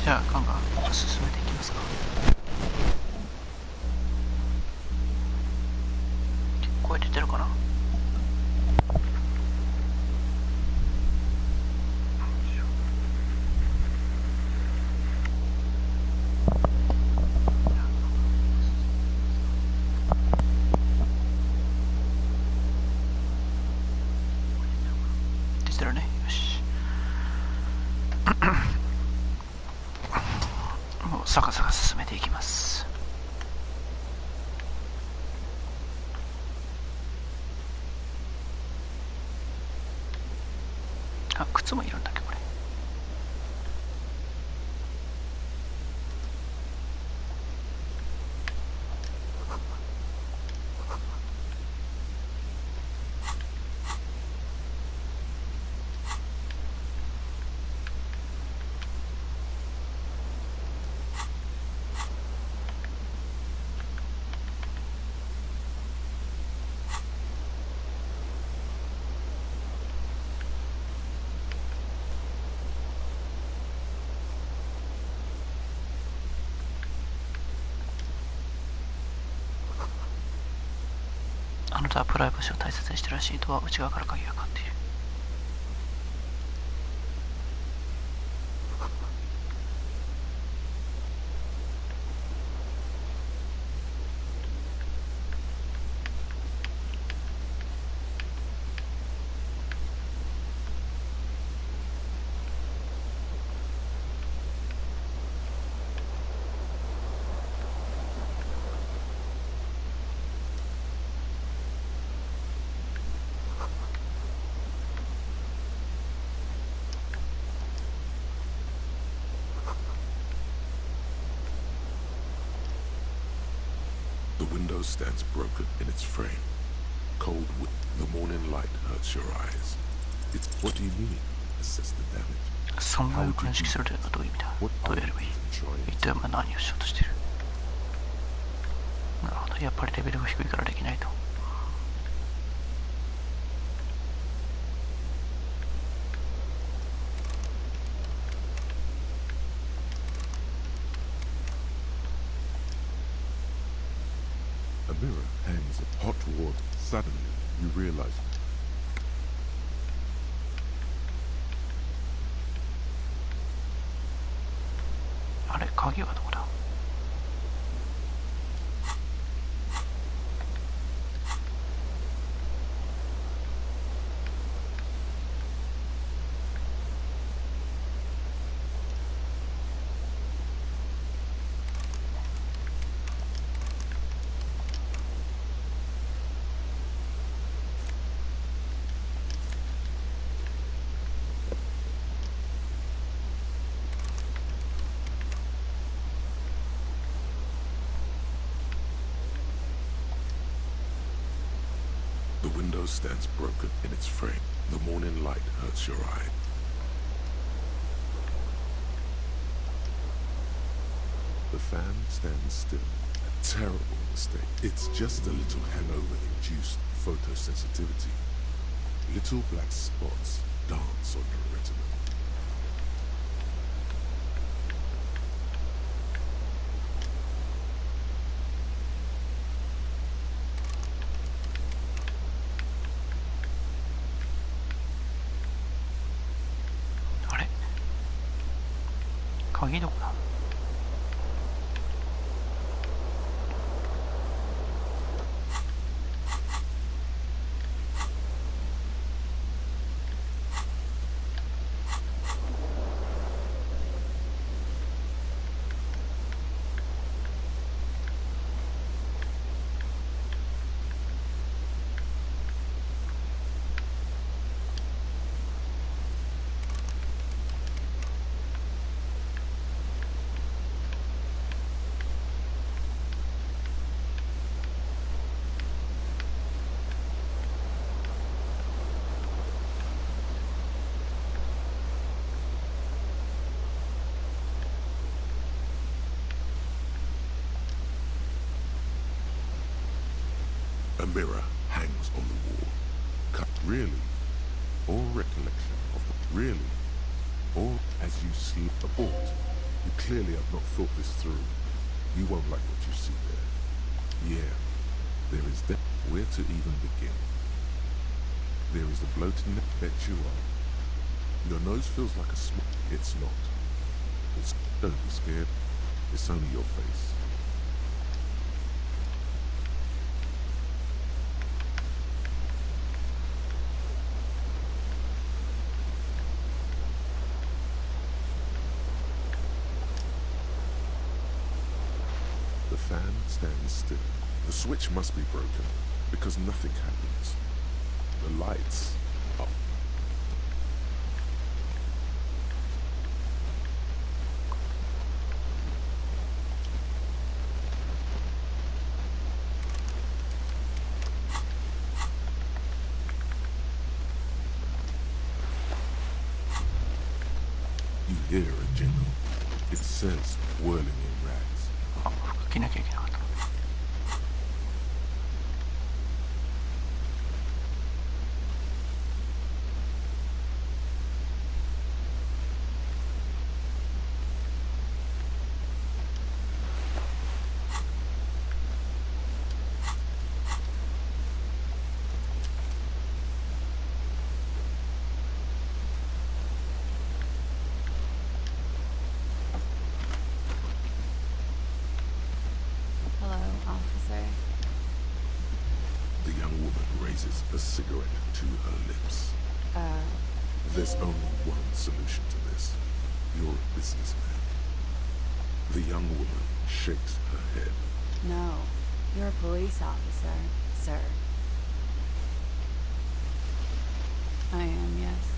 じゃあガンガン進めていきますか。声出てるかな。出てるね。よし。もうサカサカ進めていきます。あ、靴もいるんだっけこれ。あなたはプライバシーを大切にしてるらしい。ドア内側から鍵がかかっている。The window stands broken in its frame. Cold wind, the morning light hurts your eyes. It's what do you mean? Assess the damage. 損害を認識するというのはどういう意味だ。どうやればいい。一体お前何をしようとしている。なるほど、やっぱりレベルが低いからできないと。A mirror hangs in hot water. Suddenly, you realize. あれ、鍵はどこだ。The window stands broken in its frame. The morning light hurts your eye. The fan stands still. A terrible mistake. It's just a little hangover-induced photosensitivity. Little black spots dance on your retina. A 鍵どこだ。A mirror hangs on the wall. Cut really, all recollection of the really, or as you sleep abort. You clearly have not thought this through. You won't like what you see there. Yeah, there is that. Where to even begin? There is the bloated neck. Bet you are. Your nose feels like a small. It's not. It's. Don't be scared. It's only your face. The fan stands still. The switch must be broken, because nothing happens. The lights are... You hear a jingle. It says, whirling in rags. あ、服着なきゃいけなかった。The young woman raises a cigarette to her lips. There's only one solution to this. You're a businessman. The young woman shakes her head. No, you're a police officer, sir. I am, yes.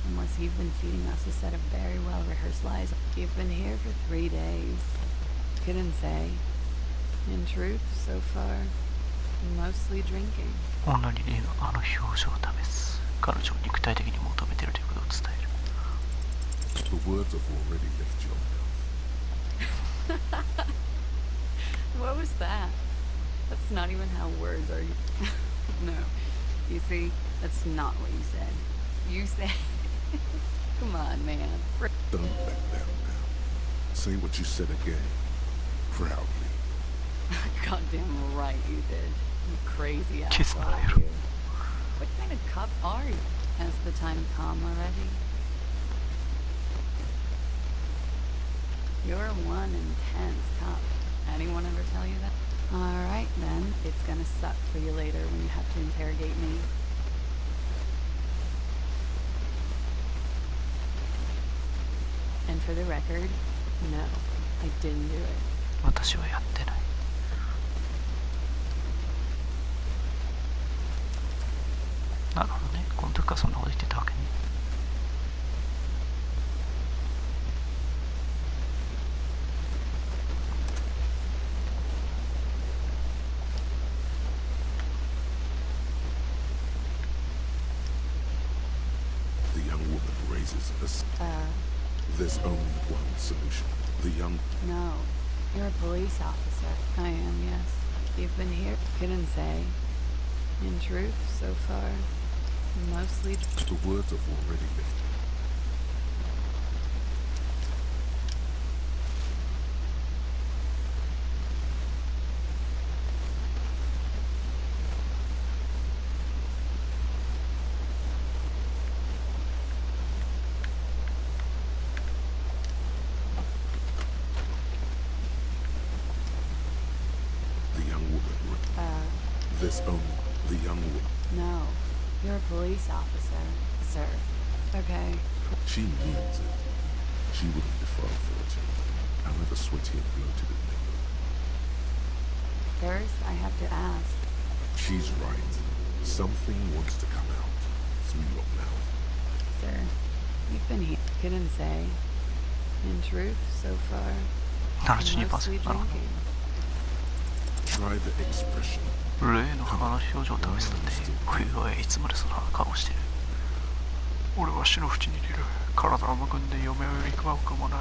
Unless you've been feeding us a set of very well-rehearsed lies. You've been here for 3 days. Couldn't say. In truth, so far, mostly drinking. 女に例のあの表情を試す。彼女を肉体的に求めているということを伝える。The words have already left your mouth. What was that? That's not even how words are. No. You see, that's not what you said. You said... Come on, man. Don't back down now. Say what you said again. Proudly. Goddamn right you did. You crazy Kiss asshole, my you. What kind of cop are you? Has the time come already? You're one intense cop. Anyone ever tell you that? Alright then, it's gonna suck for you later when you have to interrogate me. And for the record, no, I didn't do it. 私はやってない。なるほどね。この時からそんなこと言ってたわけね。The young woman raises a... There's only one solution. The young... No, you're a police officer. I am, yes. You've been here. Couldn't say. In truth, so far, mostly... The words have already left. The young woman... There's only... The young woman... No, you're a police officer, sir. Okay. She means it. She wouldn't defile fortune. However sweaty and bloated it may look. First, I have to ask. She's right. Something wants to come out through your mouth. Sir, you've been here. Couldn't say. In truth, so far, mostly 72%。なるほど。 drinking. Try the expression. 例のあの表情を試すなんて、冬はいつまでそんな顔してる。俺は死の淵にいる。体をむくんで嫁を行くばくもない。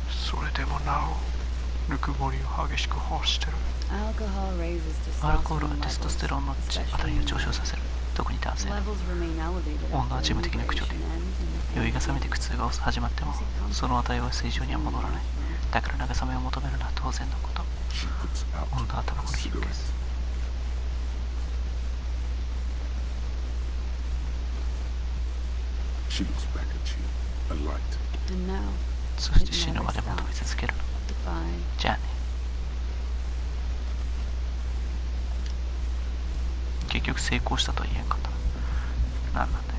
それでもなお、ぬくもりを激しく欲してる。 Alcohol raises アルコール testosterone はテストステロンの値を上昇させる。特に男性。 levels remain elevated 女は after 事務的な口調で immigration ends and the 酔いが覚めて苦痛が始まっても、その値は正常には戻らない。だから慰めを求めるのは当然のこと。 She puts out 女はタバコ a の火を消 cigarette. す。 She looks back at you, a light. And now, そして死ぬまで求め続けるの。 goodbye. じゃあね。結局成功したとは言えんかった。なんなんだよ。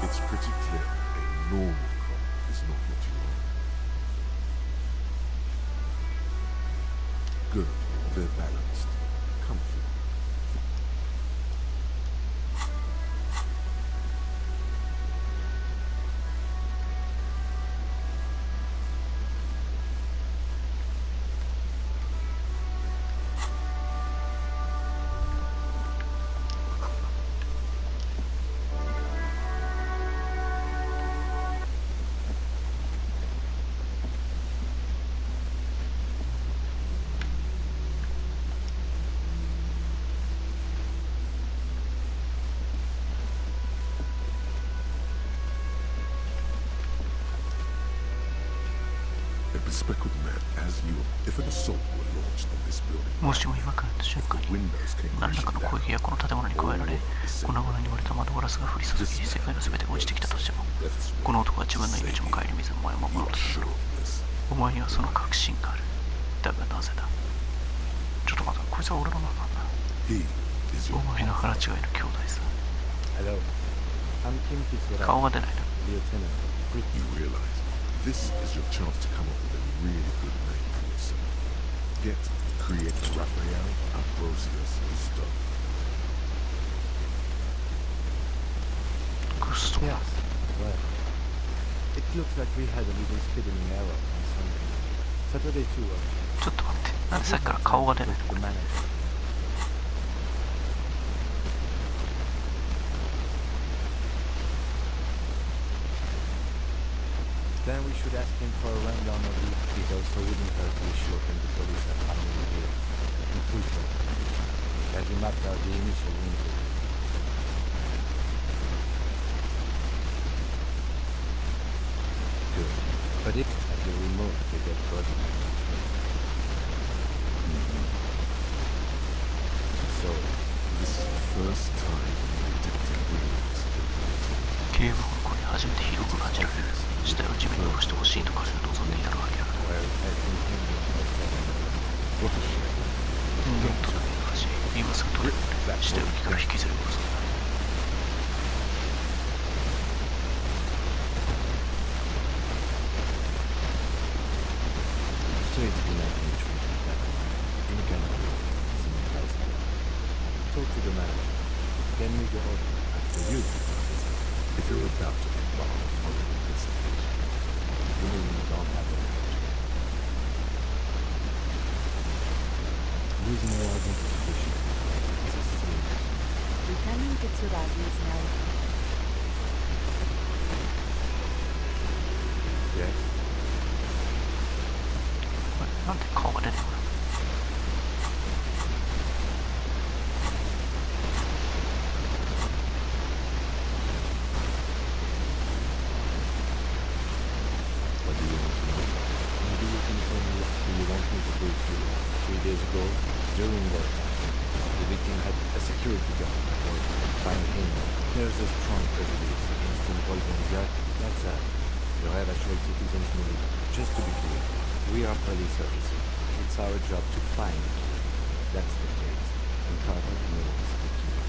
It's pretty clear a normal cop is not what you are. Good. They're balanced. Comfy. A bespectacled man as you, if an assault were launched on this building, もしも今からの瞬間に windows came 何らか crashing の攻 down. 撃がこの建物に加えられ、粉々に割れた窓ガラスが降り注ぎ、世界の全てが落ちてきたとしても、 Death's この男は自分の命も顧みずお前を守ろう You と are す sure る。 of this. お前にはその確信がある。だがなぜだ。ちょっと待って、こいつは俺のなんだ。 He is お your 前の腹違いの兄弟さ。 Hello. I'm Kim Kitsuragi, 顔が出ないな。 Lieutenant. You realize this is your chance to come up with a really good name for yourself. Get create Raphael Ambrosius Gusto. グスト。 Yes. Well, it looks like we had a little spinning error on Sunday. Saturday too. ちょっと待って。なんでさっきから顔が出ないのこ The れ。 manager. Then we should ask him for a rundown of the details so wouldn't hurt to shorten the police are finally here. In full form. As we mapped out the initial injury. Good. But if at the remote they get body. So, This is the first time Detective Williams 警部補の子に初めて広く感じられる。死体を自分に殺してほしいと彼は望んでいたのは明らかだ。 well, I think him what a shame. ノットだけの恥。今すぐ取り込んで、死体を木から引きずり殺すんだ。 Straight to the night in treatment that any kind of way is in the place. Talk to the manager. Then we go over after you. if you're about to embark on an investigation. You mean you don't have the manager? Losing our identification is a sin. Lieutenant Kitsuragi is now Yes? これなんで顔が出ないのこれ。 What do you want to know? Maybe you can tell me what you want me to do to you. 3 days ago, during wartime, the victim had a There's a strong prejudice against involving that. That's that. You have actual citizens moving. Just to be clear, we are police officers. It's our job to find. That's the case. And Carter knows the key.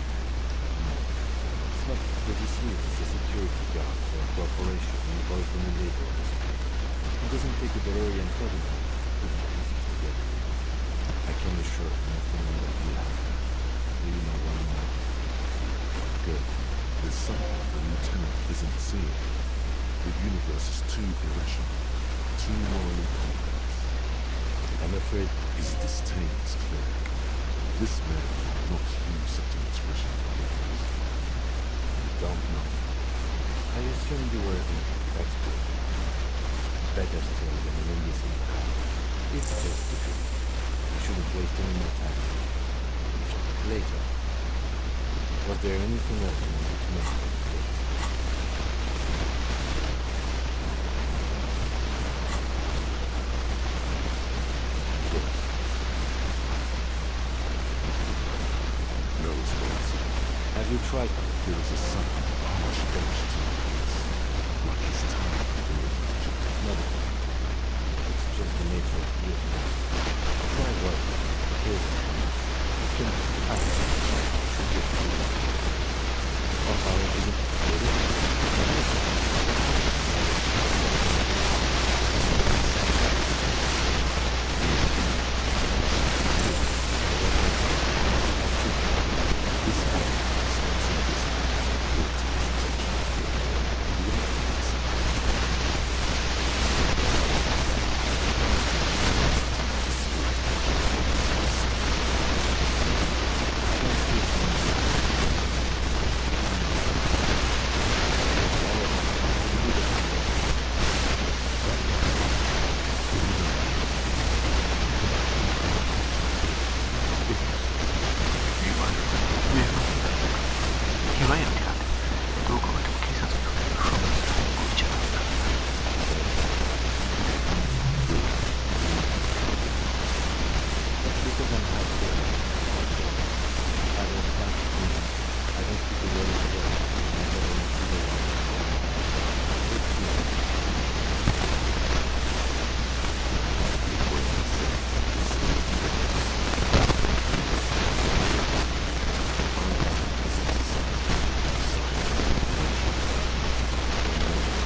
It's not the deceased is a security guard for a corporation involved in the labor dispute. It doesn't take a DeLorean prototype to put the pieces together. I can assure nothing will be happening. Do you know what I mean? Good. There's something the lieutenant isn't seeing. The universe is too irrational, too morally complex. I'm afraid His disdain is clear. This man would not use such an expression of indifference. You don't know. I assumed you were the expert. Better still than an imbecile cop. It's just stupid. We shouldn't waste any more time. Later. Was there anything else you wanted to mention today? Yes. No response. Have you tried? There is a sudden, harsh edge to my voice, like his tongue being ruptured. Nothing. It's just the nature of the business. Try what? Here's it can act to get through. Or how it isn't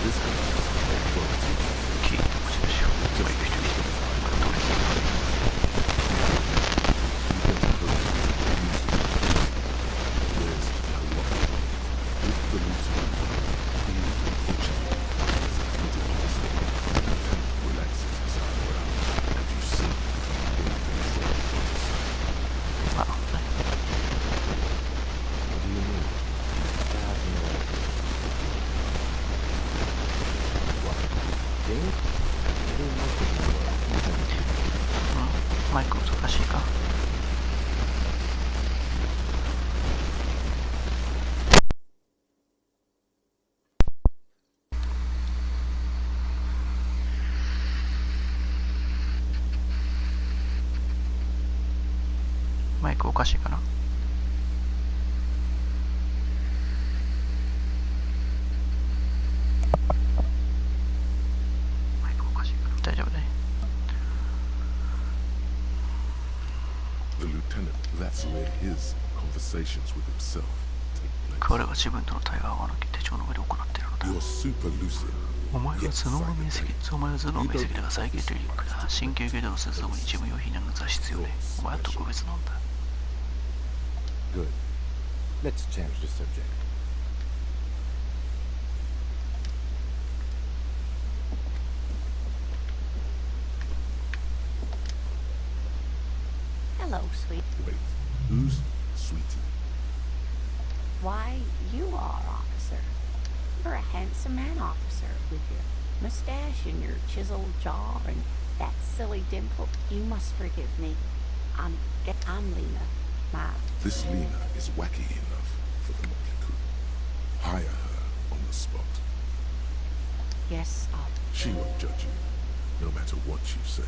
This man stands in this brought to his attention. The influenceマイク難しいか。マイクおかしいかな。マイクおかしいかな。大丈夫だね。The lieutenant, that's where his conversations with himself take place. 彼は自分との対話を手帳の上で行っているのだ。 You're super lucid. お前は頭脳の面積だが再現というリンクだ。神経系での接続に自分用品なのが必要で、お前は特別なんだ。Good. Let's change the subject. Hello, sweet. Wait, who's Sweetie? Why, you are, officer. You're a handsome man, officer, with your mustache and your chiseled jaw and that silly dimple. You must forgive me. I'm Lena. This Lena is wacky enough for the motley crew. Hire her on the spot. Yes, She won't judge you, no matter what you say.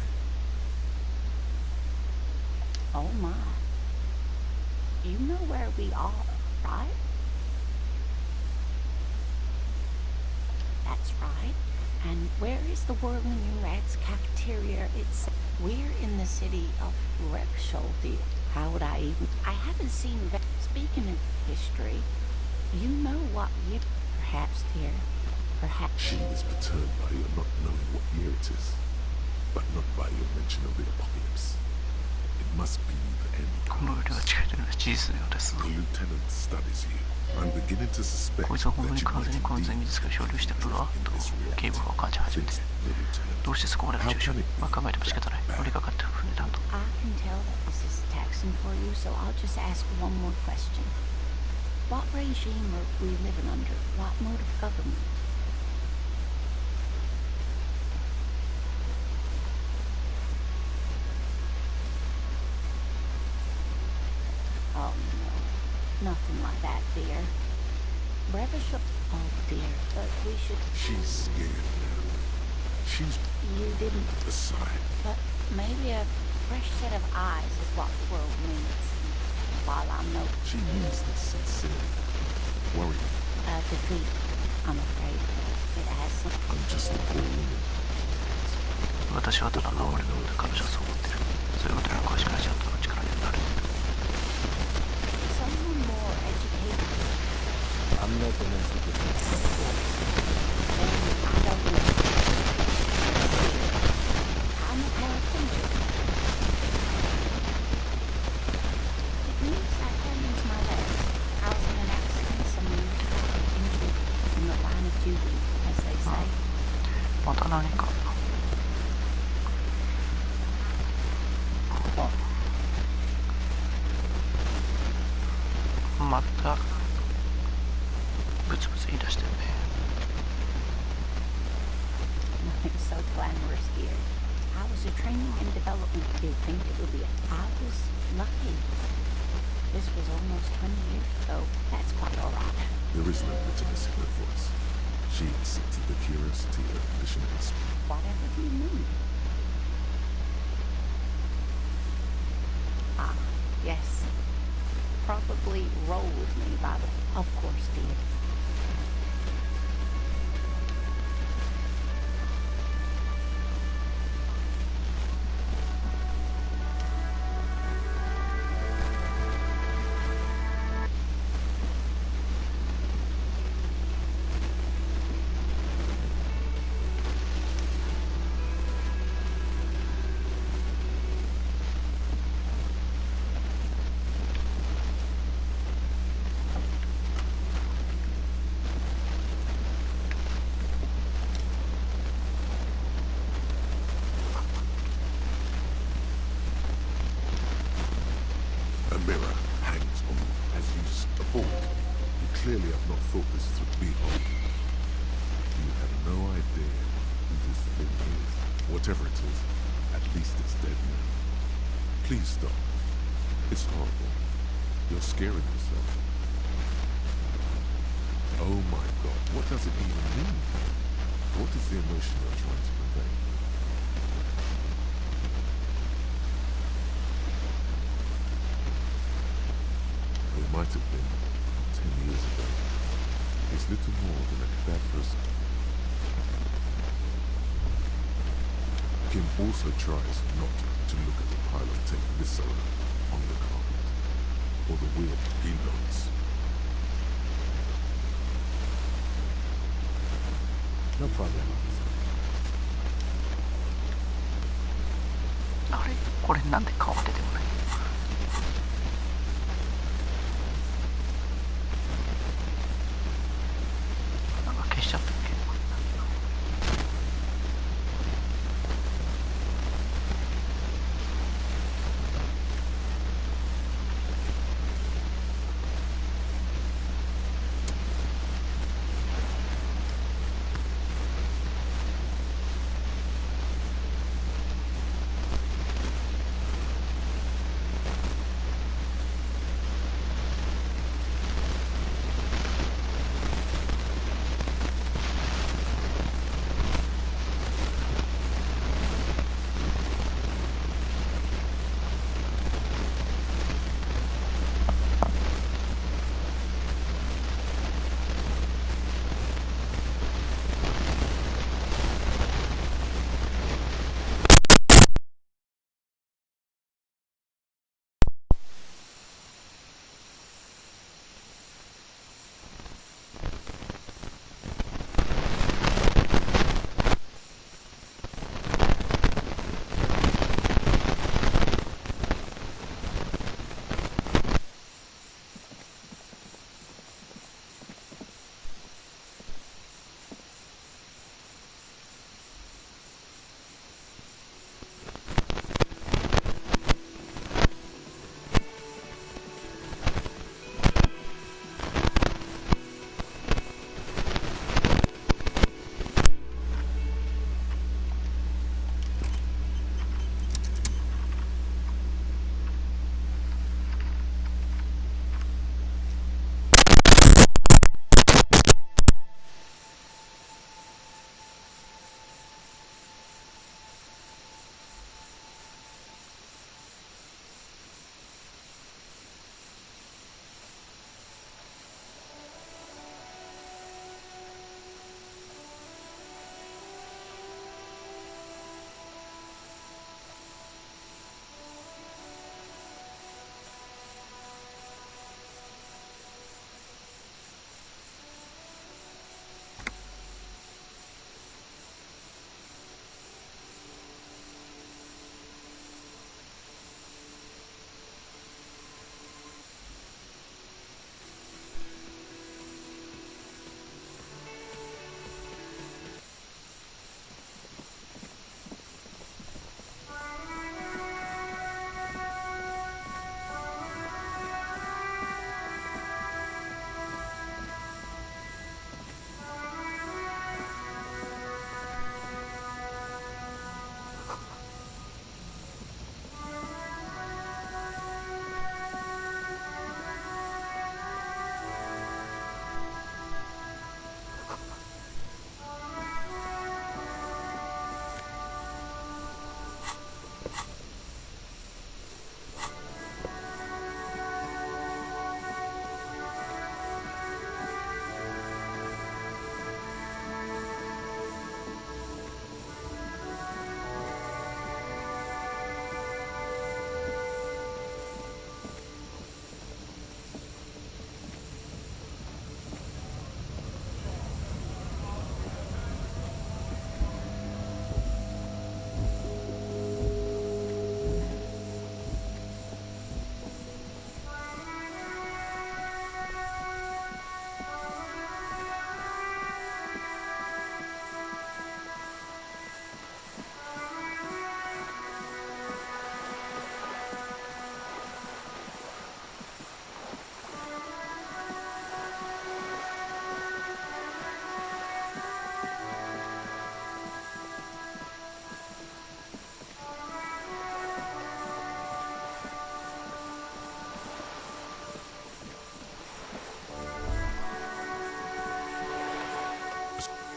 oh my. You know where we are, right? Where is the Whirling Rats cafeteria? We're in the city of Rexall, dear. How would I even... I haven't seen... Speaking of history, you know what year... Perhaps, dear. Perhaps... She is perturbed by your not knowing what year it is, but not by your mention of the apocalypse. It must be the end このよりは近いというのは事実のようです。 The lieutenant studies you. I'm beginning to suspect こいつは本当 that に you 完 might 全にこの indeed 全術が漂流してるのだ in と this 警 reality. 部は感じ始めて Thinks the lieutenant. どうしてそこまでの抽象まあ考えても仕方ない乗りかかってる船だと I can tell that this is taxing for you, so I'll just ask one more question. What regime are we living under? What mode of government? Oh, no. Nothing like that, dear. Revishal... Oh, dear. But we should... She's scared now. She's You didn't... aside. But maybe a fresh set of eyes is what the world needs. While I'm no... She means this sincerely. Worry. defeat. I'm afraid it has some... I'm just a poor woman. 私はただ哀れなので彼女はそう思ってるそういうことには詳しくないちゃんとの力になる Someone more educated. I'm not an encyclopedia. I don't know. I'm a paraplegic. It means I can't use my legs. I was in an accident some years ago, injured in the line of duty, as they say. また何かまたブツブツ言い出してるね Nothing so glamorous here. I was a training and development. You'd think it would be. I was lucky. This was almost 20 years ago. That's quite all right. There is no bitterness in her voice. She accepted the curiosity of condition and spirit. Whatever do you mean? Ah, yes. Probably roll with me, by the... Of course, dear. A mirror hangs on as you aboard. You clearly have not thought this through. Behold. You have no idea who this thing is. Whatever it is, at least it's dead now. Please stop. It's horrible. You're scaring yourself. Oh my god, what does it even mean? What is the emotion you're trying to convey? It might have been 10 years ago. It's little more than a cadaverous. Kim also tries not to look at the pile of tape viscera on the carpet, or the weird peanuts. No problem, officer. あれこれなんで顔が出てこないなんか消しちゃったっけ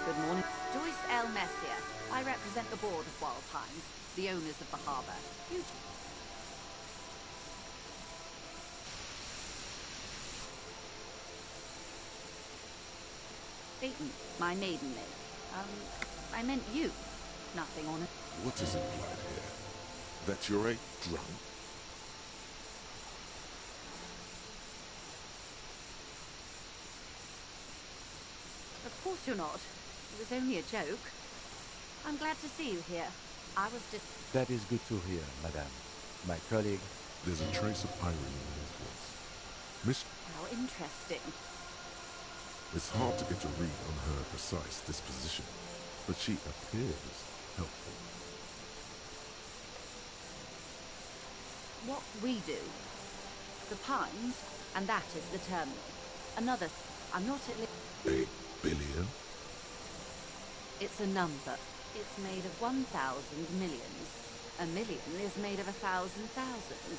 Good morning. Joyce L. Messier. I represent the board of Wild Pines, the owners of the harbour. You... Dayton, my maiden name. I meant you. Nothing on it. What is implied here? That you're a drunk? Of course you're not. It was only a joke. I'm glad to see you here. I was just... That is good to hear, madame. My colleague... There's a trace of irony in his voice. Miss... How interesting. It's hard to get a read on her precise disposition, but she appears helpful. What we do. The Pines, and that is the terminal. Another... I'm not at... A billion? It's a number. It's made of 1,000 millions. A million is made of 1,000 thousands.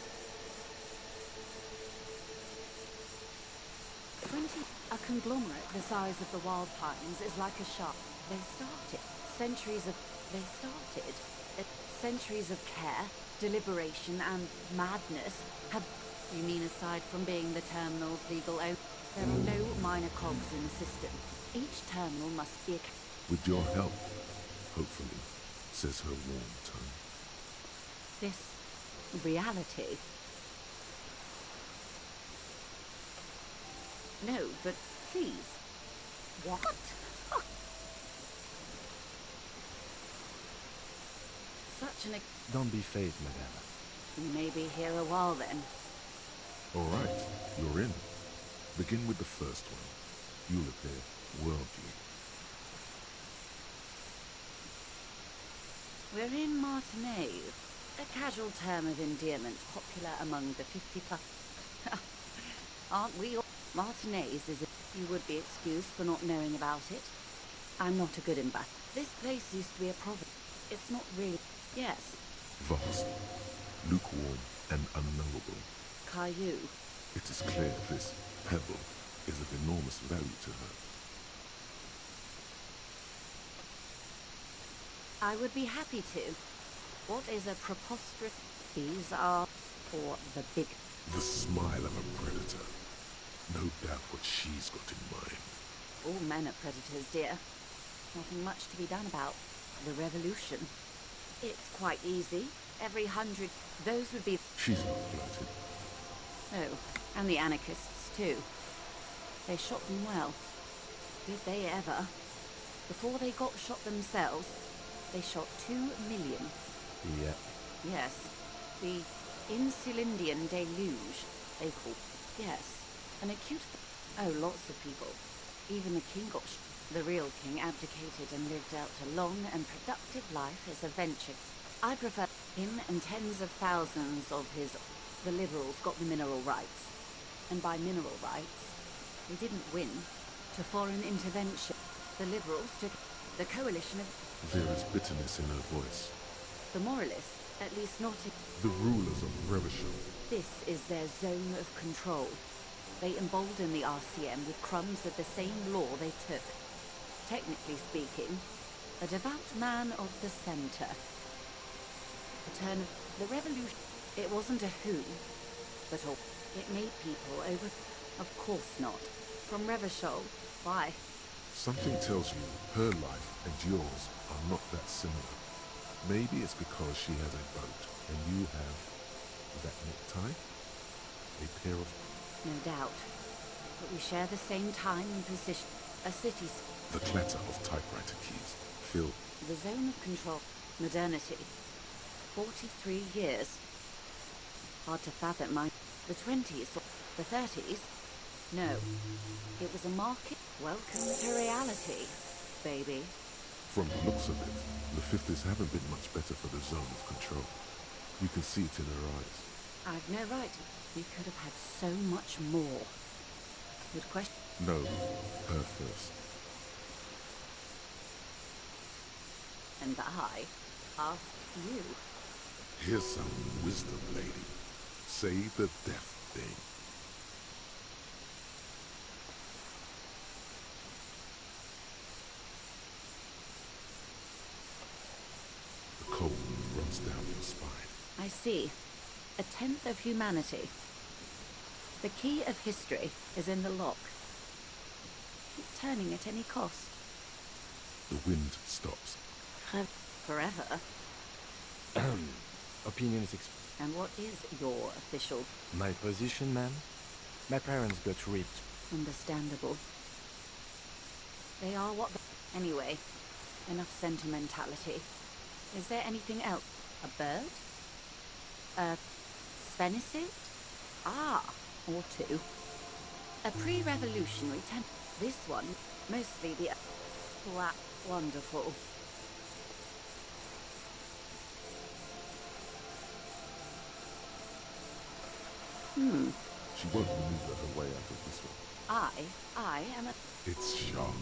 20. A conglomerate the size of the Wild Pines is like a shark. They started. Centuries of care, deliberation, and madness have... You mean aside from being the terminal's legal owner? There are no minor cogs in the system. Each terminal must be a... With your help, hopefully, says her warm tone. This... reality... No, but please. What? Such an... Don't be phased, madame. You may be here a while then. All right, you're in. Begin with the first one. You'll appear worldly. We're in Martinez, a casual term of endearment popular among the 50-plus. Aren't we all? Martinez is a... You would be excused for not knowing about it. I'm not a good ambassador. This place used to be a province. It's not really... Yes. Vast, lukewarm, and unknowable. Caillou. It is clear this pebble is of enormous value to her. I would be happy to. What is a preposterous... These are for the big... The smile of a predator. No doubt what she's got in mind. All men are predators, dear. Nothing much to be done about. The revolution. It's quite easy. Every 100... Those would be... She's not flirted. Oh, and the anarchists, too. They shot them well. Did they ever? Before they got shot themselves, they shot 2 million. Yeah. Yes. The Insulindian deluge, they call... Yes. An acute... Oh, lots of people. Even the king got... The real king abdicated and lived out a long and productive life as a venture. I prefer him and tens of thousands of his... The liberals got the mineral rights. And by mineral rights, they didn't win. To foreign intervention, the liberals took... The coalition of... There is bitterness in her voice. The moralists, at least not... The rulers of Revachol. This is their zone of control. They embolden the RCM with crumbs of the same law they took. Technically speaking, a devout man of the center. A turn of the revolution. It wasn't a who, but a... It made people over... Of course not. From Revachol, why? Something tells you her life and yours are not that similar. Maybe it's because she has a boat and you have that necktie? A pair of... No doubt. But we share the same time and position. A city... The clatter of typewriter keys fill... The zone of control. Modernity. 43 years. Hard to fathom my... The 20s or the 30s? No. It was a market. Welcome to reality, baby. From the looks of it, the 50s haven't been much better for the zone of control. You can see it in her eyes. I've no right. We could have had so much more. Good question. No, her first. And I ask you. Here's some wisdom, lady. Say the death thing. see. A tenth of humanity. The key of history is in the lock. Keep turning at any cost. The wind stops. Forever. Opinion is And what is your official? my position, ma'am? My parents got raped. Understandable. They are what they... Anyway, enough sentimentality. Is there anything else? A bird? A Svenicid? Ah, or two. A pre-revolutionary This one, mostly the... Wonderful. She won't maneuver her way out of this one. I am a... It's sharp.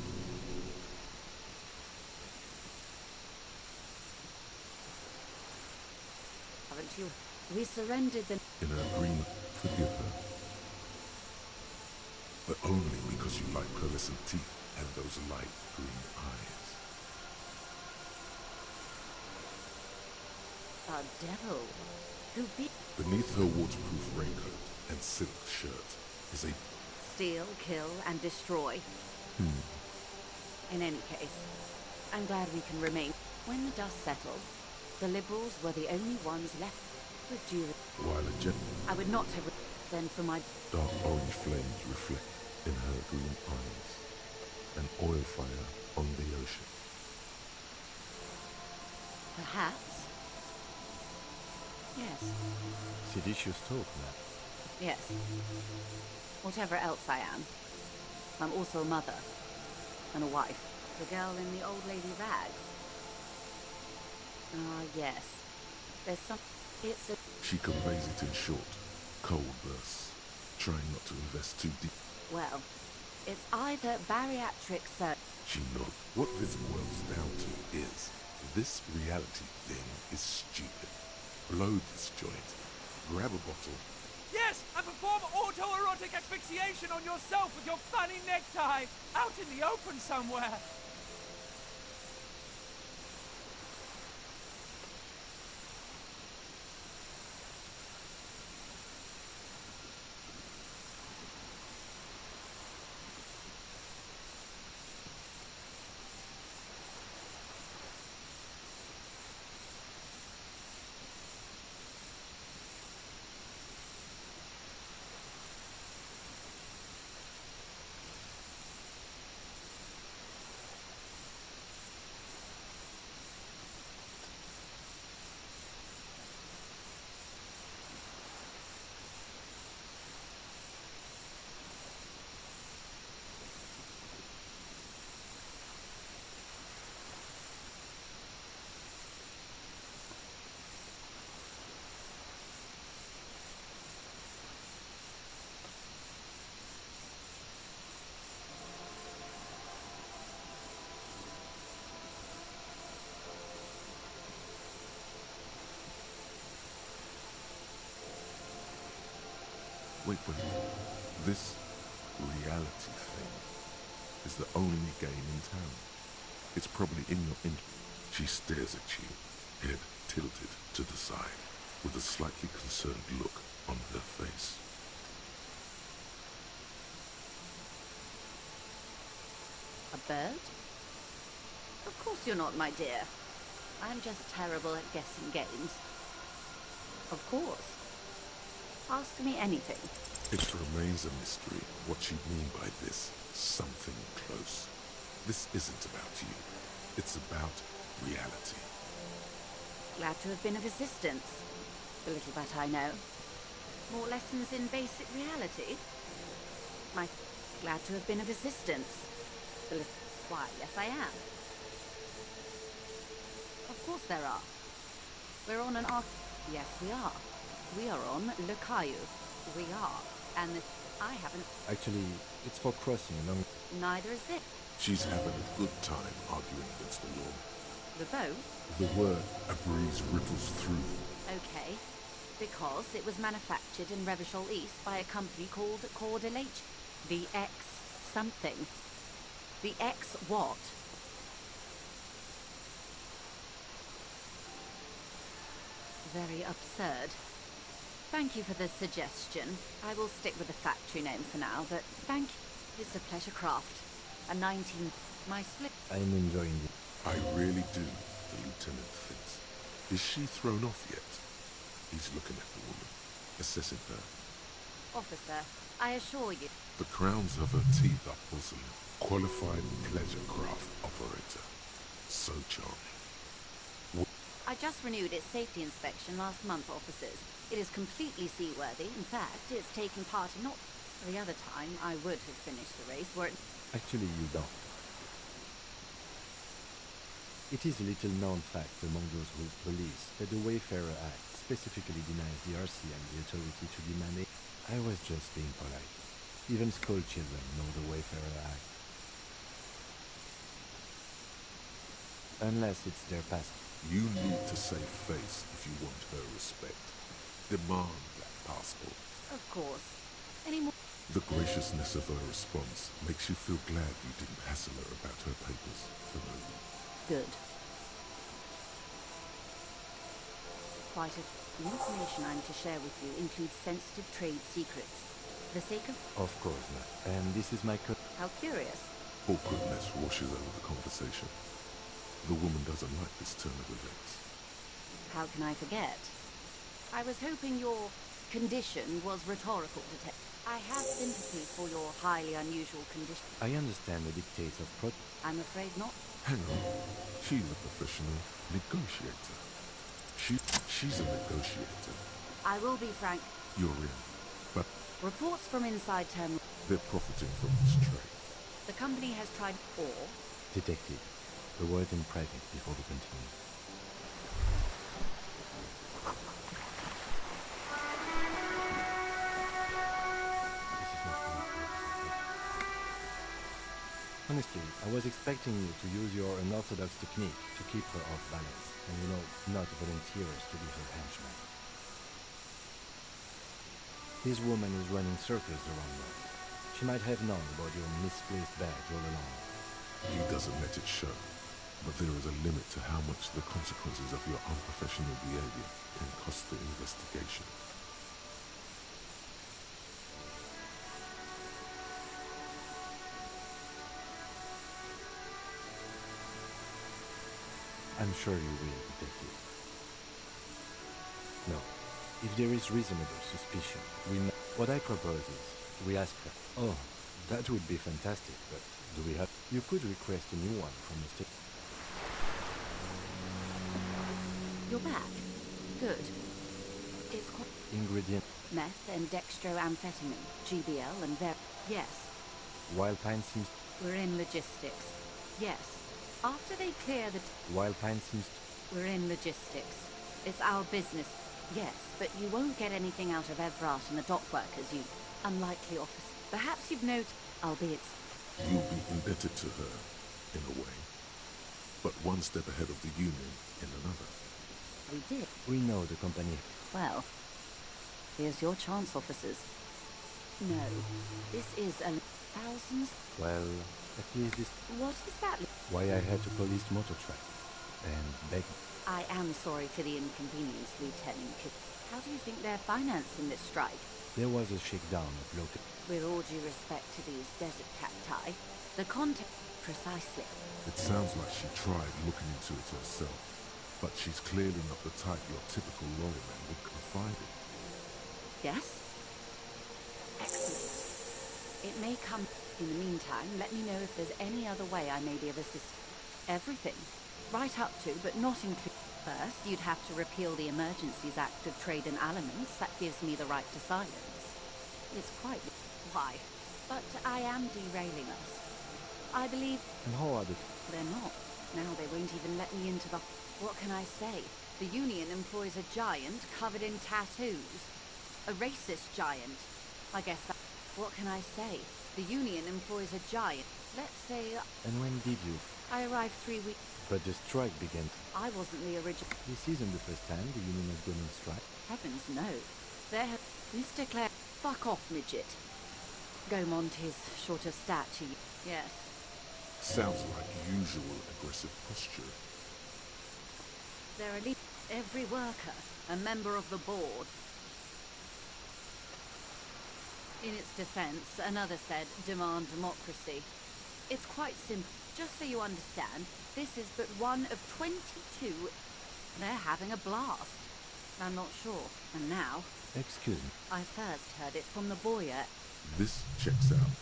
Haven't you? We surrendered the... In an agreement, forgive her. But only because you like pearlescent teeth and those light green eyes. A devil. Who beat... Beneath her waterproof raincoat and silk shirt is a... Steal, kill, and destroy. In any case, I'm glad we can remain. When the dust settled, the Liberals were the only ones left with due... While a jet... I would not have... Then for my... Dark orange flames reflect in her green eyes. An oil fire on the ocean. Perhaps. Yes. Seditious talk, ma'am. Yes. Whatever else I am, I'm also a mother. And a wife. The girl in the old lady rags. Ah, yes. There's some... It's a... She conveys it in short, cold bursts, trying not to invest too deep. Well, it's either bariatric surgery... She nodded. What this boils down to is, this reality thing is stupid. Blow this joint, grab a bottle. Yes, and perform autoerotic asphyxiation on yourself with your funny necktie, out in the open somewhere. Wait. This reality thing is the only game in town. It's probably in your She stares at you, head tilted to the side, with a slightly concerned look on her face. A bird? Of course you're not, my dear. I'm just terrible at guessing games. Of course. Ask me anything. It remains a mystery what she'd mean by this something close. This isn't about you. It's about reality. Glad to have been of assistance. The little that I know. More lessons in basic reality? Glad to have been of assistance. The little... Why, yes I am. Of course there are. We're on an arc... Yes, we are. We are on Le Caillou. We are. And I haven't... Actually, it's for crossing along... Neither is it. She's having a good time arguing against the law. The boat? The word, a breeze ripples through. Okay. Because it was manufactured in Revachol East by a company called Cordelage. The X something. The X what? very absurd. Thank you for the suggestion. I will stick with the factory name for now, but thank you. It's a pleasure craft. A 19... My slip... I'm enjoying it. I really do, the lieutenant thinks. Is she thrown off yet? He's looking at the woman, assessing her. Officer, I assure you... The crowns of her teeth are porcelain. Qualified pleasure craft operator. So charming. I just renewed its safety inspection last month, officers. It is completely seaworthy. In fact, it's taken part in not... The other time, I would have finished the race were it... Actually, you don't. It is a little known fact among those who police that the Wayfarer Act specifically denies the RCM the authority to demand it. I was just being polite. Even school children know the Wayfarer Act. Unless it's their past. You need to save face if you want her respect. Demand that passport. Of course. Any more... The graciousness of her response makes you feel glad you didn't hassle her about her papers for no reason. Good. Quite a... The information I'm to share with you includes sensitive trade secrets. For the sake of... Of course not. And this is my How curious. Awkwardness washes over the conversation. The woman doesn't like this turn of events. How can I forget? I was hoping your condition was rhetorical, Detective. I have sympathy for your highly unusual condition. I understand the dictates of I'm afraid not. Hang on. She's a professional negotiator. She's a negotiator. I will be frank. You're in. But Reports from inside terminal... they're profiting from this trade. The company has tried... Or... Detective, a word in private before we continue. Honestly, I was expecting you to use your unorthodox technique to keep her off balance, and not volunteer us to be her henchman. This woman is running circles around us. She might have known about your misplaced badge all along. He doesn't let it show. But there is a limit to how much the consequences of your unprofessional behavior can cost the investigation. I'm sure you will, Detective. No. If there is reasonable suspicion, what I propose is, we ask her. Oh, that would be fantastic, but do we have... You could request a new one from Mr. You're back. Good. It's quite... Ingredient. Meth and dextroamphetamine, GBL and Yes. Wild Pine seems... We're in logistics. Yes. After they clear the... Wild Pine seems... We're in logistics. It's our business. Yes, but you won't get anything out of Everett and the dock workers, you unlikely officer. Perhaps you've noted, albeit... You'll be indebted to her, in a way. But one step ahead of the Union in another. We did. We know the company. Well, here's your chance, officers. No, this is a... Thousands? Well, at least this... What is that? Why I had to police motor track. And beg... I am sorry for the inconvenience, Lieutenant. How do you think they're financing this strike? There was a shakedown of local... With all due respect to these desert cacti, the context... Precisely. It sounds like she tried looking into it herself, but she's clearly not the type your typical lawyer would confide in. Yes? Excellent. It may come... In the meantime, let me know if there's any other way I may be of assistance. Everything. Right up to, but not include... First, you'd have to repeal the Emergencies Act of Trade and Aliments. That gives me the right to silence. It's quite... Why? But I am derailing us. I believe... And how are the... They're not. Now they won't even let me into the... What can I say? The Union employs a giant covered in tattoos. A racist giant. I guess that... What can I say? The Union employs a giant. Let's say... And when did you... I arrived 3 weeks... But the strike began... I wasn't the original... This isn't the first time the Union has gone on strike. Heavens, no. There have... Mr. Clare... Fuck off, midget. Gaumont is short of stature. Yes. Sounds like usual aggressive posture. They're elite. Every worker. a member of the board. In its defense, another said, demand democracy. It's quite simple. Just so you understand, this is but one of 22. They're having a blast. I'm not sure. And now... Excuse me. I first heard it from the boyar. This checks out.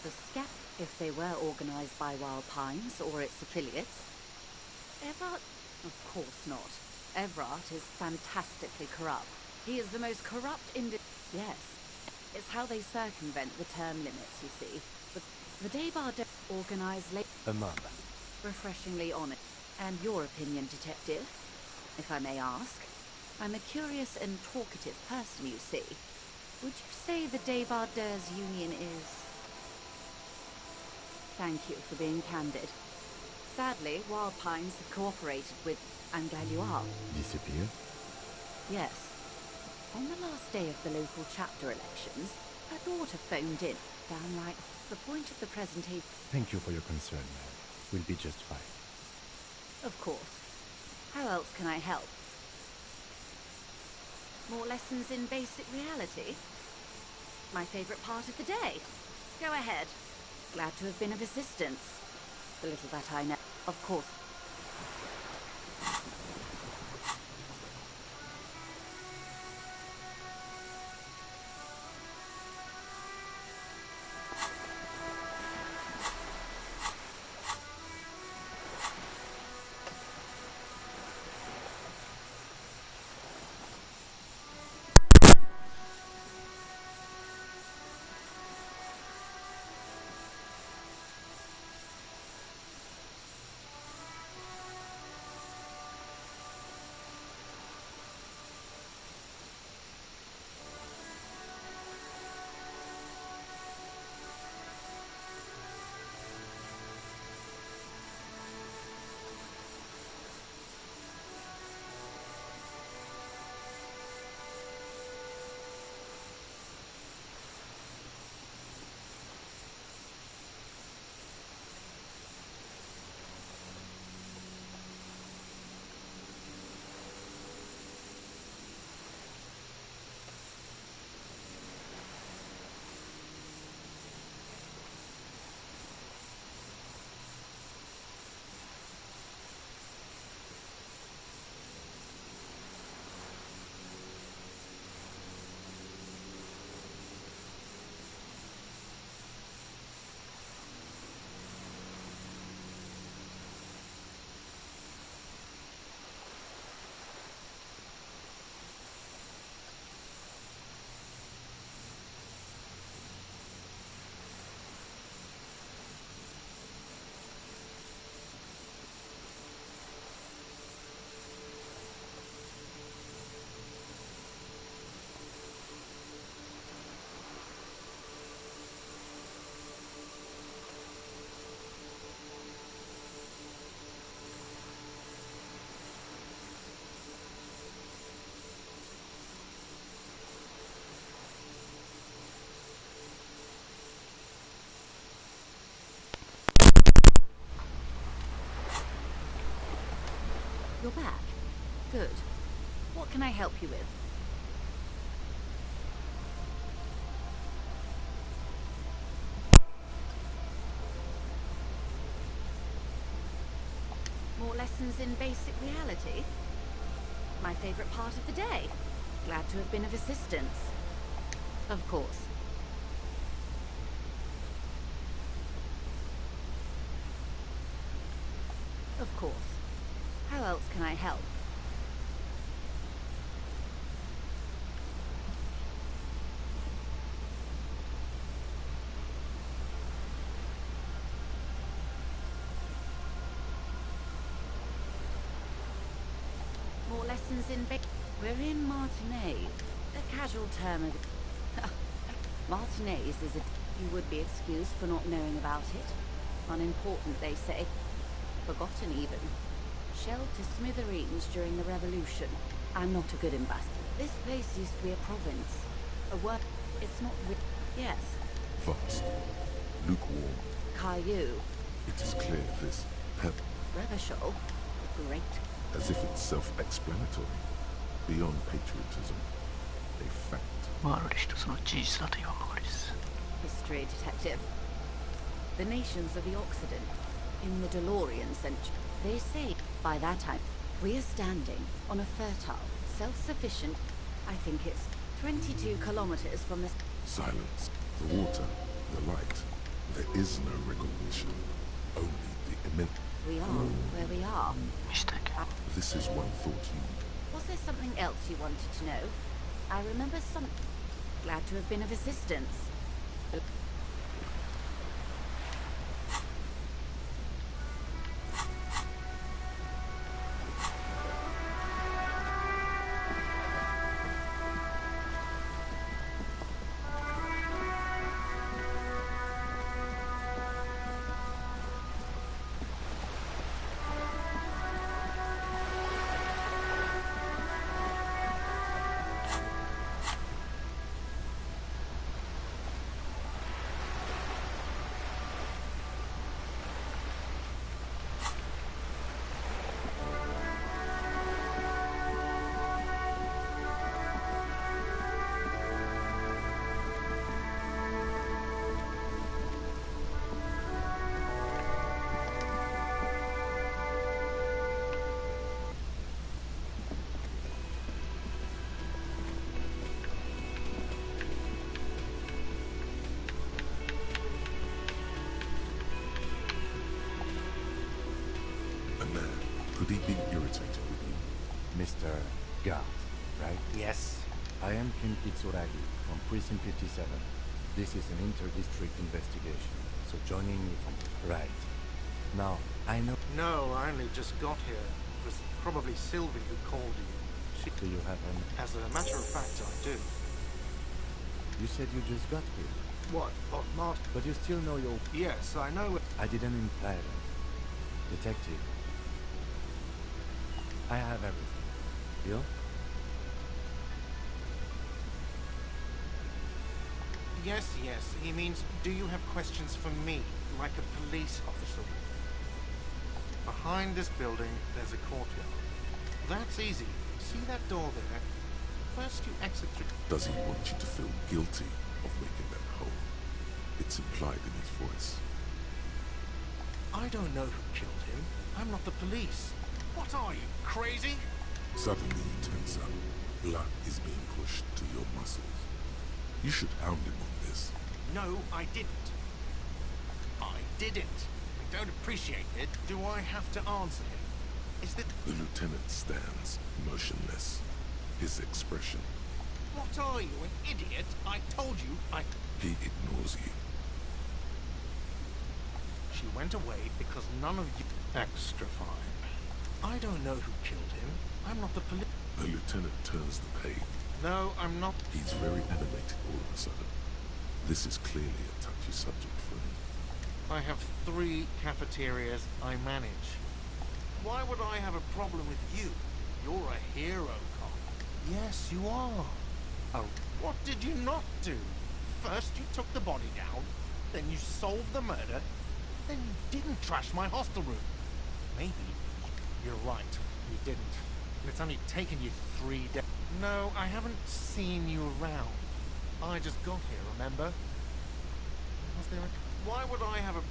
The Scat, if they were organized by Wild Pines or its affiliates. Everard? Of course not. Everard is fantastically corrupt. He is the most corrupt Yes. It's how they circumvent the term limits, you see. The Debar organize A mob. refreshingly honest. And your opinion, detective, if I may ask? I'm a curious and talkative person, you see. Would you say the Debardeurs Union is... Thank you for being candid. Sadly, Wild Pines have cooperated with Angalois. Disappeared? Yes. On the last day of the local chapter elections, a daughter phoned in. Downright the point of the presentation. Thank you for your concern, ma'am. We'll be just fine. Of course. How else can I help? More lessons in basic reality? My favorite part of the day. Go ahead. Glad to have been of assistance. The little that I know. Of course. You're back. Good. What can I help you with? More lessons in basic reality? My favorite part of the day. Glad to have been of assistance. Of course. Of course. How else can I help? More lessons in We're in Martinez. A casual term of... Martinez is a... You would be excused for not knowing about it. Unimportant, they say. Forgotten, even. Shelled to smithereens during the revolution. I'm not a good ambassador. This place used to be a province. A word... It's not... Yes. Vast. Lukewarm. Caillou. It is clear this pep... Revachol. Great. as if it's self-explanatory, beyond patriotism, a fact. まるで一つの事実だと言わんばかりです。History detective. The nations of the Occident, in the DeLorean century, they say by that time we are standing on a fertile, self-sufficient, I think it's 22 kilometers from the... Silence, the water, the light. There is no recognition, only the immense... We are where we are. Mistake. This is one thought you... Was there something else you wanted to know? I remember some... Glad to have been of assistance. Could he be irritated with you? Mr. Gart, right? Yes. I am Kim Kitsuragi from Precinct 57. This is an inter-district investigation, so joining me from... Right. Now, I know... No, I only just got here. It was probably Sylvie who called you. Do you have an... As a matter of fact, I do. You said you just got here. What, Martin? But you still know your... Yes, I know. I didn't imply that. Detective. I have everything. You? Yes. He means, do you have questions for me, like a police officer? Behind this building, there's a courtyard. That's easy. See that door there? First you exit through... Does he want you to feel guilty of making that hole? It's implied in his voice. I don't know who killed him. I'm not the police. What are you, crazy? Suddenly he turns up. Blood is being pushed to your muscles. You should hound him on this. No, I didn't. I didn't. I don't appreciate it. Do I have to answer him? Is that... The lieutenant stands, motionless. His expression. What are you, an idiot? I told you I... He ignores you. She went away because none of you... Extra fine. I don't know who killed him. I'm not the police. The lieutenant turns the page. No, I'm not. He's very animated all of a sudden. This is clearly a touchy subject for him. I have 3 cafeterias I manage. Why would I have a problem with you? You're a hero, Con. Yes, you are. Oh, what did you not do? First you took the body down, then you solved the murder, then you didn't trash my hostel room. Maybe you're right, you didn't. And it's only taken you 3 days. No, I haven't seen you around. I just got here, remember? Was there a... Why would I have a...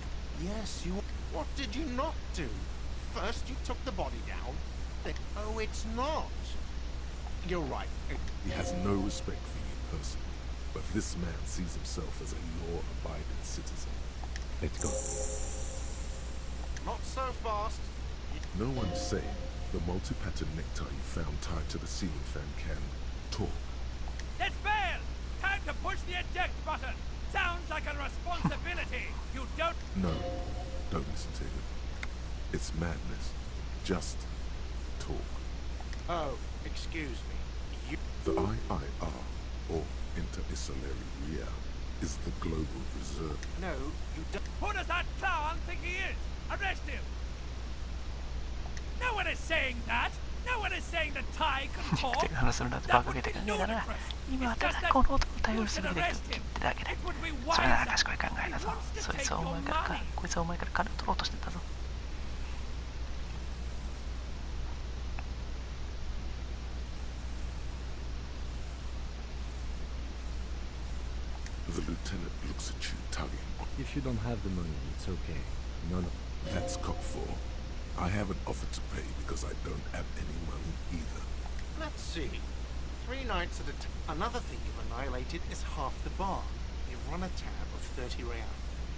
Yes, you... What did you not do? First you took the body down, then... Oh, it's not. You're right. He has no respect for you personally, but this man sees himself as a law-abiding citizen. Let's go. Not so fast. No one's saying the multi-pattern necktie you found tied to the ceiling fan can talk. Let's bail! Time to push the eject button! Sounds like a responsibility! You don't... No, don't listen to him. It's madness. Just talk. Oh, excuse me. You... The IIR, or Inter-Isolari is the global reserve. No, you don't... Who does that clown think he is? Arrest him! No one is saying that! No one is saying that Ty can talk! 話するんだってバカげてくんだから今はただこの男を頼りすぎるってだけでそれなら賢い考えだぞそいつはお前からこいつはお前から金を取ろうとしてたぞ looks at you tugging. If you don't have the money, it's okay. No. That's cop 4. I haven't offered to pay because I don't have any money either. Let's see. 3 nights at a time. Another thing you've annihilated is half the bar. You run a tab of 30 real.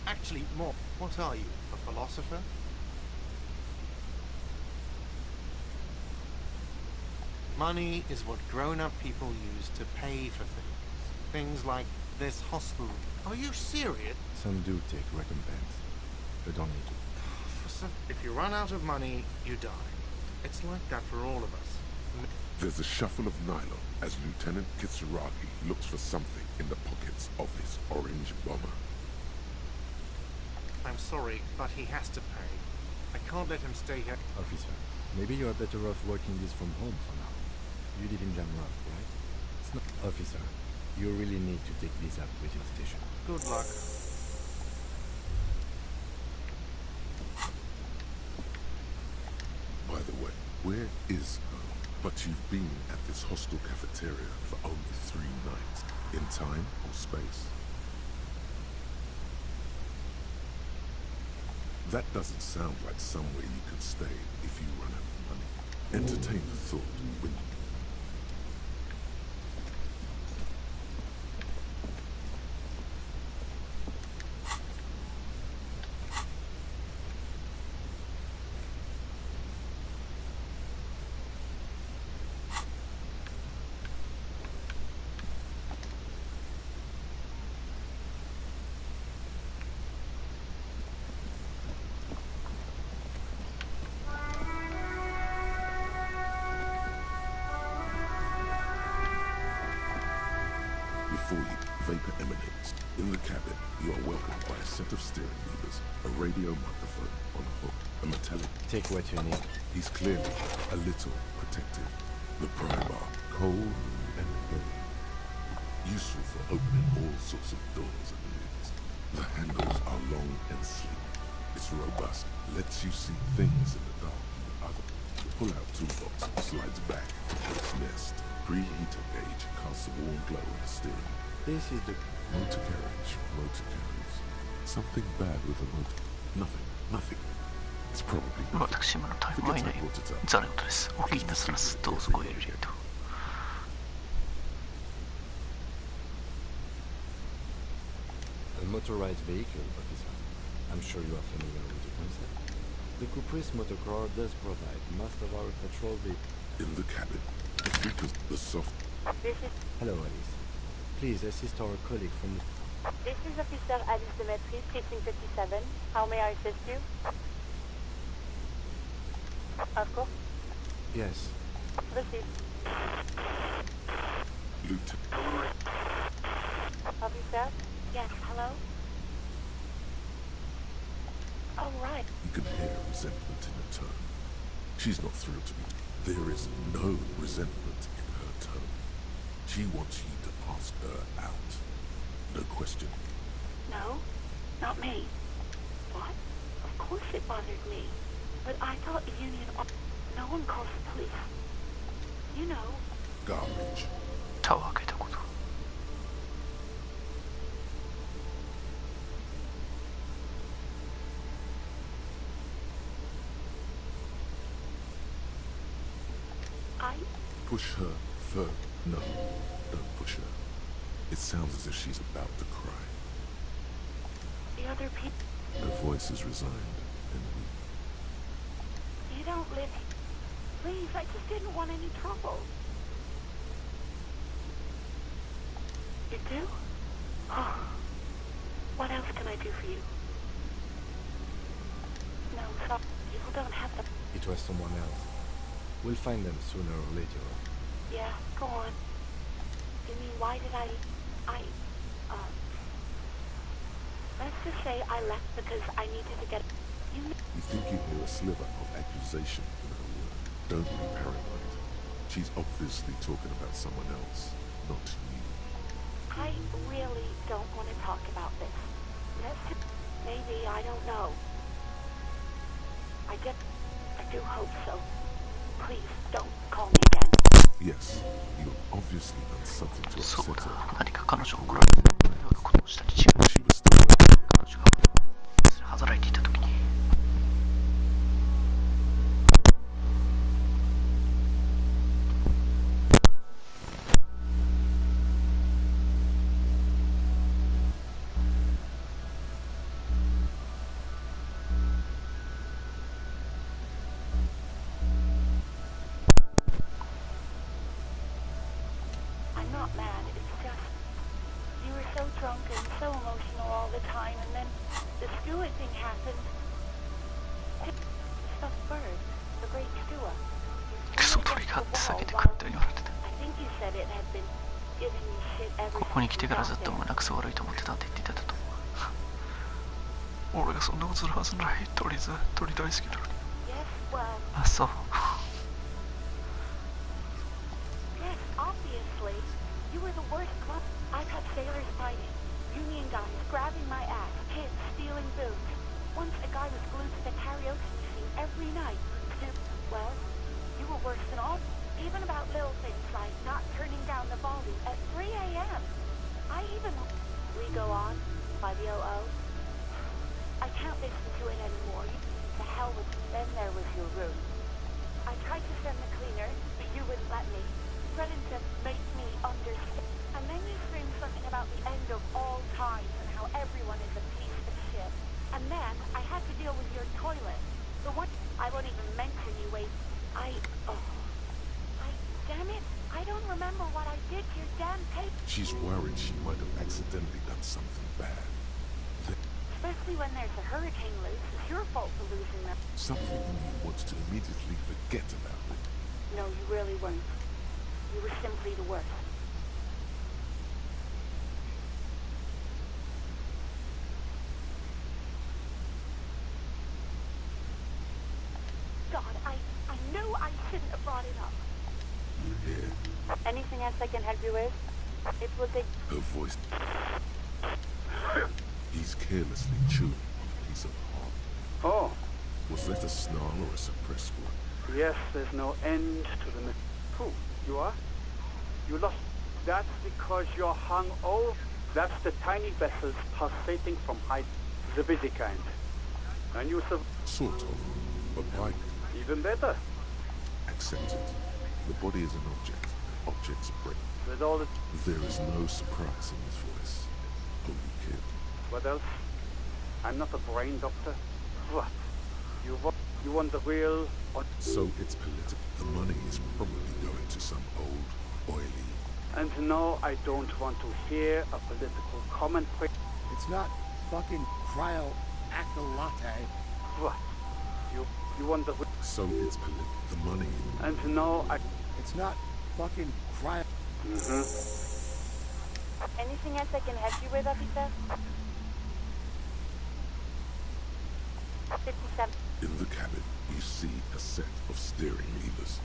Actually, more. What are you, a philosopher? Money is what grown-up people use to pay for things. Things like this hostel. Are you serious? Some do take recompense. But don't need to. If you run out of money, you die. It's like that for all of us. There's a shuffle of nylon as Lieutenant Kitsuragi looks for something in the pockets of his orange bomber. I'm sorry, but he has to pay. I can't let him stay here. Officer, maybe you are better off working this from home for now. You live in Jamrock, right? It's not... Officer, you really need to take this up with your station. Good luck. By the way, where is home? But you've been at this hostel cafeteria for only 3 nights. In time or space? That doesn't sound like somewhere you can stay if you run out of money. Entertain the thought when before you, vapor emanates. In the cabin, you are welcomed by a set of steering levers, a radio microphone on a hook, a metallic... Take what you need. He's clearly a little protective. The pry bar, cold and heavy. Useful for opening all sorts of doors and lids. The handles are long and sleek. It's robust, lets you see things in the dark. The pull-out toolbox slides back to its nest. Preheater gauge casts a warm glow on the steering. This is the... Motor carriage. Something bad with the motor. Nothing. It's probably nothing. 私ものタイムは以内ザネオトです。お聞きなさらずどうぞご遠慮と。A motorized vehicle, officer. I'm sure you are familiar with the concept. The Caprice Motorcar does provide most of our patrol vehicles. In the cabin, the soft... Hello, Alice. Please assist our colleague from the... This is Officer Alice Demetri, Precinct 57. How may I assist you? Of course. Yes. Proceed. Lieutenant. Officer? Yes, hello? Oh, right. You can hear resentment in her tone. She's not thrilled to be... There is no resentment in her tone. She wants you to ask her out. No question. No, not me. What? Of course it bothered me. But I thought Union... No one calls the police. You know. Garbage. 蓋を開けたこと。Push her further. No, don't push her. It sounds as if she's about to cry. The other people... Her voice is resigned and weak. You don't live here. Please, I just didn't want any trouble. You do? Oh. What else can I do for you? No, sorry. People don't have them. It was someone else. We'll find them sooner or later. Yeah, go on. You mean, why did let's just say I left because I needed to get... You think you hear a sliver of accusation in her word. Don't be paranoid. She's obviously talking about someone else, not you. I really don't want to talk about this. Maybe, I don't know. I do hope so. Please, don't call me again. Yes, you have obviously done something to そう upset だ、 her. 何か彼女を怒られるようなことをしたに違いない。 She was still working. 彼女が働いていた時に。I'm not mad, it's just... You were so drunk and so emotional all the time, and then the Stewart thing happened. The stuffed bird, the great Stewart. クソ鳥があって避けてくって言われてた。 I think you said it had been giving you shit ever ここに since 来て you から got ずっと there. 胸くそ悪いと思ってたって言ってたと思う。俺がそんなことするはずない。鳥大好きなのに。 Yes, well, あ、そう。 yes, obviously. You were the worst club. I've had sailors fighting, union guys grabbing my ass, kids stealing booze. Once a guy was glued to the karaoke machine every night. Well, you were worse than all. Even about little things like not turning down the volume at 3 a.m. I even... We go on by the OO. I can't listen to it anymore. The hell with... Then there was your room. I tried to send the cleaner, but you wouldn't let me. Threatened to make me understand. And then you screamed something about the end of all time and how everyone is a piece of shit. And then I had to deal with your toilet. The one... I won't even mention you wait. Damn it. I don't remember what I did to your damn tape. She's worried she might have accidentally done something bad. Especially when there's a hurricane loose. It's your fault for losing them. Something in you wants to immediately forget about it. No, you really weren't. You were simply the worst. God, I knew I shouldn't have brought it up. You hear? Anything else I can help you with? It was a... Her voice. He's carelessly chewing on a piece of hard. Oh, Was that a snarl or a suppressed one? yes, there's no end to the... Who? You are? You lost... That's because you're hung over. That's the tiny vessels pulsating from height. The busy kind. And you Sort of. But why? even better. Accept it. The body is an object. Objects break. With all the... There is no surprise in his voice. Only kid. What else? I'm not a brain doctor. What? You want the real... So it's political. The money is probably going to some old, oily... And no, I don't want to hear a political commentary. It's not fucking cryo acta latte. What? You want the... So it's political. The money... And no, I... It's not fucking cryo. Anything else I can help you with, officer? 57. In the cabin, you see a set of steering levers.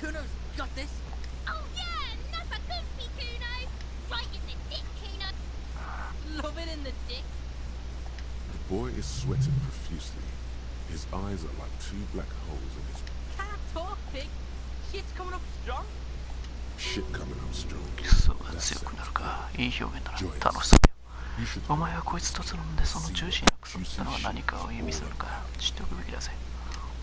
Kuno's got this. Oh yeah, Napa Goofy Kuno! Right in the dick, Kuno! Love it in the dick. The boy is sweating profusely. His eyes are like two black holes in his... Can't talk, pig. Shit's coming up strong. Shit coming up strong. クソが強くなるか。いい表現だな。楽しそうだよ。お前はこいつとつるんでそのジューシーなクソったのは何かを意味するのか知っておくべきだぜ。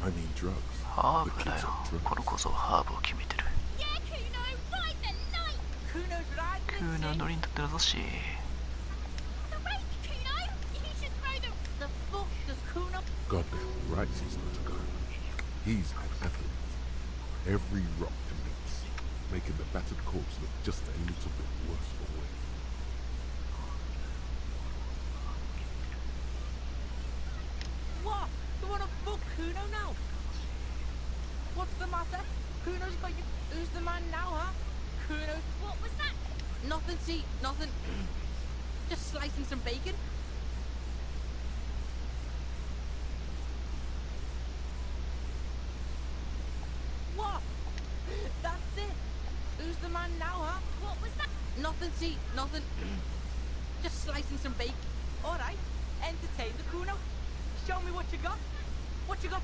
I mean drugs. ハーブだよ。この構造はハーブを決めてる。Yeah, Kuno, ride the night! Kuno's riding クーナー乗りに立ってるぞし。 The rake, Kuno! You should throw the... The fuck does Kuno... right he's not a guy. He's an athlete. Every rock connects, making the battered corpse look just a little bit worse for wear. What? You wanna book Kuno now? What's the matter? Kuno's got you. Who's the man now, huh? Kuno. What was that? Nothing, see, nothing. Just slicing some bacon. What? That's it. Who's the man now, huh? What was that? Nothing, see, nothing. Just slicing some bacon. Alright, entertain the Kuno. Show me what you got. What you got?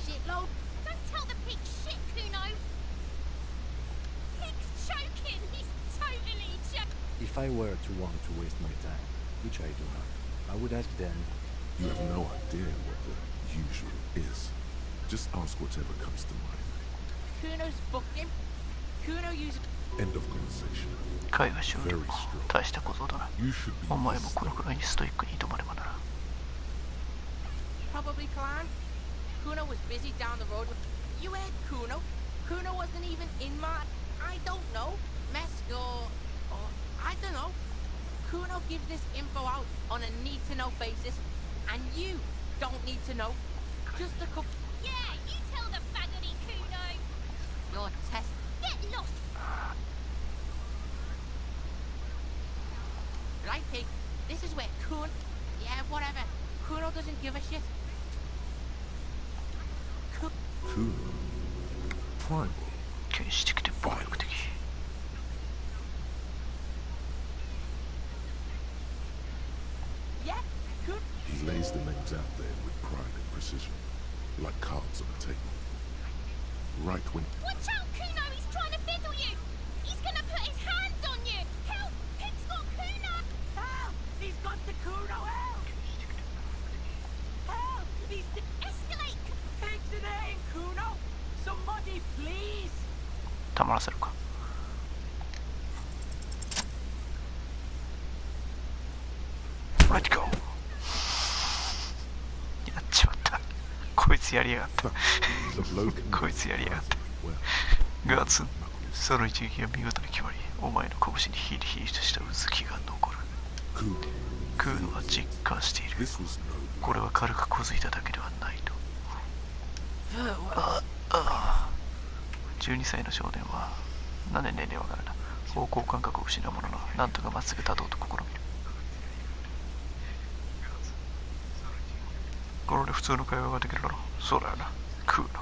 Shitload. Don't tell the pig shit, Kuno. Pig's choking. He's totally choking. If I were to want to waste my time, which I do not, I would ask them. You have no idea what the usual is. Just ask whatever comes to mind. Kuno's booked him. Kuno used. End of conversation. 会話終了。 Very strong. 大したことだな。 You should be お前もこのくらいにストイックに挑まねばならん。 Probably climb. Kuno was busy down the road with. You heard Kuno? Kuno wasn't even in my. I don't know. Mesk or I don't know. Kuno gives this info out on a need-to-know basis, and you don't need to know. Just a couple. Yeah, you tell the faggoty, Kuno. Your test. Get lost. Right, pig. This is where Kuno. Yeah, whatever. Kuno doesn't give a shit. cool. Primal. 原始的で暴力的。 Yeah, Kuno. He lays the names out there with pride and precision, like cards on a table. Right when Watch out, Kuno. He's trying to fiddle you. He's gonna put his hands on you. Help! Pig's got Kuno. Help! He's got the Kuno. Help! Help! He's the. Escalate. Pig's in aim, Kuno. Somebody, please. たまらせるか。レッツゴー。やっちまった。こいつやりやがった。こいつやりやがった。ガツン。その一撃が見事に決まり、お前の拳にヒリヒリとしたうずきが残る。クーノは実感している。これは軽く小づいただけではないと。12歳の少年は何年齢わからない方向感覚を失うもののなんとかまっすぐ立とうと試みる。これで普通の会話ができるだろう。そうだよな、クーノ。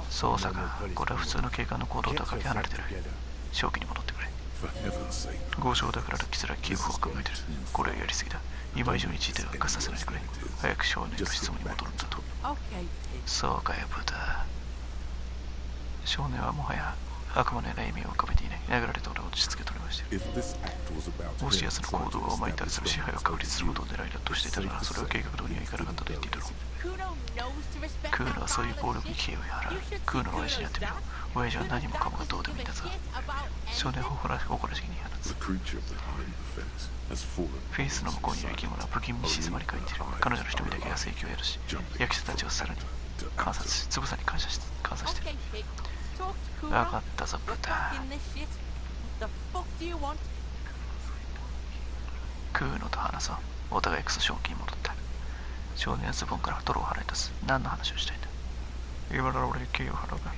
そうさか、これは普通の警官の行動とはかけ離れてる。正気に戻ってくれ。豪商だからきつらい記憶を考えてる。これはやりすぎだ。今以上に事態を悪化させないでくれ。早く少年の質問に戻るんだと。そうかよ、ブタ。少年はもはや悪魔のような意味を浮かべていない。殴られた俺を落ち着け取りましたよ。もし奴の行動がお前に対する支配を確立することを狙いだとしていたなら、それは計画通りにはいかなかったと言っていたろう。クーノはそういう暴力に敬意を払う。クーノの親父にやってみよう。親父は何もかもがどうでもいいんだぞ。少年は誇らしげに放つ。フェイスの向こうにいる生き物は不気味に静まり返っている。彼女の瞳だけが正気を宿し、役者たちをさらに観察し、つぶさに観察している。分かったぞ、ブタ。クーノと話そう。お互いクソ正気に戻った。少年はズボンから泥を払い出す。何の話をしたいんだ。今なら俺に敬意を払うが。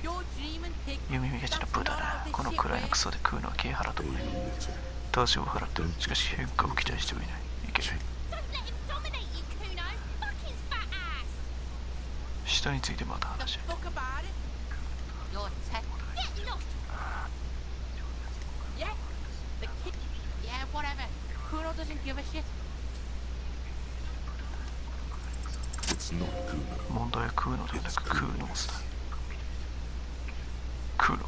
夢見がちなブタだ。この暗いのクソでクーノは敬意払うと思う。多少払った。しかし変化を期待してはいない。いけない。下についてまた話し合う。問題はクーノではなくクーノスだ。クーノ、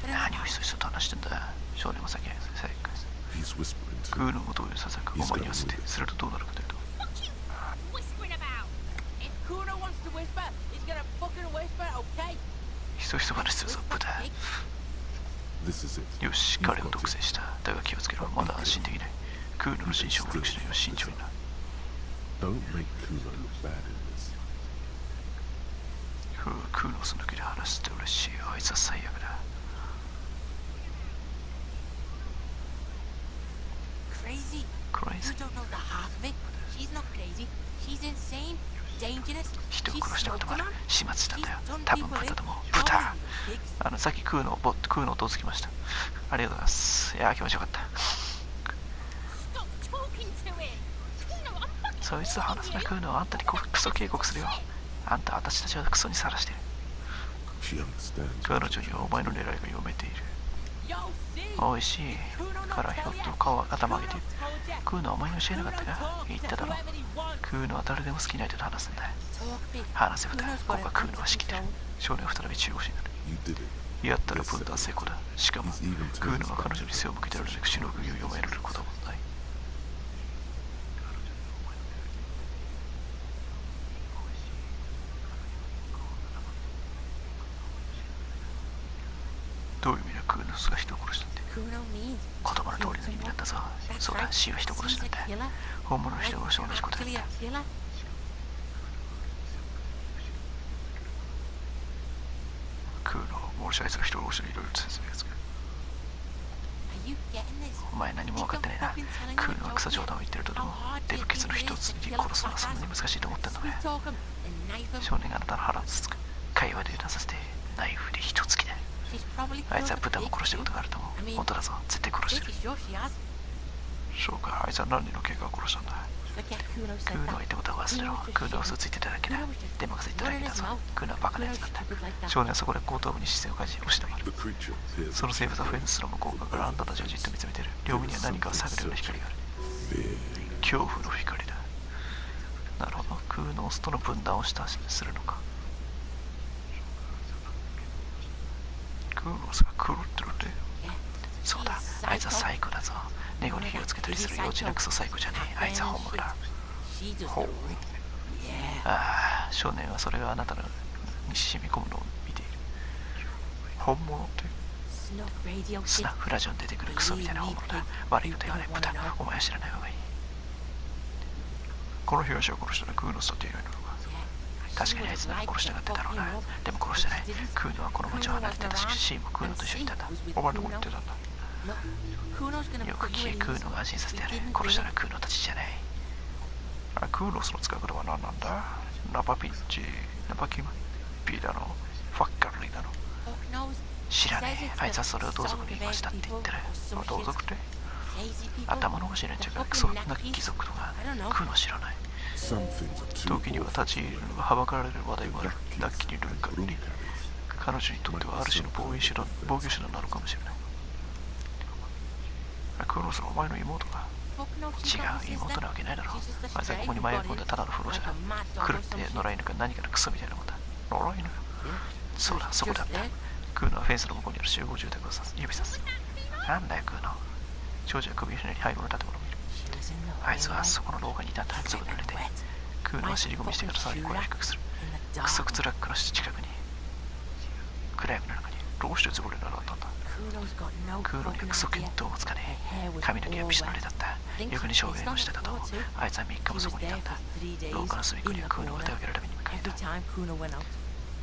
何をひそひそと話してんだ。少年は先にクーノも同様ささくお前に合わせてするとどうなるかというと。ひそひそ話するぞ、ブタ。よし、彼を独占した。だが気をつけろ、まだ安心できない。クーノの心象を悪くしないよう慎重にな。Don't make Kuno look bad in this. クーノス抜きで話して嬉しい。あいつは最悪だ。Crazy? Crazy? You don't know the half of it. She's not crazy. She's insane. Dangerous. 人を She's 殺したこともある。 smoking on. 始末したんだよ。 She's done 多分 people ブ in. タだもん。 All ブタ you pigs. さっきクーノとつきました。ありがとうございます。いやー気持ちよかった。 Stop talking to him! Kuno, I'm fucking そいつと話すな。 warning クーノはあんたにクソ警告するよ。あんた私たちをクソにさらしてる。 She understands. 彼女にはお前の狙いが読めている。 Yo, see? おいしい。からひょっと顔は頭上げてる。クーノはお前に教えなかったか。言っただろう。クーノは誰でも好きな人と話すんだ。 Talk big. 話せ豚。 Kuno's こ got こは it クーノは仕切ってる。 under control. 少年は再び中腰になる。 You did it. やったら分断成功だ。しかも He's even クー turned ノ his は back. 彼女に背を向けてられる口の釘を読められることもない。どういう意味だ。クーノスが人を殺したって。 Kuno means 言葉の通りの意味なんだぞ。そうだ、死は人殺しなんだ。本物の人殺しと同じことだった。 killer. クーノ、もしあいつが人殺しのいろいろ説明する。 Are you getting this? お前何も分かってないな。クーノはクソ冗談を言ってるとでも、デブケツの人を次に殺すのはそんなに難しいと思ったんだね。 Talk him and knife him. 少年があなたの腹をつつく。会話で油断させて、ナイフで一突きだ。 She's probably あいつ killed は a 豚も pig 殺したこと too. があると思 I う。 mean, 本当だぞ、絶対殺してる。 pretty sure she has. そうか、あいつは何人の警官を殺したんだ。 Forget Kuno ク said ーノは that. 言ったことは忘れろ。クーノは嘘ついてただけだ。デマがついてただけだぞ。クーノはバカなやつだった。少年はそこで後頭部に視線を感じ、押し黙る。 The creature appears その生物はフェンスの向こう側からあんたたちをじっと見つめてる。両目には何かを探るような光がある。 fear. 恐怖の光だ。なるほど。クーノスとの分断をするのか。クーノスが狂ってるって。そうだ、あいつはサイコだぞ。ネゴに火をつけたりする幼稚なクソサイコじゃねえ。あいつは本物だ。 She does ほう。 the Yeah. ああ、少年はそれがあなたのに染み込むのを見ている。本物って Snuff radio ス shit. ナッフラジオに出てくるクソみたいな本物だ。悪いこと言わない豚。お前は知らない方がいい。この被害者を殺したのはクーノスだって言えないのか。確かにあいつなら殺したがってだろうな。でも殺してない。クーノはこの町を離れてたし、シーもクーノと一緒にいたんだ。お前のとこ行ってたんだ。 Look, Kuno's gonna よく put 聞 you け、 in クー easy. ノが安心させてやる。 You didn't 殺 do した it. のはクーノたちじゃない。あ、クーノスの使い方は何なんだ。ナパピッチ、ナパキマピだの、ファッカリーだの。 Fuck knows. 知らねえ。あいつはそれを同族に言いましたって言ってる。同族って Crazy people. 頭の教えないというかクソな貴族とかクーノ知らない。 Some things are too 時には立ち入るのがはばかられる話題もある。ラッキーにルンカリに彼女にとってはある種の防御手段なのかもしれない。クーノスのお前の妹か。 Fuck knows. 違 She's not う、 his 妹 sister. なわけないだろう。 She's just a あいつはここに迷い込んだただの不老者だ。狂って野良犬か何かのクソみたいなもんだ。野良犬。そうだ、そこだった。クーノはフェンスの向こうにある集合住宅を指さす。なんだよ、クーノ。少女は首をひねり背後の建物を見る。あいつはそこの廊下にいたんだ。ずぶ濡れて。クーノは尻込みしてからさらに声を低くする。クソ靴ラックの近くに。暗闇の中に。どうしてずぶ濡れなかったんだ。 Kuno's got no クーノには fucking クソ見 idea. 当もつかね Her え。 hair was 髪の毛は all びしょ濡 wet. れだった。 Thinks よくに she's 証言をしてたと思う。 done it before, too. あいつは3日も He そ was こにいた there んだ。 for 3 days 廊下の隅っこに in は the クーノが手を corner. 挙げるために向かい Every た。 time Kuno went out.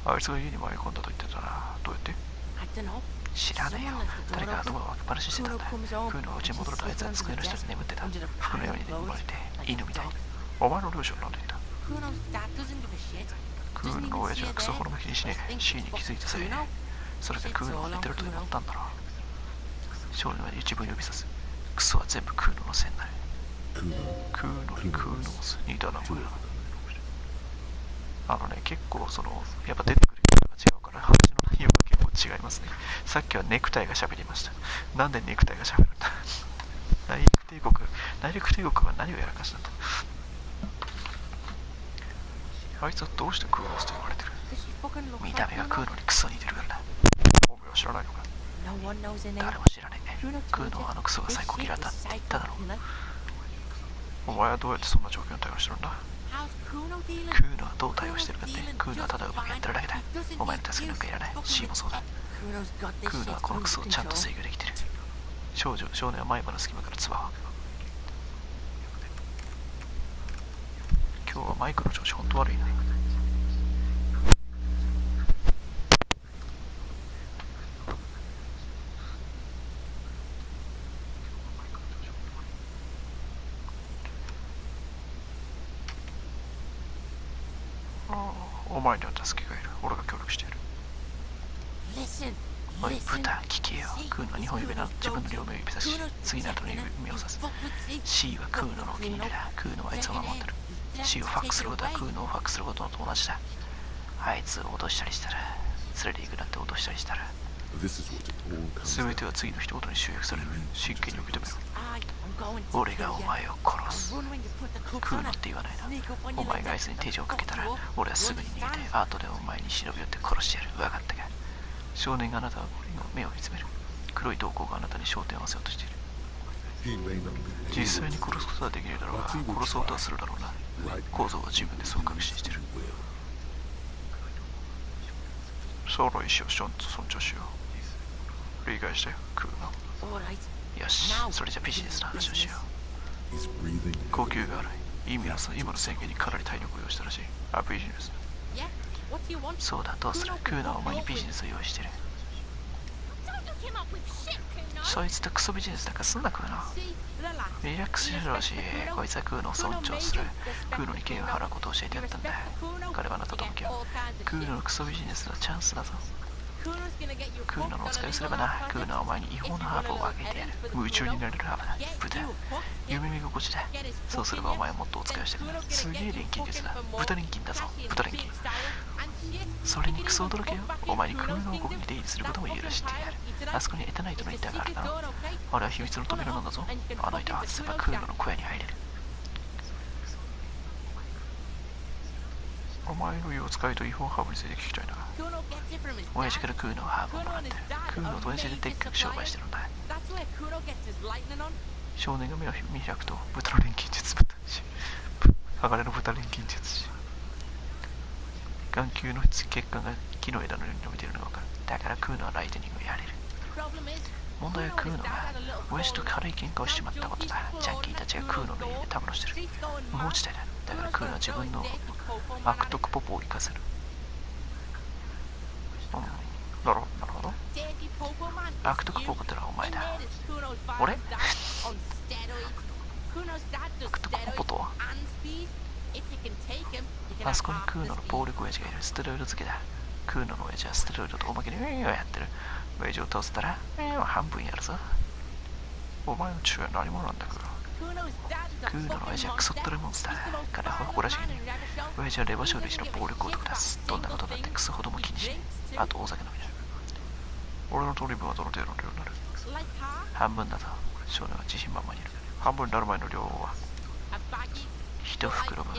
あいつが家に迷い込んだと言ってたな。どうやって I don't know. 知らねえよ。 Someone left the 誰 door かがドア open. を開けっぱなしにしてたんだ。ク Kuno comes home ーノが and 家に she 戻るとあい sits つは under 机 the の下 desk に眠ってた。 under the 服のよう pile に of 包まれ clothes て like 犬 a みたい。 dog. お前の両親なんて言った。 Kuno's dad doesn't give a shit. クーノ Doesn't の even 親 see 父 her はクソ there. ほども気にしねえ。 Thinks 死に気づいたせい。 Kuno. それでクーノが寝てるとでも言ったんだろう。少年は一部指さす。クソは全部クーノのせいになる。 Kuno. クーノにクーノス似た名前だ。結構やっぱ出てくる人が違うから話の内容が結構違いますね。さっきはネクタイが喋りました。なんでネクタイが喋るんだ。内陸帝国が何をやらかしたんだ。あいつはどうしてクーノスと呼ばれてる。見た目がクーノにクソ似てるからだ。お前は知らないのか。 No one knows her name. 誰も知らねえ。クーノはあのクソが最高嫌いだって言っただろう。お前はどうやってそんな状況に対応してるんだ。 How's Kuno dealing? クーノはどう対応してるかって。クーノはただうまくやってるだけだ。お前の助けなんかいらない。シーもそうだ。 Kuno's got ク this ーノ shit はこの under クソをちゃんと control. 制御できてる。少年は前歯の隙間から唾を吐く。今日はマイクの調子ほんと悪いな。お前には助けがいる。俺が協力している。おい、ブタ、聞けよ。クーノは2本指な自分の両目を指さし、次の後の指を指す。C はクーノのお気に入りだ。クーノはあいつを守ってる。C をファックすることはクーノをファックすることと同じだ。あいつを脅したりしたら、連れて行くなんて脅したりしたら、全ては次の一言に集約される。真剣に受け止めろ。俺がお前を殺す。クーノって言わないな。お前があいつに手錠をかけたら、俺はすぐに逃げて、後でお前に忍び寄って殺してやる。分かったか。少年があなたの目を見つめる。黒い瞳孔があなたに焦点を合わせようとしている。実際に殺すことはできるだろうが、殺そうとはするだろうな。構造は自分でそう確信している。その意思をちゃんと尊重しよう。理解したよ、クーノ。よし、それじゃビジネスの話をしよう。呼吸が荒い。今の宣言にかなり体力を要したらしい。ビジネス。そうだ、どうする？クーノはお前にビジネスを用意してる。そいつとクソビジネスなんかすんな、クーノ。リラックスしろし、こいつはクーノを尊重する。クーノに敬意を払うことを教えてやったんだ。彼はあなたと向き合う。クーノのクソビジネスのチャンスだぞ。クーノのお使いをすればな。クーノはお前に違法なハーブを分けてやる。夢中になれるハーブだ。豚、夢見心地だ。そうすればお前はもっとお使いをしてくれる。すげえ錬金術だ。豚錬金だぞ。豚錬金。それにクソ驚けよ。お前にクーノ王国に出入りすることも許してやる。あそこにエタナイトの板があるだろう。あれは秘密の扉なんだぞ。あの板を外せばクーノの小屋に入れる。お前の言う使いと違法ハーブについて聞きたいな。親父からクーノはハーブをもらってる。クーノと親父ででっかく商売してるんだ。少年が目を見開くと豚の錬金術鋼の豚錬金術師。眼球の血管が木の枝のように伸びているのが分かる。だからクーノはライトニングをやれる。問題はクーノが親父と軽い喧嘩をしちまったことだ。ジャンキーたちがクーノの家でたむろしてる。無法地帯だ。だからクーノは自分の悪徳ポポを生かせる。なるほど。悪徳ポポってのはお前だ。俺？悪徳ポポとはあそこにクーノの暴力親父がいる。ステロイド漬けだ。クーノの親父はステロイドとおまけにやってる。親父を倒せたら半分やるぞ。お前の父親は何者なんだか。クーノの親父はクソットレモンスター。彼は誇らしげに。親父はレバショール一の暴力男だ。どんなことだってクソほども気にしない。あと大酒飲みだ。俺の取り分はどの程度の量になる？半分だと。少年は自信満々にいる。半分になる前の量は一袋分。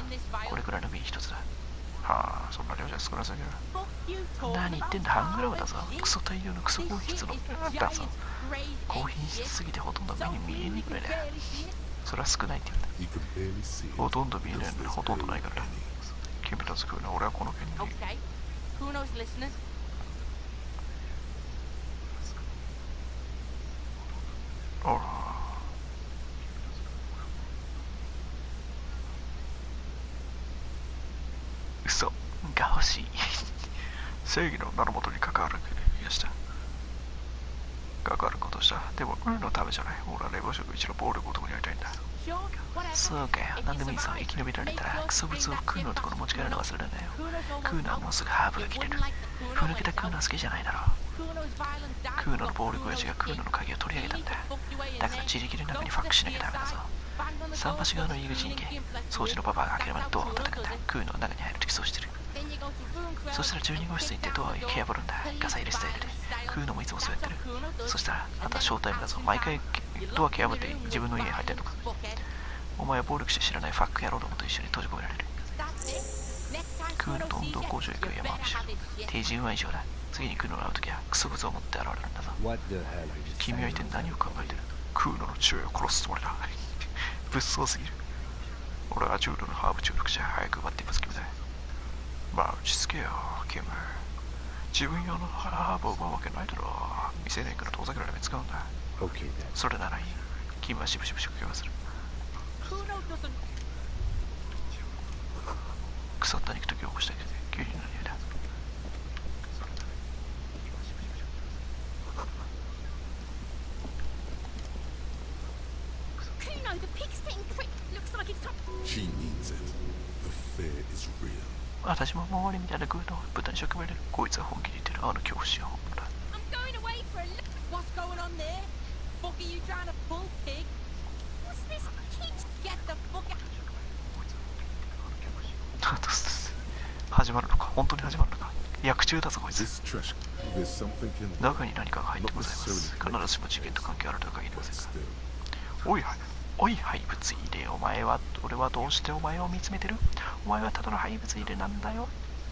これくらいの瓶一つだ。はあ、そんな量じゃ少なすぎる。何言ってんだ、半グラムだぞ。クソ大量のクソ高品質のだぞ。高品質すぎてほとんど目に見えないくらいだ。それは少ないって言うんだ。ほとんど見えないのにほとんどないからだ。君たち食うな、俺はこの件に。あら。嘘が欲しい。正義の名のもとに関わる気がした。関わることをした。でも運のためじゃない。俺はレバショク一の暴力男になりたいんだ。そうかよ。なんでもいいさ。生き延びられたらクソ物をクーノのところ持ち帰るの忘れるなよ。クーノはもうすぐハーブが切れる。ふぬけたクーノは好きじゃないだろう。クーノの暴力親父がクーノの鍵を取り上げたんだ。だから自力で中にファックしなきゃダメだぞ。桟橋側の入り口に行け。掃除のパパが開けるまでドアを叩くんだ。クーノは中に入るときそうしてる。そしたら12号室に行ってドアを蹴破るんだ。ガサ入れスタイルで。クーノもいつもそうやってる。そしたらあとはショータイムだぞ。毎回ドア蹴破って自分の家に入ってんのか。お前は暴力して知らないファック野郎どもと一緒に閉じ込められる。クーノと運動工場へ行く山道。定時運は以上だ。次にクーノの会うときはクソ物を持って現れるんだぞ。君は一体何を考えてる？クーノの父親を殺すつもりだ。物騒すぎる。俺は重度のハーブ中毒者。早く奪ってぶつけみたい。まあ落ち着けよ、キム。自分用のハーブを奪うわけないだろう。未成年から遠ざけられて使うんだ。それならいい。キムはしぶしぶ食用する。腐った肉と凝固したけど牛乳の匂いだ。Kuno, the pig-spitting prick looks like it's top. She means it. The fear is real. 私も周りみたいなグーの豚に職場れる。こいつは本気で言ってる。あの恐怖心は本物だ。I'm going away for a look. What's going on there? Fuck are you trying to pull, pig? What's this kid? Get the fuck out. 始まるのか。本当に始まるのか。薬中だぞこいつ。 This trash. There's something in there. 中に何かが入ってございます。必ずしも事件と関係あるとは限りませんが。おい廃物入れ。俺はどうしてお前を見つめてる？お前はただの廃物入れなんだよ。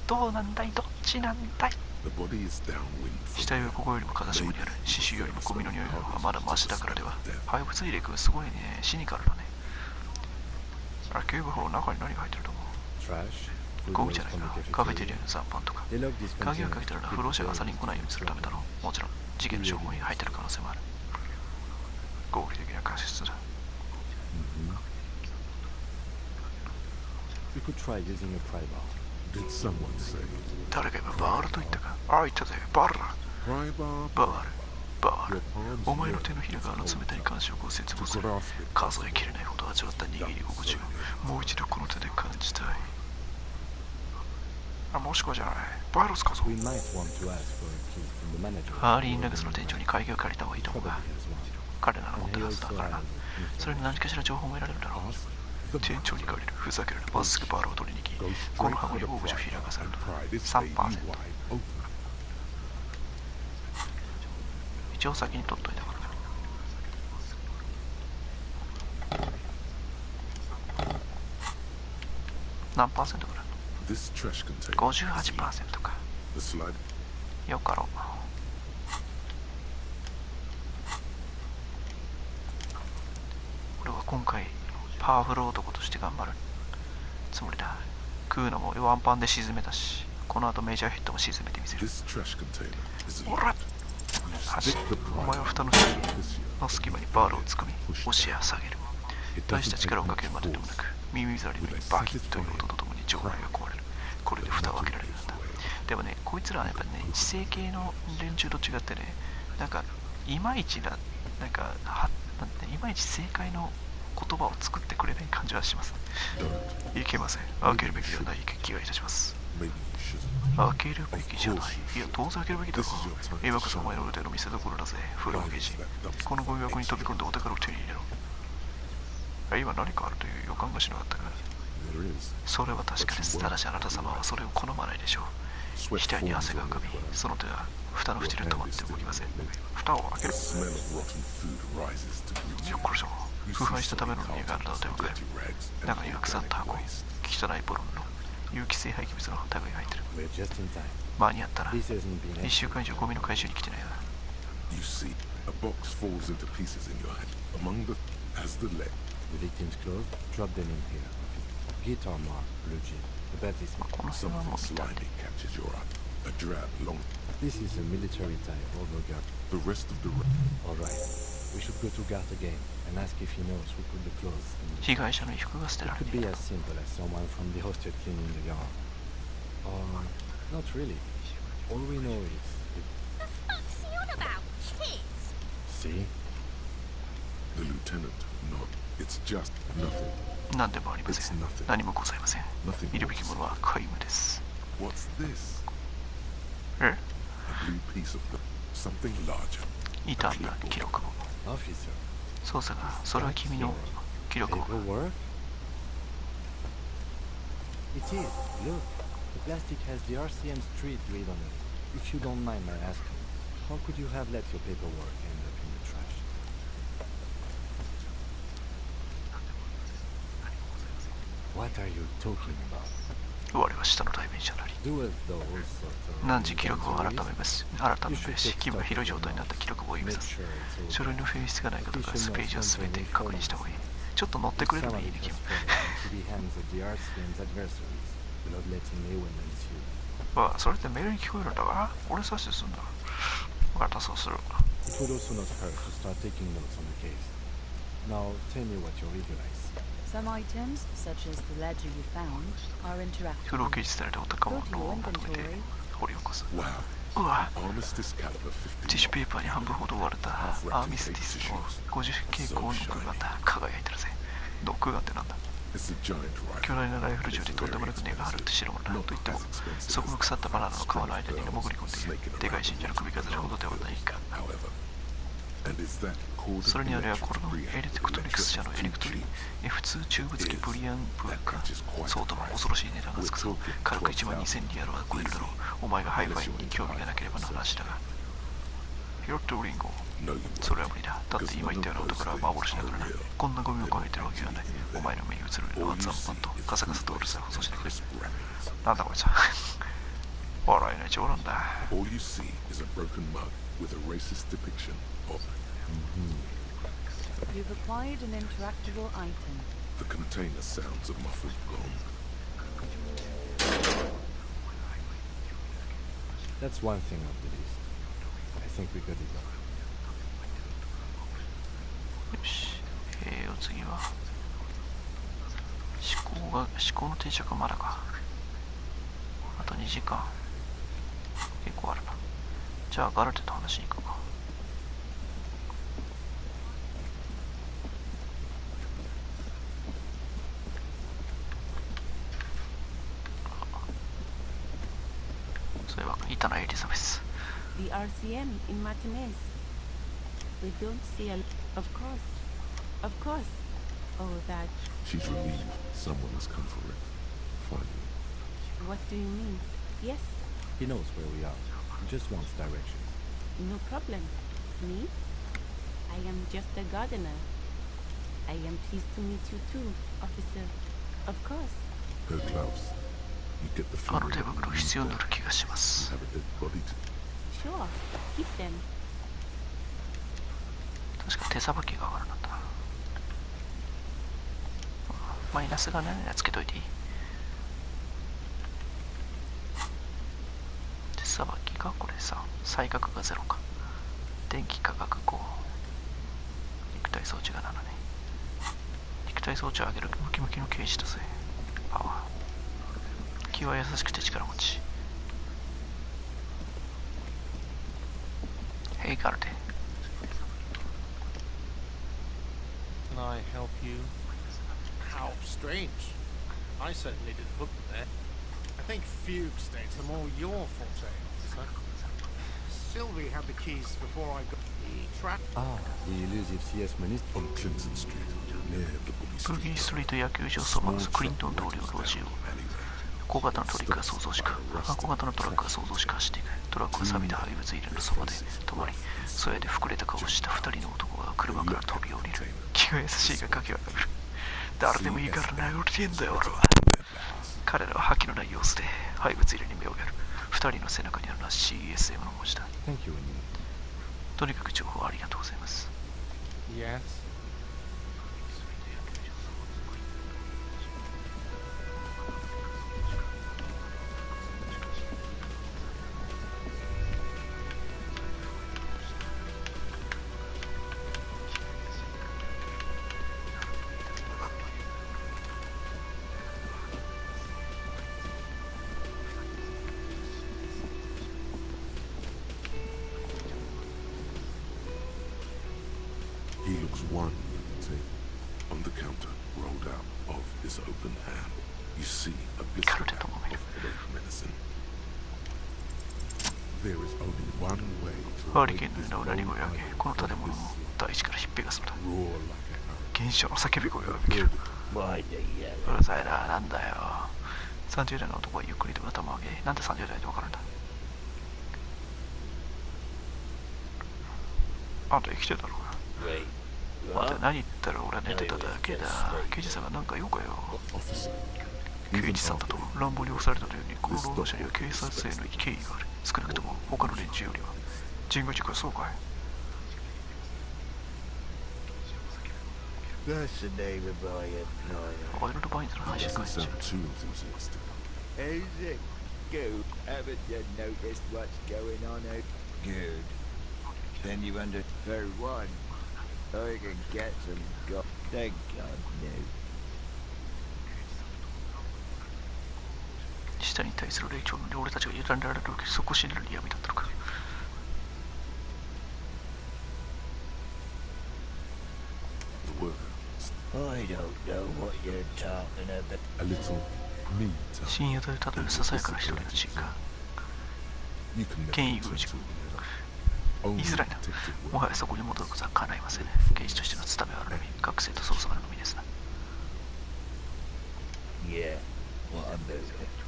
どうなんだい？どっちなんだい？ The body is downwind. 死体はここよりも風下にある。刺繍よりもゴミの匂いはまだマシだからでは。廃物入れ君すごいね。シニカルだね。あ、警部補の中に何が入ってると思う？ゴミじゃないか。カフェテリアの残飯とか。鍵をかけたら不老者が朝に来ないようにするためだろう。もちろん事件の情報に入ってる可能性もある。合理的な仮説だ。We could try using a pry bar. Did someone say? 誰が今バールと言ったか。あ、言ったぜ。バールだ。 Pry bar. バール。お前の手のひらが冷たい感触を切望する。数えきれないほど味わった握り心地をもう一度この手で感じたい。あ、もしくはじゃない。バイロスかぞ。We might want to ask for a key from the manager. ハーリー・ナグスの店長に鍵を借りた方がいいと思う Probably が、 has one. 彼らの持ってるはずだからな。それに何かしら情報も得られるだろう。店長に借りる。ふざけるな。まっすぐバールを取りに行き、この箱に大口を開かせる。3%。一応先に取っといたから。何パーセントぐらい？ 58% か。よかろう。俺は今回パワフル男として頑張るつもりだ。クーナもワンパンで沈めたし、この後メジャーヒットも沈めてみせる。おらっ、お前は蓋の隙間にバールを突っ込み押し上げる。大した力をかけるまででもなく、耳障りにバキッという音とともに場内が壊れる。これで蓋を開けられるんだ。でもね、こいつらはやっぱりね、知性系の連中と違ってね、なんかいまいちだ、なんかいまいち正解の言葉を作ってくれない感じはします。いけません。開けるべきではない気がいたします。開けるべきじゃない。いや、当然開けるべきだろ。今こそお前の腕の見せ所だぜ、フランゲジ。このゴミ箱に飛び込んでお宝を手に入れろ。今何かあるという予感がしなかったが、それは確かです。ただしあなた様はそれを好まないでしょう。額に汗が浮かび、その手は蓋の縁で止まって動きません。蓋を開ける。よっこらしょ。腐敗したための匂いがあるのではかる。中には腐った箱、汚いボロンの有機性廃棄物の類が入ってる。間に合ったら、1週間以上ゴミの回収に来てないな。The victim's clothes, drop them in here. Guitar mark, blue jean. The belt is catches your eye. A drab, long. This is a military type overguard. The rest of the Alright. We should go to guard again and ask if he knows who put the clothes in the 被害者の衣服が捨てら It れ could てい be た。 as simple as someone from the hostel cleaning the yard. Or not really. All we know is The fuck's he on about? Kids? see? The lieutenant, no. It's just nothing. 何でもありません。何もございません。いるべきものは皆無です。 What's this? え？ A blue piece of something larger. 傷んだ記録簿。 Officer. 捜査が、それは君の記録簿。 Paperwork? It is. Look. The plastic has the RCM street grid on it. If you don't mind my asking, how could you have let your paperwork end up in the trash? What are you talking about? 我は下の代弁者なり。 Do as though all sorts of 汝記録を改めますし、気分が広い状態になった記録簿を指さす。書類の紛失がないかとか、ページは全て確認した方がいい。ちょっと乗ってくれるのいいね、君。わあ、それってメールに聞こえるんだわ。俺さしてすんだ。わかった、そうする。 It would also not hurt to start taking notes on the case. Now, tell me what you realize. Some items, such as the ledger you found, are 不老 interactable. 掲示されたお宝 Go to 物を your まとめて inventory. 掘り起こす。 Wow. うわ、 Armistice caliber ティッシュ 50. ペーパーに半分ほど割れたアーミスティスの50蛍光のノックガンだ。輝いてるぜ。ノックガンってなんだ。 It's a giant rifle. 巨大なライフル銃でとんでもなく根が張るって代物だと言っても、そこの腐ったバナナの皮の間に潜り込んでいる。でかい信者の首飾るほどではないか。 And is that それにあれはこのエレクトリクス社のエレクトリ F2 チューブ付きブリアンプか。そうとも恐ろしい値段がつくぞ。軽く1万2000リアルは超えるだろう。お前がハイファイに興味がなければの話だが。ヒロットリンゴ。それは無理だ。だって今言ったようなお宝は幻だからな。こんなゴミをかけてるわけがない。お前の目に映るのは残飯とカサカサとうるさい放送しなくて。なんだこいつは。笑えない冗談だ。 all you see is a broken mug with a racist depiction of You've acquired an interactable item. the container sounds a muffled gong. That's one thing off the list. I think we got it all. よし。お次は思考の定着はまだか。あと2時間。結構あるな。じゃあガルテと話しに行くか。そういえばいたなエリザベス。 The RCM in Martinez. We don't see a... Of course. Of course. Oh, that... She's relieved someone has come for it. Finally. What do you mean? Yes, He knows where we are. He just wants directions. no problem. Me? I am just a gardener. I am pleased to meet you too, officer. Of course. Her gloves. You get the あ feeling の手 that 袋 you 必要 need にな that. る気がしま You す。 have a dead body to... Sure. Keep them. 確か手さばきが上がるなんだ。マイナスが何やつけといていい？手さばきがこれさ、再角が0か。電気価格5。肉体装置が7ね。肉体装置を上げるムキムキの刑事だぜ。パワー。気は優しくて力持ち。Hey, ガルテ。 Can I help you? How strange. I certainly didn't put them there. I think fugue states are more your forte, officer. Sylvie had the keys before I got the track. Ah, the elusive CS minister. On Clinton Street, near the Boogie ブ Street. ギーストリート野球場そばのクリントン同僚の路地を小型のトラックが想像しか走っていく。トラックは錆びた廃物入れのそばで止まり、そやで膨れた顔をした2人の男が車から飛び降りる。気が優しいがかけはかる。誰でもいいから殴りてんだよ俺は。彼らは覇気のない様子で廃物入れに目をやる。2人の背中にあるのは CSM の文字だ。 Thank you, Emily. とにかく情報ありがとうございます。 Yes. He looks one at the table. On the counter, rolled out of his open hand, you see a blister pack of headache medicine. There is only one way to ハリ avoid ケーンの this ようなうなり声を上げ、この建物の大地からひっぺがすのだ。 roar like a 現象の叫び声を上げる。うるさいな、なんだよ。30代の男はゆっくりと頭を上げ、なんで30代でわかるんだ。あんた生きてたのか。待て、何言ったら俺は寝てただけだ。刑事さんが何か言おうかよ。 officer. 刑事さんだと乱暴に押されたというように、この労働者には警察への敬意がある。少なくとも他の連中よりは。人語軸はそうかい。 That's the name of my employer. ワイルドバインズの配信 Doesn't 開始。 sound too enthusiastic. How's it go? Haven't you noticed what's going on out? Good. Then you under... For one, I can get some go... Thank God, no. 者に対する霊長の俺たちが委ねられる底知れる闇だったのか。深夜というただささやかな一人のシーンか。権威軍事言いづらいな。もはやそこに戻ることは叶いません。刑事としての務めはあるのみ、学生と捜査があるのみですな。Yeah, what about it?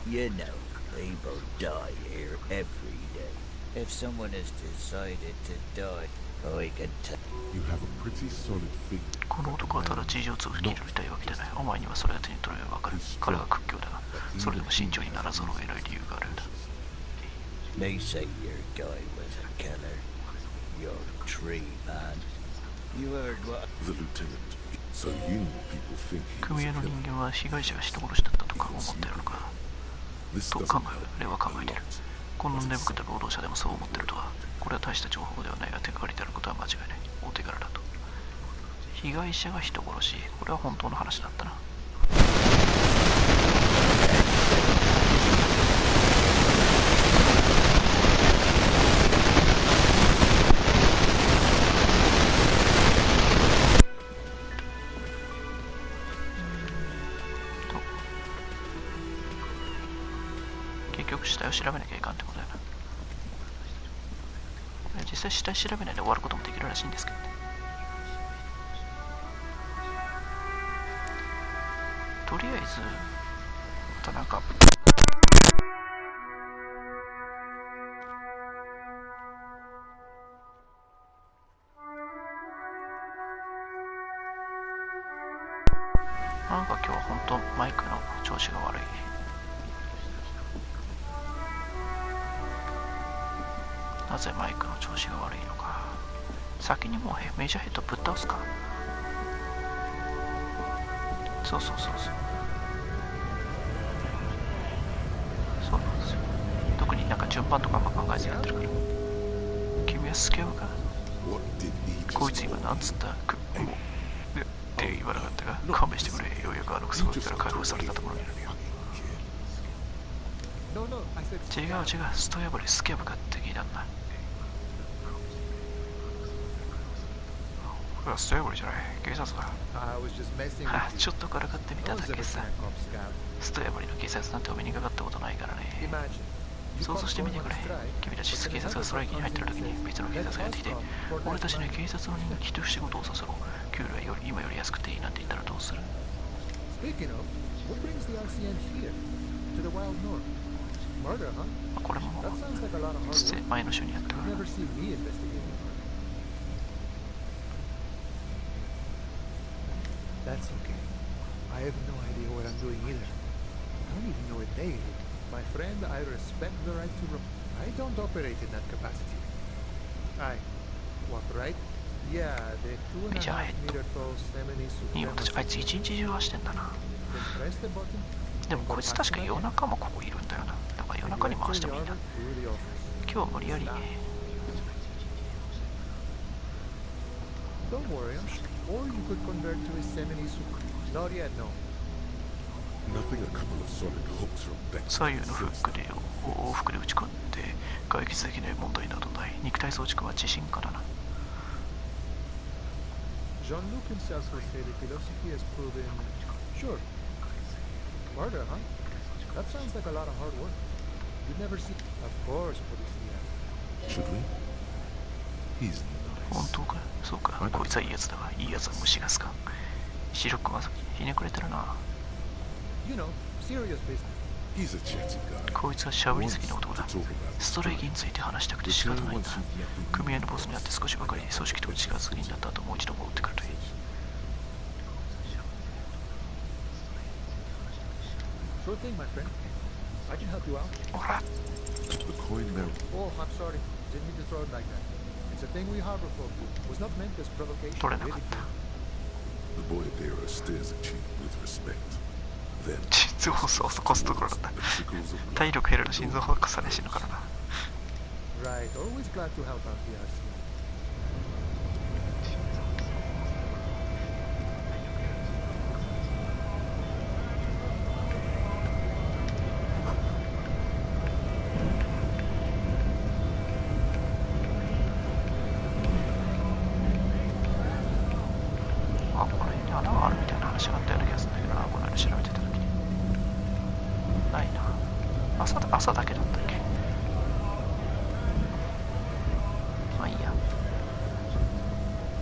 You know, people die here every day. If someone has decided to die, I can tell. You have a pretty solid feet. この男はただ事情を通じているたいわけでない。お前にはそれが手に取ればわかる。彼は屈強だが、それでも慎重にならざるを得ない理由があるんだ。They say your guy was a killer. You're a tree man. You heard what? The lieutenant. So you know people think he 組 was 合 a の killer. 人間は被害者が人殺しだったとか思っているのか。 This と doesn't 考 help える。例は考えている。 a lot. この根深い労働者でもそう思っているとは。これは大した情報ではないが手がかりであることは間違いない。大手柄だと。被害者が人殺し。これは本当の話だったな。結局死体を調べなきゃいかんってことだよな。実際死体調べないで終わることもできるらしいんですけどね。とりあえずまたなんか今日は本当マイクの調子が悪い。なぜマイクの調子が悪いのか。先にもうメジャーヘッドぶっ倒すか。そうなんですよ。特になんか順番とかも考えずやってるから。君はスケブか。こいつ今なんつったって言わなかったが、勘弁してくれ。ようやくあのクソガキから解放されたところにいるよ。違う、スト破りスケブかって聞いたんだ。これはスト破りじゃない、警察だ。ちょっとからかってみただけさ。スト破りの警察なんてお目にかかったことないからね。想像してみてくれ。君たち警察がストライキに入ってる時に別の警察がやってきて、俺たちに警察の人気と仕事をさせろ。給料は今より安くていいなんて言ったらどうする？これも前の週にやったから。That's okay. I have no idea what I'm doing either. I don't even know what they do. My friend, I respect the right to... I don't operate in that capacity. What, right? Yeah, the 2.5 meter tall semi-supremacy. あいつ一日中はしてんだな。 Press the button. でもこいつ確か夜中もここいるんだよな。だから夜中に回してもいいんだ。今日無理やり。Don't worry, I'm sure. Or you could convert to a semi-super. Not yet, no. Nothing a couple of solid hooks from back. 左右のフックで往復で打ち込んで解決できない問題などない。肉体装置は自信家だな。Jean-Luc himself would say that philosophy has proven... Sure. Murder, huh? That sounds like a lot of hard work. You'd never see... Of course, Policia. Should we? He's 本当か？そうか。こいつはいいやつだわ。いいやつは虫がすか。白くまさきひねくれてるな。You know, serious business. He's a chatty guy. こいつはしゃべり好きな男だ。ストライキについて話したくて仕方ないんだ。組合のボスに会って少しばかり組織と近づきになった後もう一度戻ってくるといい。Sure thing, my friend. I can help you out. ほら。 The coin now. Oh, I'm sorry. Didn't mean to throw it like that. It's a thing we harbor for. Was not meant as provocation. 取れなかった。 The boy there stares at you with respect. Then 心臓を起こすところだった。体力減るの心臓を起こされ死ぬからな。Right. Always glad to help out the RC.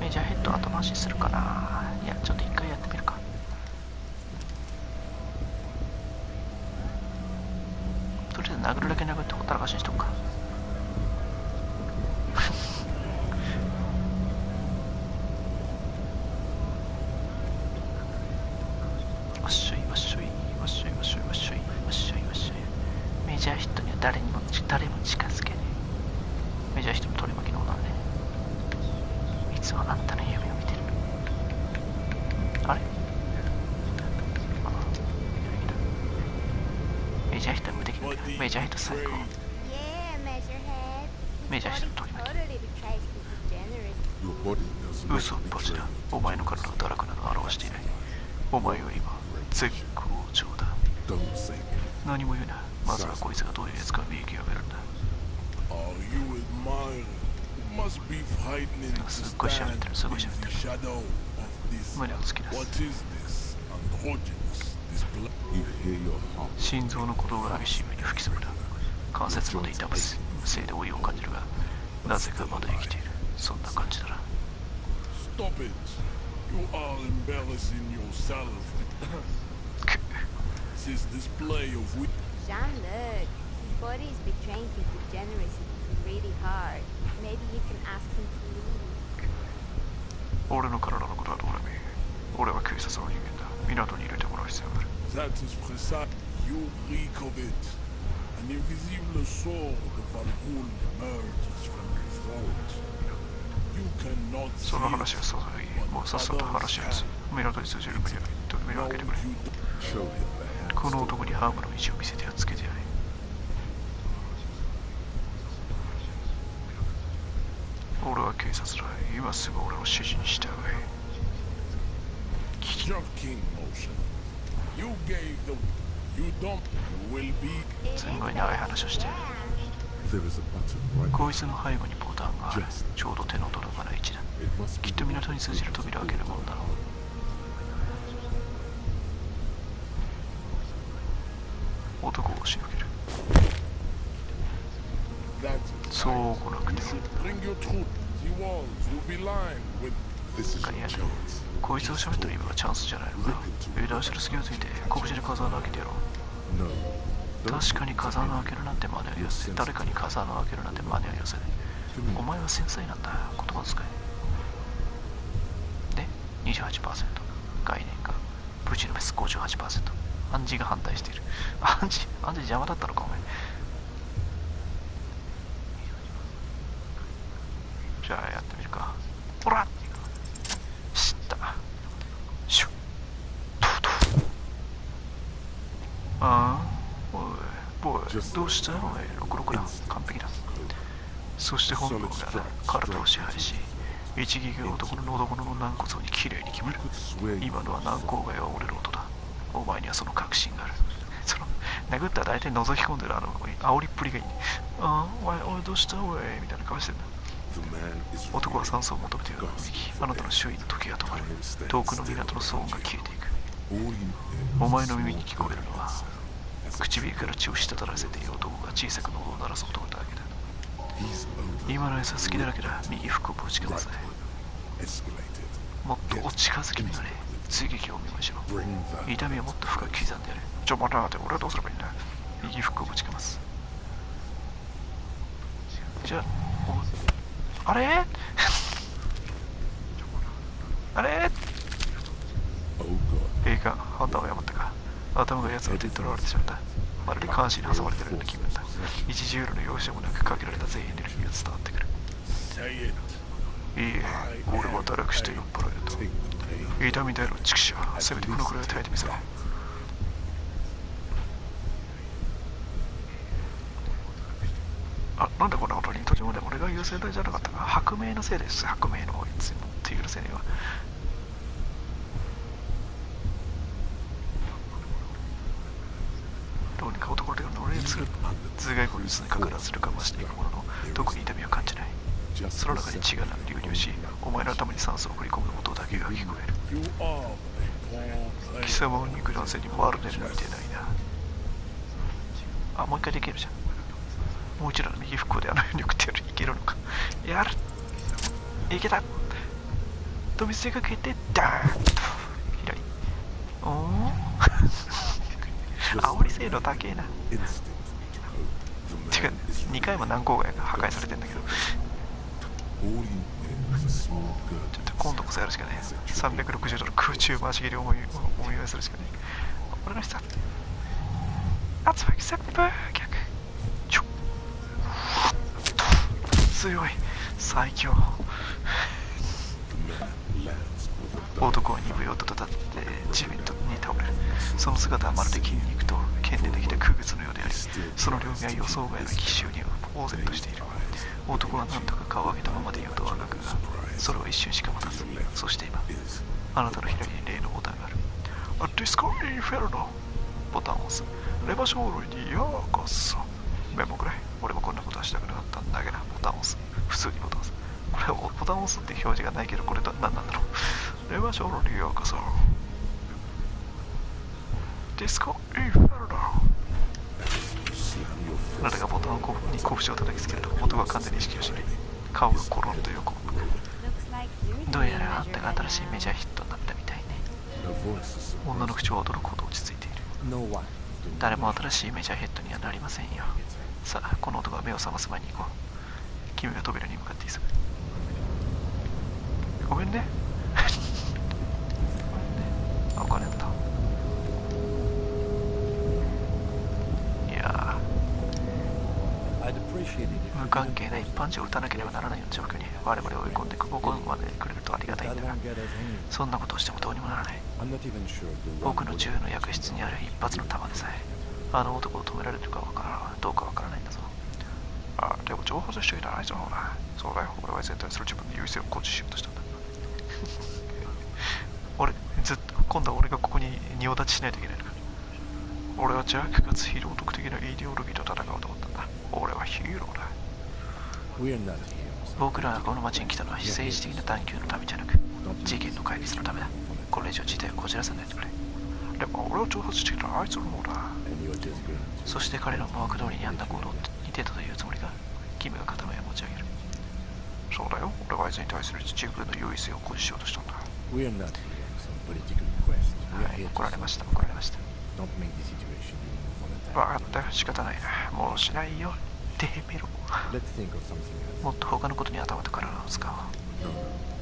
メジャーヘッド後回しするかな。いや、ちょっと一回やってみるか。とりあえず殴るだけ殴ってほったらかしにしとくか。わっしょいわっしょいわっしょいわっしょいわっしょいわっしょいわっしょい。メジャーヒットには誰も近づけねえ。メジャーヒットの取り巻きの女はね、いつもあんたの夢を見てる。あれ、メジャーヒットは無敵だけど、メジャーヒット最高。メジャーヒットの取り巻き。嘘っぱちだ。お前の体は堕落など表していない。お前は今絶好調だ。何も言うな。まずはこいつがどういうやつか見極めるんだ。すっごい喋ってる、すごい喋ってる。胸を突き出す。心臓の鼓動が激しい上に不規則だ。関節まで痛ます。無声で老いを感じるが、なぜかまだ生きている。そんな感じだな。You are embarrassing yourself. This display of wit. Jean-Luc, his body is betraying his degeneracy really hard. Maybe you can ask him to leave. 俺の体のことはどうでもいい。俺は警察の人間だ。港に入れてもらう必要がある。That is precise. You reek of it. An invisible sword of Valhul emerges from your throat. その話はそうだいい。もうさっさと話し合いつ。港に通じる目を開けてくれ。この男にハームの位置を見せてやっつけてやれ。俺は警察だ。今すぐ俺の指示に従え。すんごい長い話をして。こいつの背後にボタンがある。ちょうど手の届かない位置だ。きっと港に通じる扉を開けるもんだろう。男を押しのける。そう来なくても。こいつを喋ったら今がチャンスじゃないのか。枝後ろ隙をついて拳で風穴開けてやろう。確かに風穴を開けるなんて真似を寄せ、誰かに風穴を開けるなんて真似を寄せない。お前は繊細なんだ。言葉遣いで 28%、 概念がブチのメス 58%、 暗示が反対している。暗示邪魔だったのかお前。じゃあやってみるか。ほら知ったシュットゥトゥ。ああおいどうしたおい。66だ。完璧だ。そして本能が体を支配し、一撃が男の喉骨の軟骨にきれいに決まる。今のは軟口蓋を折れる音だ。お前にはその確信がある。その殴ったら大体覗き込んでる煽りっぷりがいい。ああおいどうしたおいみたいな顔してるんだ。男は酸素を求めてる。あなたの周囲の時が止まる。遠くの港の騒音が消えていく。お前の耳に聞こえるのは唇から血を滴らせている男が小さく喉を鳴らす音だけだ。今のやつは好きだらけだ。右腹部を打ちかませ。もっとお近づきになれ。追撃を見ましょう。痛みをもっと深く刻んでやる。ちょ待って俺はどうすればいいんだ。右腹部を打ちかます。じゃあれあれいいか判断を誤ったか。頭が奴ら手に取られてしまった。まるで監視に挟まれているような気分だ。一ジュールの容赦もなくかけられた全エネルギーが伝わってくる。いいえ、俺は堕落して酔っ払えると。痛みだろ畜生。せめてこのくらい耐えてみせろ。なんでこんなことに。途中まで俺が優先隊じゃなかったか。白明のせいです。白明の方について許せねえわ。どうにか男の手が乗れつる頭蓋骨にかからずるかましていくものの、特に痛みは感じない。その中に血が流入し、お前の頭に酸素を送り込む音だけが聞こえる。貴様を肉弾戦にマルネルみたいないな。もう一回できるじゃん。もう一度の右腹部であのように送ってやる。いけるのか。やる。いけた。と見せかけてダーンと左。おお煽り精度高えな。てか2回も軟口街が破壊されてんだけど、ちょっと今度こそやるしかない。360度の空中回し蹴りを思い出するしかない。俺の人圧迫切風逆ちょ強い最強。男は鈍い音と立って地面に倒れる。その姿はまるで筋肉と剣でできた空物のようであり、その両目は予想外の奇襲に呆然としている。男は何とか顔を上げたままでいようとはがくが、それは一瞬しか待たず。そして今、あなたの左に例のボタンがある。ディスコインフェルノ。ボタンを押す。レバ将軍にようこそ。メモくらい。俺もこんなことはしたくなかったんだけど、ボタンを押す。普通にボタンを押す。これボタンを押すって表示がないけど、これ何なんだろう。レバ将軍にようこそ。ディスコインフェルノ。あなたがボタンに拳を叩きつけると、男は完全に意識を失い、顔がコロンと横を向く。どうやらあんたが新しいメジャーヒットになったみたいね。女の口は驚くほど落ち着いている。誰も新しいメジャーヒットにはなりませんよ。さあ、この男が目を覚ます前に行こう。君が扉に向かって急ぐ。ごめんね。あ、お金あった。いや無関係な一般人を撃たなければならないような状況に我々を追い込んでここまでくれるとありがたいんだが、そんなことをしてもどうにもならない。僕の銃の薬室にある一発の弾でさえあの男を止められるかどうかわからないんだぞ。あ、でも情報としていらないぞ。ほら、そうだよ。俺は全体する自分の優位性を誇示しようとしたんだ。俺ずっと今度は俺がここに仁王立ちしないといけないのか。俺は邪悪かつ非道徳的なイデオロギーと戦おうと思ったんだ。俺はヒーローだ。僕らがこの町に来たのは政治的な探求のためじゃなく、事件の解決のためだ。これ以上事態をこじらさないでくれ。でも俺を挑発してきたあいつの方だ。そして彼の思惑通りにあんな行動って似てたというつもりか。君が肩の上を持ち上げる。そうだよ。俺はあいつに対する自分の優位性を誇示しようとしたんだ。はい、怒られました。分かったよ。仕方ないな。もうしないよ。てめろ。もっと他のことに頭と体を使おう。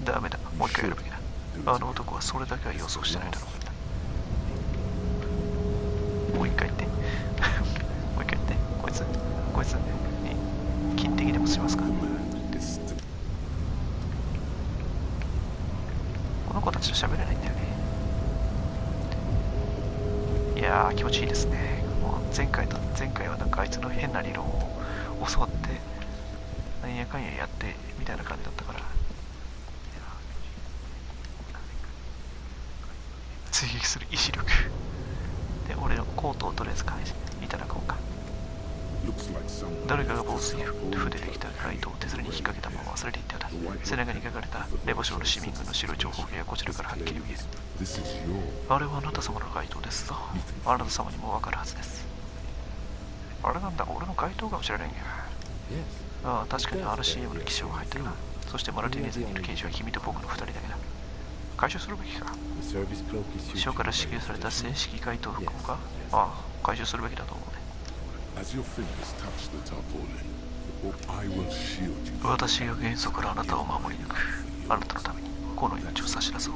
ダメだ。もう一回やるべきだ。あの男はそれだけは予想してないだろう。もう一回言って。もう一回言って。こいつに金的でもしますか。この子たちと喋れないんだよね。いやー、気持ちいいですね。もう前回はなんかあいつの変な理論を教わってなんやかんややってみたいな感じだったから、追撃する意志力で俺のコートをとりあえず返していただこうか。誰かが防水服でできたライトを手すりに引っ掛けたまま忘れていったようだ。背中に書かれたレボ省の市民軍の白い情報がこちらからはっきり見える。あれはあなた様の街灯ですぞ。あなた様にもわかるはずです。あれなんだ、俺の街灯かもしれないんや。ああ、確かに RCM の機種が入ってるな。そしてマルティネズにいる刑事は君と僕の2人だけだ。回収するべきか。省から支給された正式街灯服もか。ああ、回収するべきだと思うね。私が元素からあなたを守り抜く。あなたのためにこの命を差し出そう。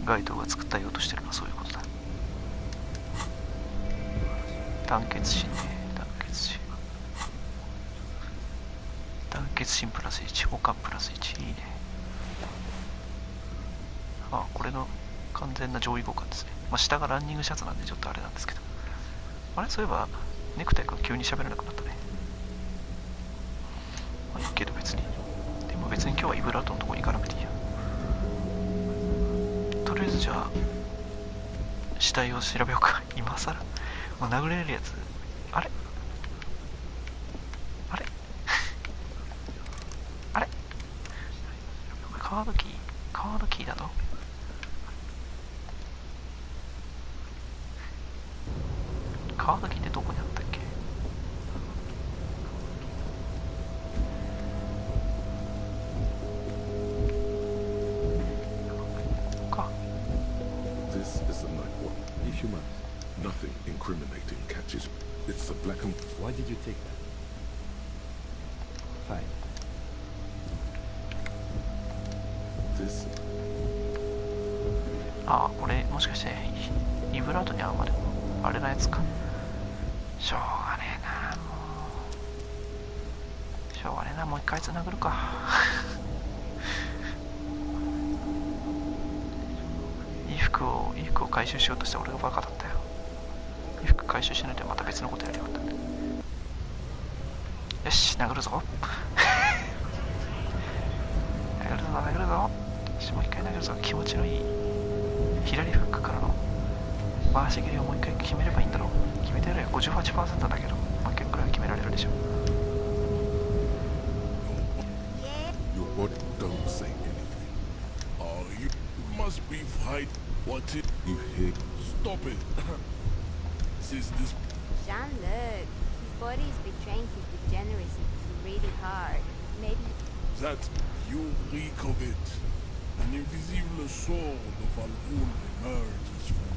街灯が作ったようとしてるのはそういうことだ。団結心ね。団結心プラス1、オカンプラス1。いいね。あ、これの完全な上位互換ですね。まあ、下がランニングシャツなんでちょっとあれなんですけど。あれ、そういえばネクタイ君急に喋らなくなったね。まあいいけど別に。でも別に今日はイブラートのとこに行かなくていいや。とりあえずじゃあ死体を調べようか。今更もう殴れるやつ。あれカードキーだとカードキーってどこにあったっけ。Why did you take that? Fine. This ああ、これもしかしてイブラートに会うまであれのやつか。しょうがねえな、もうしょうがねえな、もう一回つなぐるか。衣服を回収しようとして俺がバカだったよ。衣服回収しないとまた別のことやりよった。よし、殴るぞ。殴るぞ殴るぞ。よし、もう一回殴るぞ。気持ちのいい左フックからの回し蹴りをもう一回決めればいいんだろう。決めてやるよ。 58% だけどもう一回くらい決められるでしょ。 Your body don't say anything. Oh, you must be fight. What it? You hear? Stop it. Since this Jean-Luc, his body is betraying his degeneracy really hard. Maybe... that you reek of it. An invisible sword of Al-Ghul emerges from...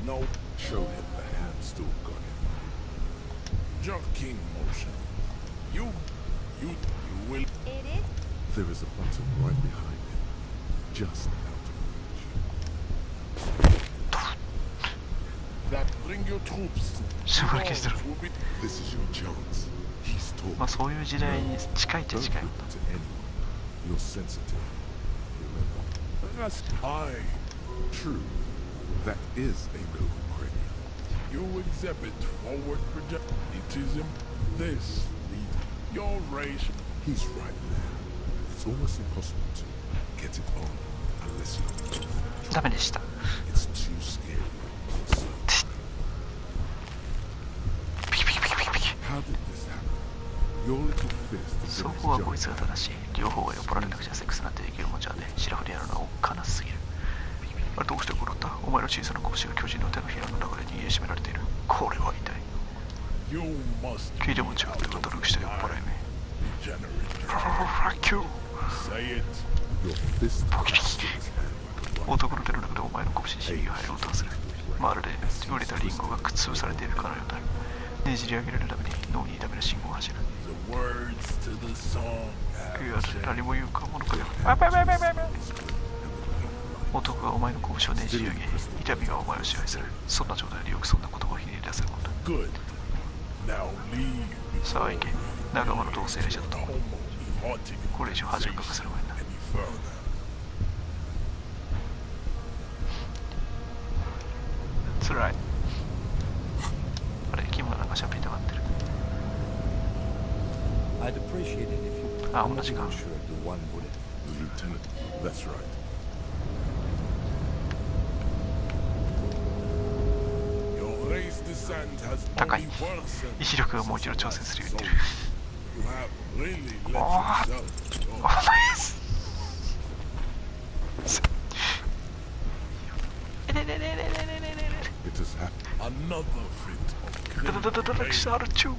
No. Show him the hand still got him. Jerking motion. You will... It is... There is a button right behind him. Just out of reach. That bring your troops. すごい消してる。 This is your chance. He's talking. まあそういう時代に近いっちゃ Don't 近い。 listen to anyone. You're sensitive. Remember. That's I. True. That is a noble cranium. You exhibit forward project. It is in this. Read your race. He's right there. It's almost impossible to get it on unless you go. ダメでした。 It's too scary. So, how did this happen? Your little fist. そこはこいつが正しい。両方が酔っ払わなくちゃセックスなんてできるもんじゃねえ。シラフでやるのはおっかなすぎる。あれどうしてこうなった？お前の小さな拳が巨人の手のひらの中で握りしめられている。これは痛い。聞いても違って働くした酔っ払いめ。男の手の中でお前の拳に刺激が入る音がする。まるで売れたリンゴが苦痛されているかのようだ。ねじり上げられるために脳に痛めの信号が走る。いや、何も言うかものかよ。男がお前の拳をねじり上げ、痛みがお前を支配する。そんな状態でよくそんな言葉をひねり出せるもんだ。さあ行け。仲間の同性愛者だと。これ以上恥をかかせる前にな。つらい。あれ、キムがなんか喋りたがってる。I'd appreciate it if you... あ、同じか。 sure the one bullet. Lieutenant, that's right. Your race descent has 高い。 only worsened. 意志力がもう一度挑戦するように言ってる。 You have really let お yourself お go. 前It has happened. Another fit of great Archu.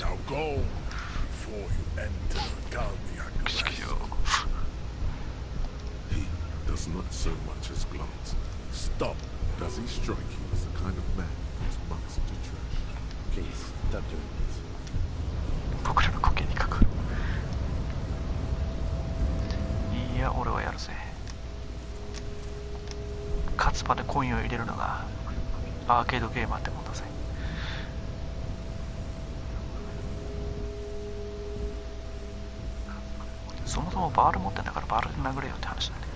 Now go before you enter Galbiak. He does not so much as glance. Stop. Does he strike you as the kind of man who puts months into trash? Please, stop doing this. 僕らの呼吸にかかる。いや、俺はやるぜ。カツパでコインを入れるのがアーケードゲーマーってもんだぜ。そもそもバール持ってんだからバールで殴れよって話なんだよ。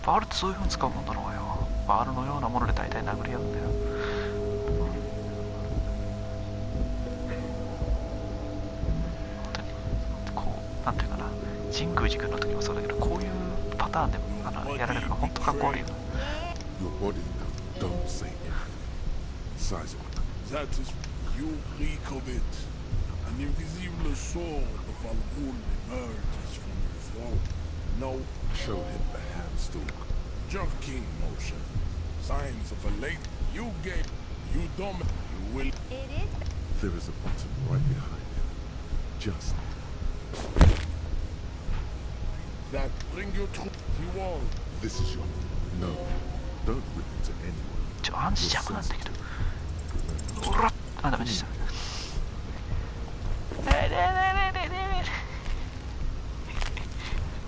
バールってそういう風に使うもんだろうよ。バールのようなもので大体殴り合うんだよ。こう、なんていうかな、神宮寺君の時もそうだけど、こういうパターンでやられるの本当かっこ悪いよな。Your body now don't say anything. Size of it. That is you reek of it. An invisible sword of Al-Ghul emerges from your throat. No, show him the hand still. Jerking motion. Signs of a late. You gave. You dumb. You will. It is... There is a button right behind him. Just. That bring you to you all. This is your. No, don't rip into anyone. 暗視邪魔なんだけど。おらっ、あ、ダメでした。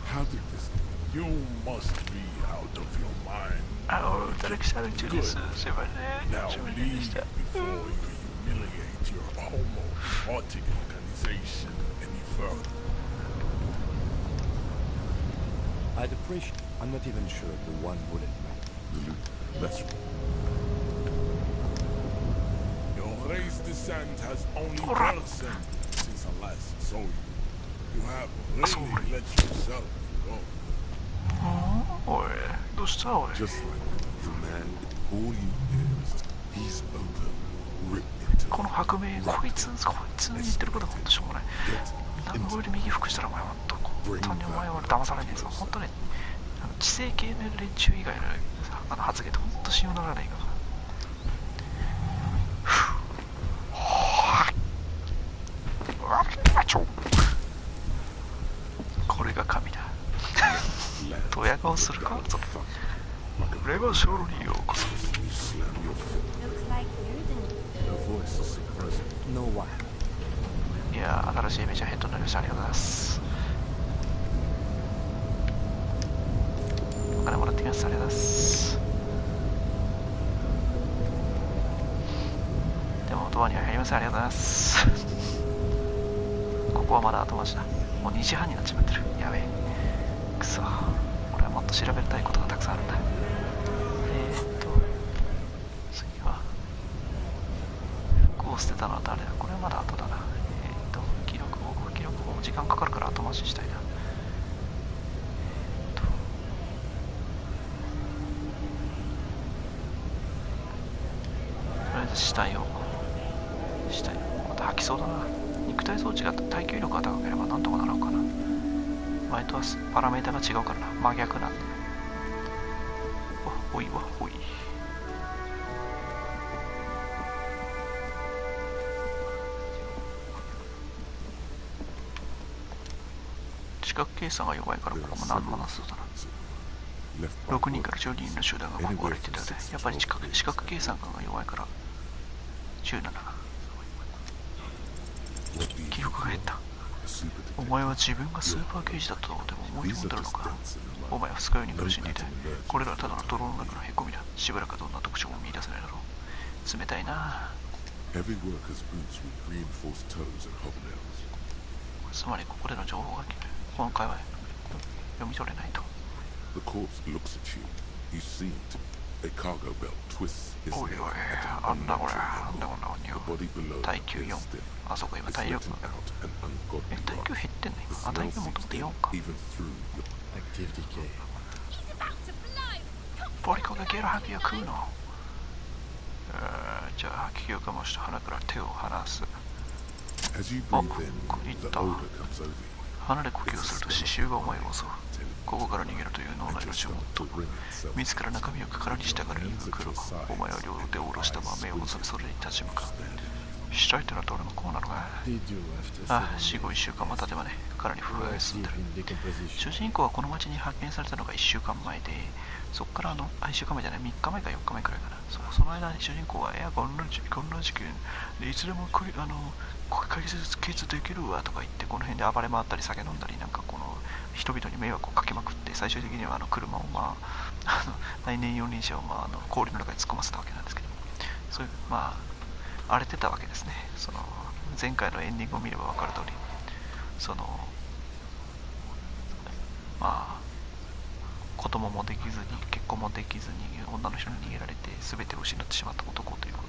How did this? You must be out of your mind. 誰かしゃる中です。すいません。 Now すいませんで leave した。 before you humiliate your homoerotic organization any further. I'd appreciate. I'm not even sure the one bullet man. That's right. Your race descent has only worsened since I last saw you. You have really let yourself go. おい、どうしたおい。 Just like the man, all you is, he's open, ripped into この白明、こいつに言ってることが本当しょうもない。何の上で右服したらお前は本当にお前は騙されねえぞ。本当ね、知性系の連中以外の発言って本当信用ならないから。これが神だ。ドヤ顔するかそれ。レゴショーにようこそ。 Looks like you're the Her voice is surprising. No one. いやー、新しいメジャーヘッドになりました。ありがとうございます。お金もらってきます。ありがとうございます。でもドアには入りません。ありがとうございます。ここはまだ後回しだ。もう2時半になっちまってる。やべえ。くそ。俺はもっと調べたいことがたくさんあるんだ。次は服を捨てたのは誰だ。これはまだ後だな。記録を時間かかるから後回ししたいな。とりあえず死体また吐きそうだな。肉体装置が耐久力が高ければなんとかなろうかな。前とはパラメータが違うからな。真逆なんで。おいわおい。視覚計算が弱いからここも何もなそうだな。6人から10人の集団が守られてたので、やっぱり視覚計算が弱いから17。記憶が減った。お前は自分がスーパー刑事だったとでも思い込んでるのか。お前は二日酔いに苦しんでいて、これらはただの泥の中のへこみだ。しばらくどんな特徴も見出せないだろう。冷たいな。つまりここでの情報が今回は読み取れないと。おいおい、なんだこれ、なんだこんなの。耐久4。あそこ今体力が。耐久減ってんの今。あ、耐久もともと4か。バリコがゲロ吐きを食うの。じゃあ吐きをかまして鼻から手を離す。あ、いった。鼻で呼吸をすると刺繍がお前を襲う。ここから逃げるという脳内の注文と自ら中身を力に従う黒。お前は両手を下ろしたまま目を細めそれに立ち向かう。死体ってのはどれもこうなのか。あ、死後1週間も経てばね、彼に腐敗が進んでる。主人公はこの町に発見されたのが1週間前で、そこから1週間前じゃない、3日前か4日前くらいかな。その間に主人公は、こんな事件でいつでも解決できるわとか言って、この辺で暴れ回ったり酒飲んだり、なんかこの人々に迷惑をかけまくって、最終的には車を来年4輪車を氷の中に突っ込ませたわけなんですけど、そういう荒れてたわけですね。前回のエンディングを見れば分かる通り、子供もできずに結婚もできずに女の人に逃げられて全てを失ってしまった男ということ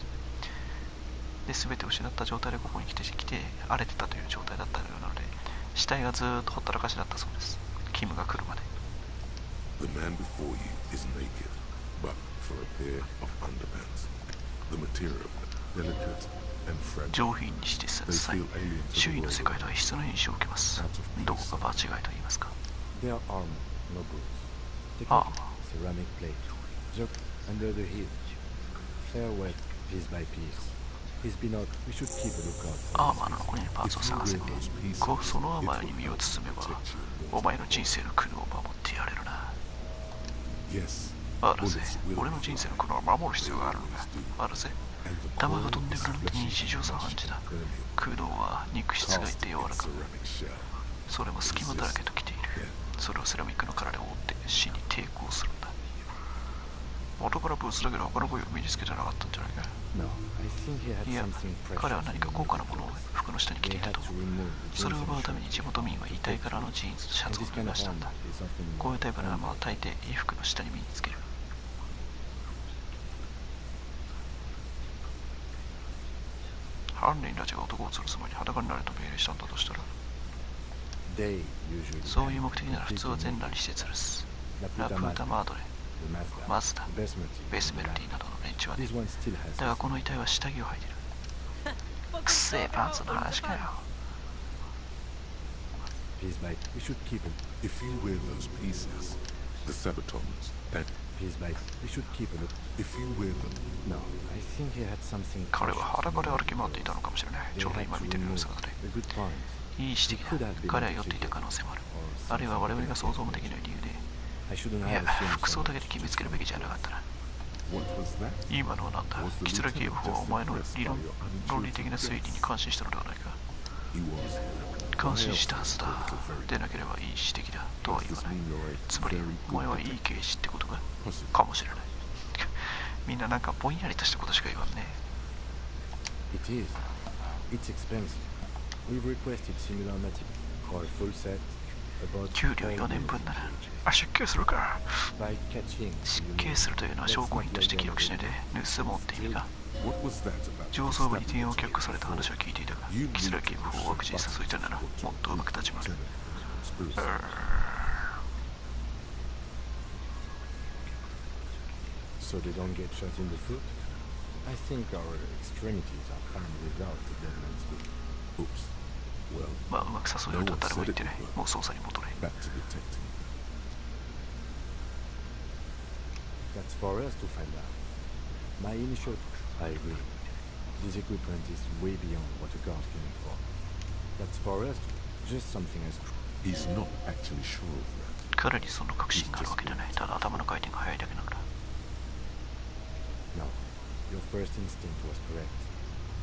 で、全てを失った状態でここに来て荒れてたという状態だったようなので、死体がずーっとほったらかしだったそうです。キムが来るまで。The man before you is naked, but for a pair of underpants. The material, delicate and fragile. 上品にして繊細。周囲の世界とは質の印象を受けます。どこが場違いと言いますか。Their armor, no boots. Take Armor. Ceramic plate. Jerk under the heel. Fair wet, piece by piece. He's been out. We should keep a lookout. アーマーの残りのパーツを探せ。そのアーマーに身を包めば、お前の人生の苦悩を守ってやれるな。Yes. あるぜ。俺の人生の苦悩を守る必要があるんだ。あるぜ。弾が飛んでくるなんて日常茶飯事だ。空洞は肉質がいて柔らか。それも隙間だらけときている。それをセラミックの殻で覆って死に抵抗するんだ。元からブーツだけど他の部位を身につけてなかったんじゃないか。いや、彼は何か高価なものを服の下に着ていたと。それを奪うために地元民は遺体からのジーンズとシャツを脱がしたんだ。こういうタイプの山は大抵衣服の下に身につける。犯人たちが男を吊るす前に裸になれと命令したんだとしたら、そういう目的なら普通は全裸にして吊るす。ラプータ・マードレ、マズダ、ベスメルティなどの連中はね。だがこの遺体は下着を履いてる。くせえパンツの話かよ。If you wear those pieces, the sabatons, then if you wear them, 彼は裸で歩き回っていたのかもしれない。ちょうど今見てる姿で。いい指摘だ。彼は酔っていた可能性もある。あるいは我々が想像もできない理由で。いや、服装だけで決めつけるべきじゃなかったな。今のはなんだ。キツラ警部補はお前の論理的な推理に感心したのではないか。感心したはずだ。でなければいい指摘だとは言わない。つまりお前はいい刑事ってことかもしれない。みんななんかぼんやりとしたことしか言わんね。給料4年分なら失敬するか。失敬するというのは証拠品として記録しないで盗もうって意味か。上層部に提案を却下された話は聞いていたが、キスラ警部補をワクチン誘いたいならもっとうまく立ち回る。So they don't get shot in the foot? I think our extremities are fine without the dead man's foot. Oops. Well, まあうまく誘いとは誰も言ってない。もう捜査に戻れ。back to detecting. That's for us to find out. My initial... I agree. This equipment is way beyond what a guard can afford. That's for us to... just something as... He's not actually sure of that. 彼にその確信があるわけじゃない。ただ頭の回転が速いだけなんだ。No. Your first instinct was correct.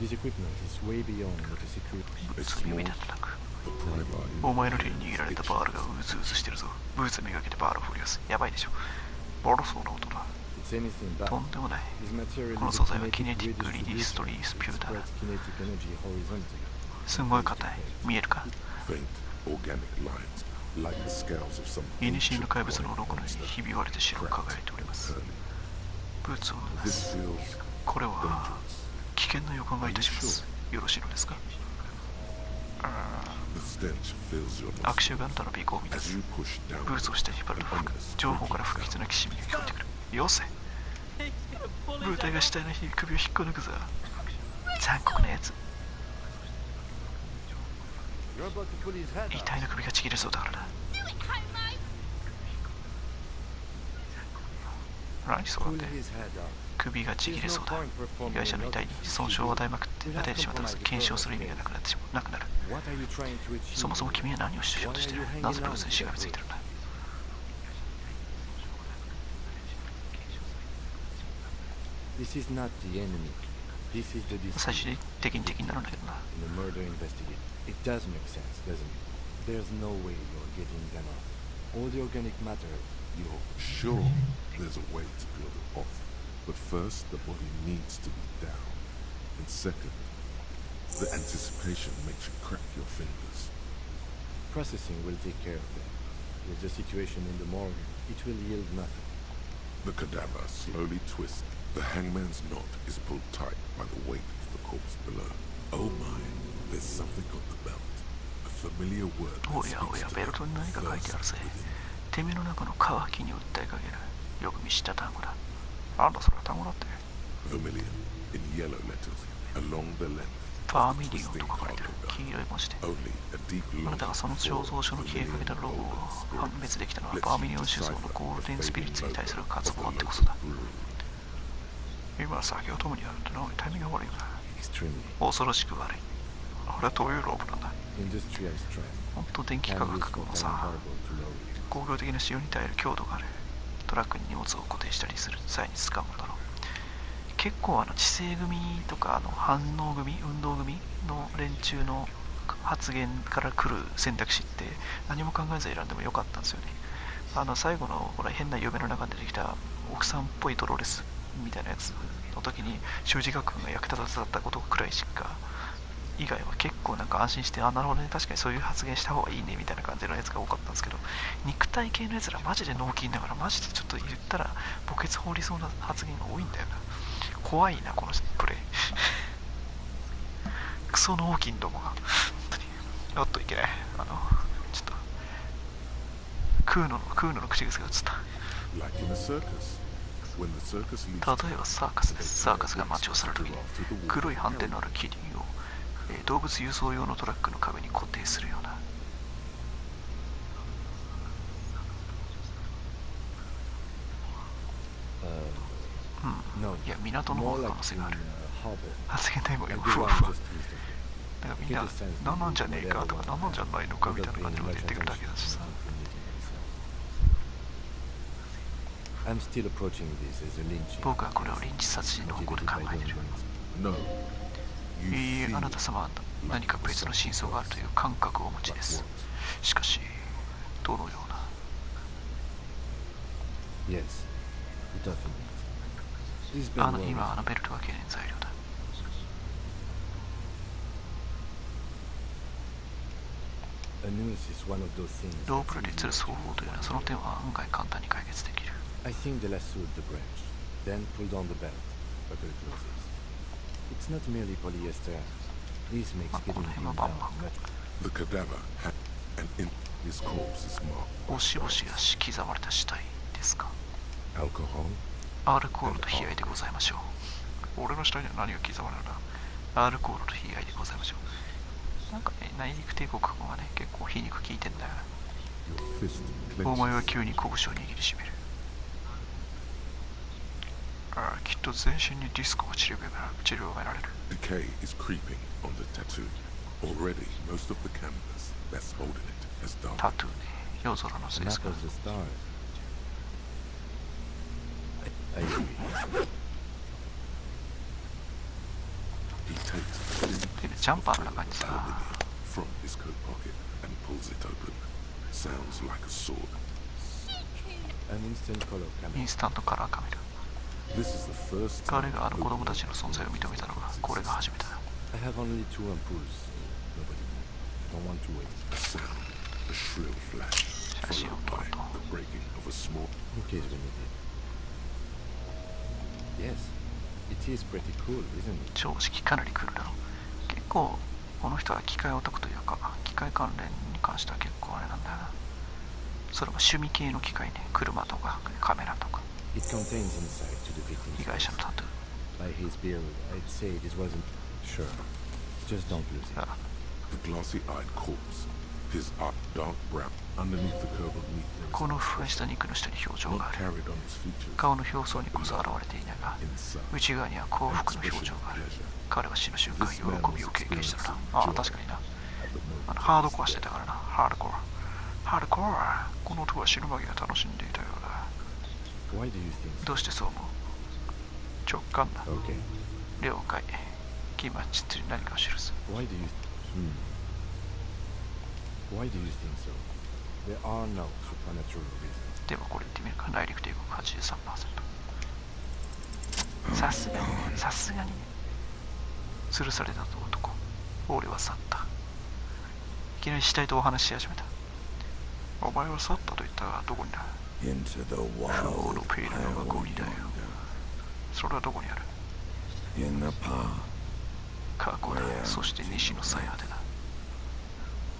This equipment is way beyond what a secret... ブーツを指で叩く。お前の手に握られたバールがうずうずしてるぞ。ブーツめがけてバールを振り出す。やばいでしょ。ボロそうな音だ。とんでもない。この素材はキネティックリリーストリースピューターだ。すんごい硬い。見えるか。イニシエの怪物の鱗のようにひび割れて白く輝いております。ブーツを脱がす。これは危険な予感がいたします。よろしいのですか。悪臭があんたの鼻孔を満たす。ブーツを下に引っ張ると情報から不吉なきしみが聞こえてくる。よせ。ブータが死体の日に首を引っこ抜くぞ。残酷なやつ。遺体の首がちぎれそうだからだ。何そうだって。首がちぎれそうだ。被害者の遺体に損傷を与えてしまったら検証する意味がなくなる。そもそも君は何をしようとしている。なぜブーツにしがみついてるんだ。最終的に敵になるんだけどな。It does make sense, doesn't it? There's no way you're getting them off. All the organic matter, you're... Sure, there's a way to build it off. But first, the body needs to be down. And second, the anticipation makes you crack your fingers. Processing will take care of that. With the situation in the morgue, it will yield nothing. The cadaver slowly twists. The hangman's knot is pulled tight by the weight of the corpse below. Oh my, there's something on the belt. A familiar word that speaks to the thirst within. てめえの中の渇きに訴えかける。よく見知った単語だ。なんだそれは単語だって。Vermilion in yellow letters along the length. ファーミリオンと書かれてる黄色い文字で。あなたがその肖像書の消えかけたロゴを判別できたのはバーミリオン酒造のゴールデンスピリッツに対する渇望あってこそだ。今酒を共にやるってのはタイミングが悪いよな。恐ろしく悪い。あれはどういうロープなんだ。ほんと電気化学もさ、工業的な使用に耐える強度がある。トラックに荷物を固定したりする際に使うものだろう。結構知性組とか反応組、運動組の連中の発言から来る選択肢って何も考えず選んでもよかったんですよね。最後のほら変な嫁の中で出てきた奥さんっぽいドロレスみたいなやつの時に修士学君が役立たずだったことくらいしか以外は結構なんか安心して、なるほどね、確かにそういう発言した方がいいねみたいな感じのやつが多かったんですけど、肉体系のやつらマジで脳筋だから、マジでちょっと言ったら墓穴放りそうな発言が多いんだよな。怖いなこのプレイクソ脳筋どもが本当におっといけない、ちょっとクーノの口癖が映った。例えばサーカスです。サーカスが街を去るときに黒い斑点のあるキリンを、動物輸送用のトラックの壁に固定するような。いや、港の方が可能性がある。発言タイムがふわふわ。なんかみんな、なんなんじゃねえかとか、なんなんじゃないのかみたいな感じのこと言ってくるだけだしさ。僕はこれをリンチ殺人の方向で考えてる。いいえ、あなた様は何か別の真相があるという感覚をお持ちです。しかし、どのような。今ベルトが懸念材料だ。ロープで吊るす方法というのはその点は案外簡単に解決できる。I think they lassoed the branch, then pulled on the belt, buckle closes. It's not merely polyester. This makes getting him down much. The cadaver had an in his corpse is marked. おしぼしが刻まれた死体ですか。 Alcohol? アルコールと悲哀でございましょう。俺の死体には何が刻まれるんだ。アルコールと悲哀でございましょう。なんかね、内陸帝国語がね、結構皮肉効いてんだよ。お前は急に拳を握りしめる。きっと全身にディスコが散りばめられる。Decay is creeping on the tattoo. Already, most of the canvas that's holding it has darkened. タトゥーね、夜空のせいですか。He takes ジャンパーの中にさ、 from his coat pocket and pulls it open. Sounds like a sword. An instant color イ camera. ンスタントカラーカメラ。 This is the first 彼 time が子供たちの存在を認めたのがこれが初めてだ。 I have only 2 ampoules. Nobody. Don't want to wait. a sound, a shrill flash, 写真を followed 撮 by ると the breaking of a small. In case we need it. Yes, it is pretty cool, isn't it? 正直かなりクールだろう。結構この人は機械オタクというか、機械関連に関しては結構あれなんだよな。それも趣味系の機械ね、車とかカメラとか。 It contains insight to the victim's 被害者のタトゥー。 By his beard, I'd say this wasn't... Sure. Just don't lose it. The glossy-eyed corpse, his eye dark brown underneath the curve of meat. この腐敗した肉の下に表情 Not がある。 carried on his features. 顔の表層にこそ現れていないが、 Inside. 内側には幸福の表情がある。彼は死ぬ瞬間、喜びを経験したのだ。ああ、確かにな。ハードコアしてたからな。ハードコア。ハードコア。この男は死ぬ間際楽しんでいたようだ。 Why do you think so? どうしてそう思う？直感だ。 Okay. 了解。キマッチって何かを記す。 Why do you... Why do you think so? There are no supernatural reasons. でもこれ言ってみるか。内陸帝国 83%。さすがにね、さすがにね。吊るされたと男。俺は去った。いきなり死体とお話し始めた。お前は去ったと言ったがどこにだ？ Into the 不 wild 幸のペイルの向こうにだよ。それはどこにある？ in the past. 過去だ。そして西の最果てだ。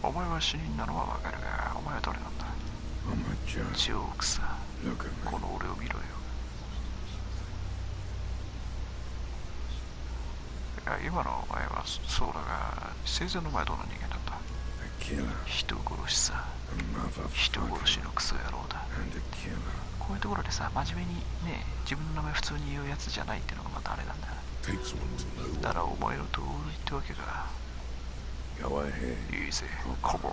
お前は死人なのはわかるが、お前は誰なんだ？ I'm a judge. ジョークさ。 Look at me. この俺を見ろよ。いや、今のお前はそうだが、生前のお前はどんな人間だった？ A killer. 人殺しさ。 A motherfucker. 人殺しのクソ野郎だ。 And a killer. こういうところでさ、真面目にね、自分の名前普通に言うやつじゃないっていうのがまたあれなんだよ。 Takes one to know. だからお前の通りってわけか。 Go ahead. いいぜ、コボ。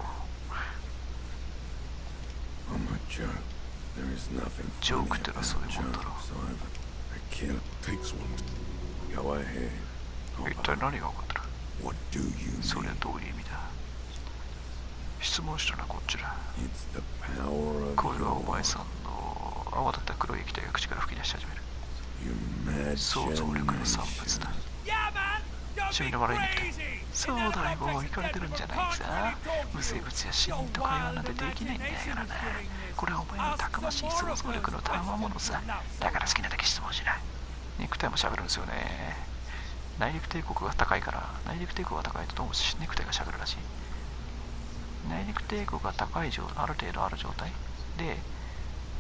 I'm a joke. There is nothing ジョー funny クってのは about そういうもんだろ jokes. So a killer. Takes one. Go ahead. 一体何が起こってる？ What do you それは mean? どういう意味だ？質問したのはこっちだ。 It's the power of これはお your 前さんの泡立った黒い液体が口から吹き出し始める。 imagination. 想像力の産物だ。 Yeah, man! Don't 趣 be 味の悪い肉体。 crazy! そうだよ、もう行かれてるんじゃないさ。無生物や死人とか用なんてできないんだからな。これはお前のたくましい想像力の賜物さ。だから好きなだけ質問しない。肉体も喋るんですよね。内陸帝国が高いから、内陸帝国が高いとどうも肉体が喋るらしい。内陸帝国が高いある程度ある状態で、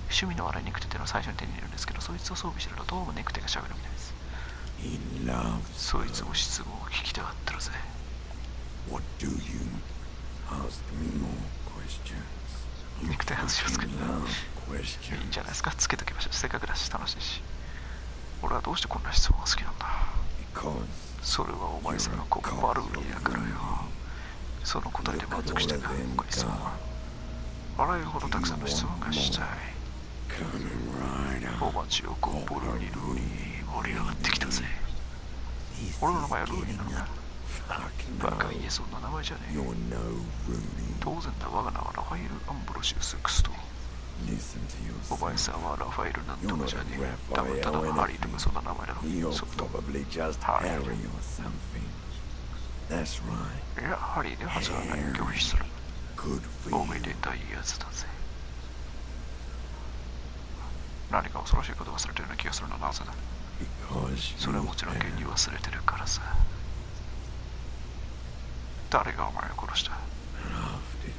趣味の悪い肉体っていうのを最初に手に入れるんですけど、そいつを装備してるとどうも肉体が喋るみたいです。そいつも質問を聞きたがってるぜ。 What do you ask me more questions? 肉体外しますけど、いい Questions. んじゃないですか。つけときましょう。せっかくだし楽しいし。俺はどうしてこんな質問が好きなんだ？ Because それはお前さんがここ丸売りだからよ。その答えで満足してた。他に質問はあらゆるほどたくさんの質問がしたい。 coming right up. お待ちをコッポルにルーニー盛り上がってきたぜ。俺の名前はルーニーなのか？ Fuck バカ no. 言え、そんな名前じゃねえ。 You're no Rooney. 当然だ、我が名はラファエル・アンブロシウス・クスト。 Listen to お前 yourself. さんはラファエルなんと You're か not じゃ a ねえ。多分ただのハリーとかそんな名前だろ。 You're そうと。 probably just Harry. Harry or something. That's right. いや、ハリーではずはない。拒否する。 Good for おめ you. でたいやつだぜ。何か恐ろしいことを忘れてるような気がするのはなぜだ？ Because それは you もちろん現 have に忘れてるからさ。誰がお前を殺した？ loved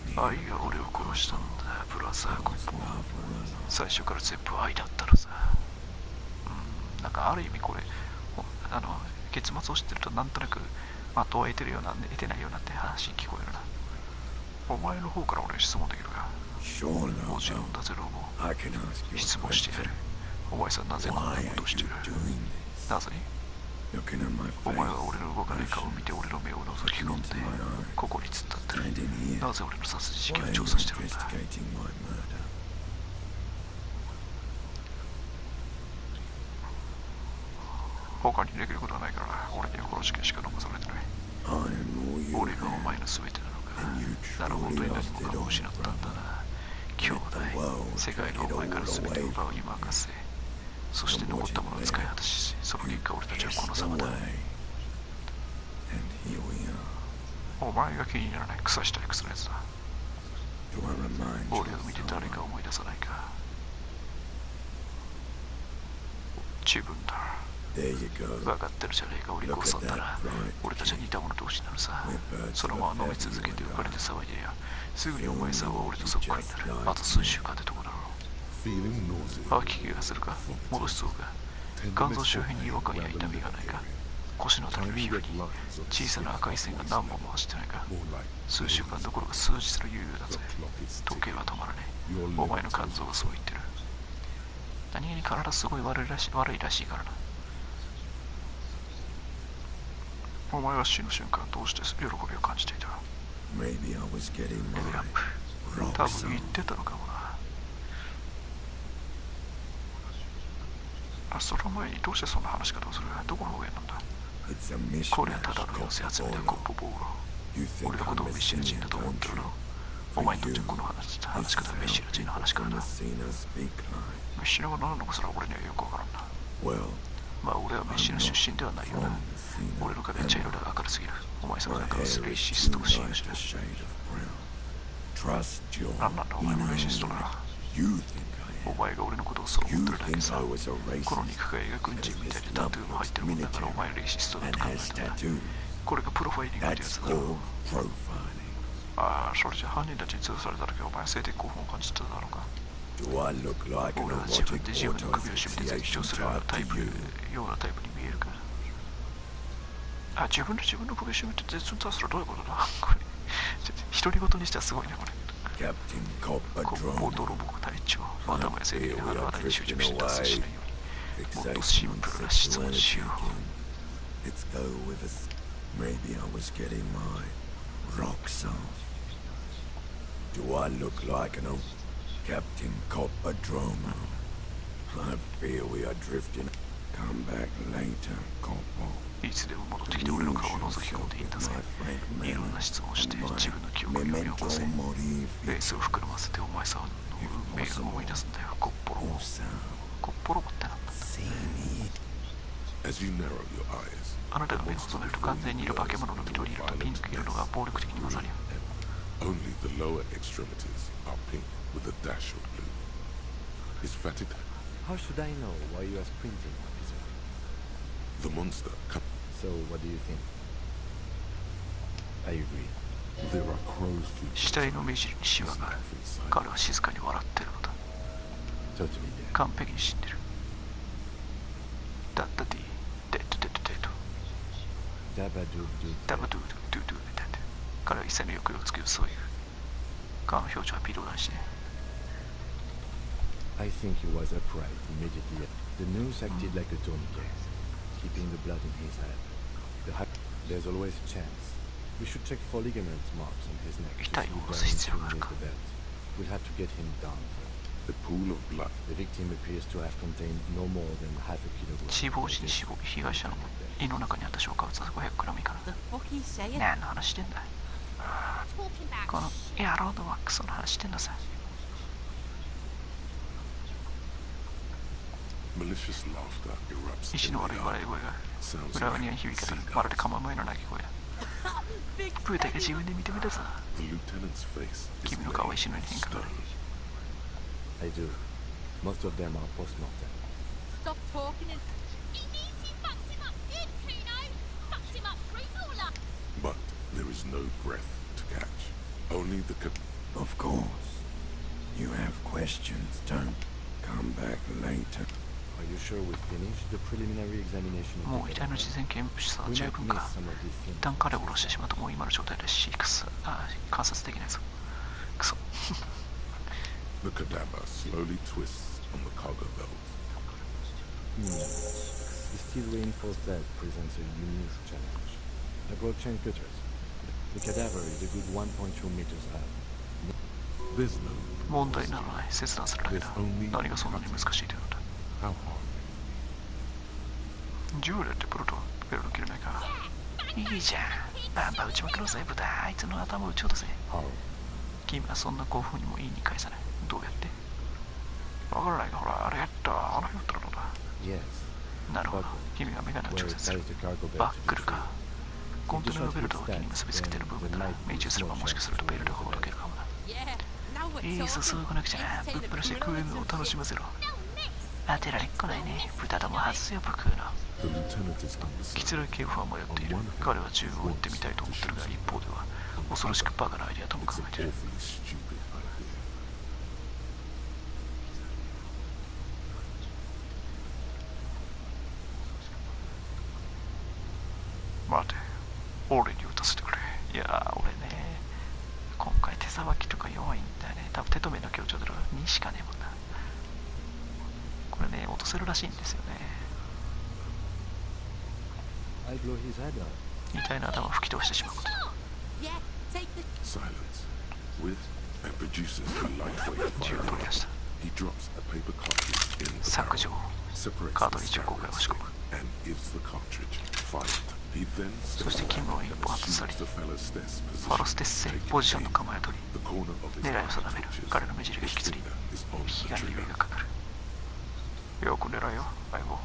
me. 愛が俺を殺したんだ、ブラザーコッポ。 Love all along. 最初から全部愛だったらさ。なんかある意味これ、結末を知ってるとなんとなく的を得てるような、得てないようなって話に聞こえるな。お前の方から俺に質問できるか？ Sure, もちろんだぜ、ロボ。 I can ask you 質 a 問してや question. る。お前さんなぜこんな Why ことを are して you る？ doing this? なぜに？ Looking at my お face. 前は俺の動かない顔を見て俺の目を覗き込んで、ここに突っ立ってる。 Standing here. なぜ俺の殺人事 Why 件 are を you 調査してるんだ？ investigating my murder? 他にできることはないからな。俺にはこの事件しか残されてない。 I am all you 俺がお have. 前の全てなのか。 And you なら本当 truly に何 lost も it か all, も失ったんだ brother. な。兄弟、世界がお前から全てを奪うに任せ、そして残ったものを使い果たし、その結果俺たちはこの Just 様だ。 away. And here we are. お前が気にならない草したいクソのやつだ。 Do I remind you 俺を of 見て誰か someone? 思い出さないか？自分だ。 There you go. 分かってるじゃねえか、俺こそだな。俺たちは似た者同士なのさ。そのまま飲み続けて浮かれて騒いでや。すぐにお前さんは俺とそっくりになる。あと数週間でとこだろう。 Feeling nauseous. 吐き気がするか？戻しそうか？肝臓周辺に違和感や痛みがないか？腰の辺りの皮膚に小さな赤い線が何本も走ってないか？ More like 数週間どころか数日の猶予だぜ。時計は止まらねえ。お前の肝臓がそう言ってる。何気に体すごい悪いらしいからな。お前は死ぬ瞬間どうして喜びを感じていた？ Maybe I was getting レベルアッ my プ。 rocks 多分 on. 言ってたのかもな。その前にどうしてそんな話し方をする？どこの方言なんだ？ It's a これはた mishmash だの寄せ of 集めだ、コッポボーロ。 You think 俺のことを I'm メシア人 missing だと思ってるの？ for お前にとっ you. てこの話し This 方はメ is シ how ア人の people 話から from な。 the scene speak like. メシナは何なのかすら俺にはよくわからんな。 Well, まあ俺はメシナ出身ではないよな。 from the scene 俺の影は茶色だが明るすぎる。お前さん my なんか hair レイ is シスト too を使用 light して a る。 shade of brown. Trust your 何なんだお前もレイシストなら。 You think I お am. 前が俺のことをそう思 You ってるだけ think さ。 I was a この racist 肉塊が軍人みたいでタトゥーも入ってるもんだからお前レイシストだ and と考え has たんだ。 tattoos. これがプロファイリングってや That's つだろ。 called profiling. ああ、それじゃ犯人たちに通された時お前性的興奮を感じてただろうか。 Do I look like an 俺は自分 erotic で自分の首を絞めて絶 auto-asphyxiation 叫するような type タイ to プ you? ようなタイプに見えるか。あ、自分の首を絞めて絶対するどういうことだこれ。独り言にしてはすごいねこれ。 Captain コッポ Coppadrome. 泥棒隊長。頭や性的な話に集中して達成しないように。もっと Fixation シン on プルな質問 sexuality しよ again. Let's go with us. Maybe I was getting my rocks off. Do I look like an old Captain Coppadrome? I fear we are drifting. Come back later, Corporal. いつでも戻ってきて俺の顔を覗き込んでいったぜ。いろんな質問をして自分の記憶を呼び起こせ。レースを膨らませてお前さんの運命を思い出すんだよ、コッポロボ。コッポロボってなんだ。あなたが目を細めると完全にいる化け物の緑色とピンク色のが暴力的に混ざるよ。Only the lower extremities are pink with a dash of blue. His fatted. How should I know why you are sprinting, officer? The monster. So, what do you think? I agree. There are crow's feet. 死体の目尻にシワがある。彼は静かに笑ってるのだ。Totally dead. 完璧に死んでる。だったディ、デッドデッドデッド。ダバドゥドゥ。ダバドゥドゥドゥドゥみたいな。彼は一切の抑揚をつけるそういう。彼の表情は微動だしね。I think he was upright immediately. The noose acted like a tourniquet, keeping the blood in his head. There's always a chance. We should check for ligament marks on his neck to see if there are the belt. We'll have to get him down. The pool of blood. The victim appears to have contained no more than half a kilogram. 死亡時に被害者の胃の中にあった消化物は500グラム以下だ。何の話してんだ。この野郎のワックスの話してんださ。意志の悪い笑い声が裏側には響ける。まるでカモメの鳴き声だ。ブータが自分で認めたぞ。君の顔は石のように変化がある。I do. Most of them are post-mortem. Stop talking and... He means he fucked him up, did Kuno? Fucked him up, Bruce. But there is no breath to catch. Only the... Of course. You have questions, don't come back later. Are you sure we finished the preliminary examination? もう遺体の事前検視は十分か。一旦彼を殺してしまうともう今の状態で観察できないぞ。クソ。The cadaver slowly twists on the cargo belt. The steel reinforced belt presents a unique challenge. I brought chain cutters. The cadaver is a good 1.2 meters high. There's no... 問題ならない。切断するだけだ。何がそんなに難しいというのだ。How hard? 10連でプロとペロの切れないか。いいじゃん。バンバン打ちまくろうぜ、豚。あいつの頭を打ち落とせ。君はそんな興奮にもいいに返さない。どうやって？わからないが、ほら、あれやった、あのやったのだ。なるほど。君がメガネを調節する。バックルか。コンテナのベルトを木に結びつけてる部分だ。命中すればもしかするとベルトがほどけるかもな。いいぞ、そうこなくちゃ。ぶっ放して食えるのを楽しませろ。当てられっこないね。豚ども外すよ、僕の。キツラ警部は迷っている。彼は銃を撃ってみたいと思ってるが、一方では恐ろしくバカなアイデアとも考えている。待て、俺に撃たせてくれ。いやー、俺ね、今回手さばきとか弱いんだよね。多分手と目の強調で2しかねえもんな。これね、落とせるらしいんですよね。遺体の頭を吹き飛してしまうことだ。銃を取り出した。削除。カートリッジを今回押し込む。そしてキムを一歩外され、ファロステッセポジションの構えを取り、狙いを定める。彼の目尻が引きつり、引き金に指がかかる。よく狙いよ、相棒。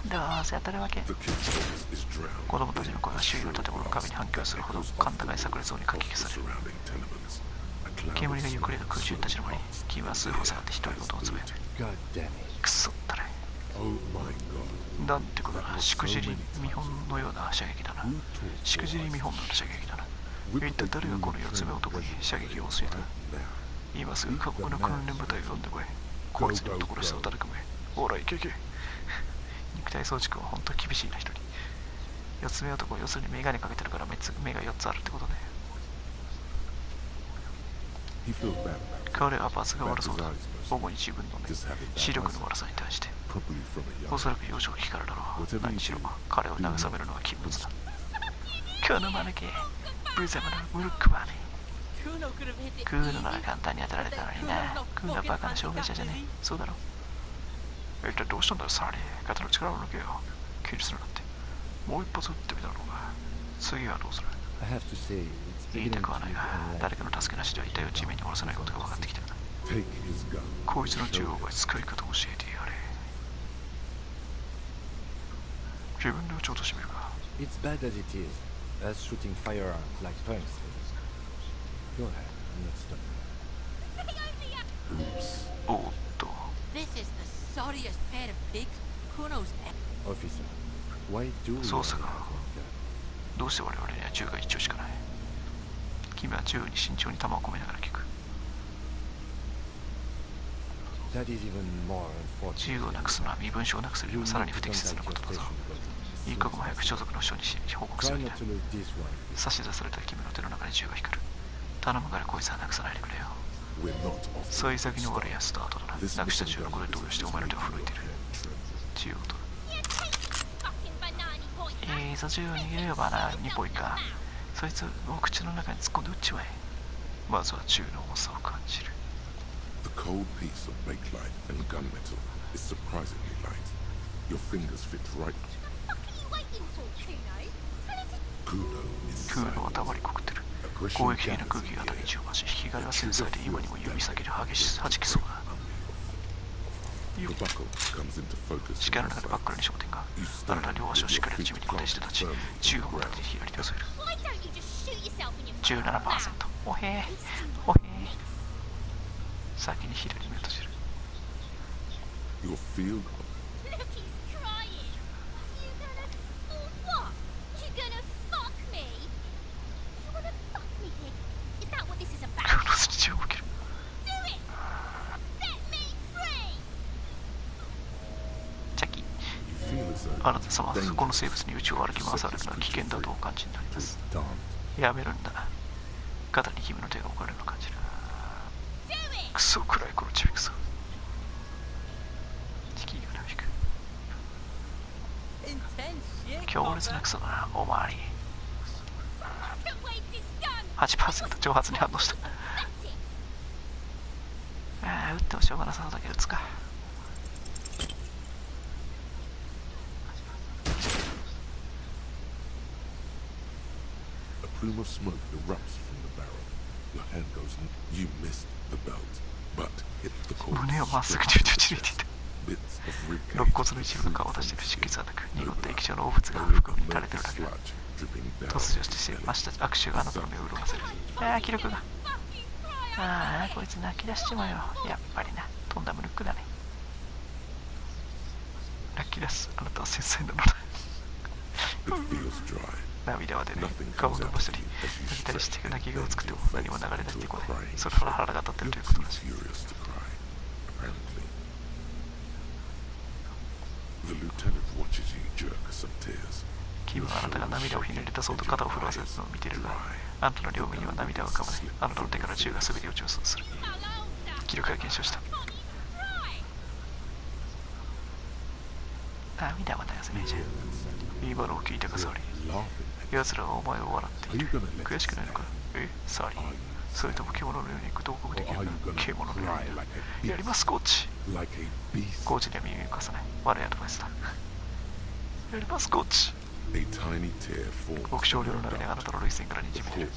どうせ当たるわけ。子供たちの声が周囲の建物の壁に反響するほど甲高い炸裂音にかき消される。煙がゆっくりと空中に立ち上り、キムは数歩下がって独り言をつぶやく。クソったれ。なんてことだ。しくじり見本のような射撃だな。しくじり見本のような射撃だな。一体誰がこの四つ目男に射撃を教えた。今すぐ過酷な訓練部隊を呼んでこい。こいつに男らしさを誰かめ。ほら、行け行け。肉体装置君は本当に厳しいな、一人。四つ目男は要するにメガネかけてるから目が4つあるってことね。彼は罰が悪そうだ。主に自分の目、視力の悪さに対して。おそらく幼少期からだろう。何しろ彼を慰めるのは禁物だ。この間抜け、無様なムルックバーね。クーノなら簡単に当てられたのにな。クーノはバカな証明者じゃねえ。そうだろ。一体どうしたんだよ、サリー。肩の力を抜けよ。気にするなんて。もう一発撃ってみたのか。次はどうする？言いたくはないが、誰かの助けなしでは遺体を地面に下ろせないことが分かってきてるな。こいつの銃を奪い使い方を教えてやれ。自分で撃ち落としてみるか。It's bad as it is, as shooting firearms like punks. Go ahead, I'm not stopping. Oops. おっと。This is the sorriest pair of pigs Kuno's ever. Officer, why do we 捜査官、どうして我々には銃が一丁しかない？君は銃に慎重に弾を込めながら聞く。銃をなくすのは身分証をなくすよりもさらに不適切なことだぞ。一刻も早く所属の署に報告するんだ。差し出された君の手の中に銃が光る。頼むからこいつはなくさないでくれよ。幸先の悪いやつと後だな。なくした銃のこれ動揺してお前の手が震えてる。銃を取る。いいぞ、銃を逃げるよ、バナ2ポイか。そいつを口の中に突っ込んで撃っちまえ。まずは銃の重さを感じる。The cold piece of bakelite and gunmetal is surprisingly light. Your fingers fit right. Kuno is クーノは黙りこくってる。攻撃的な空気が辺り中を増し、引き金は繊細で今にも指先で激し弾きそうだ。視界の中でバックルに焦点が。あなたは両足をしっかりと地面に固定して立ち、銃を持って左手を添える。17%。おへえ、おへえ。先に左目を閉じる。Your field. Look, he's crying. You gonna... what? You gonna fuck me? You wanna fuck me, pig? Is that what this is about? Do it! Set me free! ジャッキー、あなた様はこの生物に宇宙を歩き回されるのは危険だとお感じになります。やめるんだ。肩に君の手が置かれるのを感じる。クソ暗いこのちびくそ。チキンがなびく。強烈なクソだな、おまわり。8% 挑発に反応した。ああ、撃ってもしょうがなさそうだけど撃つか。A plume of smoke erupts from the barrel. Your hand goes. You missed the belt, but hit the core. 胸をまっすぐに打ち抜いていた。肋骨の一部が顔を出している出血はなく、濁った液状の汚物が袋に垂れてるだけだ。突如してました握手があなたの目を潤ませる。ああ、記録が。ああ、こいつ泣き出しちまうよ。やっぱりな、とんだムルックだね。泣き出す、あなたは繊細なのだ。涙は出ない。顔を伸ばしたり、泣いたりして泣き顔を作っても何も流れ出してこない。それほど腹が立ってるということらしい。キムはあなたが涙をひねり出そうと肩を震わせるのを見ているが、あなたの両目には涙が浮かばない。あなたの手から銃が全て落ちそうとする。記録が減少した。涙は流せないじゃん。今のを聞いたか、サリー。奴らはお前を笑っている。悔しくないのか？サリー。それとも獣のように同国できるか？獣のように。やります、コーチ。コーチには耳を貸さない。悪いアドバイスだ。やります、コーチ。極小量の中であなたの涙腺からにじみ出る。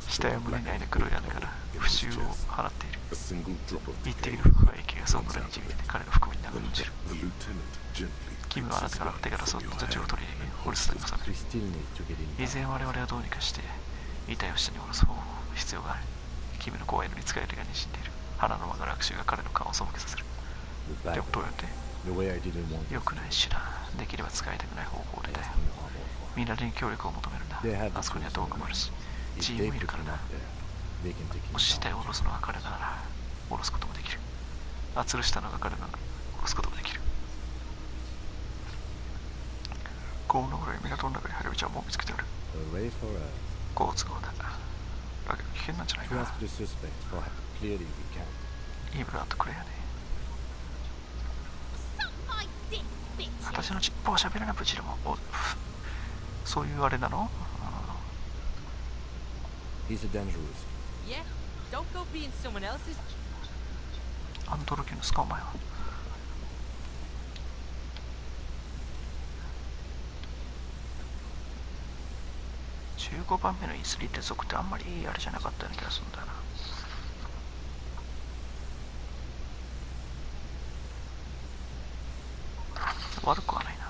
死体は胸に開いた黒い穴から腐臭を放っている。一滴の深い液がその裏にじみ出て彼の腹部に流れ落ちる。キムはあなたから手からそっと土を取りホルスターに収める。以前我々はどうにかして遺体を下に下ろす方法必要がある。キムの怖いのに使えるが滲んでいる。鼻の曲がる握手が彼の顔を背けさせる。でもどうやって？良くない手段。できれば使いたくない方法でだよ。みんなに協力を求めるんだ。あそこには道具もあるし、チームもいるからな。もし死体を下ろすのが彼なら、下ろすこともできる。吊るしたのが彼なら、下ろすこともできる。豪雨のぐらい港の中に入る道はもう見つけてある。好都合だ。だけど危険なんじゃないかな。イブランとクレアね。私の尻尾は喋らなブチでも。そういうあれなの？アンドロキュンですか、お前は。15番目のイスリテ族ってあんまりあれじゃなかったような気がするんだよな。悪くはないな。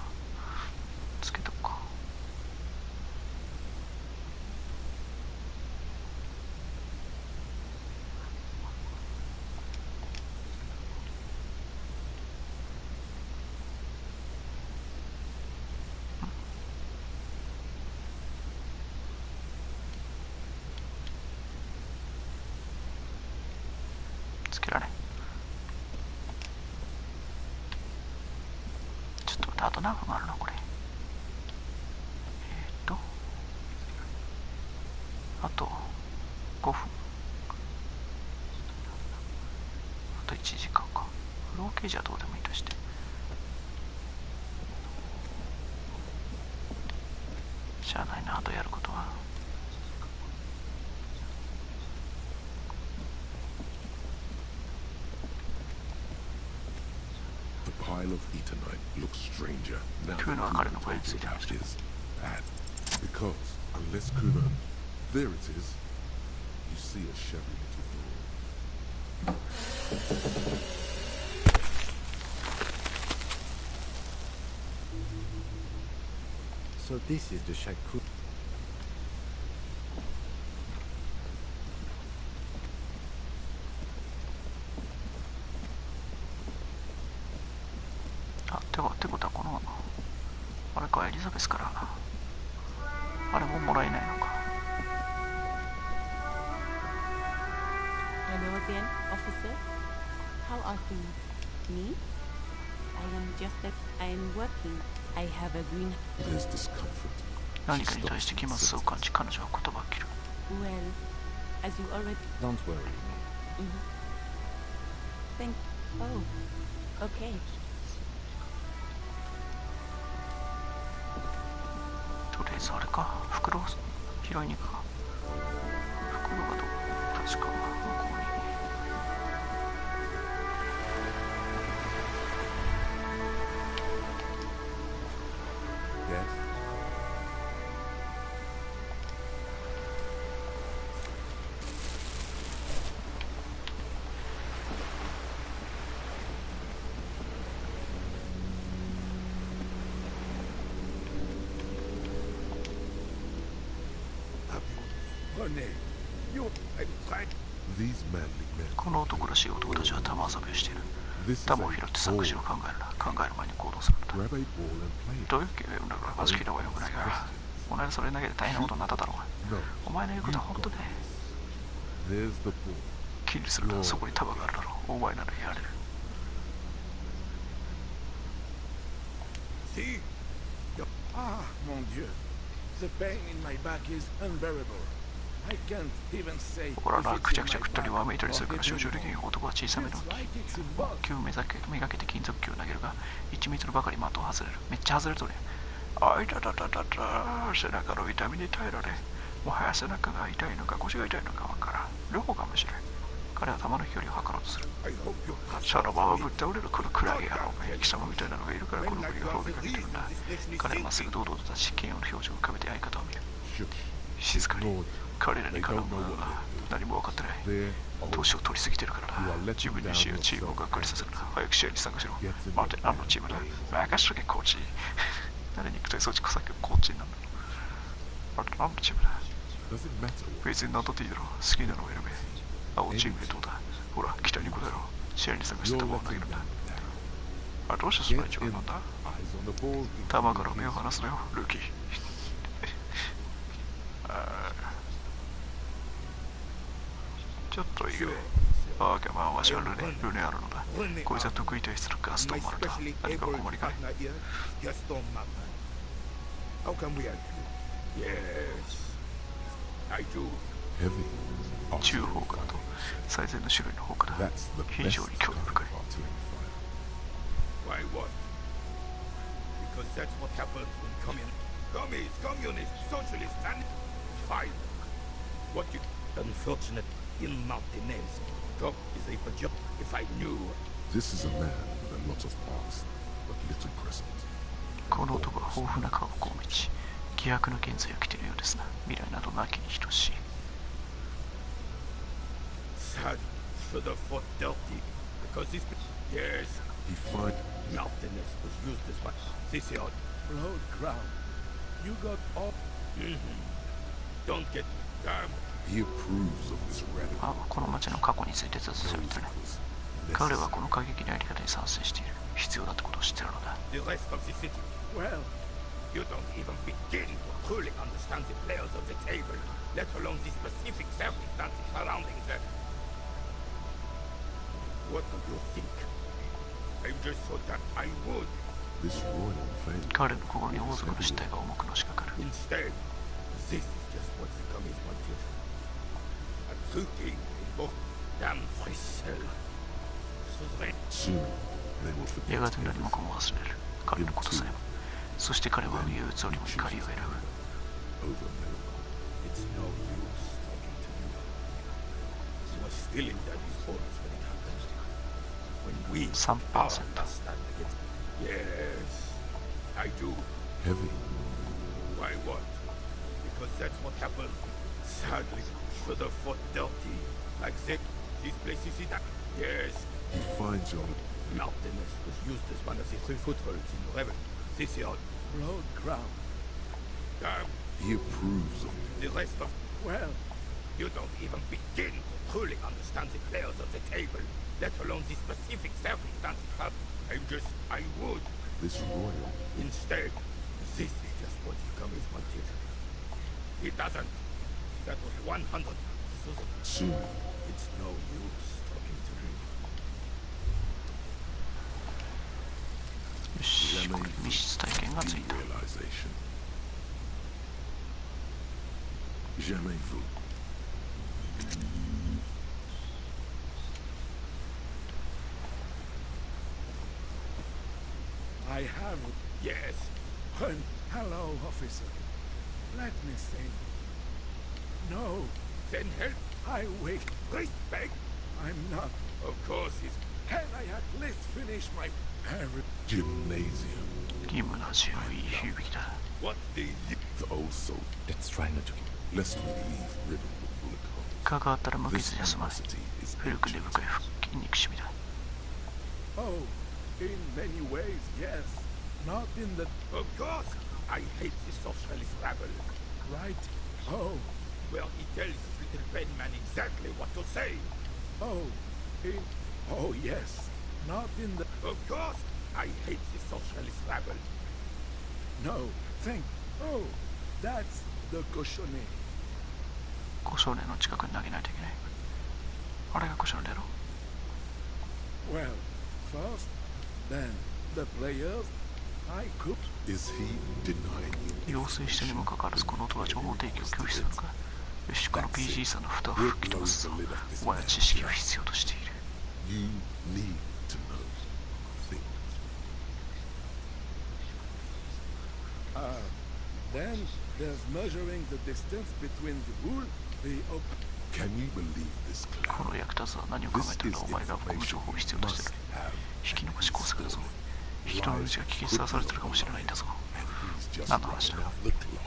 つけとくか。つけられん。ちょっと待って、あと何分あるのこれ。あと5分。あと1時間か。ローケージはどうでもいいとして。しゃあないな、あとやることは。The pile of Eternite looks stranger now that Kuno Kuno told you about his bad. Because, unless Kuno... There it is. You see a shabby little door. So this is the shack.ってことはこのあれか、エリザベスからあれももらえないのか。Hello again, officer. How are things? Me? I am just that I am working. I have a green. There's discomfort. 何かに対して気まずさを感じ、彼女は言葉を切る。Well, as you already. Don't worry. Thank. Oh, okay. とりあえずあれか、袋を拾いに行くか。袋がどこ？確か向こうに。Yes. この男らしい男たちは玉遊びをしている。玉を拾って作詞を考えるな。考える前に行動するんだ。どういうゲームだろう。好きなはよくないが、この間それだけで大変なことになっただろうが。お前の言うことは本当で。気にするな。そこに玉があるだろう。お前ならやれる。See? Ah, mon Dieu. The pain in my back is unbearable. I can't even say. ほらな、くちゃくちゃ食ったりわめいたりするから集中できん。男は小さめの木をめがけて金属球を投げるが、1メートルばかり的を外れる。めっちゃ外れとる。あいたたたたた、背中の痛みに耐えられ、もはや背中が痛いのか腰が痛いのかわからん。両方かもしれん。彼は球の飛距離を測ろうとする。そのままぶっ倒れるこの暗い野郎め、貴様みたいなのがいるからこの国が滅びかけてるんだ。彼はまっすぐ堂々と立ち、嫌悪の表情を浮かべて相方を見る。静かに。彼らに絡むのは何も分かってない。年を取りすぎてるからな。自分自身やチームをがっかりさせるな。早く試合に参加しろ。待て、何のチームだ。任しとけ、コーチ。誰に行くという装置さっきのコーチになるの。あれ、何のチームだ。別に何だっていいだろう。好きなのを選べ。青チームでどうだ。ほら、北に答えろ。試合に参加して球を投げるんだ。あ、どうしてそんな一番なんだ。球から目を離すなよ、ルーキー。ちょっといいよ。ああ、まあ、わしはルネあるのだ。こいつは得意体質のガストンマルだ。何かお困りかね。中方からと最善の種類の方から非常に興味深い。Unfortunate in Martinez. Top is a job if I knew. This is a man with a lot of past, but little present. この男は豊富な過去を道。疑惑の現在を着ているようですな。未来などなきに等しい。Sad should have fought dirty because this. Yes. He find Mountainous was used as much. This yard. Road ground. You got all. Don't get damn. he approves of this radical この町の過去について尋ねたね。彼はこの過激なやり方に賛成している。必要だってことを知っているのだ。 The rest of the city. Well, you don't even begin to truly understand the players of the table, let alone the specific circumstances surrounding them. What do you think? I just thought that I would. this royal family. 彼の心に王族の失態が重くのしかかる。 Instead, this is just what the commies wanted. A true king in both damn fresh cell. Soon they will forget やがて何もかも忘れる。彼のことさえも。そして彼は憂鬱よりも怒りを選ぶ。 over Melba. It's no use talking to you. You were still in Daddy's orders when it happened. When we 3%. stand against. Yes, I do. Heavy. Why what? Because that's what happened. Sadly, should have fought dirty. Like that. This place is it. Yes. He finds your Mountainous was used as one of the 3 footholds in the rebel. This yard. Road ground. Damn. he approves of The rest of. Well, you don't even begin to truly understand the players of the table, let alone the specific circumstances. I'm just. I would. this royal. Instead, this is just what the commies wanted. It doesn't. That was 100. Soon It's no use talking to me. よし、これ密室体験がついた。 realization. Jamais vu. I have. Yes. Hello, officer. Let me sing. No. Then help. I wait. Respect. I'm not. Of course, it's. Can I at least finish my parent? Gymnasium. 義務な自由いい響きだ。 What the. The old soul. Let's try not to. Lest we leave riddled with bullet holes. 関わったら無 This 傷で済まない。 animosity is 古く根深い筋肉シミだ。 Oh, in many ways, yes. Not in the. Of course. I hate the socialist rabble. Right? Oh. Well, he tells his little pen man exactly what to say. Oh. In. Oh, yes. Not in the. Of course. I hate the socialist rabble. No. Think. Oh. That's the cochonnet. コショネの近くに投げないといけない。あれがコショネだろ。 Well, first, then the players. I could. Is he denying you? 要請してにもかかわらずこの音は情報提供を拒否するのか。よし、この PG さんの蓋を吹き飛ばすぞ。お前は知識を必要としている。 You need to know things. Then there's measuring the distance between the bull, the open. Can you believe this こ clown? の役立つは何を考えてるんだ。お前がこの情報を必要としている。引き延ばし工作だぞ。人の命が危険さらされてるかもしれないんだぞ。 Just 何の話だ。 running out the clock.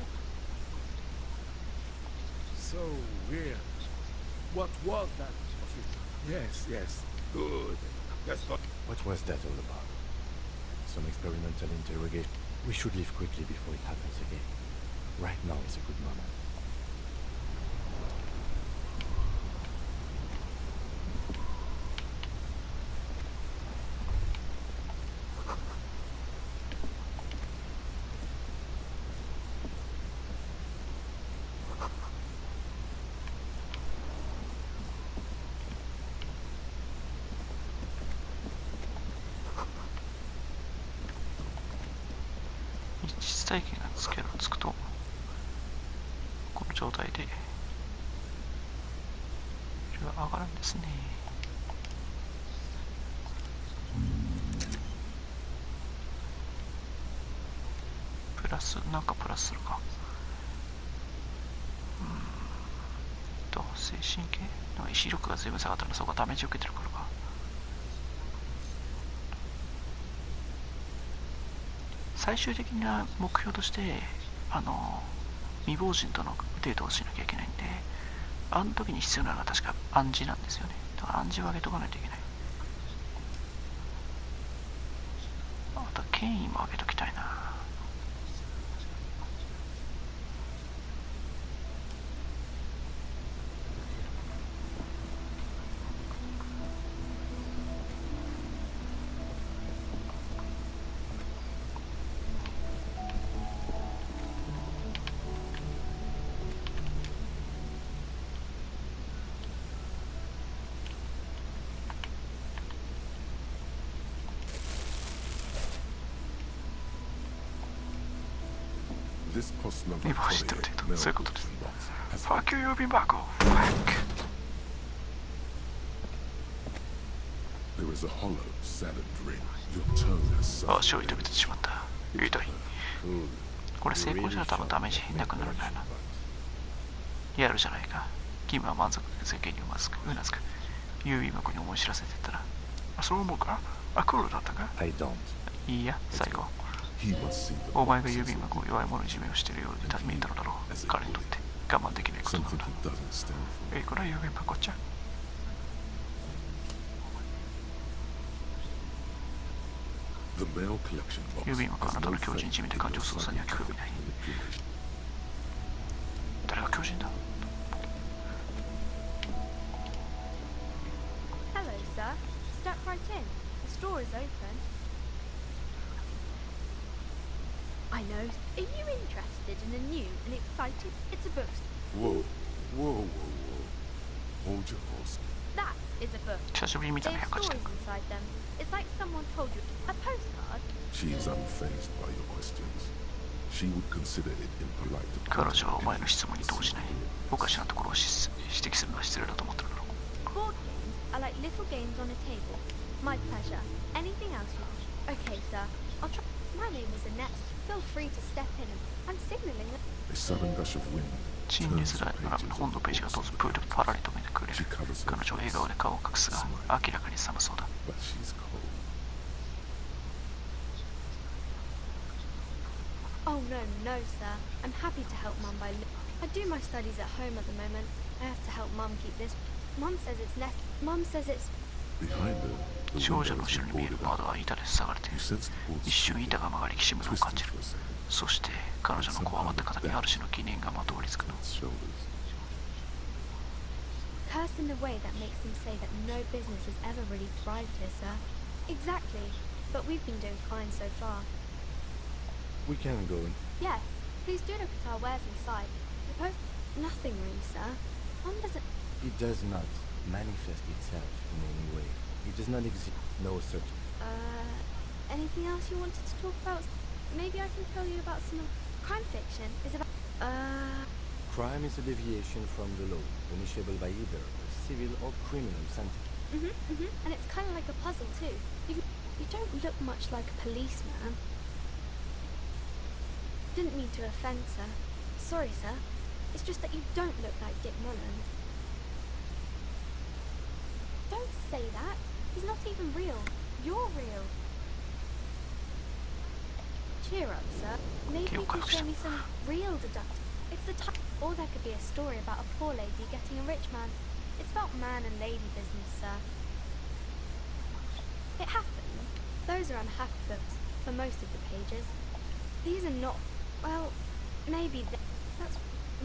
So weird. What was that? Yes, yes. Good. That's what. What was that all about? Some experimental interrogation. We should leave quickly before it happens again. Right now is a good moment.体験がつくとこの状態でこれが上がるんですね。プラスなんかプラスするか。精神系の意志力が随分下がったのでそこはダメージを受けてるからか。最終的な目標として未亡人とのデートをしなきゃいけないんで、あの時に必要なのは確か暗示なんですよね。だから暗示を上げとかないといけない。あと権威も上げときたいな。未亡人とのデート、そういうことです。ファッキュー郵便箱、ファック。足を痛めてしまった。痛い。これ成功したら多分ダメージなくなるんだよな。やるじゃないか。キムは満足で世間にうなずく。郵便箱に思い知らせてったら、そう思うか？クールだったか？いいや、最後。お前が郵便箱を弱い者いじめをしているように見えたのだろう。彼にとって我慢できないことなんだ。これは郵便箱じゃ。郵便箱はあなたの強靭地味で感情操作には興味ない。誰が強靭だ？ Hello, sir. Step right in. The store is open. I know. Are you interested in a new and exciting? It's a bookstore. Whoa. Hold your horse. That is a book. They have stories inside them. It's like someone told you. A postcard? She is unfazed by your questions. She would consider it impolite to... 彼女はお前の質問に動じない。おかしなところを指摘するのは失礼だと思ってるだろう。 Board games are like little games on a table. My pleasure. Anything else you wish? Okay, sir. I'll try. My name is Annette. Feel free to step in. I'm signaling that. A sudden gush of wind. チンネスライブの本のページがどうぞプールパラリとめてくれる。彼女は笑顔で顔を隠すが明らかに寒そうだ。Oh no, sir. I'm happy to help Mum by. I do my studies at home at the moment. I have to help Mum keep this. Mum says it's nest. Mum says it's. 少女の後ろに見える窓は板で塞がれている。一瞬板が曲がりきしむのを感じる。そして彼女のこわばった肩にある種の疑念がまとわりつくの。 Cursed in a way that makes them say that no business has ever really thrived here, sir. Exactly. But we've been doing fine so far. We can go in. Yes. Please do look at our wares inside. Nothing really, sir. Mum doesn't. It does not manifest itself in any way. It does not exist. No such. Anything else you wanted to talk about? Maybe I can tell you about some crime fiction. Is about. Crime is a deviation from the law, punishable by either a civil or criminal sentence. And it's kind of like a puzzle too. You don't look much like a policeman. Didn't mean to offend, sir. Sorry, sir. It's just that you don't look like Dick Mullen. Don't say that. He's not even real. You're real. Cheer up, sir. Maybe you can show me some real deductible. It's the type. Or there could be a story about a poor lady getting a rich man. It's about man and lady business, sir. It happened. Those are unhappy books for most of the pages. These are not. Well, maybe that's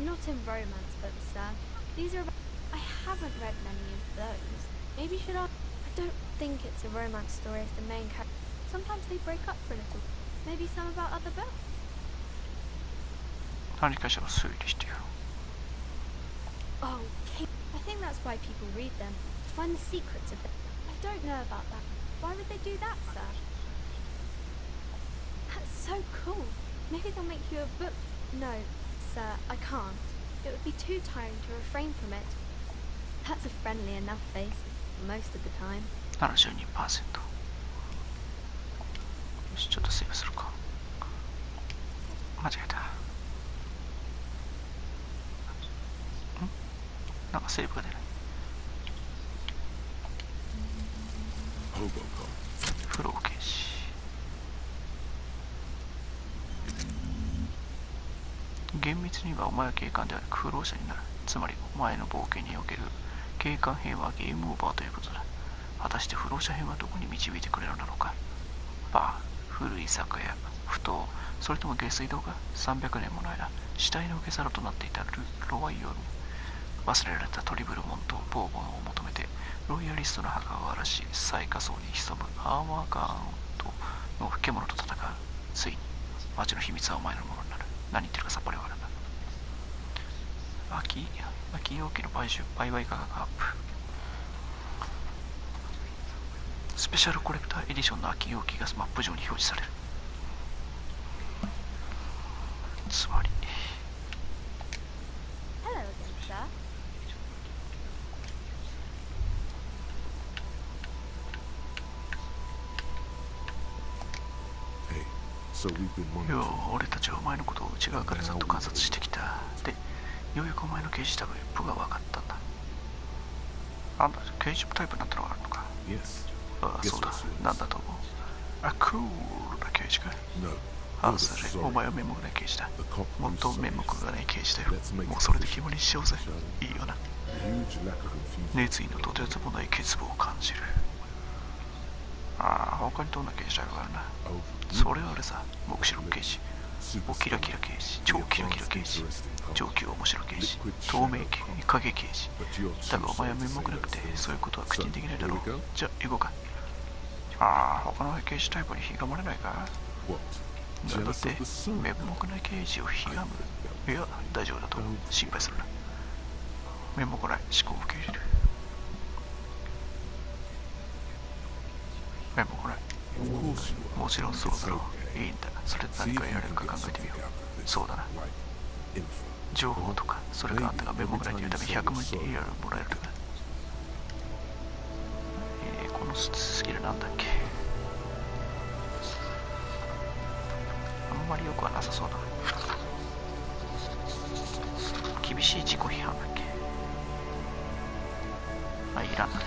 not in romance books, sir. These are about. I haven't read many of those. Maybe should I don't think it's a romance story as the main character. Sometimes they break up for a little. Maybe some about other books. 何かしら推理してよ。 Oh, I think that's why people read them, to find the secrets of them. I don't know about that. Why would they do that, sir? That's so cool. Maybe they'll make you a book. No, sir, I can't. It would be too tiring to refrain from it. That's a friendly enough face, most of the time. 72%。よし、ちょっとセーブするか。間違えた。なんかセーブが出ない。フロー刑事。律にはお前は警官である苦労者になる。つまりお前の冒険における警官編はゲームオーバーということだ。果たして不老者編はどこに導いてくれるのか。バー、古い酒屋、埠頭、それとも下水道か。300年もの間死体の受け皿となっていたロワイオル。忘れられたトリブルモンとボーボンを求めてロイヤリストの墓を荒らし最下層に潜むアーマーガーンとの化け物と戦う。ついに町の秘密はお前のものになる。何言ってるかさっぱりわからんだ。秋容器の売買価格アップ。スペシャルコレクターエディションの秋容器がマップ上に表示される。つまりよう、俺たちはお前のことを内側からずっと観察してきた。で、ようやくお前の刑事タイプが分かったんだ。なんだ、刑事タイプなんてのがあるのか。ああ、そうだ。なんだと思う。あ、クールな刑事か。ああ、それ、お前は面目ない刑事だ。もっと面目がない刑事だよ。もうそれで決まりにしようぜ。いいよな。熱意のとてつもない欠乏を感じる。ああ、他にどんな刑事タイプがあるな。それはあれさ、目白刑事、おキラキラ刑事、超キラキラ刑事、上級面白刑事、透明影刑事。だがお前は面目なくてそういうことは口にできないだろう。じゃあ行こうか。ああ、他の刑事タイプにひがまれないか。だって面目ない刑事をひがむ。いや、大丈夫だと心配するな。面目ない思考を受け入れる。面目ない。もちろんそうだろう。いいんだ。それで何か得られるか考えてみよう。そうだな。情報とか、それかあんたが面目ないというために100万リアルもらえるとか。このスキルなんだっけ。あんまりよくはなさそうだ。厳しい自己批判だっけ。あ、いらないね。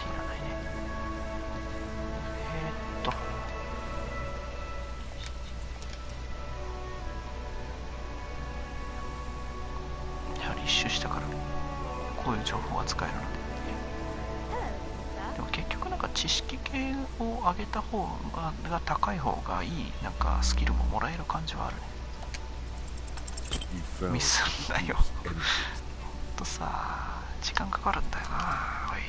一周したからこういう情報が使えるので。でも結局なんか知識系を上げた方が高い方がいいなんかスキルももらえる感じはあるね。ミスんだよ。ほんとさ、時間かかるんだよな。おい。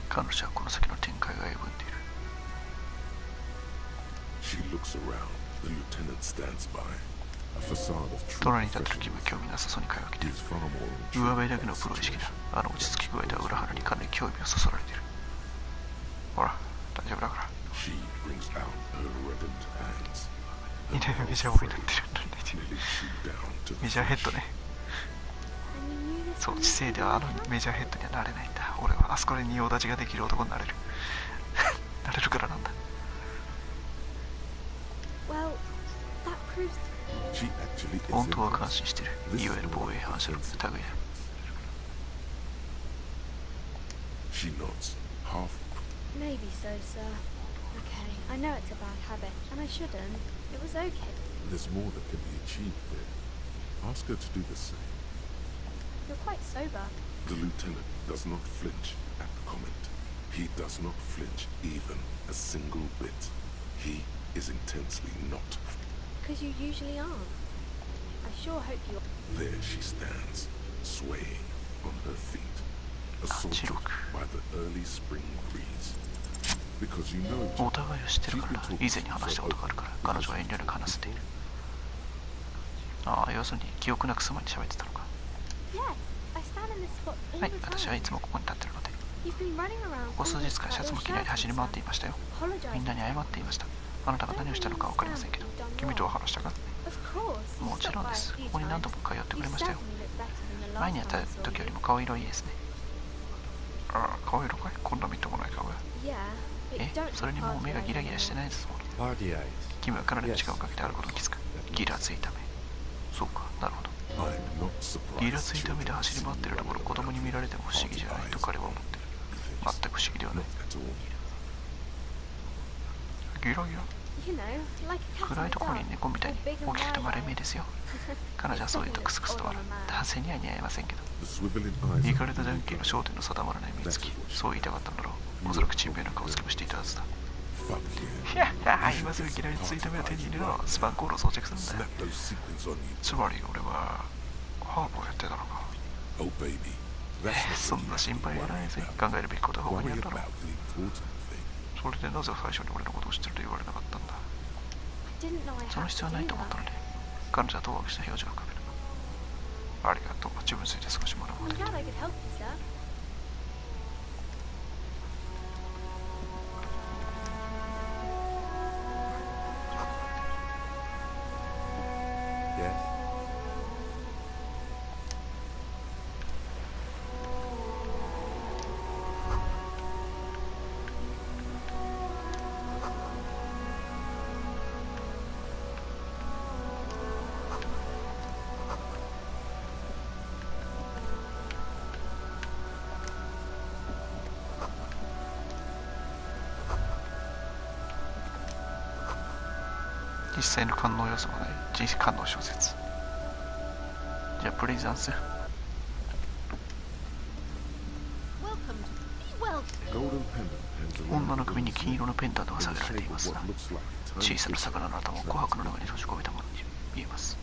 彼女はこの先の展開が読んでいる。隣に立ってる君は興味なさそうに会話をしている。上辺だけのプロ意識だ。あの落ち着き具合では裏腹にかなり興味をそそられている。ほら、大丈夫だから。いね、メジャーボーイになってる。メジャーヘッドね。そう、知性ではあのメジャーヘッドにはなれないんだ。俺はあそこで仁王立ちができる男になれる。なれるからなんだ。本当は感心してる。いわゆる防衛反射の類だ。Maybe so, sir. Okay, I know it's a bad habit, and I shouldn't. It was okay. There's more that can be achieved there. Ask her to do the same. You're quite sober. The lieutenant does not flinch at the comment. He does not flinch even a single bit. He is intensely not. Because you usually aren't. I sure hope you are. There she stands, swaying on her feet, assaulted by the early spring breeze. Because you know お互いを知ってるから、以前に話したことがあるから、彼女は遠慮なく話せている。ああ、要するに記憶なくす前に喋ってたのか。はい、私はいつもここに立ってるので。ここ数日間シャツも着ないで走り回っていましたよ。みんなに謝っていました。あなたが何をしたのか分かりませんけど、君とは話したか？もちろんです。ここに何度も通ってくれましたよ。前に会った時よりも顔色いいですね。ああ、顔色かい？こんなみっともない顔や。 Yeah, but you え、 don't それにもう目がギラギラしてないですもん。 Party eyes. 君はかなりの時間をかけてあることに気づく。ギラついた目。そうか、なるほど。 I'm not ギラ surprised ついた目で children 走り see 回ってるところ、子供に見られても不思議じゃないと彼は思ってる。全く不思議ではない。 at all. ギラギラ。 You know, like a cat 暗 in い the ところ dark. に猫みたいに Or big 大 and きくて丸い wide-eyed. 目ですよ。彼女はそういうとクスクスと笑う。男性には似合いませんけど。 The swiveling eyes イ of カれたジャン the キーの girl. 焦点の定まらない目つき。そう言いたかったんだろう。おそらくチンペイなんかをスキップしていたはずだ。 Fuck いや今すぐギラリついた目を手に入れろ。スパンコールを装着するんだ yeah. よ。 Snap those sequins on you. つまり俺はハーブをやってたのか。 Oh baby. That's そ not んな what 心 you 配 have は to ないぜ。 worry 考えるべきことは about. 他にあ Worry るだろう。 about the important thing. それでなぜ最初に俺のことを知ってると言われなかったんだ。 I didn't know I その had 必 to 要はない do と思った that. ので、彼女は当惑した表情を浮かべる。ありがとう。自分について少し学ぼう I'm できた。 glad I could help you, sir. Yes? 実際の官能要素がない人生官能小説。じゃあプレゼンス。 Welcome to... Be well... Golden pendant hangs around 女の the 首に girl's 金色のペンダントが in 下 the げられてい shape ま of す。 what looks like a 小 tiny さな fish 魚の頭を琥珀の中に閉じ込めたものに見えます。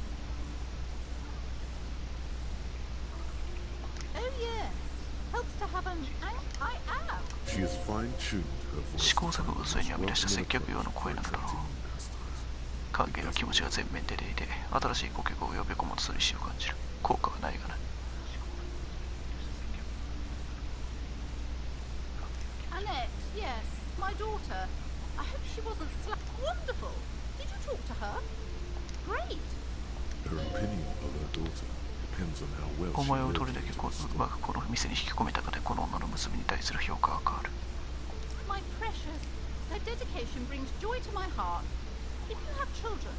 Oh yes. Helps to have an... I am. She has fine-tuned her voice 試行錯誤の末に編み出した接客用の声なのだろう。歓迎の気持ちが全面で出ていて、新しい顧客を呼び込もうとする意思を感じる。効果はないがな。 Annette, yes. My daughter. I hope she wasn't Wonderful. Did you talk to her? Great. Her opinion of her daughter depends on how well お she 前を knows どれだけうまくこの店に引き込めたかで、この女の娘に対する評価が変わる。 My precious. Their dedication brings joy to my heart. If you have children...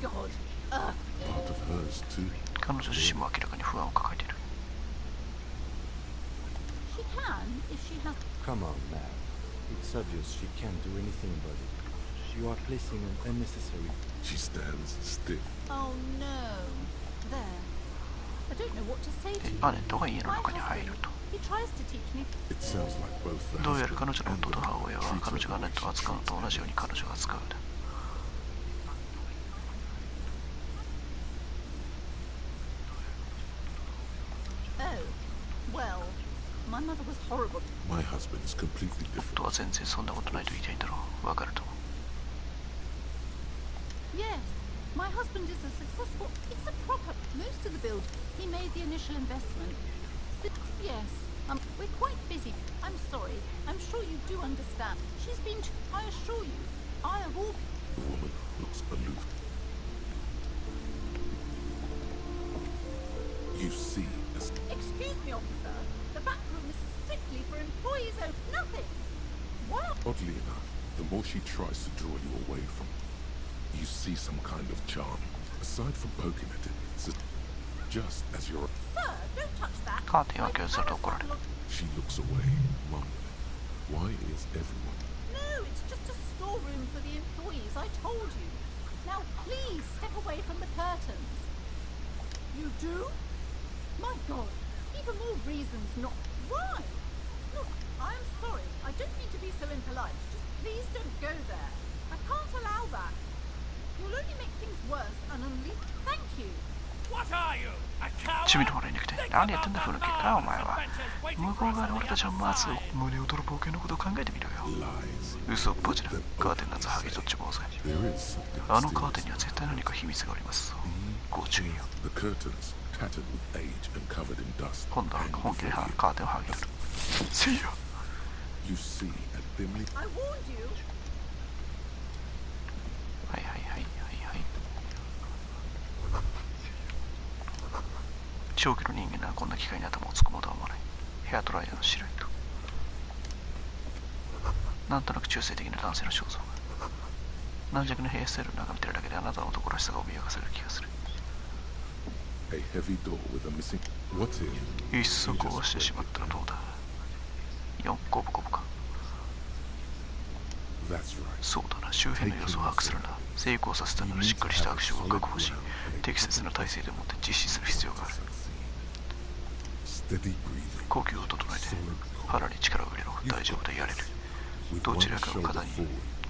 God. part of hers too. 彼女自身も明らかに不安を抱えている。 She can, if she has... Come on, Matt. It's obvious she can't do anything about it. You are placing an unnecessary... She stands stiff. Oh no. There. I don't know what to say to で you. アネットが家の My 中に入 husband, ると。 he tries to teach me... It sounds like both the どうやら husband 彼女の and 夫 the と母親は treat 彼 her 女がアネットを扱うのと同じように彼女が扱うだ。 Oh. Well, my mother was horrible. My husband is completely 夫 different. は全然そんなことないと言いたいんだろう。わかると思う。 Yes. My husband is a successful... It's a proper... Most of the build. He made the initial investment. Yes. We're quite busy. I'm sorry. I'm sure you do understand. She's been... I assure you. I have all... The woman looks aloof. You see, as Excuse me, officer. The back room is strictly for employees of nothing. Wow. oddly enough, the more she tries to draw you away from it, you see some kind of charm. Aside from poking at it, it's just as you're... Sir, don't touch that. カーテンを開けると怒られる。 She looks away, mumbling. Why is everyone... No, it's just a storeroom for the employees. I told you. Now, please step away from the curtains. You do? My God. Even more reasons not... Why? Look, I am sorry. I don't mean to be so impolite. Just please don't go there. I can't allow that. You'll only make things worse and unleash... Thank you. What are you? A coward? 趣味のもらいに来て何やってんだ古木かお前は。向こう側で俺たちは待つ胸を取る冒険のことを考えてみろよ。嘘っぱちだ。カーテンなんざ剥ぎ取っちまおうぜ。あのカーテンには絶対何か秘密がありますぞ。ご注意を。 The curtains, tattered with age and covered in dust, 今度は本気でカーテンを剥ぎ取る。せいや。 you see a dimly... I warned you. はいはいはいはいはい。長期の人間ならこんな機械に頭を突っ込もうとは思わない。ヘアドライヤーのシルエット。なんとなく中性的な男性の肖像が。軟弱なヘアスタイルを眺めてるだけであなたの男らしさが脅かされる気がする。一足をしてしまったらどうだ。4コブコブか。そうだな、周辺の様子を把握するな。成功させたならしっかりしたアクションを確保し、適切な体制でもって実施する必要がある。呼吸を整えて腹に力を入れろ。大丈夫だ、やれる。どちらかの肩に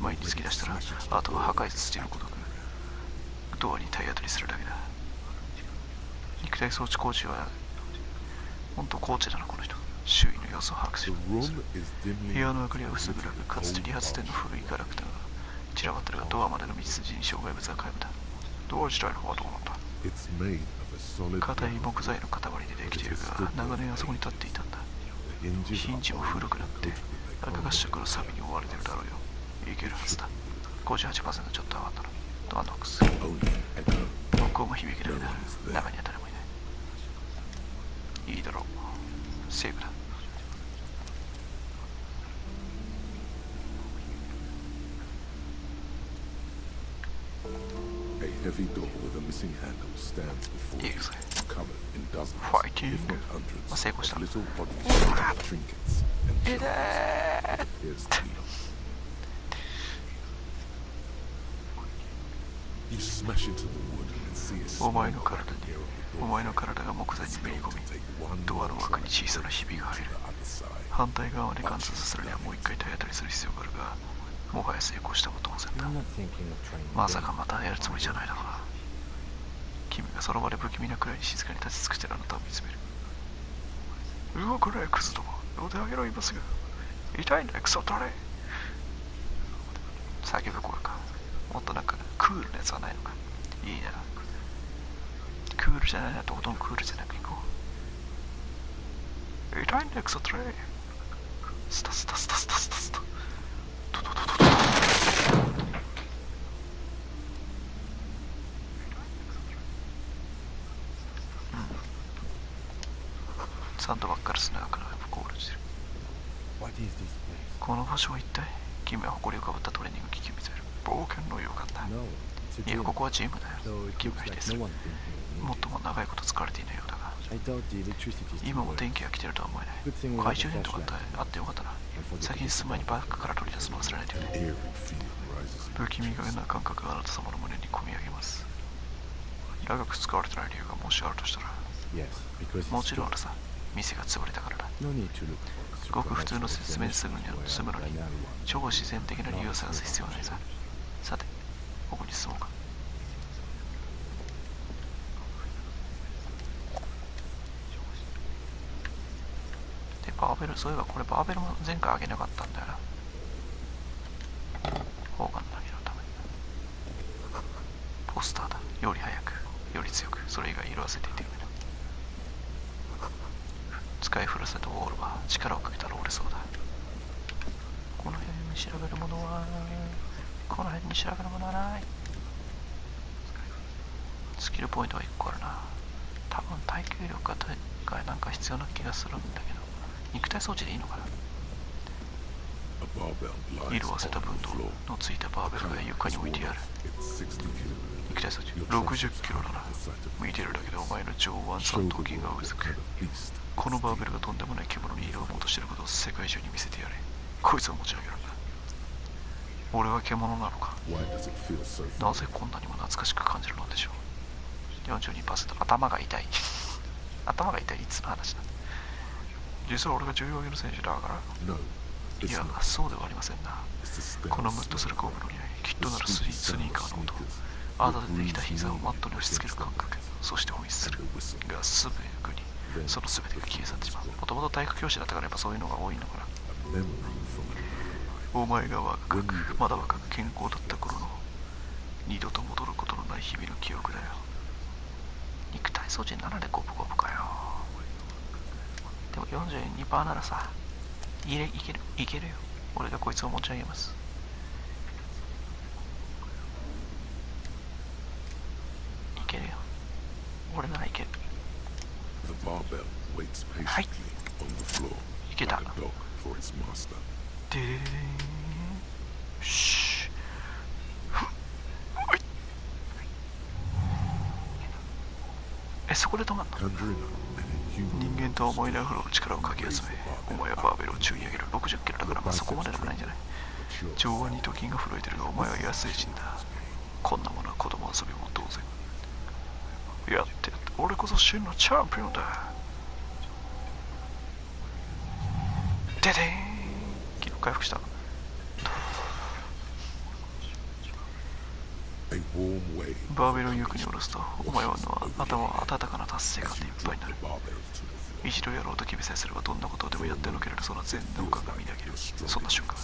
前に突き出したら、あとは破壊土のごとくドアに体当たりするだけだ。肉体装置工事は本当コーチだな、この人。周囲の様子を把握する。部屋の明かりは薄暗く、かつて理髪店の古いガラクタが散らばってるが、ドアまでの道筋に障害物が皆無だ。ドア自体の方はどうなんだ。硬い木材の塊でできているが、長年あそこに立っていたんだ。ヒンジも古くなって赤褐色の錆に覆われてるだろうよ。いけるはずだ。 58% ちょっと上がったな。ドアノックス。録音も響きだけだ。中には誰もいない。いいだろう。セーブだ。A heavy door with a missing handle stands before you, covered in dozens, if not hundreds, of little body shaped trinkets and shards. Here's the lock. You smash into the wood and see a small black arrow. お前の体が木材にめり込み、ドアの枠に小さなひびが入る。反対側で観察するにはもう一回体当たりする必要があるが、もはや成功したも当然だ。まさかまたやるつもりじゃないだろうな。君がその場で不気味なくらいに静かに立ち尽くしてるあなたを見つめる。動くね、クズども。両手上げろ、今すぐ。痛いんだよ、クソ取れ。叫ぶ声か。もっとなんかクールなやつはないのか。いいな。クールじゃないな、とことんクールじゃなく行こう。痛いんだよ、クソ取れ。スタスタスタスタスタスタ。サンドバッカルスの中のゴールしてる。この場所は一体。君は誇りをかぶったトレーニング機器を見せる。冒険の予感だ。いや、ここはジムだよ。君が否定する。もっとも長いこと使われていないようだが、今も電気が来てるとは思えない。懐中電灯があってよかったな。先に進む前にバッグから取り出すの忘れないでよね。不気味な感覚があなた様の胸に込み上げます。長く使われてない理由がもしあるとしたら、もちろんあるさ。店が潰れたからだ。ごく普通の説明で済むのに超自然的な理由を探す必要はないさ。さて、ここに進もうか。で、バーベル、そういえばこれバーベルも前回あげなかったんだよな。砲丸投げのために。ポスターだ。より早く、より強く、それ以外色あせていてくれ。使い古さとウォールは力をかけたら折れそうだ。この辺に調べるものはない。スキルポイントは1個あるな。多分耐久力がなんか必要な気がするんだけど、肉体装置でいいのかな。色あせた分のついたバーベルが床に置いてある。肉体装置60キロだな。見てるだけでお前の上腕三頭筋がうずく。このバーベルがとんでもない獣に挑もうとしていることを世界中に見せてやれ。こいつを持ち上げるんだ。俺は獣なのか。なぜこんなにも懐かしく感じるのでしょう。 42%。 頭が痛い頭が痛い。いつの話だ。実は俺が重要の選手だから。いや、そうではありませんな。このムッとするゴブロにきっとなるスニーカーの音、あだでできた膝をマットに押し付ける感覚、そしてホイッスルがすぐにその全てが消え去ってしまう。もともと体育教師だったからやっぱそういうのが多いのかな。お前がまだ若く健康だった頃の二度と戻ることのない日々の記憶だよ。肉体装置7でゴブゴブかよ。でも 42% ならさ、いけるよ。俺がこいつを持ち上げます。いけるよ。俺ならいける。はい。いけた。でーん。しそこで止まんの？人間と思いの振るう力をかき集め、お前はバーベルを宙に上げる。60キロだから、まあそこまででもないんじゃない？上腕に時計が震えてるが、お前は安い人だ。こんなものは子供遊びも当然。やってやって、俺こそ真のチャンピオンだ。ででーん、気力回復した。バーベルを床に下ろすと、お前は頭は温かな達成感でいっぱいになる。一度やろうと決めさえすれば、どんなことでもやってのけられそうな全能感がみなぎる。そんな瞬間だ。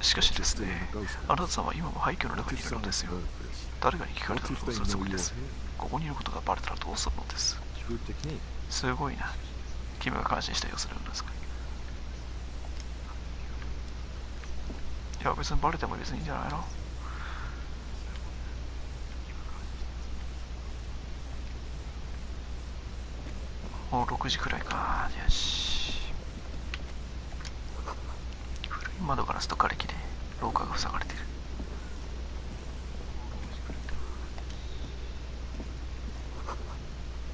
しかしですね、あなたさんは今も廃墟の中にいるのですよ。誰かに聞かれたらどうするつもりです。ここにいることがバレたらどうするのです。すごいな。君が感心した様子なんですか？いや、別にバレても別にいいんじゃないの？もう6時くらいか。よし。古い窓ガラスと瓦礫で廊下が塞がれている。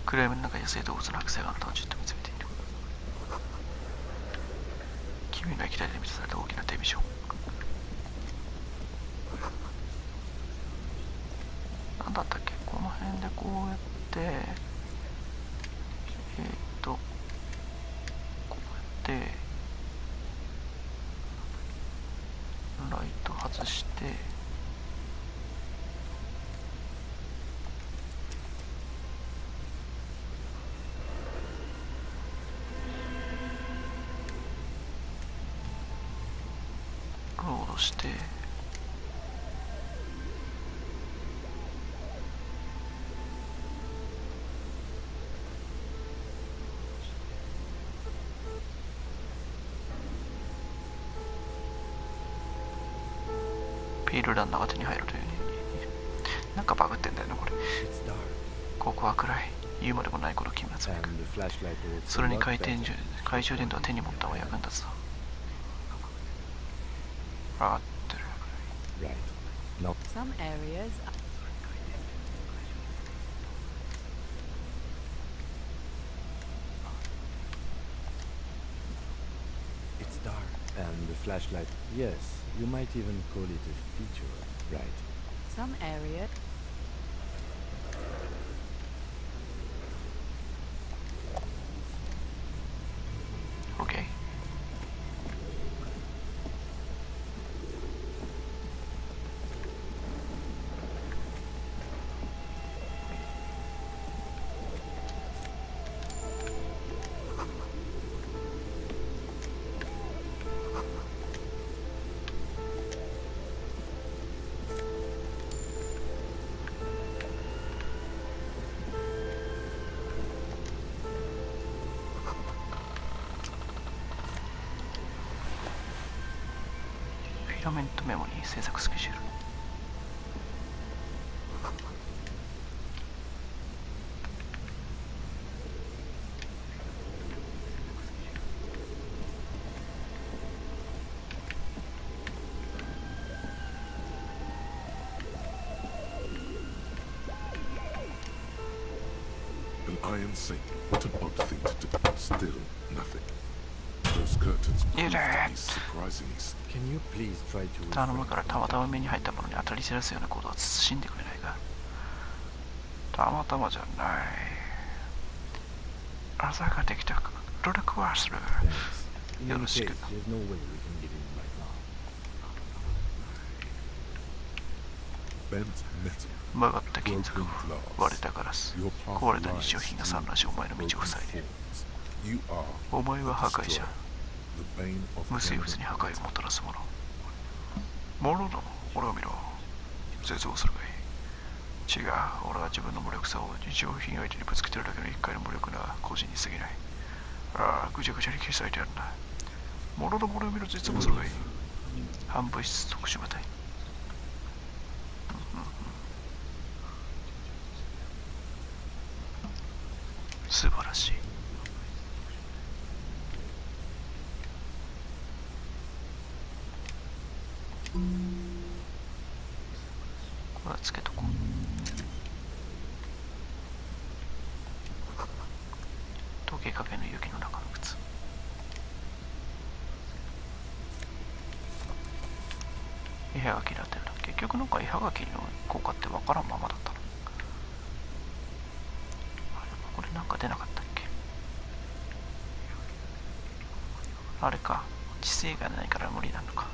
暗闇の中、野生動物の剥製があなたをじっと見つめている。君の液体で満たされた大きなテレビジョン。なんだったっけ？この辺でこうやってこうやってライト外してロードしてピールランナーが手に入るというね。なんかバグってんだよねこれ。ここは暗い。言うまでもないこの君のつぶやく。それに懐中電灯は手に持った方が役に立つぞ。分かってる。Some areas It's dark. And the flashlight. Yes, you might even call it a feature, right? Some area. Okay.フィラメントメモに制作スケジュール。An iron saint. What an odd thing to do. Still nothing. Those curtains prove to be surprisingly. Can you please try to 頼むからたまたま目に入ったものに当たり知らすような行動は慎んでくれないか。たまたまじゃない。朝ができた努力はする。よろしく。曲がった金属、割れたガラス、壊れた日用品が散乱しお前の道を塞いでいる。お前は破壊者。無生物に破壊をもたらすもの。ものだも俺を見ろ。絶望するがいい。違う、俺は自分の無力さを日用品相手にぶつけてるだけの一回の無力な個人に過ぎない。ああ、ぐちゃぐちゃに消されてあるんだ。ものだも俺を見ろ、絶望するがいい。半物質特殊部隊。素晴らしい。溶けかけの雪の中の靴。絵はがきだったよな。結局なんか絵はがきの効果ってわからんままだったの。これなんか出なかったっけ。あれか、知性がないから無理なのか。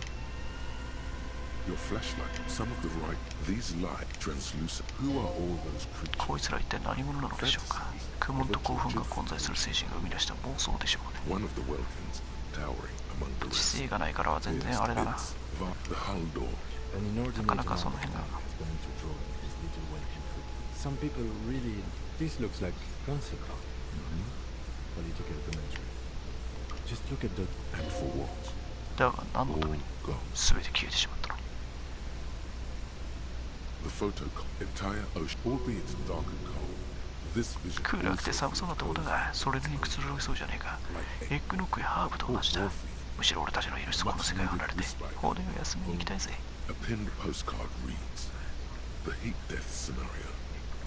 Your flashlight, some of the right, these light translucent. Who are all those creatures? こいつら一体何者なのでしょうか。苦悶と興奮が混在する精神が生み出した妄想でしょうね。One of the Welkins, towering among the 知 rest. 性がないからは全然あれだな。 The hull door. なかなかその辺が。Some people really. This looks like concept art. Political commentary. Just look at the. And for what? だが何のために全て消えてしまったの。 The photo, entire ocean, albeit dark and cold. This vision クーラーって寒そうなとこだが、それにくつろぎそうじゃねえか。エッグノックやハーブと同じだ。むしろ俺たちのいるこの世界を離れて骨を休みに行きたいぜ。 A pinned postcard reads, "The heat death scenario.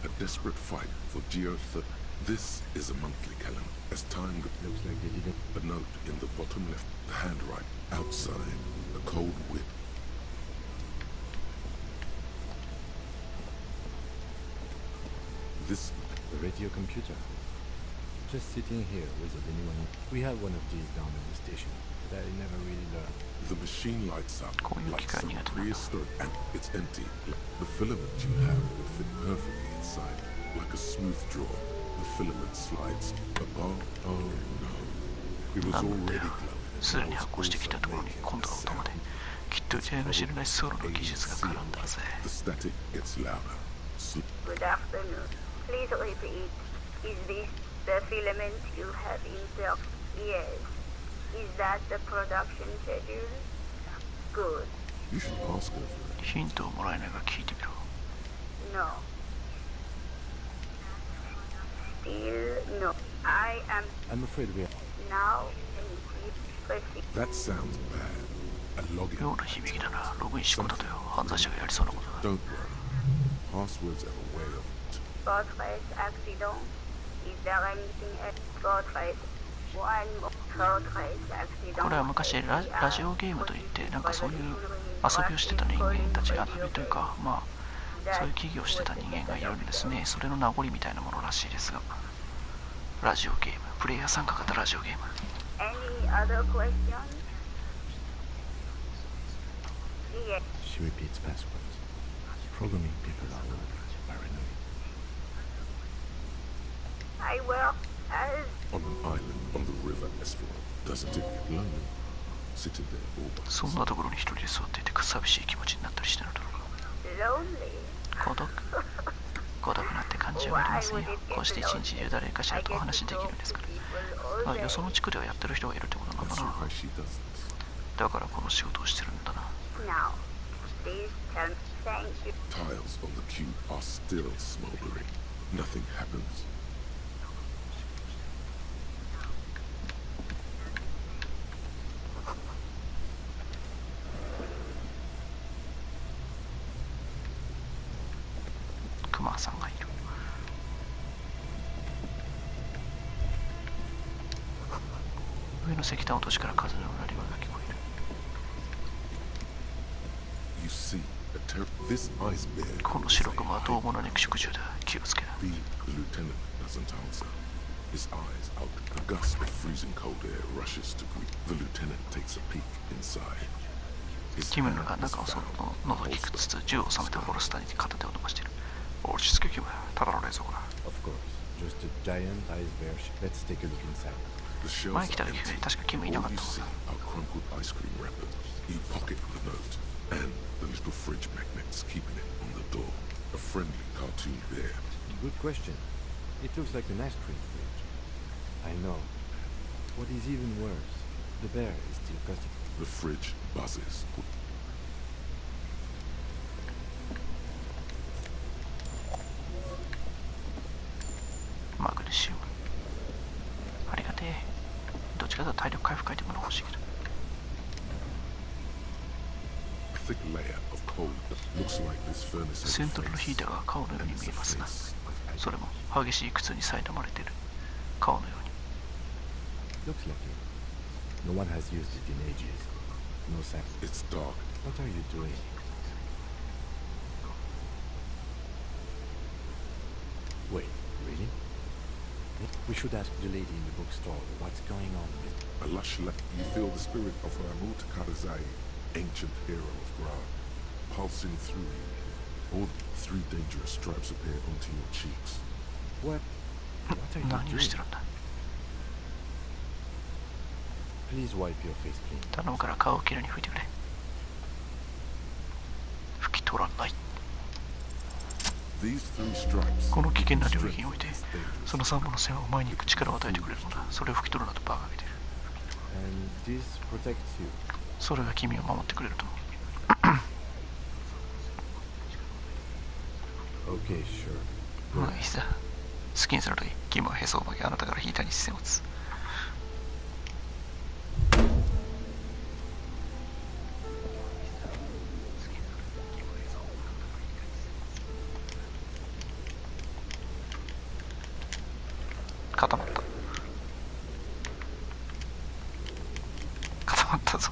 A desperate fight for Geotherm. This is a monthly calendar. As time looks like they didn't. A note in the bottom left. The handwriting outside. A cold wind. This The radio computer. Just sitting here without anyone. We had one of these down at the station, but I never really learned. The machine lights up like some prehistoric, and it's empty. The filament you have would fit perfectly inside, like a smooth drawer. The filament slides above. Oh no! It was already glowing. すでに発光してきたところに今度は音まで。きっと得体の知れないソロの技術が絡んだぜ。 The static gets louder. Good afternoon. Please repeat. Is this the filament you have in stock? Yes. Is that the production schedule? Good. You should ask her for it. ヒントをもらえないが聞いてみろ。 No. Still no. I am I'm afraid we are. now proceed. That sounds bad. A login. 妙な響きだな。ログインしことだよ。犯罪者がやりそうなことだ。 Don't worry. Passwords have a way of. Godface accident. Is there anything else? Godface. One more. Godface accident. これは昔ラジオゲームといってなんかそういう遊びをしてた人間たちが遊びというかまあそういう企業をしてた人間がいるんですね。それの名残みたいなものらしいですが、ラジオゲーム、プレイヤー参加型ラジオゲーム。 Any other questions? Yes. She repeats passwords. Programming people are all paranoid. I will as On an island on the river Esphron. Doesn't it get lonely? Sitting there all by そんなところに一人で座っていて寂しい気持ちになったりしてるだろうか。 lonely. 孤独孤独なって感じはありませんよ。こうして一日中誰かしらとお話できるんですから。あ、よその地区ではやってる人がいるってことなのかな。 why she does this. だからこの仕事をしてるんだな。 Now, please tell me. Thank you. Tiles on the cube are still smoldering. Nothing happens. クマさんがいる。上の石炭落としから風のうなり声が聞こえる。 You see, this ice bear. この白クマは獰猛な肉食獣だ。気をつけな。 The lieutenant doesn't answer. His eyes out. A gust of freezing cold air rushes to greet. The lieutenant takes a peek inside. キムが中をその覗きつつ銃を収めたホルスターに片手を伸ばしている。落ち着けキム、ただの冷蔵庫だ。 Of course. Just a giant ice bear. Let's take a look inside. The shelves 前来た are 時 empty. 確かキムいな All かっ you た。 see are crumpled ice cream wrappers. You pocket the note and the little fridge magnets keeping it on the door. A friendly cartoon bear. Good question. It looks like an ice cream fridge. I know. What is even worse, the bear is still custody. The fridge buzzes. マグネシウム。ありがてえ。どっちかというと体力回復アイテムの欲しいけど。 Thick layer of cold that looks like this furnace セン had トルのヒーターが顔のように見えますな。それも激しい苦痛に苛まれている顔のように。Looks like it. No one has used it in ages. No sense. It's dark. What are you doing? Wait, really? We should ask the lady in the bookstore what's going on with... A lush light. You feel the spirit of Ramut Karzai, ancient hero of Gra, pulsing through you. All 3 dangerous stripes appear onto your cheeks. What are you doing? Please wipe your face clean. 頼むから顔をきれいに拭いてくれ。拭き取らない。この危険な領域において、その3本の線はお前に行く力を与えてくれるのだ。それを拭き取るなとバカげている。それが君を守ってくれると思う。Okay, sure. まあいいさ。好きにするといい。君はへそを曲げ、あなたから引いたに視線を移す。固まった。固まったぞ。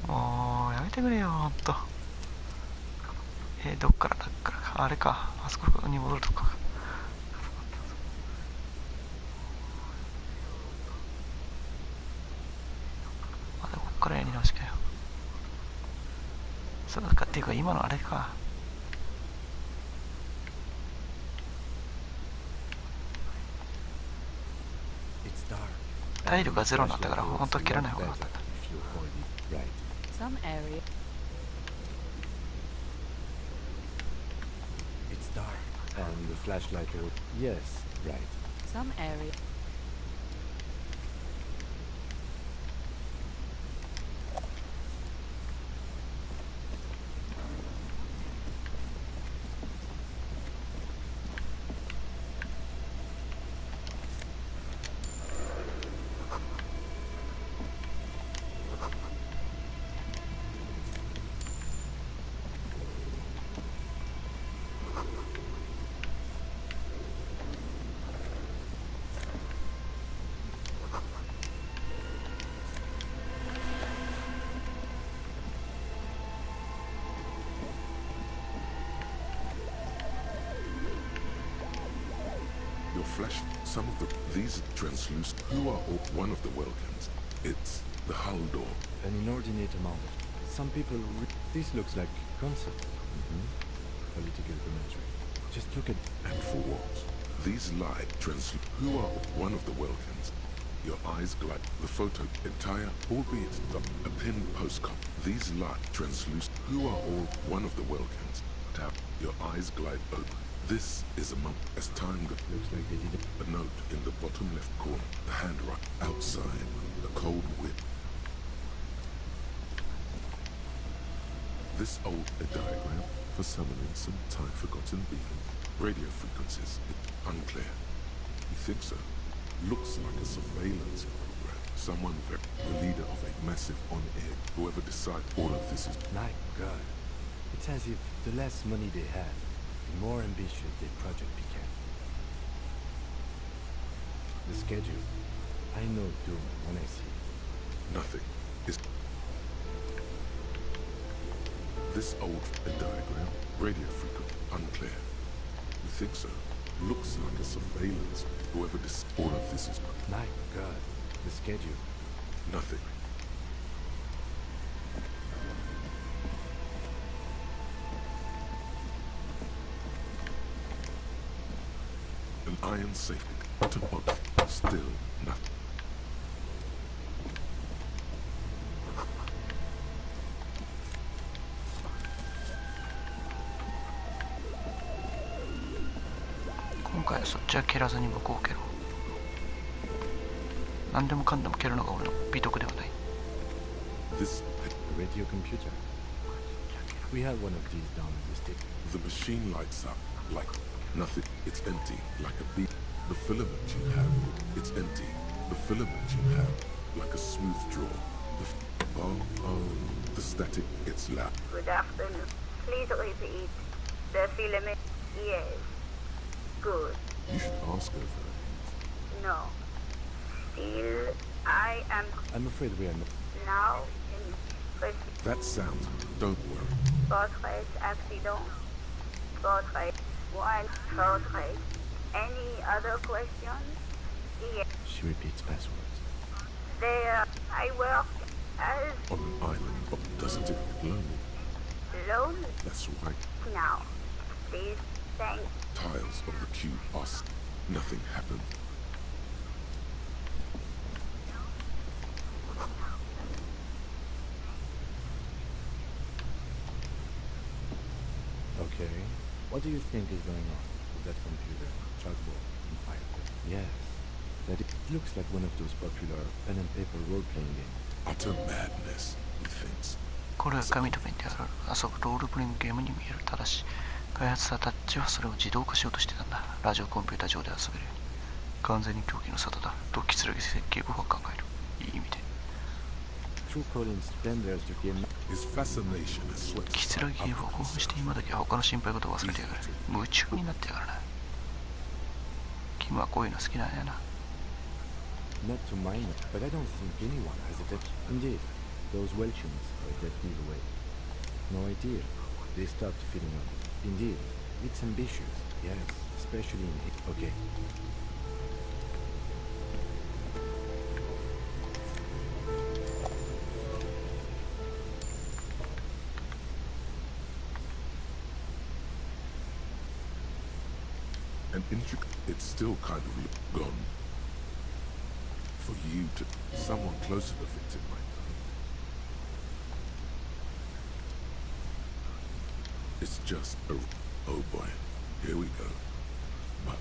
もうやめてくれよ、ほんと。どっからだっからか。あれか。あそこに戻るとか。まだこっからやり直しかよ。そうかっていうか今のあれか。体力がゼロになったから本当は蹴らない方が良かった。Some area. It's dark. And the flashlight will... Yes, right. Some area. Flesh, some of these translucent, who are all one of the Welkins. It's the hull door. An inordinate amount of... Some people... This looks like concert. Political commentary. Just look at... And for what? These light who are one of the Welkins. Your eyes glide. The photo entire, albeit a pinned postcard. These light translucent, who are all one of the Welkins. Tap. Your eyes glide open. This is a month as time goes. Looks like they did it. A note in the bottom left corner. The handwriting outside. A cold wind. This old a diagram for summoning some time-forgotten being. Radio frequencies. Unclear. You think so? Looks like a surveillance program. Someone the leader of a massive on-air. Whoever decides all of this is... My God. It's as if the less money they had, the more ambitious their project became. The schedule. I know doom when I see it. Nothing is... This old diagram, radio frequency, unclear. You think so? Looks like a surveillance. Whoever all of this is... My God. The schedule. Nothing. An iron safety to bottom. Still nothing. This そっちは蹴らずに向こうを蹴ろう。何でもかんでも蹴るのが俺の美徳ではない。This radio computer. We have one of these down in the stick. The machine lights up like nothing. It's empty, like a bead. The filament you have, it's empty. The filament you have, like a smooth draw. The static gets loud. Good afternoon. Please repeat. The filament, yes. Good. You should ask her for that. No. Still, I am... I'm afraid we are not. Now, in... That sounds... Don't worry. Portrait accident. Portrait. One portrait. Any other questions? Yes. She repeats passwords. There, I work as... On an island, doesn't it get lonely? Lonely? That's right. Now, please, thank... Tiles of the cube are... Nothing happened. Okay. What do you think is going on with that computer, chalkboard, and fireboard? Yes. That it looks like one of those popular pen and paper role-playing games. Utter madness, he thinks. これは紙とペンで遊ぶロールプレイングゲームに見える。ただし開発者たちはそれを自動化しようとしてたんだ。ラジオコンピュータ上で遊べるように。完全に狂気の沙汰だとキツラギ設計部は考える。いい意味で。キツラギゲームは興奮して今だけ他の心配事を忘れてやがる。夢中になってやがるな。君はこういうの好きなんやな。Not to mine, but I don't think anyone has a touch. Indeed, those Welshans are a dead giveaway. No idea. They start filling up. Indeed, it's ambitious. Yes, especially in it. Okay. And intricate. It's still kind of gone. For you to... Someone close to the victim might know. It's just a... Oh boy. Here we go. But...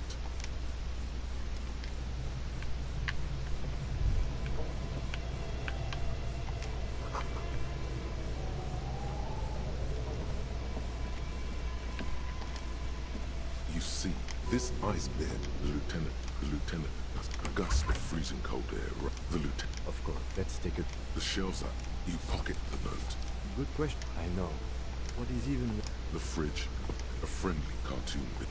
You see, this ice bed, the lieutenant, a gust of freezing cold air. The lieutenant. Of course, let's take it. The shelves are. You pocket the note. Good question. I know. What is even... The fridge. A friendly cartoon bit.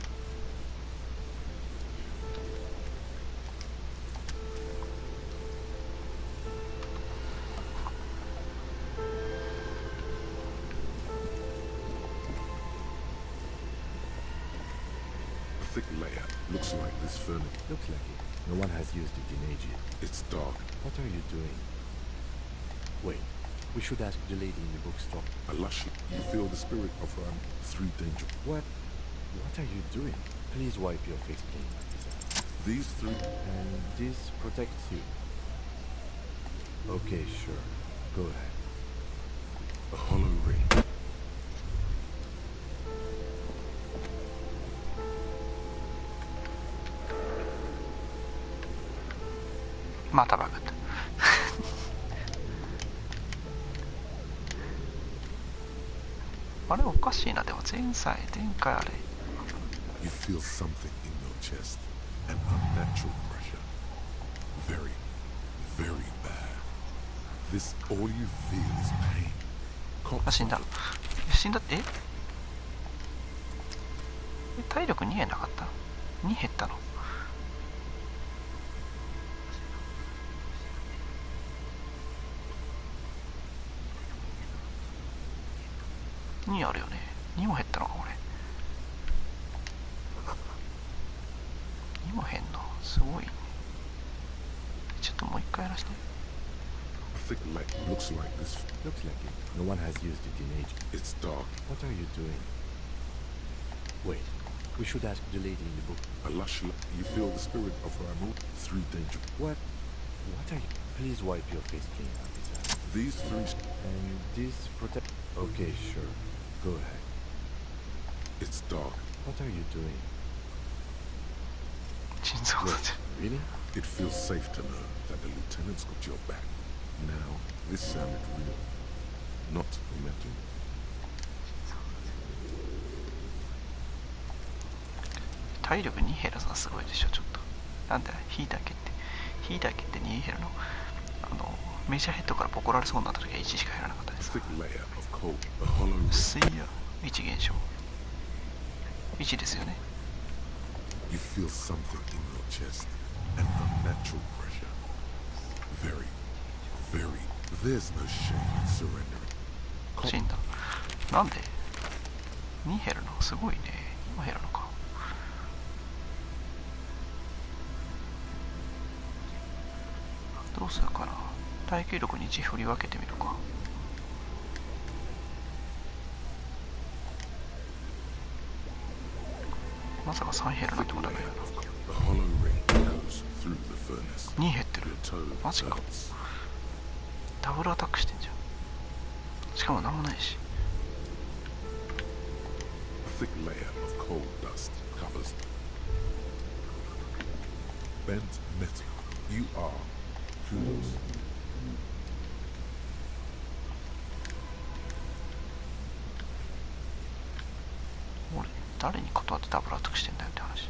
A thick layer. Looks like this furniture. Looks like it. No one has used it in ages. It's dark. What are you doing? Wait. We should ask the lady in the bookstore. Alashi, you feel the spirit of through danger. What? What are you doing? Please wipe your face clean. These three... And this protects you. Okay, sure. Go ahead. A hollow ring. Mata bagat.あれおかしいな。でも前回あれ You feel something in your chest, an unnatural pressure. Very, very bad. This all you feel is pain. あ、死んだって体力2減なかった？ 2減ったの？2あるよね。2も減ったのかこれ。2も減んのすごいね。ちょっともう一回やらせて。Thick light looks like this. Looks like it. No one has used it in ages. It's dark. What are you doing? Wait. We should ask the lady in the book. Alash, you feel the spirit of Ramu through danger. What? What are you? Please wipe your face clean. These three... And this protect... Okay, sure. Go ahead. It's dark. What are you doing? Wait, really? It feels safe to know that the lieutenant's got your back. Now, this sounded real. Not imagined. 体力2減らすのはすごいでしょ。ちょっとなんだ火だけって2減るの。メジャーヘッドからボコられそうになった時は1しか減らなかったです。水や1減少1ですよね。 You feel something in your chest, an unnatural pressure. There's no shame in surrendering. 死んだ。なんで2減るのすごいね。今減るのか。どうするかな。耐久力に1振り分けてみるか。まさか3減るなんてことはないよな。2減ってる。マジか。ダブルアタックしてんじゃん。しかも何もないし。A thick layer of coal dust covers them. Bent metal. You are kudos. 俺誰に断ってダブルアタックしてんだよって話。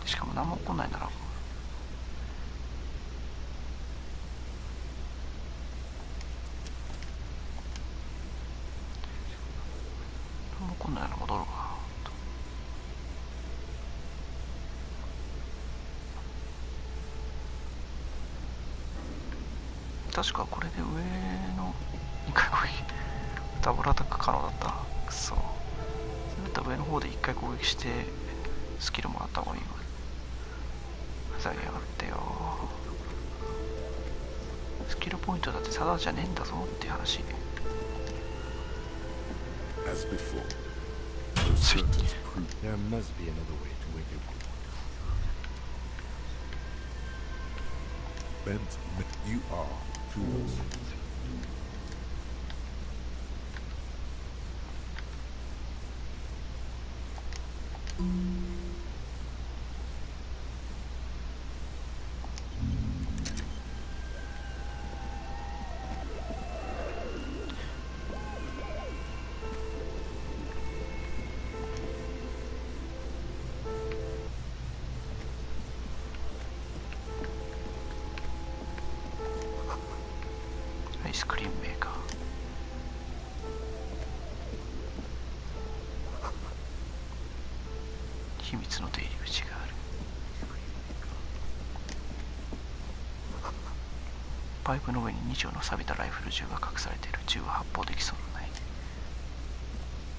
しかも何も起こんないなら何も起こんないなら戻るわ。確かこれで上の2回攻撃ダブルアタック可能だった。くそ。それだったら上の方で1回攻撃してスキルもらった方がいいわ。ふざけやがってよ。スキルポイントだってただじゃねえんだぞって話。As before, there must be another way to wake you up. Bent, you are kudos. アイスクリームメーカー。秘密の出入り口がある。パイプの上に2丁の錆びたライフル銃が隠されている。銃は発砲できそうもない。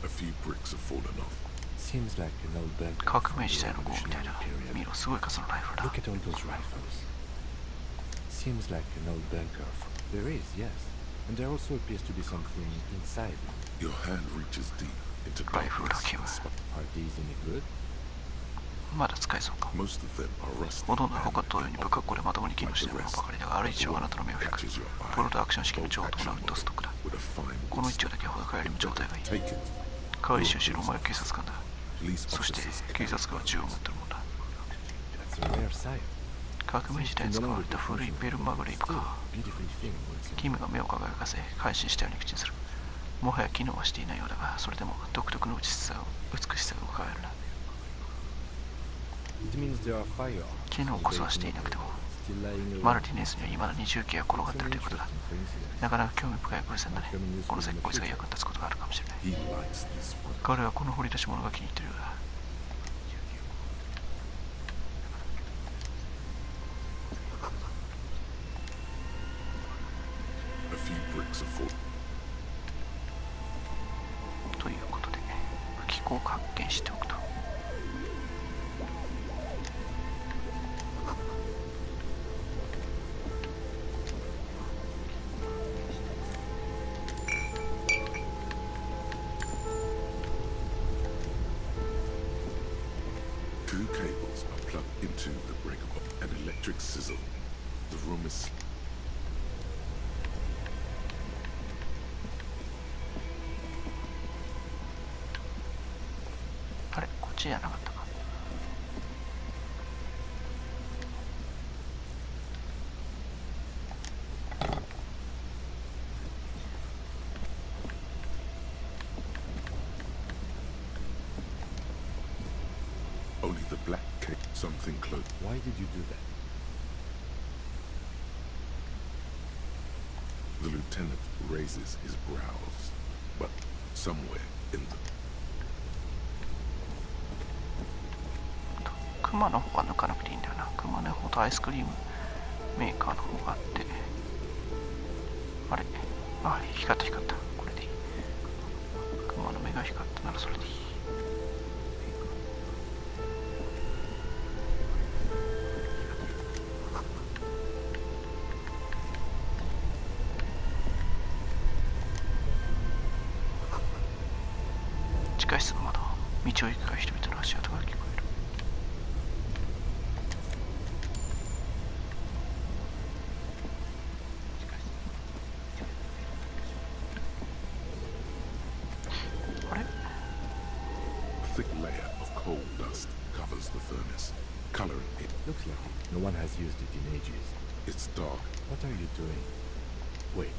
A few bricks have fallen off. Seems like an old bunker. 革命時代の号みたいな。見ろ、すごい数のライフルだ。 Look at all those rifles. Seems like an old bunker. There is, yes. And there also appears to be something inside. Your hand reaches deep into ライフルだけは Are these any good? まだ使えそうか。 Most of them are rusty. ほとんどの他と同様に不格好でまともに機能しているものばかりだが、ある一丁はあなたの目を引く。プロとアクション式の超を伴うウッドストックだ。この一丁だけは他よりも状態がいい。回収しろ、お前は警察官だ。そして警察官は銃を持ってるもんだ。 That's a rare sight. 革命時代に使われた古いベルマグレイプか。キムが目を輝かせ改心したように口にする。もはや機能はしていないようだが、それでも独特の美しさがうかがえるな。 It means there are firearms. 機能こそはしていなくてもマルティネスには未だに銃器が転がっているということだ。なかなか興味深い偶然だね。この際こいつが役に立つことがあるかもしれない。彼はこの掘り出し物が気に入っているようだ。 A few bricks have fallen. ということで武器庫を発見しておくと。 Two cables are plugged into the breaker box. An electric sizzle. The room is... あれ、こっちじゃなかったか。 Only the black cake. Something close. Why did you do that? The lieutenant raises his brows, but somewhere in the... 熊の方は抜かなくていいんだよな。熊の方とアイスクリームメーカーの方があって、あれ、あ、光った光った。これでいい。熊の目が光ったならそれでいい。地下室の窓、道を行くが人々の足跡が聞こえる。あれ？ A thick layer of coal dust covers the furnace, coloring it. Looks like it. No one has used it in ages. It's dark. What are you doing? Wait.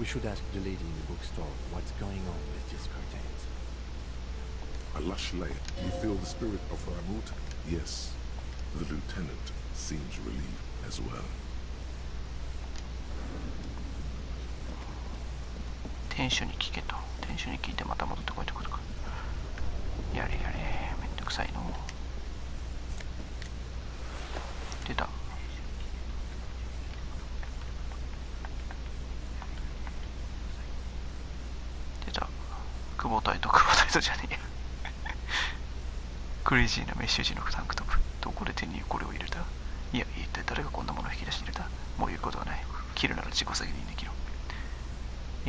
We should ask the lady in the bookstore what's going on with these curtains. A lush layer. You feel the spirit of Ramut? Yes. The lieutenant seems relieved as well. 店主に聞けと。店主に聞いてまた戻ってこいってことか。やれやれ、めんどくさいの。出た。出た。久保隊とじゃねえや。クレイジーなメッシュ時のタンクトップ。どこで手にこれを入れた？いや、一体誰がこんなものを引き出しに入れた？もう言うことはない。切るなら自己責任で切ろう。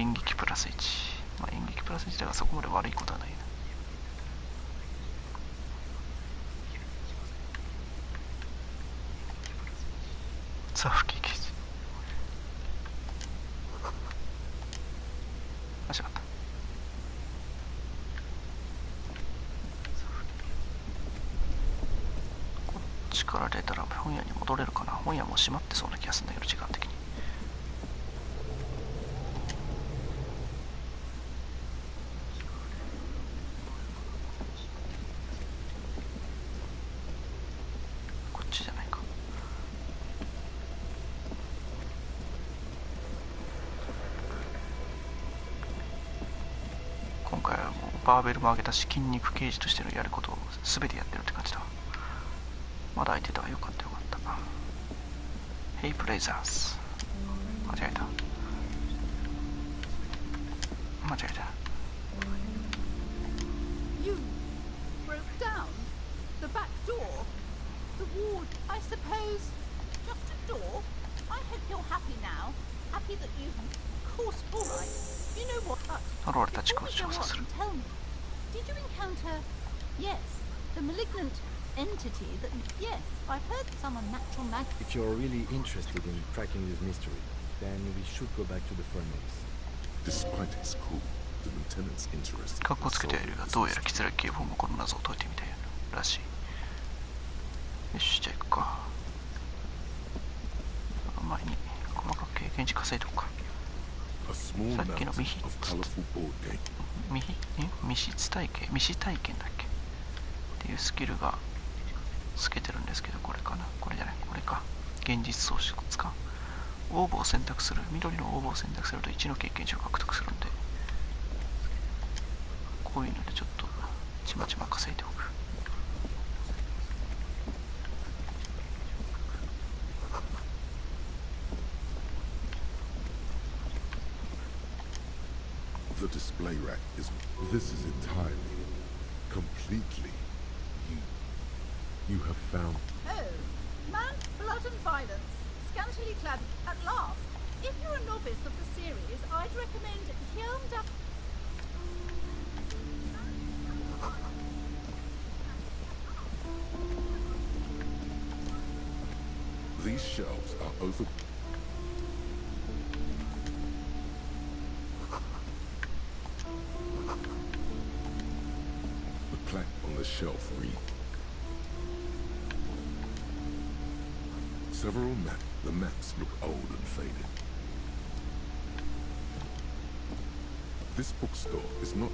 演劇プラス1。まあ演劇プラス1だがそこまで悪いことはないな。ザフケーキ。間違った。こっちから出たら本屋に戻れるかな。本屋も閉まってそうな気がするんだけど、時間的に。こっちじゃないか。今回はもうバーベルも上げたし、筋肉刑事としてのやることを全てやってるって感じだ。まだ空いてたわ。よかったよかった。Hey Blazers。間違えた。間違えた。You broke down the back door, the ward, I suppose. Just a door. I hope you're happy now. Happy that you, of course, all right. You know what? 呪われた地区を調査する。 Tell me, did you encounter? Yes, the malignant entity that. Yes, I've heard some unnatural mag. If you're really interested in cracking this mystery, then we should go back to the furnace. Despite his coup, the lieutenant's interest. かっこつけているが、どうやらキツラ警部もこの謎を解いてみたいらしい。よし、じゃあ行くか。前に細かく経験値稼いでおくか。さっきの未失体験だっけっていうスキルがつけてるんですけど、これかな、これじゃない、これか。現実装飾使う。オーブを選択する。緑のオーブを選択すると1の経験値を獲得するんで、こういうのでちょっとちまちま稼いでおく。The display rack is. This is entirely, completely you. You have found. Oh, man, blood and violence, scantily clad. At last, if you're a novice of the series, I'd recommend Hyun. These shelves are over. The plaque on the shelf reads. Several maps. The maps look old and faded. This bookstore is not.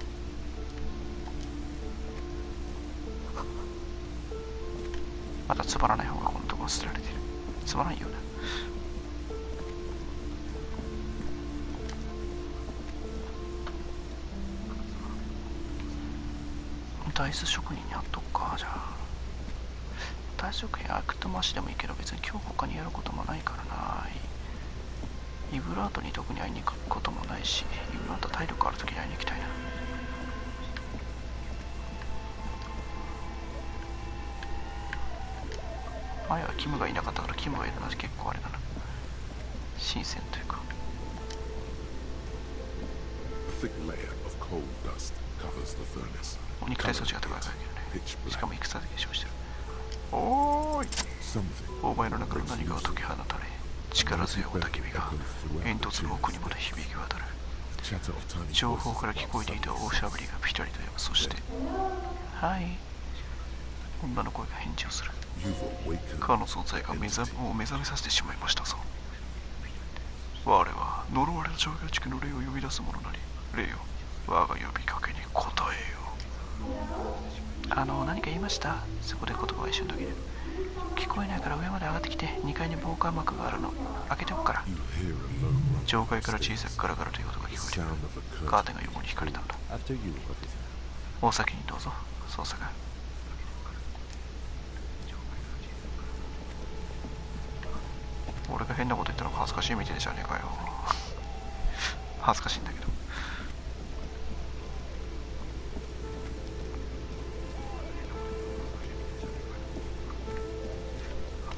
まだつまらない方がこのところ捨てられてる。つまらんよな。ダイス職人に会っとくか。じゃあ退職や悪とましでもいいけど、別に今日他にやることもないからな。イブラートに特に会いに行くこともないし、イブラート体力ある時に会いに行きたいな。前はキムがいなかったから、キムがいるのは結構あれだな、新鮮というか。 A thick layer of coal dust covers the furnace. お肉体装置が高いからね。しかも戦で消してる。おーい、お前の中の何かが解き放たれ、力強い雄たけびが煙突の奥にまで響き渡る。情報から聞こえていた大しゃべりがピタリとやむ。そして、はい、女の声が返事をする。彼の存在が目覚めさせてしまいましたぞ。我は呪われた状況地区の霊を呼び出す者なり、霊よ、我が呼びかけに答えよう。何か言いました？そこで言葉が一瞬途切れる。聞こえないから上まで上がってきて、2階に防寒幕があるの。開けておくから。上階から小さくガラガラという音が聞こえる。カーテンが横に引かれたんだ。お先にどうぞ、捜査官。俺が変なこと言ったのが恥ずかしいみたいじゃねえかよ。恥ずかしいんだけど。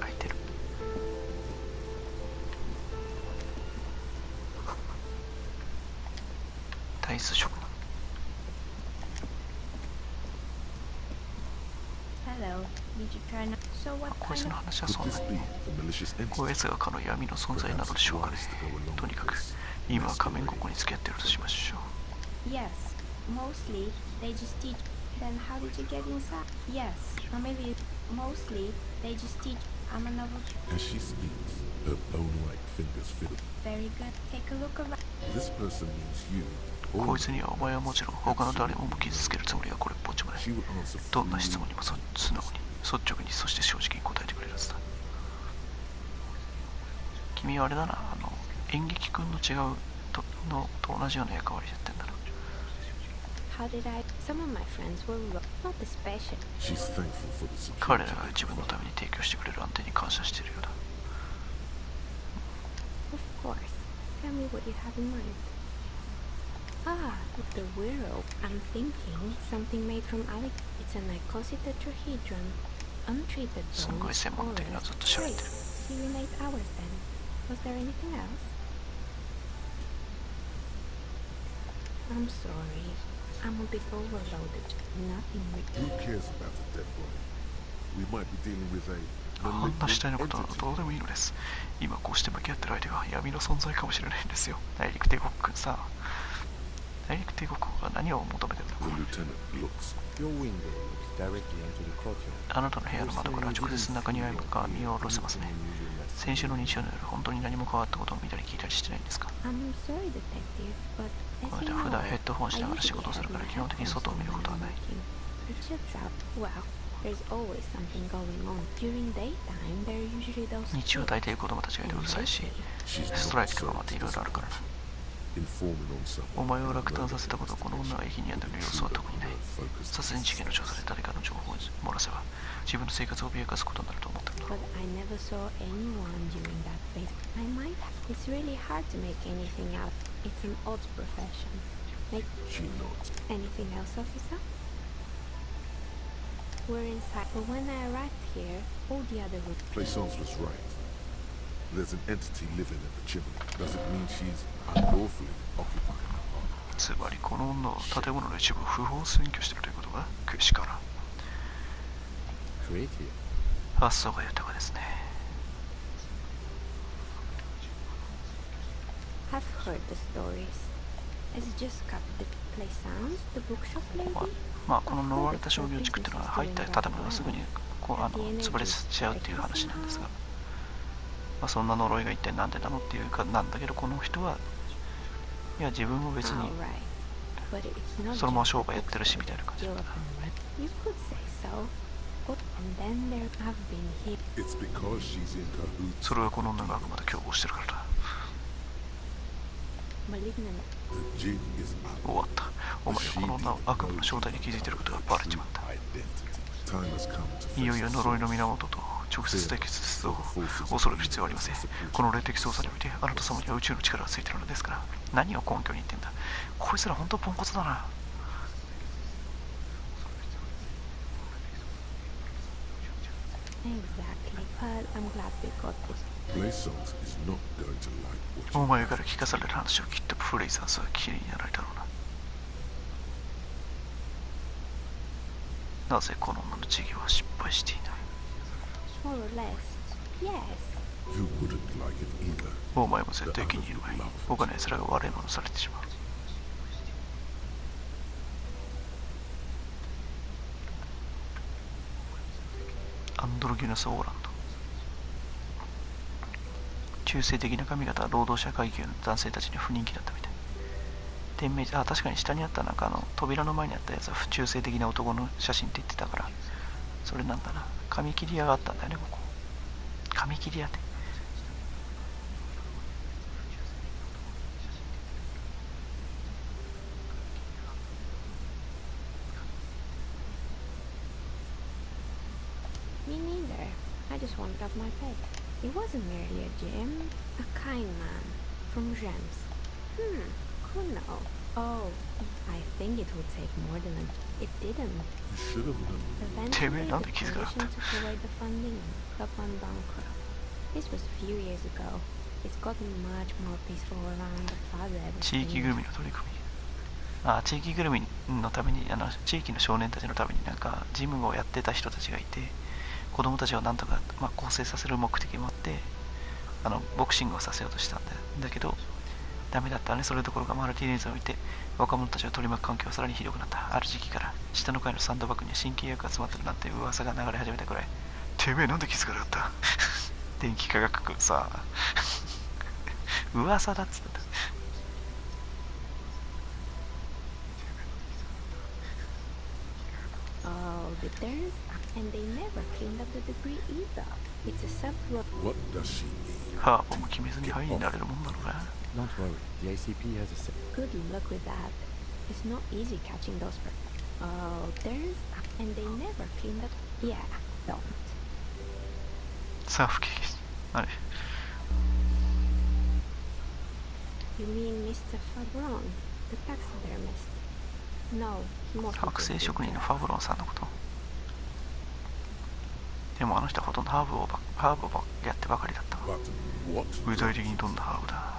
開いてる。ダイス職なの。 Hello. Did you try not? So what こいつ kind の of? 話はそんなに。こいつがかの闇の存在なのでしょうかね。とにかく今は仮面ごっこに付き合ってるとしましょう。 Yes. Mostly they just teach. Then how did you get inside? Yes. Or maybe mostly they just teach. I'm a novel. As she speaks, her bone-like fingers fiddle. Very good. Take a look around. This person means you. こいつにはお前はもちろん他の誰も傷つけるつもりはこれっぽっちもない。どんな質問にも素直に率直に、そして正直に答えてくれるはずだ。君はあれだな、演劇君の違うと同じような役割やってんだな。 How did I? Some of my friends were not especially. She's thankful for the security. 彼らが自分のために提供してくれる安定に感謝しているようだ。 Of course. Tell me what you have in mind. Ah, the Wirral. I'm thinking something made from alligator. It's an icosy tetrahedron. Untreated bones. すごい専門的なずっと喋ってる。 Serenade hours then. Was there anything else? I'm sorry. I'm a bit overloaded. Nothing. Who cares about a dead body? We might be dealing with a あんな死体のことはどうでもいいのです。今こうして向き合ってる相手が闇の存在かもしれないんですよ。大陸帝国君さ。大陸帝国は何を求めてるのか。あなたの部屋の窓から直接中庭が見下ろせますね。先週の日曜の夜、本当に何も変わったことを見たり聞いたりしてないんですか。これで普段ヘッドホンしながら仕事をするから基本的に外を見ることはない。日曜大体子供たちがいてうるさいし、ストライキとかまたいろいろあるからな。お前を落胆させたことをこの女が息に病んでいる様子は特にない。殺人事件の調査で誰かの情報を漏らせば自分の生活を脅かすことになると思ったんだ。We're inside, but when I arrived here, all the other rooms. Plaisance was right. There's an entity living in the chimney. Does it mean she's unlawfully occupied? つまりこの女は建物の一部を不法占拠しているということがけしからん。発想が豊かですね。I've heard the stories. It's just got the Plaisance, the bookshop lady. まあこの呪われた商業地区っていうのは入った建物がすぐに潰れちゃうっていう話なんですが、まあ、そんな呪いが一体何でなのっていうかなんだけど、この人はいや自分も別にそのまま商売やってるしみたいな感じだった。それはこの女があくまで共謀してるからだ。終わった。お前はこの女を悪夢の正体に気づいてることがバレちまった。time has come to いよ face いよ the 呪いの source. 源と直接対決すると恐れる必要はありません。この霊的操作においてあなた様には宇宙の力がついているのですから。何を根拠に言ってんだ。こいつら本当ポンコツだな。Exactly, but I'm glad we got this. Blaisance is not going to like what お前から聞かされる話をきっとプレイザースは気になられたろうな。なぜこの女の事業は失敗していない。 More or less, yes. you wouldn't like it either. お前も絶対気に入るまい。他の奴らが悪いものされてしまう。アンドロギュナス・オーランド。中性的な髪型は労働者階級の男性たちに不人気だったみたい。店名あ、確かに下にあった扉の前にあったやつは不中性的な男の写真って言ってたから、それなんだな。髪切り屋があったんだよね、ここ。髪切り屋って。Me neither. I just wanted off my pet. It wasn't merely a gem. A kind man. From Gems. Kuno. Oh, I think it would take more than a... It didn't. You should have known. Eventually, the coalition took away the funding and gone bankrupt. This was a few years ago. It's gotten much more peaceful around the father ever 地域ぐるみの取り組み。地域ぐるみのために地域の少年たちのためにジムをやってた人たちがいて、子供たちをなんとか、構成させる目的もあってボクシングをさせようとしたんだけどダメだったね。それどころかマルティネーズを見て若者たちを取り巻く環境はさらにひどくなった。ある時期から下の階のサンドバッグには神経薬が詰まってるなんて噂が流れ始めたくらい。てめえなんで気づかなかった。電気科学部さ噂だっつってた。Oh, the theirs? And they never cleaned up the debris either. It's a sub-road. What does she need? ハーボも決めずに範囲になれるもんなのか。 Don't worry, the ACP has a... Good luck with that. It's not easy catching those Oh, there's... And they never cleaned up... Yeah, don't. さあ、不景気。あれ You mean Mr. Fabron, the taxidermist? No, he must be 剥製職人のファブロンさんのこと。でもあの人はほとんどハーブをやってばかりだったわ。具体的にどんなハーブだ。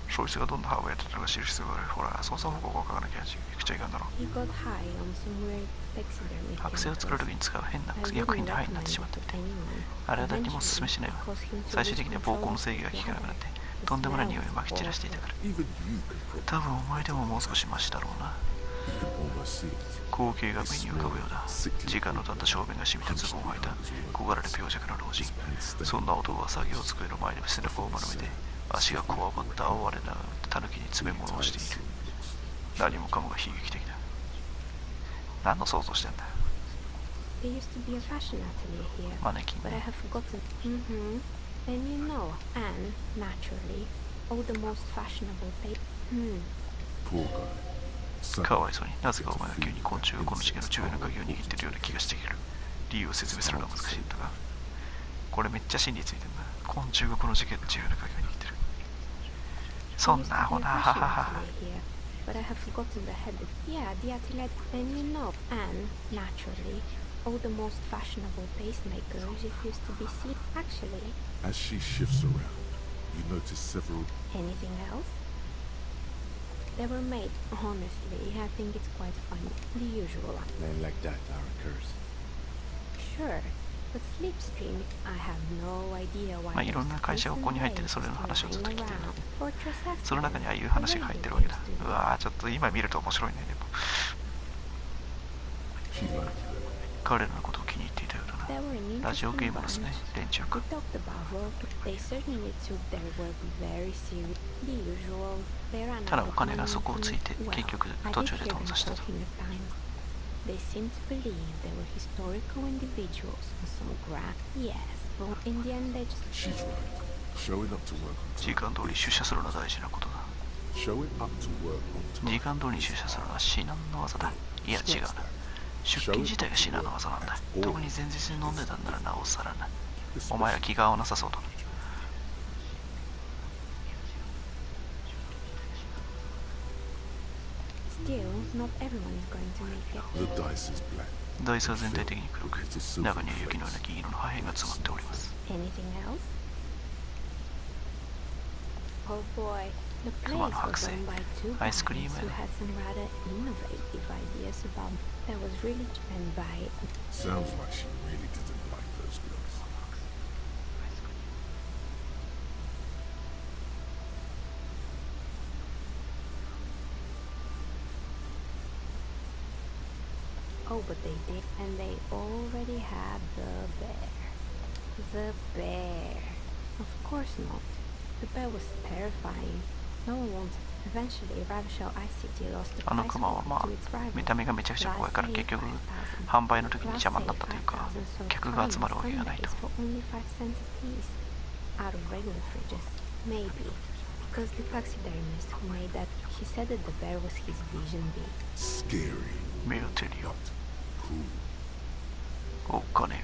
そいつがどんなハーブをやってたのか知る必要がある。ほら、操作方法が分からなきゃいくちゃいかんだろう。He got high on some weird taxidermy 剥製を作るときに使う変な薬品でハイになってしまったみたい。あれは誰にもおすすめしないわ。最終的には膀胱の制御が効かなくなってとんでもない匂いをまき散らしていたから。多分お前でももう少しマシだろうな。光景が目に浮かぶようだ。時間の経った正面が染みたズボンを履いた小柄で病弱な老人。そんな男は作業机の前で背中を丸めて足がこわばった哀れな狸に詰め物をしている。何もかもが悲劇的だ。何の想像してんだ。 There used to be a fashion atelier here, マネキン but I ね。 have forgotten. And you know, Anne, naturally, all the most fashionable paper. Poor guy. かわいそうに。なぜかお前は急に昆虫がこの事件の重要な鍵を握っているような気がしている。理由を説明するのは難しいんだが、これめっちゃ真理ついてるな。昆虫がこの事件の重要な鍵を握ってる。そんなアホな、ははは。 But I have forgotten the head. Yeah, the atelier. And you know, Anne, naturally, all the most fashionable pacemakers used to be seen. Actually, As she shifts around, you notice several... anything else? They were made, honestly, I think it's quite funny. The usual. Men like that are a curse. Sure, but Slipstream, I have no idea why. いろんな会社がここに入っててそれの話をずっと聞いてる。 Fortress Access. その中にああいう話が入ってるわけだ。うわぁ、ちょっと今見ると面白いね。でも She liked them. 彼らのことを気に入っていたようだ They were an な。ラジオゲームですね、連中 We か。 talked about work. They certainly took their work very serious. The usual. They ran ただ out お of 金が money 底をついて Well, 結局 I 途 did 中で hear 頓 them 挫したと。 talking at times. They seemed to believe they were historical individuals on some grand. Yes, but in the end they just. She's right. Showing up to work on 時 time. 間通り出社するのは大事なことだ。 Showing up to work on time. 時間通りに出社するのは至難の技だ。いや違うな。出勤自体が至難の技なんだ。特に前日に飲んでたんならなおさらな。お前は気が合わなさそうだ。ダイスは全体的に黒く、中には雪のような銀色の破片が詰まっております。熊の剥製、アイスクリームやね。Sounds like she really didn't like those girls. Oh, but they did, and they already had the bear. The bear. Of course not. The bear was terrifying. No one wanted. Eventually, Ravishell ICT lost the price あのクマはまあ見た目がめちゃくちゃ怖いから結局販売の時に邪魔になったというか客が集まるわけがないと。Out of regular fridges, maybe because the taxidermist who made that he said that the bear was his vision being. Scary. 目を照るよ。 Cool. お金が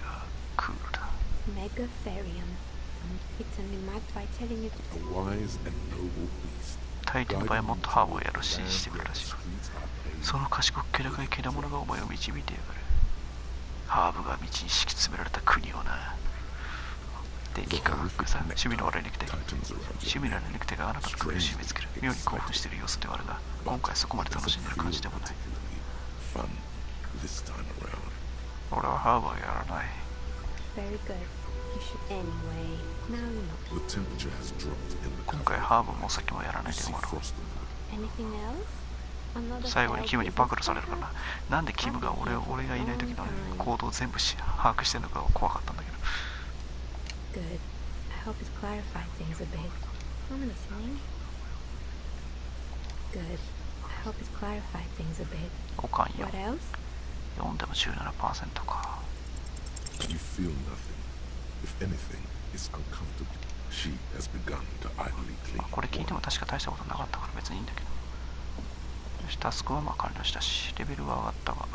クールだ。 Megatherium. It's only marked by telling you to. A wise and noble beast. 大抵の場合はもっとハーブをやろうししてくるらしい。その賢く気高い獣がお前を導いてやがる。ハーブが道に敷き詰められた国をな。電気科学がさ、趣味の悪いネクタイ。趣味の悪いネクタイがあなたの首を締め付ける。妙に興奮している様子ではあるが、今回そこまで楽しんでいる感じでもない。俺はハーブはやらない。Very good. You should anyway. Now you know. The temperature has dropped in the 今回ハーブもお酒もやらないで終わろう。 Anything else? 最後にキムに暴露されるからな。なんでキムが俺がいない時の行動を全部把握してるのか怖かったんだけど。Good. I hope it clarified things a bit. I'm listening. Good. I hope it clarified things a bit. おかんよ。 What else? 読んでも 17% か。 You feel nothing. If anything, it's uncomfortable. She has begun to idly clean. これ聞いても確か大したことなかったから別にいいんだけど。よし、タスクはまあ完了したし、レベルは上がったが、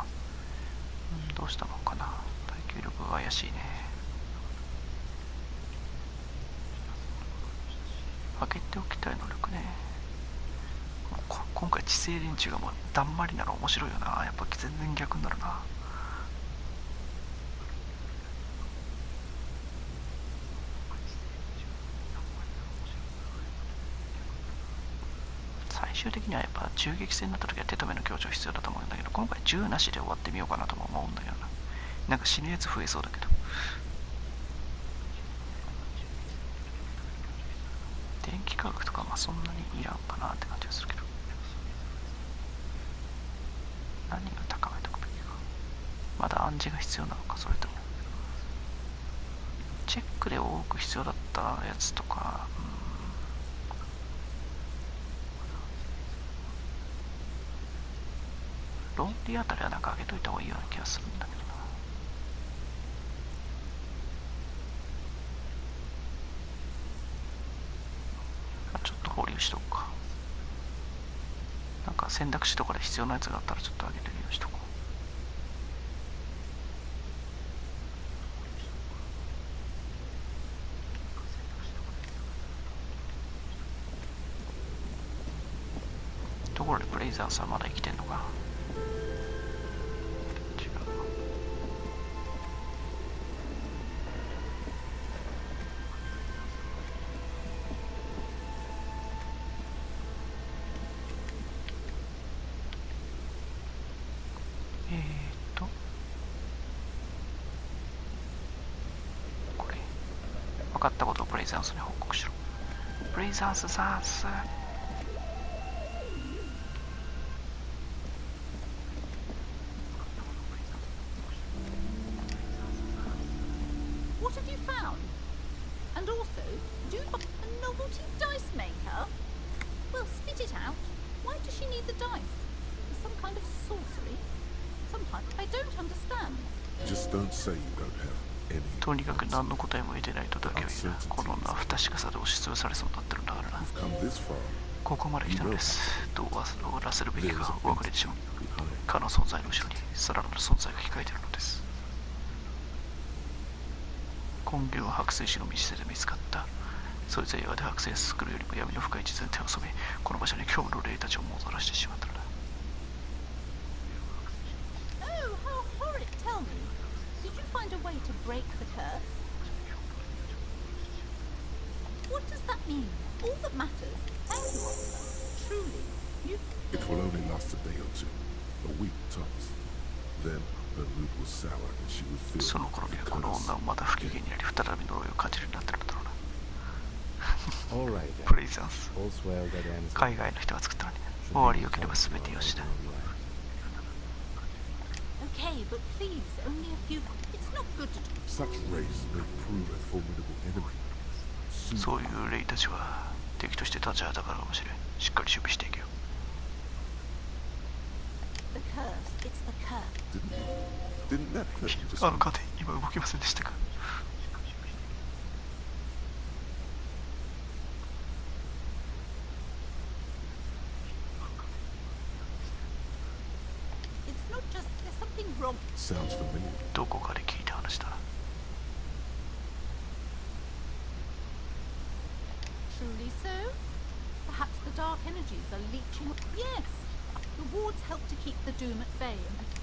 どうしたもんかな。耐久力が怪しいね。開けておきたい能力ね。今回知性連中がもうだんまりなら面白いよな。やっぱ全然逆になるな。最終的にはやっぱ銃撃戦になった時は手止めの強調必要だと思うんだけど、今回銃なしで終わってみようかなとも思うんだけどな。なんか死ぬやつ増えそうだけど。電気科学とかまあそんなにいらんかなって感じがするけど。何が高めとくべきか。まだ暗示が必要なのか、それとも。チェックで多く必要だったやつとか、論理あたりはなんか上げといた方がいいような気がするんだけどな。ちょっと保留しとくか。なんか選択肢とかで必要なやつがあったらちょっと上げてみようしとこう。ところでブレイザーズはまだ生きてんのか。違う。これ分かったことをブレイザーズに報告しろ。ブレイザーズザーズ。What have you found? And also, do you buy a novelty dice maker? Well, spit it out. Why does she need the dice? Some kind of sorcery? Sometimes I don't understand. Just don't say you don't have any. とにかく何の答えも得てないとだけは言うな。この女は不確かさで押しつぶされそうになってるんだからな。ここまで来たのです。どう終わらせるべきかお分かりでしょう。彼の存在の後ろにさらなる存在が控えているのです。根源は剥製師の店で見つかった。そいつは岩で剥製を作るよりも闇の深い地図に手を染め、この場所に興味の霊たちをもたらしてしまったのだ。Oh, how horrid! Tell me, did you find a way to break the curse? What does that mean? All that matters, everyone, truly, you... It will only last a day or two, a week tops. Then her mood will sour and she will feel その頃にはこの女はまた不機嫌になり、再び呪いを感じるようになってるんだろうな。プレイザンス。海外の人が作ったのに、終わりよければ全てよしだ。Okay, but please, only a few... It's not good to... Such race may prove a formidable enemy. そういう霊たちは敵として立ちはだからかもしれん。しっかり守備していけよ。The curse, it's the curse. Didn't that curse just... あの盾、今動きませんでしたか。It's not just... There's something wrong. Sounds familiar. どこかで聞いた話だな。Truly so? Perhaps the dark energies are leeching... Yes! The wards help to keep the doom at bay.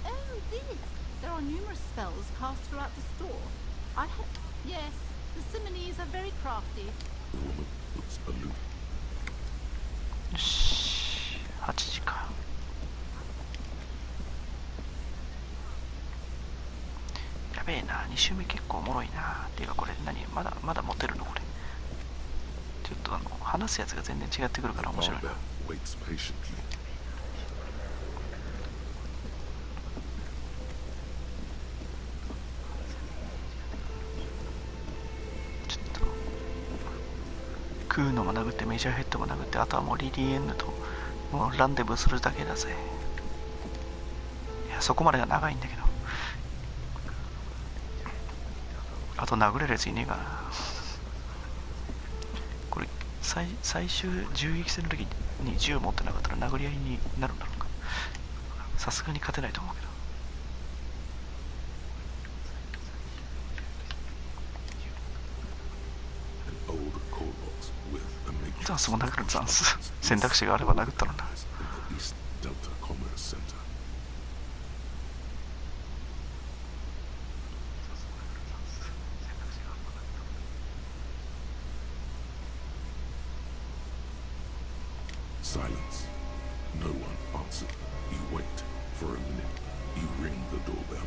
Oh, this! There are numerous spells cast throughout the store. I have... Yes, the similes are very crafty. The woman looks aloof. よし、8時か。やべえな、2周目結構おもろいな。っていうかこれ何、まだ持てるのこれ。ちょっと話すやつが全然違ってくるから面白いな。ちょっとクーノも殴ってメジャーヘッドも殴って、あとはもうリリー・エンヌともうランデブーするだけだぜ。いや、そこまでが長いんだけど、あと殴れるやついねえかな。これ最終銃撃戦の時に銃持ってなかったら殴り合いになるんだろうか。さすがに勝てないと思うけど。ザンスも殴る。ザンス選択肢があれば殴ったのだ。Silence. No one answered. You wait for a minute. You ring the doorbell.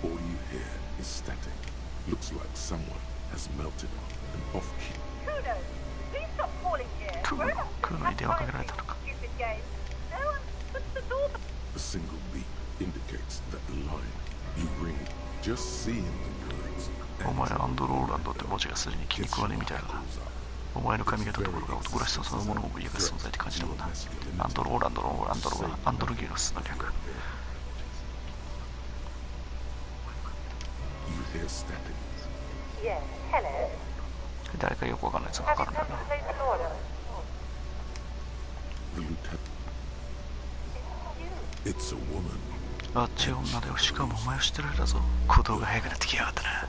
All you hear is static. Looks like someone has melted an off-key. Kuno, please stop calling here. クーノに電話かけられたのか。 Stupid game. No one puts the doorbell. A single beep indicates that the line you ring, just seeing the words. お前アンドローランドって文字がすでに気に食わねえみたいだな。お前の髪型ところが男らしさそのものを脅かす存在って感じだもんな。アンドローランドのアンドロはアンドロギウスの略。誰かよくわかんないやつがかかるんだな。あっち女だよ。しかもお前を知ってるだぞ。鼓動が早くなってきやがったな。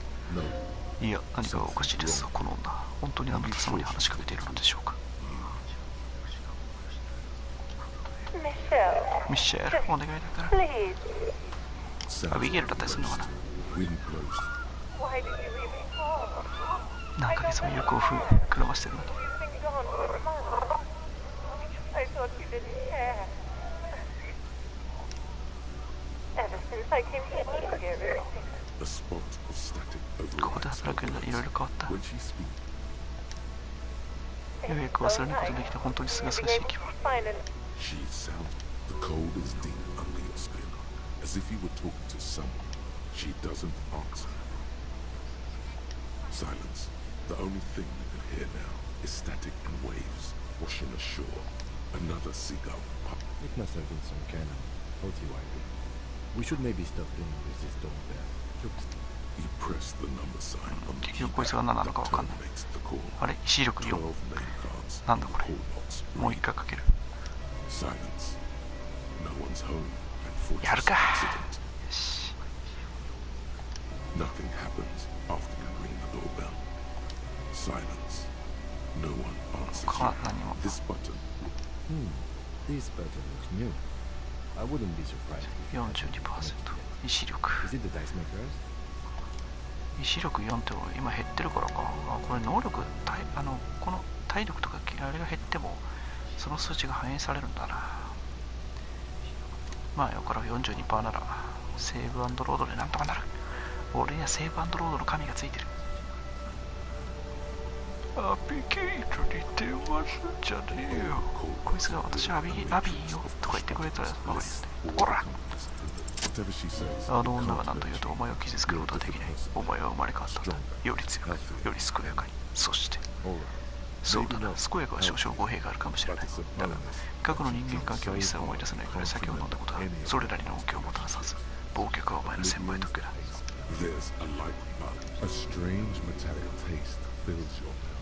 いや、何かがおかしいですぞ、この女。本当にあなた様に話しかけているのでしょうか。ミシェル、お願いだから。アビゲイルだったりするのかな。何ヶ月も横をくらましてるのに。ここで働くようになりいろいろ変わった。ようやく忘れることできて本当にすがすがしい気分。She sounds. The cold is deep under your skin, as if you were talking to someone. She doesn't answer. Silence. The only thing you can hear now is static and waves washing ashore. Another seagull. It must have been some kind of faulty wiring. We should maybe stop ringing with this doorbell. You press the number sign on the 結局こいつが何なのかわかんない。あれ、視力4。なんだこれ。もう一回かける。やるか。Nothing happens after you ring the doorbell. Silence. No one answers you. This button. This button looks new. I wouldn't be surprised if you had something connected to it. 意志力 Is it the dice makers? 意志力4って今減ってるからか。これ能力この体力とかあれが減ってもその数値が反映されるんだな。まあよから 42% ならセーブ&ロードでなんとかなる。俺にはセーブ&ロードの神がついてる。アビゲイトに電話すんじゃねえよ。こいつが私アビーよとか言ってくれたらばかりですね。ほら、あの女が何と言うとお前を傷つけることはできない。お前は生まれ変わったんだ。より強く、より健やかに。そしてそうだな、健やかは少々語弊があるかもしれない。だが過去の人間関係を一切思い出せないくらい酒を飲んだことはそれなりの恩恵をもたらさず、忘却はお前の千倍特許だ。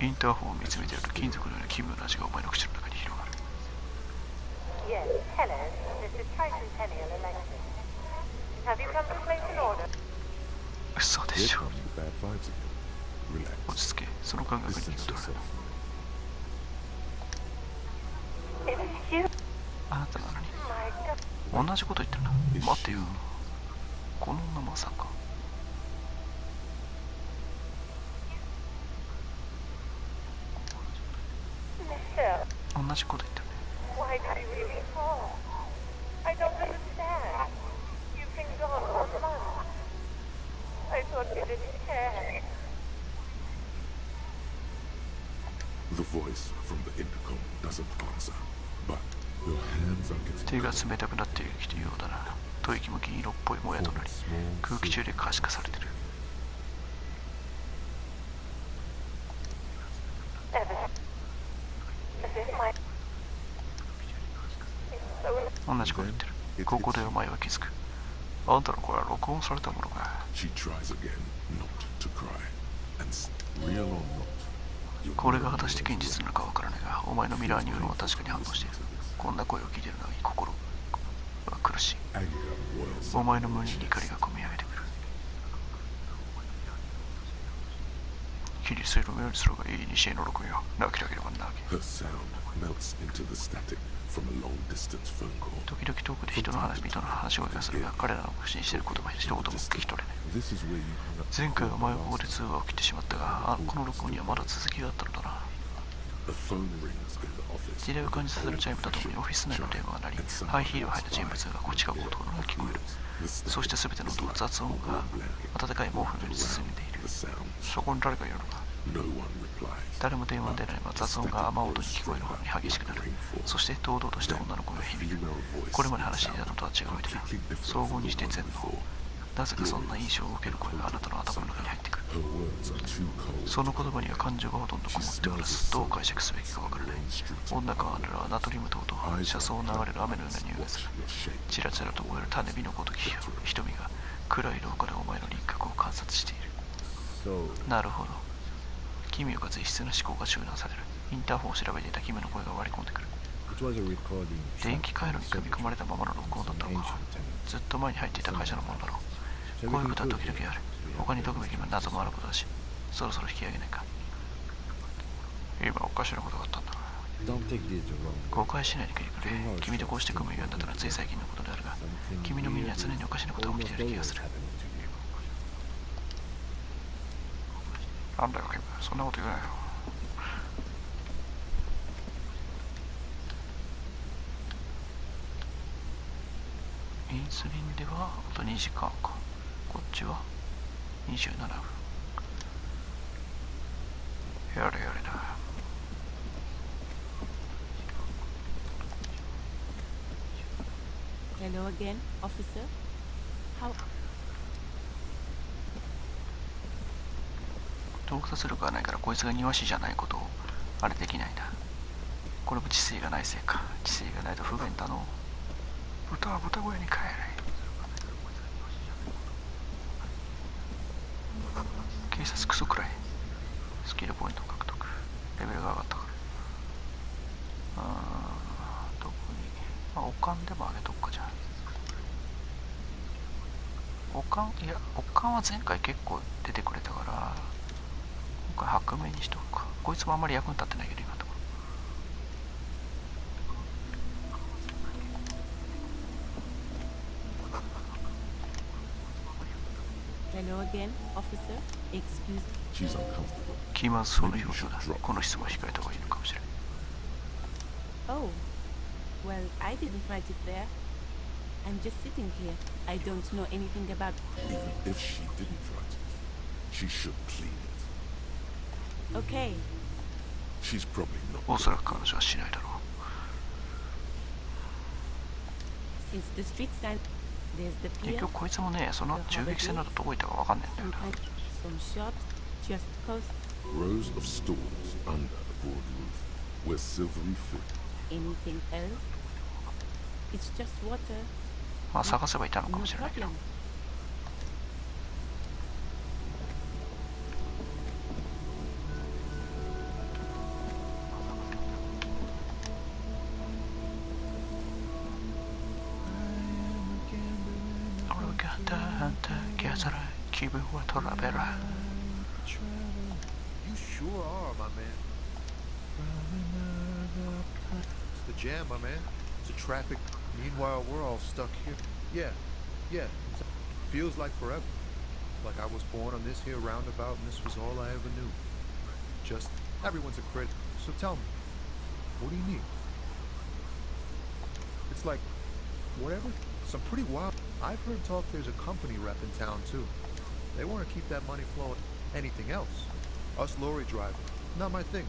インターホンを見つめていると金属のような奇妙な味がお前の口の中に広がる。Yes, hello. This is Triton Tenniel Electric. Have you come to place an order? 嘘でしょ。落ち着け、その感覚に気を取られる。あなたなのに同じこと言ってるな。待ってよ、この女まさか。同じこと言ってるね。Why did you leave me for? I don't understand. You've been gone for months. I thought you didn't care. The voice from the intercom doesn't answer, but your hands are getting 手が冷たくなってきているようだな。吐息も銀色っぽいもやとなり、空気中で可視化されてる。同じこと言ってる。ここでお前は気づく。あんたの声は録音されたものか。これが果たして現実なのかわからないが、お前のミラーニューロンは確かに反応している。こんな声を聞いているのに心は苦しい。お前の胸に怒りがこみ上げてくる。切り捨てる目にするがいい西への録音よ。泣きたければ泣け。時々遠くで人の話し声がするが、彼らの口にしている言葉一言も聞き取れない。前回お前はここで通話を切ってしまったが、この録音にはまだ続きがあったのだな。時代を感じさせるチャイムとともにオフィス内の電話が鳴り、ハイヒールを履いた人物がこっちがこうところが聞こえる。そして全ての音は雑音が温かい毛布のように包んでいる。そこに誰かいるのか。誰も電話に出ないまま雑音が雨音に聞こえるほどに激しくなる。そして堂々とした女の声が響く。これまで話していたのとは違うみたい。総合にして全能。なぜかそんな印象を受ける声があなたの頭の中に入ってくる。その言葉には感情がほとんどこもっておらず、どう解釈すべきかわからない。女からはナトリウム糖と車窓を流れる雨のような匂いがする。チラチラと燃える種火のごとき瞳が暗い廊下でお前の輪郭を観察している。なるほど。君をかつ異質な思考が集団される。インターホンを調べていた君の声が割り込んでくる。電気回路に組み込まれたままの録音だったのか。ずっと前に入っていた会社のものだろう。こういうことは時々ある。他に解くべき謎もあることだし、そろそろ引き上げないか。今おかしなことがあったんだ。誤解しないでくれ。君とこうして組むようになったのはつい最近のことであるが、君の身には常におかしなことが起きている気がする。なんだよ君、そんなこと言うなよ。インスリンではあと2時間か。こっちは27分。やれやれだ。Hello again, officer. How? 洞察力がないからこいつが庭師じゃないことをあれできないんだ。これも知性がないせいか。知性がないと不便だの。豚は豚小屋に帰れ。警察クソくらい。スキルポイント獲得。レベルが上がったから。特に、おかんでも上げとくかじゃん。おかん、いや、おかんは前回結構出てくれたから、今回白目にしとくか。こいつもあんまり役に立ってないけど、今のところ。Hello again, officer. Excuse. She's uncomfortable. 気まずそうな表情だ。この質問は控えた方がいいのかもしれない。Oh, well, I didn't write it there. I'm just sitting here. I don't know anything about. Even if she didn't write it, she should clean it. Okay. She's probably not. おそらく彼女はしないだろう。Since the street sign, there's the 結 pier. 局こいつもね、その銃撃戦などどこ行ったかわかんないんだよな。 Some shops, just coast. Rows of stalls under a broad roof were silvery filled. Anything else? It's just water. まあ探せばいたのかもしれないけど。気分はトラベラー。 You sure are, my man. It's the jam, my man. It's the traffic. Meanwhile, we're all stuck here. Yeah. Feels like forever. Like I was born on this here roundabout and this was all I ever knew. Just, everyone's a critic. So tell me, what do you need? It's like, whatever. Some pretty wild. I've heard talk there's a company rep in town too. They want to keep that money flowing. Anything else? Us lorry drivers. Not my thing.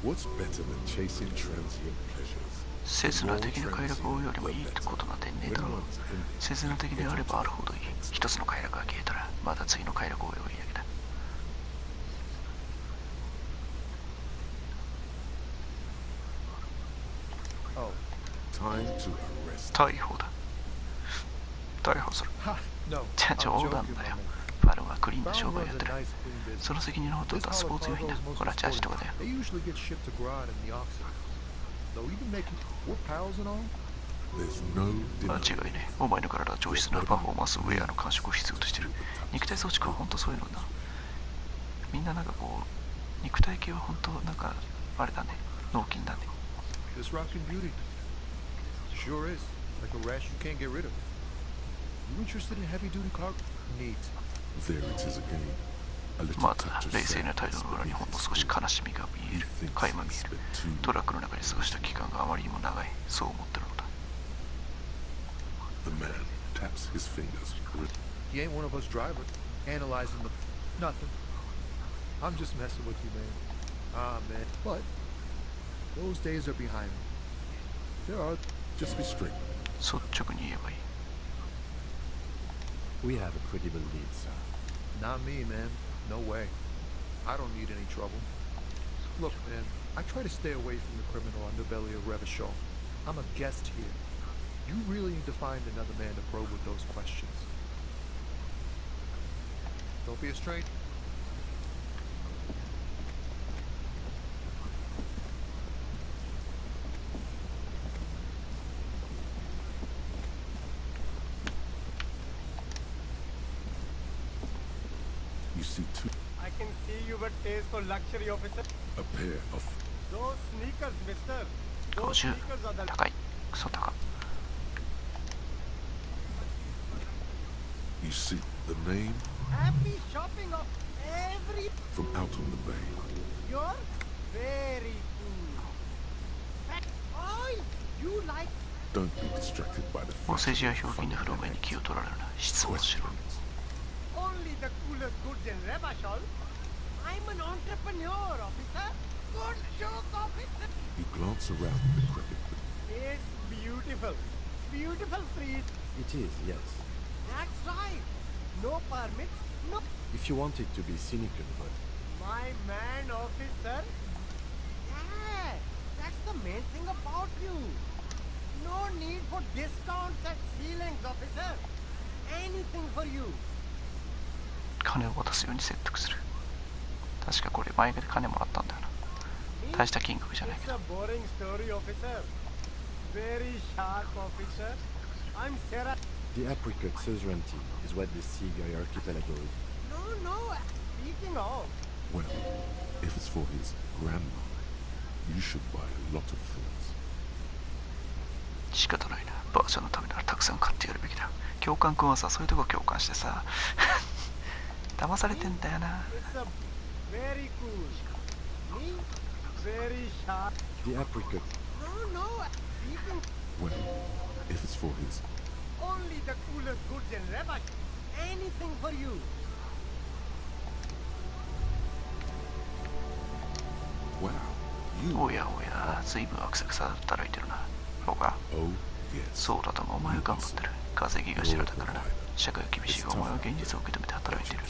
What's better than chasing transient pleasures? 刹那的な快楽を追うよりもいいってことな天然だろう。刹那的であればあるほどいい。一つの快楽が消えたらまた次の快楽を追い上げた。Oh. Time to arrest. 逮捕だ。逮捕する。 No. じゃあ冗談だよ。ファルはクリーンな商売やってる。その責任のほとんどはスポーツ用品だ。ほら、ジャージとかだよ。 They usually get shipped abroad in the off-season. Though even making, we're pals and all. There's no 間 denying. 違いね。お前の体は上質なパフォーマンスウェアの感触を必要としてる。肉体装置は本当そういうのだ。みんななんかこう、肉体系は本当なんか、あれだね。脳筋だね。 This rockin' beauty. Sure is. Like a rash you can't get rid of. You interested in heavy-duty cargo? Neat. There it is again. A little まだ touch of 冷静な態度 sadness. の裏にほんの少し悲しみが見える。垣間見える。トラックの中に過ごした期間があまりにも長い。そう思ってるのだ。 The man taps his fingers. He ain't one of us drivers. Analyzing the... Nothing. I'm just messing with you, man. Ah, man. But... Those days are behind me. There are... Just be straight. 率直に言えばいい。 We have a credible lead, sir. Not me, man. No way. I don't need any trouble. Look, man, I try to stay away from the criminal underbelly of Revachol. I'm a guest here. You really need to find another man to probe with those questions. Don't be a stranger. You see two. I can see you got taste for luxury, officer. A pair of. Those sneakers, mister. Those 50。 sneakers are the 高い。クソ高い。 You see the name happy shopping of every. from out on the bay. You're very cool. Oh, you like. Don't be distracted by the お flashes 世辞や of 表現で振る舞いに気を取られるな。質問しろ。 Only the coolest goods in Revachol. I'm an entrepreneur, officer. Good joke, officer. You glance around the decrepit. It's beautiful. Beautiful street. It is, yes. That's right. No permits, no. If you want it to be cynical, but... My man, officer. Yeah, that's the main thing about you. No need for discounts at ceilings, officer. Anything for you. 金を渡すように説得する。確かこれ前で金もらったんだよな。大した金額じゃないけ It's ど。 a boring story, officer. Very sharp, officer. I'm Sarah. The apricot suzerainty is what the Seaguy archipelago is. No, speaking of. Well, if it's for his grandma, you should buy a lot of things. 仕方ないな。ばあちゃんのためならたくさん買ってやるべきだ。教官君はさ、そういうとこ共感してさ騙されてんだよな。 It's a very cool. Me, very sharp. The apricot. No, speaking. Well, if it's for his... Only the coolest goods in Rebel. Anything for you. Wow, you... おやおや、ずいぶんアクセクサ働いてるな。そうか。 Oh, yes. そうだともお前は頑張ってる。稼ぎ頭だからな。社会は厳しいがお前は現実を受け止めて働いてる。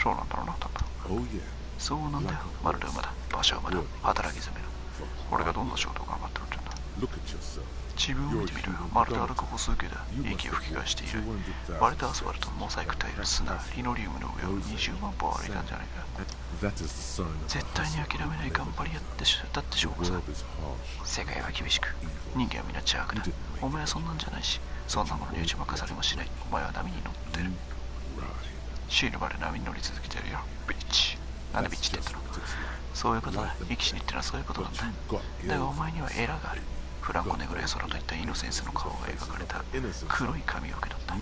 そうなんだろうな、多分。Oh, yeah. そうなんだよ。まるで馬だ。場所は馬だ。働き詰める。俺がどんな仕事を頑張ってるんだ。 Look at yourself. 自分を見てみろよ。まるで歩く歩数計だ。息を吹き返している。割れたアスファルト、モザイクタイル、砂、リノリウムの上を20万歩歩いたんじゃないか。絶対に諦めない頑張りやってだって証拠さ。世界は厳しく、人間は皆邪悪だ。お前はそんなんじゃないし、そんなものに打ち負かされもしない。お前は波に乗ってる。シールまで波に乗り続けてるよ。ビッチ。なんでビッチって言ったの？そういうことだ。生き死にってのはそういうことなんだ。だがお前にはエラがある。フランコネグレソラといったイノセンスの顔が描かれた黒い髪を受け取った。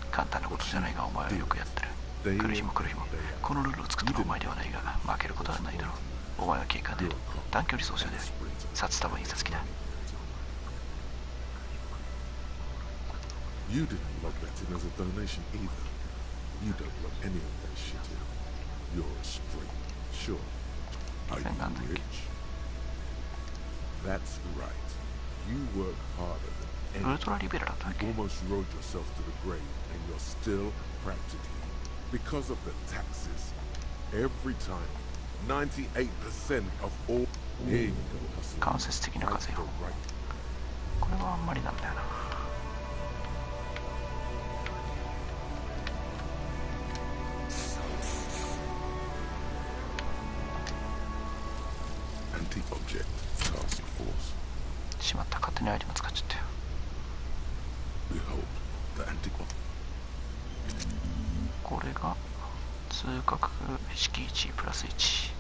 簡単なことじゃないがお前はよくやってる。来る日も来る日もこのルールを作ったのはお前ではないが負けることはないだろう。お前は警官であり短距離走者であり札束印刷機だ。 You didn't log that in as a donation either. You don't log any of that shit in. You're a spring. Sure. Are you rich? That's right. You work harder than anyone. You almost rode yourself to the grave, and you're still practically. Because of the taxes. Every time. 98% of all... Here you go, hustler. 間接的な風よ。これはあんまりなんだよな。 Anti-object task force. しまった、勝手にアイテム使っちゃったよ。 Behold, the anti-object. これが通覚式1プラス1。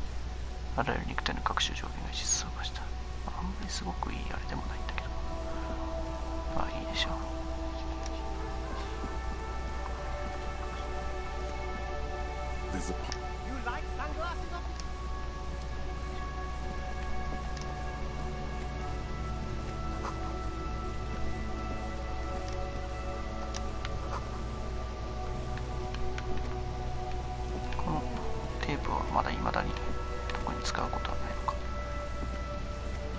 あらゆる肉体の各種条件が実装化した。あんまりすごくいいあれでもないんだけど。まあいいでしょう。 There's a... You like sunglasses? このテープはまだ未だに特に使うことはないのか。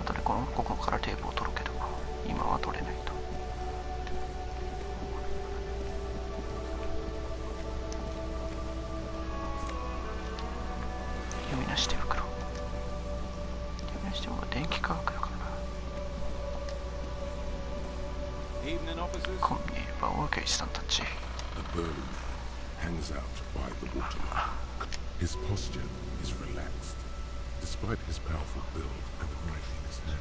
後でここからテープを取るけど今は取れないと。読み出し手袋。読み出し手袋は電気化学だからな。こう見えれば大刑事さんたち。 A burly man hangs out by the waterline. His posture is relaxed, despite his powerful build and the knife in his hand.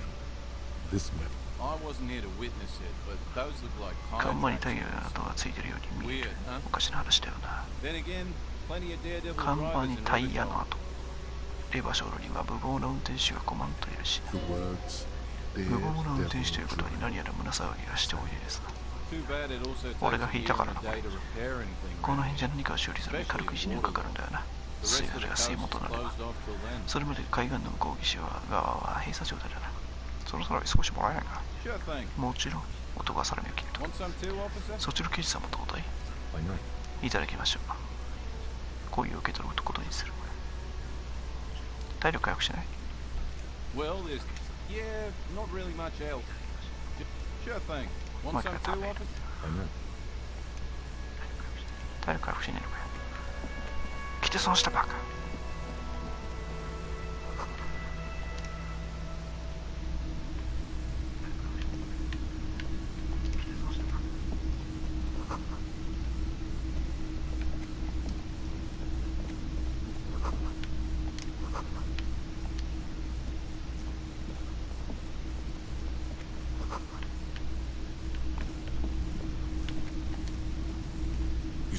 This man... I wasn't here to witness it, but those look like 看板にタイヤなどがついてるように見える。おかしな話だよな。 Then again, plenty of daredevil 看板 drivers に in タイヤ Riverside. の跡。レバショールには無謀な運転手がコマンといるしな。 The words... 無謀な運転手ということに何やら胸騒ぎがしておいでですな。 Too bad it also takes 俺が引いたからな。 a day to repair anything. この辺じゃ何かを修理するのに軽く1年かかるんだよな。水圧が水元なれば。それまで海岸の向こう岸側は閉鎖状態だな。そろそろ少しもらえないか。 Sure thing. もちろん、音がサラミを切ると。 Want some too, officer? そっちの刑事さんもどうだい？いただきましょう。恋を受け取ることにする。体力回復しない？ Well, there's... Yeah, not really much else. Sure thing. Want some too, officer? 体力回復しないのかよ。来て損したバカ。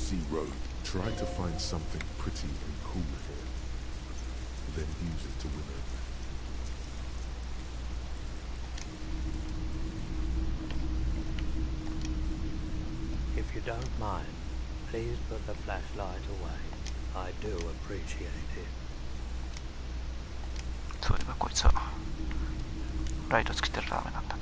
busy road, try to find something pretty and cool here. Then use it to win over. If you don't mind, please put the flashlight away. I do appreciate it. そういえばこいつはライトつけてるラーメンなんだ。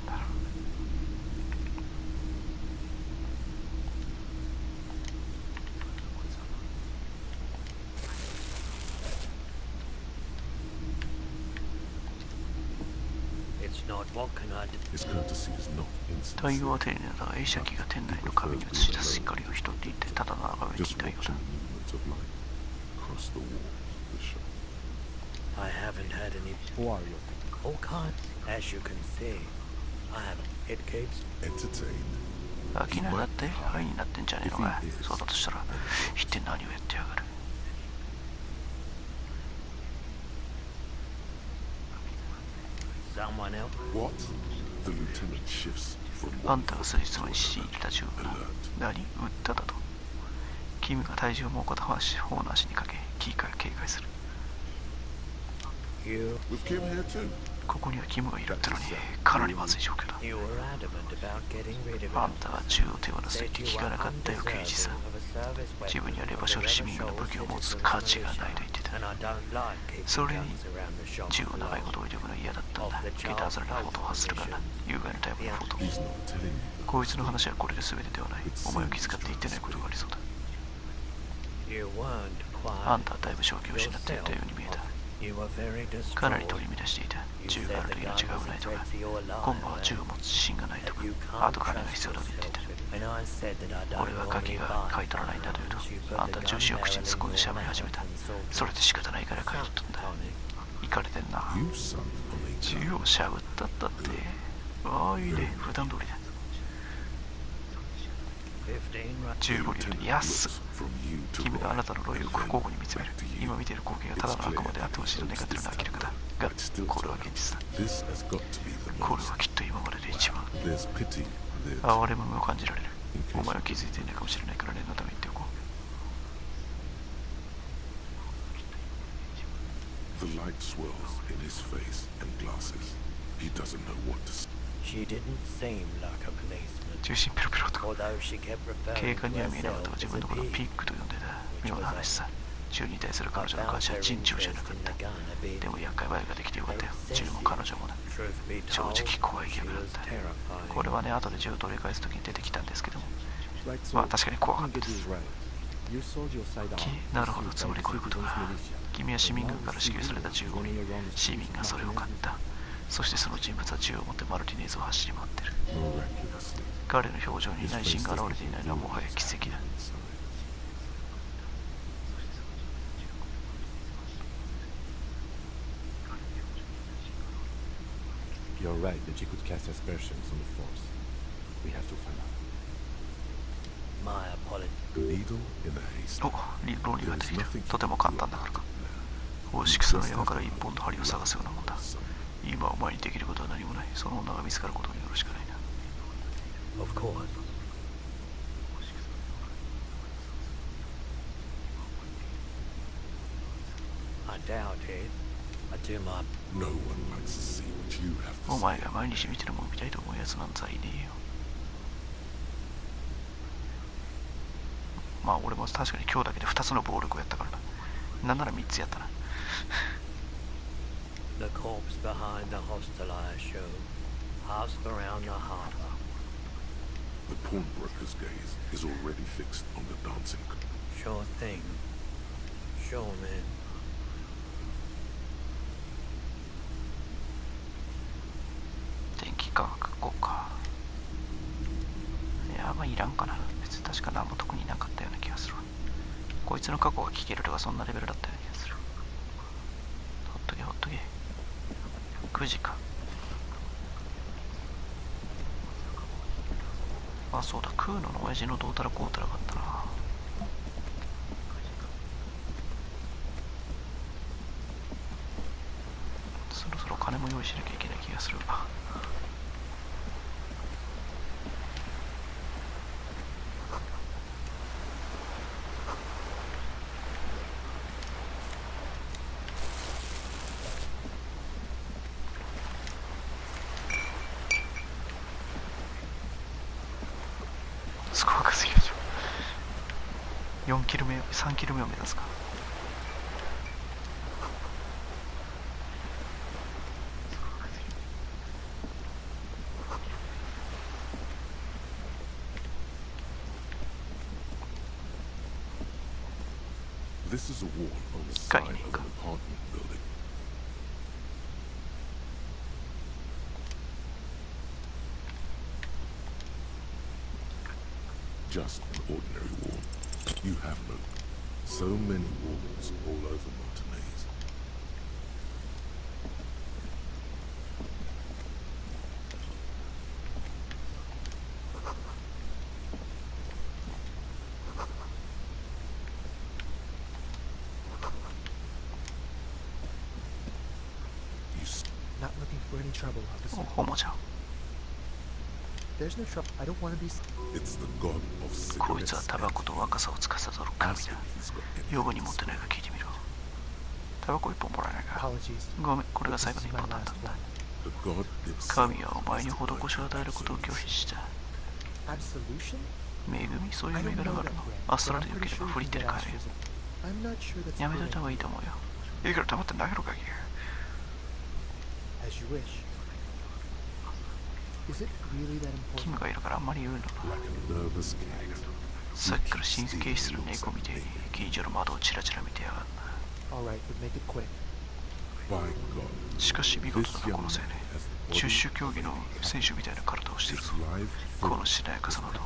太陽は丁寧だが、映写機が店内の壁に映し出す光を一ついてただの眺めに来たようだ。I haven't had any. Who are you? All kinds. As you can see, I have. It keeps entertained. 飽きながってハイになってんじゃねえのか。そうだとしたら一体何をやってやがる。Someone else. What? The lieutenant shifts from あんたが数日前に仕入れた銃は何？撃っただと。キムが体重をもう片方の足にかけ、キーカー警戒する。ここにはキムがいるってのにかなりまずい状況だ。あんたは銃を手放すって聞かなかったよ、刑事さん。自分にはレバショル市民の武器を持つ価値がないと言ってた。それに銃を長いこと置いておくのは嫌だったんだ。桁外れなフォトを発するからな。有害なタイプのフォト。こいつの話はこれで全てではない。お前を気遣って言ってないことがありそうだ。あんたはだいぶ正気を失っていたように見えた。かなり取り乱していた。銃があると命が危ないとか、今晩は銃を持つ自信がないとか、あと金が必要だと言っていた。俺はガキが買い取らないんだと言うと、あんたは銃士を口に突っ込んでしゃべり始めた。それで仕方ないから買い取ったんだ。イカれてんな。銃をしゃぶったったって。ああ、いいね。普段通りだ。15リより安っ。君があなたのロイを交互に見つめる。今見ている光景がただの悪魔であってほしいと願っているのは明らかだ。が、これは現実だ。これはきっと今までで一番。哀れむを感じられる。お前は気づいていないかもしれないから念のため言っておこう。The light swirls in his face and glasses. He doesn't know what to say. She didn't seem like a policeman. 中心ペロペロと警官には見えなかったが自分のことをピックと呼んでた。妙な話さ。銃に対する彼女の関心は尋常じゃなかった。でも厄介払いができてよかったよ。銃も彼女もな。正直怖いゲームだった。これはね、後で銃を取り返す時に出てきたんですけども、まあ確かに怖かったです。なるほど、つまりこういうことか。君は市民軍から支給された銃を市民がそれを買った。そしてその人物は銃を持ってマルティネーズを走り回ってる。彼の表情に内心が現れていないのはもはや奇跡だ。You're right that she could cast aspersions on the force. We have to find out. My apologies. Needle in a haystack. お、論理が出てきた。とても簡単だからか。大しくその山から一本の針を探すようなもんだ。今お前にできることは何もない。その女が見つかることによろしくないな。Of course. I doubt it. I do my. No one likes to see what you have to say. お前が毎日見てるもん見たいと思うやつなんざいねえよ。まあ俺も確かに今日だけで2つの暴力をやったからな。なんなら3つやったな。The corpse behind the hostel, I assume. House around the harbor. The pawnbroker's gaze is already fixed on the dancing. Sure thing. Sure, man. 電気科学こうか。いや、まあいらんかな。別に確か何も特になかったような気がするわ。こいつの過去が聞けるとかそんなレベルだったような気がする。ほっとけほっとけ。9時か。あ、そうだ、クーノの親父のどうたらこうたらがあったな。そろそろ金も用意しなきゃいけない気がする。4キル目、3キル目を目指すか。This is a wall on the side of an apartment building. Just an ordinary wall. You have no. So many walls all over Montanese. Not looking for any trouble, officer. ホモじゃん。 There's no trouble. I don't want to be. It's the god of こいつは cigarettes. タバコと若さを司る神だ。養母に持ってないか聞いてみろ。タバコ1本もらえないか。ごめん、これが最後の1本なんだった。 The god himself. 神はお前に施しを与えることを拒否した。 Absolution? 恵み、そういう銘柄があるの。アストラでよければフリッテで帰れ。 I'm not sure that's やめといた方がいいと思うよ。いいから黙って投げろかけ。 As you wish. Is it really that キム important? がいるからあんまり言うのな。 Nervous cat. さっきから神経質な猫みたいに近所の窓をチラチラ見てやがる Alright, but make it quick. By God. な。しかし見事だなこの青年。十種競技の選手みたいな体をしてるぞ。このしなやかさなど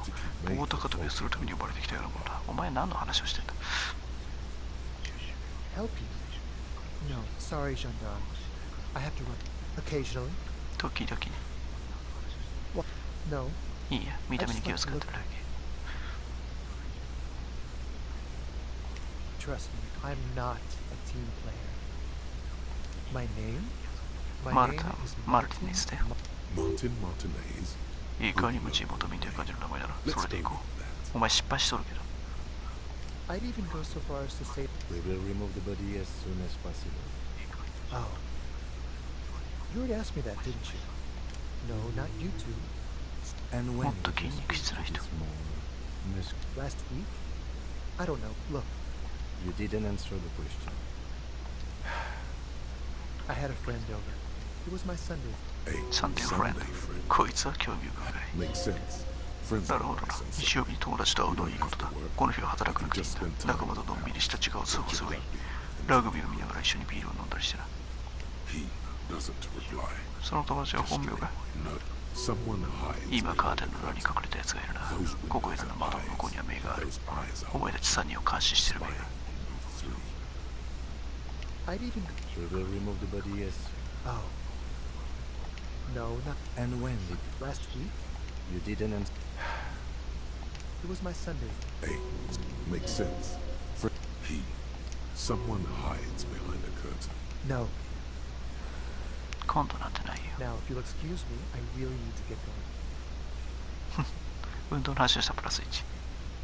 棒高跳びをするために生まれてきたようなものだ。お前何の話をしてんだ。 Help you? No, sorry, gendarme. I have to run. Occasionally. 時々ね。 What? No. いいや、見た目に気を使ってるだけ。 Trust me, I'm not a team player. My name? マルタン、マルティネスだよ。 Martin Martinez. いかにも地元民という感じの名前だな。それでいこう。お前失敗しとるけど。 I'd even go so far as to say. We will remove the body as soon as possible. Oh. You already asked me that, didn't you? No, not you two. And も when っと筋肉質な人。 Last week? I don't know. Look, You didn't answer the question. I had a friend over. It was my Sunday. Sunday friend. こいつは興味深い。 Makes sense. Friends な are るほどな。 nice and 日曜日に友達と会うのはいいことだ。この日は働かなくていいんだ。仲間とのんびりした時間を過ごせばいい。ラグビーを見ながら一緒にビールを飲んだりしてな。 He doesn't reply. その友達は本名が No. Someone hides. 今カーテンの裏に隠れたやつがいるな。ここへの窓の向こうには目がある。 Those eyes are お前たち3人を監視してる目が。 I'd even. We will remove the body as. Oh. No, not And when did last week. you didn't answer? It was my Sunday. Hey, makes sense. He. Someone hides behind a curtain. No. 今度なんてないよ。 Now, if you'll excuse me, I really need to get going. 運動の話をしたプラス1。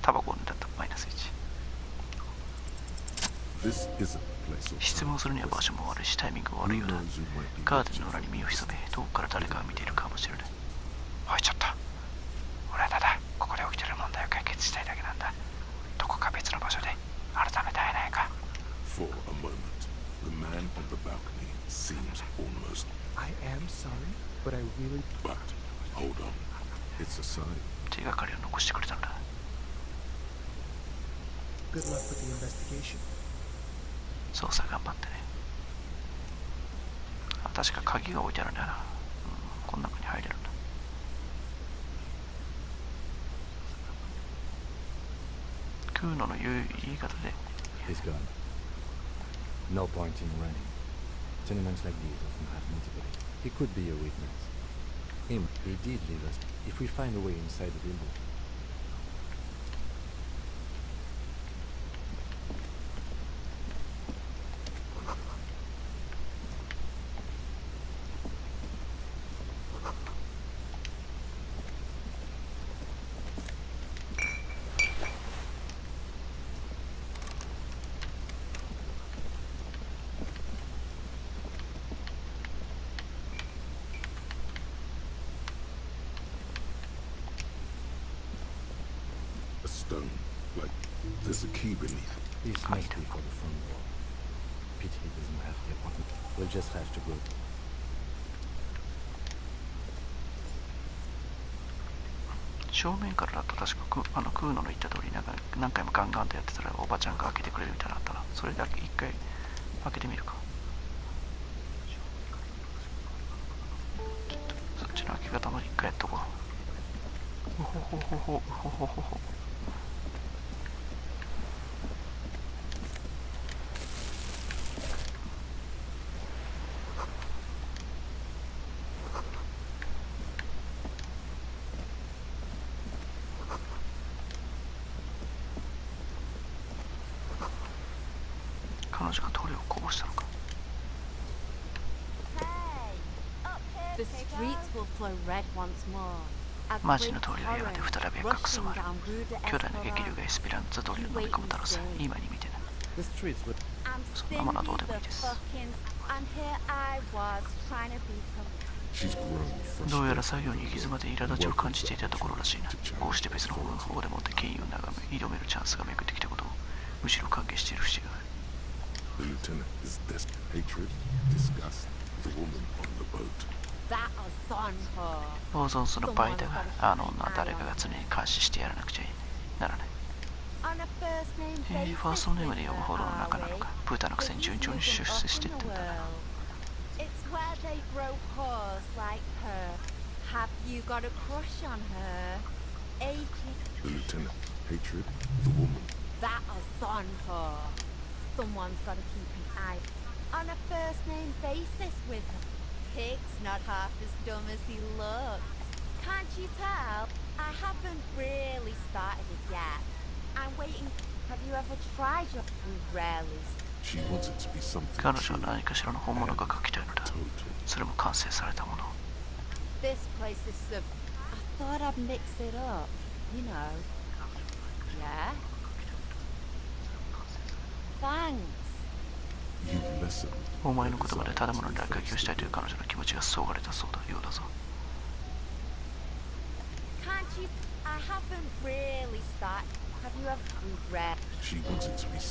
タバコを抜いたったマイナス1。 This isn't a place of 質問するには場所も悪いしタイミングが悪いようだ。カーテンの裏に身を潜め、遠くから誰かが見ているかもしれない。おいちょっと。俺はただここで起きてる問題を解決したいだけなんだ。どこか別の場所で改めて会えないか。 For a moment, the man on the balcony seems almost. I am sorry, but I really. But hold on, it's a sign. 手がかりを残してくれたんだ。 Good luck with the investigation. 捜査頑張ってね。あ、確か鍵が置いてあるんだよな。うん、こんな風に入れるんだ。クーノの言い方で。 He's gone. No point in running. Tenements like these often have multiple. He could be a witness. He did leave us. If we find a way inside the building. A stone Like, there's a key beneath. This must be for the front door. Pity he doesn't have the apartment. We'll just have to go. 正面からだと確かクーノの言った通り何回もガンガンとやってたらおばちゃんが開けてくれるみたいなのあったな。それだけ一回開けてみるか。そっちの開け方も一回やっとこう。ほほほほほほほほ。彼女が通りをこぼしたのか。The streets will flow red once more. マジの通りをやがて再び赤く染まる。巨大な激流がエスペランザ通りを飲み込むだろうさ。今に見てな。そんなものはどうでもいいです。どうやら作業に行き詰まって苛立ちを感じていたところらしいな。こうして別の方でもって権威を眺め挑めるチャンスが巡ってきたことをむしろ歓迎している節がある。The lieutenant is desperate. Hatred, disgust, the woman on the boat. 大損その場合だが、あの女は誰かが常に監視してやらなくちゃならない。ファーストネームで読むほどの仲なのか、ブータのくせに順調に出世していったんだな。The lieutenant, hatred, the woman. Someone's got to keep an eye on a first-name basis with her. Pig's not half as dumb as he looks. Can't you tell? I haven't really started it yet. I'm waiting. Have you ever tried your... Rarely. She wants it to be something. 彼女は何かしらの本物が書きたいのだ。それも完成されたもの。This place is so... I thought I'd mix it up. You know. Yeah? Thanks. お前の言葉で建物に落書きをしたいという彼女の気持ちがそがれたそうだようだぞ。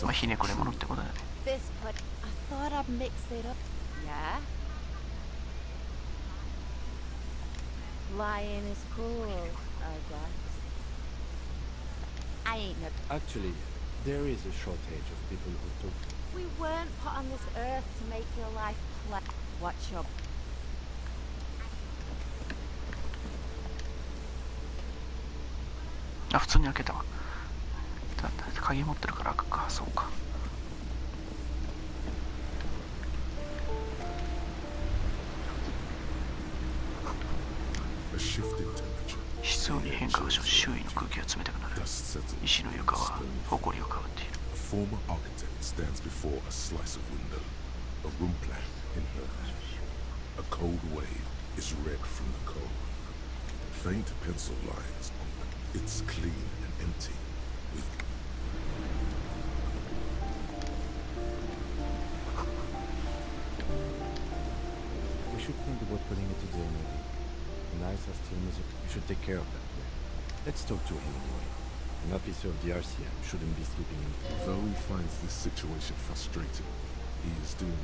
まあひねくれ者ってことだね。Actually, there is a shortage of people who talk. We weren't put on this earth to make your life play. Watch your... あ、普通に開けたわ。鍵持ってるから開くか、そうか。室温に変化が生じ、周囲の空気が冷たくなる。石の床は埃をかぶっている。Former architect stands before a slice of window, a room plan in her hand. A cold wave is red from the cold. Faint pencil lines on it. It's clean and empty. With we should think about putting it today, maybe. The knives are still missing. We should take care of that. Let's talk to him anyway. An officer of the RCM shouldn't be sleeping in. Though he finds this situation frustrating, he is doing it.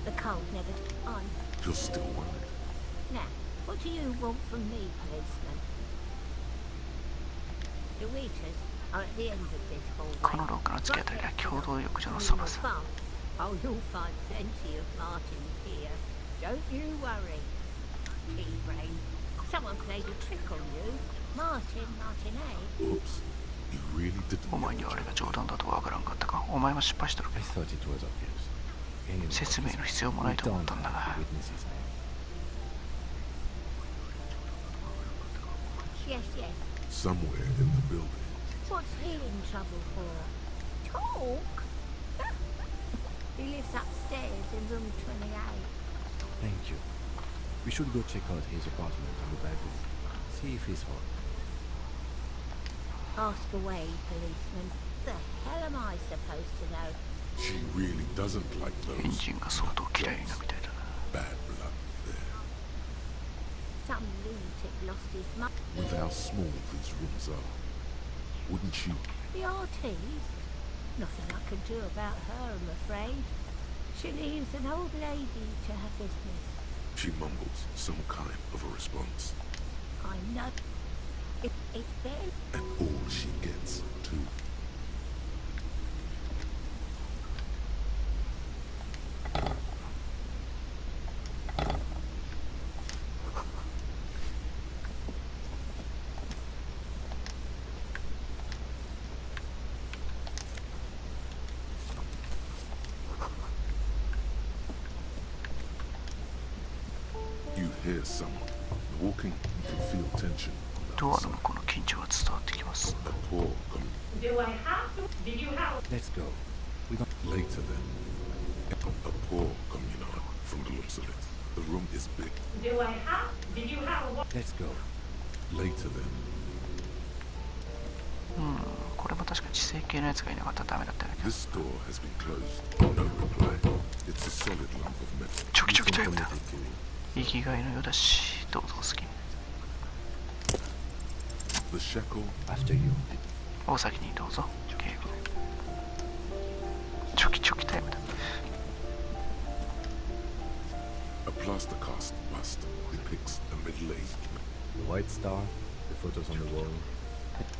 The cold never on. You're still worried. Now, what do you want from me, policeman? The waiters are at the end of this hallway. この廊下の突き当たりが共同浴場のそばさ。Oh, you'll find plenty of Martins here. Don't you worry. Pea-brain. Someone played a trick on you. Martin, Oops. You really didn't. お前にはあれが冗談だとわからんかったか。お前は失敗してる。 I thought it was obvious. 説明の必要もないと思ったんだが。Yes, yes. Somewhere in the building. What's he in trouble for? Talk? He in room 28. Thank you. We should go check out his apartment on the back room. See if he's home. Ask away, policeman. The hell am I supposed to know? She really doesn't like エン those ジンが相当嫌いなみたいだな。 bad blood there. Some lunatic lost his mind. With how small these rooms are, wouldn't you? The RT's? Nothing I can do about her, I'm afraid. She leaves an old lady to her business. She mumbles some kind of a response, I know. It's been... and all she gets, too. You hear someone walking, you can feel tension. ドアの向こうの緊張が伝わってきます。 A poor coming Do I have to? Did you have? Let's go. We got... later then. A poor communard from the looks of it. The room is big. Do I have? Did you have what? Let's go. Later then. これも確か知性系のやつがいなかったらダメだったんだけど。 This door has been closed. No reply. It's a solid lump of metal. ちょきちょきタイムだ。生きがいのようだし、どうぞお好きに。 The shackle After you. お先にどうぞ。警部。ちょきちょきタイムだ。 A plaster cast bust depicts a middle-aged man. The White Star, the photos on the wall.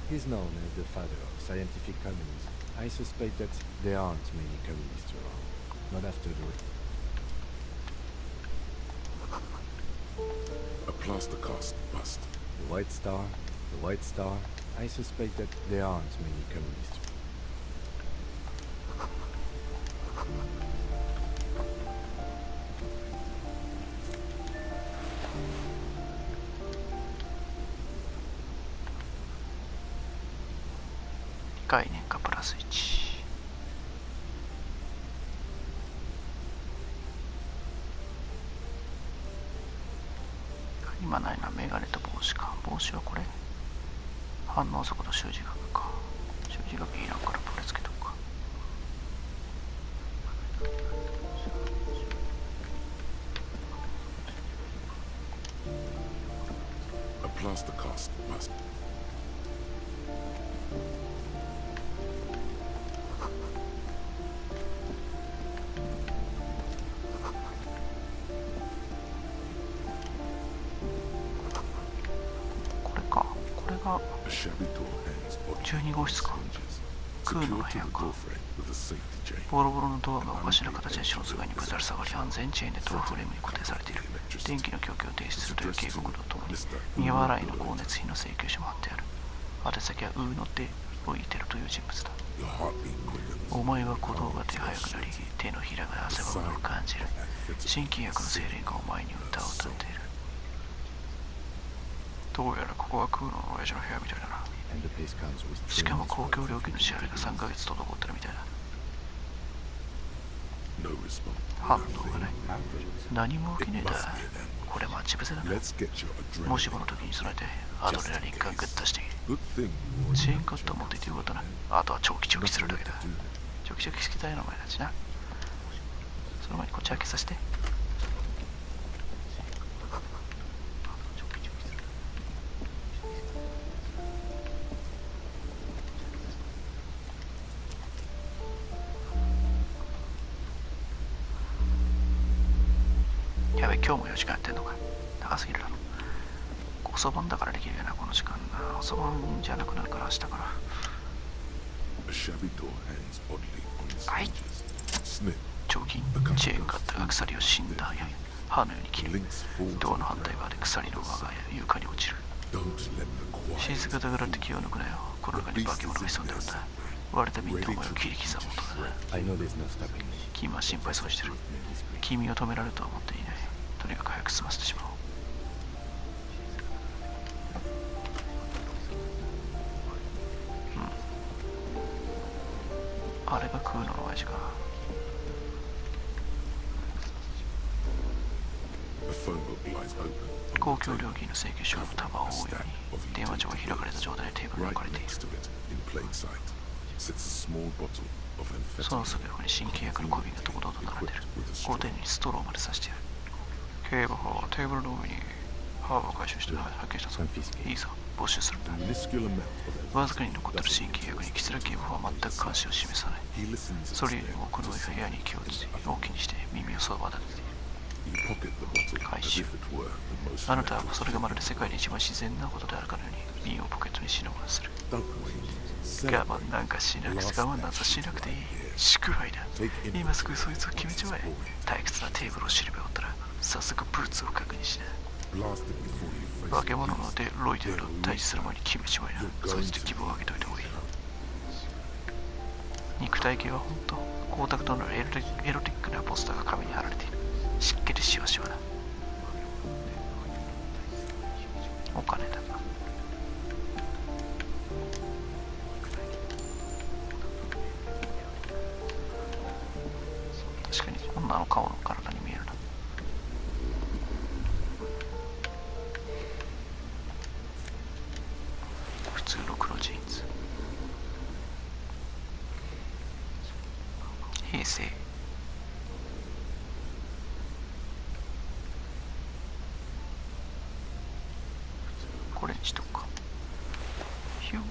He's known as the father of scientific communism. I suspect that there aren't many communists around. Not after the... A plaster cast bust. The White Star, the White Star. I suspect that there aren't many communists. .概念がプラス1。今ないな、メガネと帽子か。帽子はこれ。反応速度習字学か。習字学いらんからこれつけとくか。A plaster cast bust. A shabby door hangs oddly 12号室か。クーノの部 secured to 屋 the か。 door frame with a safety chain. ボロボロのドアがおかしな形でショーツ外にぶたる下がり、安全チェーンでドアフレームに固定されている。電気の供給を停止するという警告とともに、未払いの光熱費の請求書も貼ってある。宛先はウーノテ・オイテルという人物だ。お前は鼓動が手早くなり、手のひらが汗ばむのを感じる。新規約の精霊がお前に歌を歌っている。どうやらここはクーノの親父の部屋みたいだな。しかも公共料金の支払いが3ヶ月滞ってるみたいだ。反応がない。何も起きねえだ。これ待ち伏せだな。もしもの時に備えてアドレナリンガングッ出している。チェーンカットを持っていてよかったな。あとはチョキチョキするだけだ。チョキチョキ好きだよなお前たちな。その前にこっち開けさせて。やべ、今日も4時間やってんのか。長すぎるだろ。遅番だからできるよな、この時間な。遅番じゃなくなるから明日から。はい。彫金、チェーンカッターが鎖を死んだや歯のように切る。ドアの反対側で鎖の輪が床に落ちる。静かだからって気を抜くなよ。この中に化け物が潜んでるんだ。割れた瓶でお前を切り刻むことだ。君は心配そうしてる。君を止められるとは思っていない。とにかく早く済ませてしまおう。あれがクーノの親父か。The phone book lies open. 公共料金の請求書の束を覆うように電話帳が開かれた状態でテーブルに Right 置かれている。 next to it, in plain sight, sits a small bottle of その amphetamine. すぐ横に新契約の小瓶が堂々と並んでいる。この手にストローまで刺してある。警部補はテーブルの上にハーブを回収して発見したぞ。いいぞ、没収するんだ。 Minuscule amount of わずかに残っている新契約にキツラ警部補は全く関心を示さない。 He listens それよりもこの部屋に気を気にして耳をそば立てている。 You pocket the bottle 回 as 収。 if it were the most あなたはそれがまるで世界で一番自然なことであるかのように瓶をポケットに忍ばせる。 Don't wait. 我慢なんかしなくて我慢なんかしなくていい。祝杯だ。今すぐそいつを決めちまえ。退屈なテーブルを調べ終わったら早速ブーツを確認しな。 Blast it before you face 化け物のロイデルと対峙する前に決めちまいな。そいつで気分を上げといた方がいい。肉体系は本当光沢となるエロティックなポスターが壁に貼られている。湿気でシワシワだ。お金だ。確かに女の顔の体に見えるな。普通の黒ジーンズ。平成。これにしとくか。ヒュー。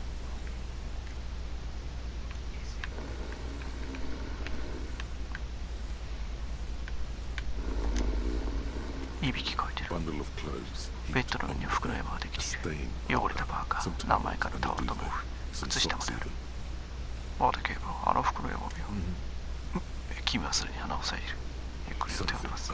いびきかいてる。 bundle of clothes. ベッドの上に服の山ができている。汚れたパーカー、何枚かのタオルと毛布、靴下まである。まだ警部、あの服の山を見よう。君はそれに鼻を塞いでいる。ゆっくりと手を伸ばす。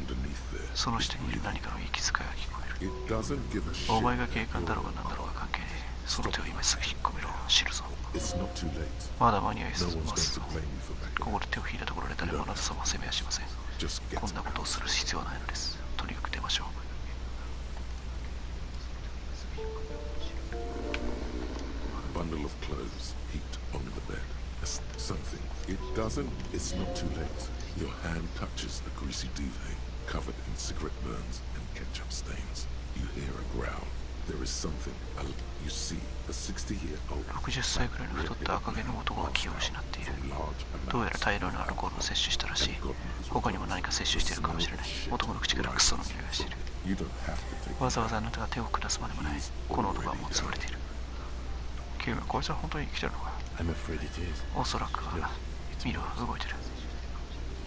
その下にいる何かの息遣いが聞こえる。 It doesn't give a shit. お前が警官だろうが何だろうが関係ねえ。その手を今すぐ引っ込めろ。知るぞ。 It's not too late. まだ間に合い No ま one's す going ぞ。 to blame you for back. ここで手を引いたところで誰もあなた様を責めはしません。 Just get こんなことをする必要はないのです。とにかく出ましょう。 bundle of clothes heaped on the bed. Something. It doesn't. It's not too late. Your hand touches the greasy duvet, covered in cigarette burns and ketchup stains. You hear a growl. There is something. You see a 60-year-old. 60歳くらいの太った赤毛の男が気を失っている。どうやら大量のアルコールを摂取したらしい。他にも何か摂取しているかもしれない。男の口からクソの匂いがしている。 You don't have to take わざわざあなたが手を下すまでもない。この男はもう潰れている。君はこいつは本当に生きてるのか？ I'm afraid it is. おそらくは。見ろ、動いてる。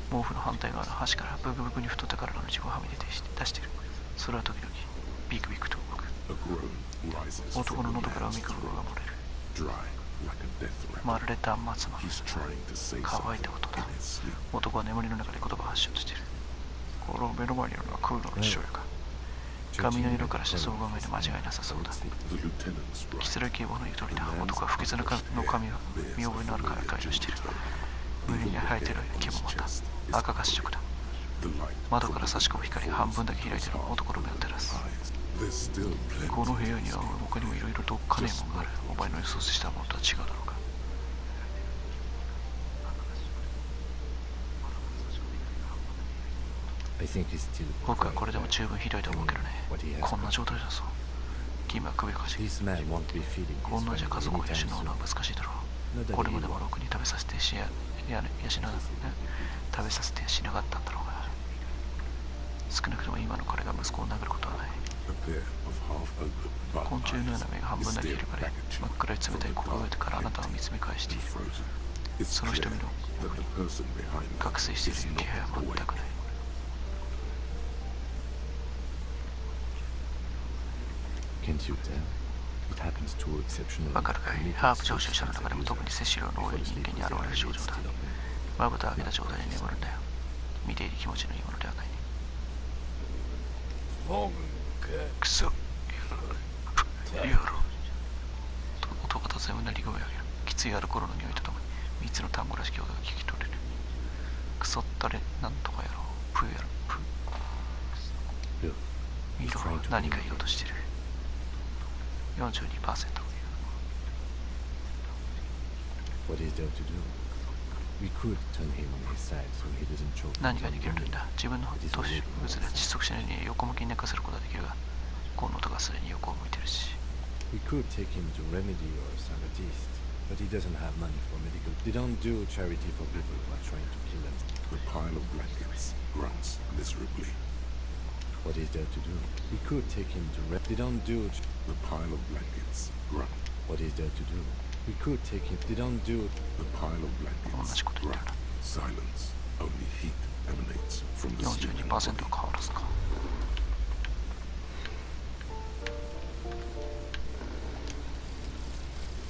毛布の反対側の端からブクブクに太った体の自分をはみ出している。それは時々ビクビクと動く。 a groan rises 男 from の the 喉から man's 海風が漏れる。 dry like a death rattle. まるで断末魔。 He's trying to say 乾い something た音だ。 in his sleep. 男は眠りの中で言葉を発しようとしている。この目の前にあるのはクーロの父親か。髪の色からしてそう考えて間違いなさそうだ。 The lieutenant's キ right. ツラ警部の言う通りだ。男は不潔なの髪を見覚えのあるから解除している。胸に生えてる毛もまた赤褐色だ。 The light 窓から差し込む光が半分だけ開いてる男の目を照らす。 There's still plenty. この部屋には他にもいろいろとおっかねえものがある。お前の予想したものとは違うだろうか。 I think he's still 僕はこれでも十分ひどいと思うけどね。 what he has. こんな状態だぞ。君は首をかしげ。 This man won't be feeding こ his んなんじゃ家 family 族を養 anytime うのは soon. 難しいだろ Not う。 that これ he までも will. ろくに食べさせて食べさせてしなかったんだろうが。少なくとも今の彼が息子を殴ることはない。 A pair of half-open 昆虫のような目が半分だけ開かれ、真っ暗い冷たい小声からあなたを見つめ返している。 It's その clear 瞳の that the person behind them 覚醒してい is る not 気配は全 awake. くない。Can't you tell? It happens to exceptional. わかるかい？ハープ常習者の中でも特に摂取量の多い人間に現れる症状だ。まぶたを開けた状態で眠るんだよ。見ている気持ちのいいものではない。クソやろ音が突然うなり声を上げる。きついアルコールの匂いとともに3つの単語らしき音が聞き取れる。クソったれなんとかやろう。プーやろプー。見ろ、何か言おうとしてる。42%。 What is there to do? We could turn him on his side so he doesn't choke. 何ができるというんだ。自分の突物が窒息しないように横向きに寝かせることができるが、この音がすでに横を向いてるし。We could take him to Remedy or Sabatiste, but he doesn't have money for medical. They don't do charity for people who are trying to kill them. The pile of blankets grunts miserably. What is there to do? We could take him to They don't do... The pile of blankets grunt. What is there to do? We could take him... They don't do... The pile of blankets grunt. Silence. Only heat emanates from the ceiling. 42% 変わらずか。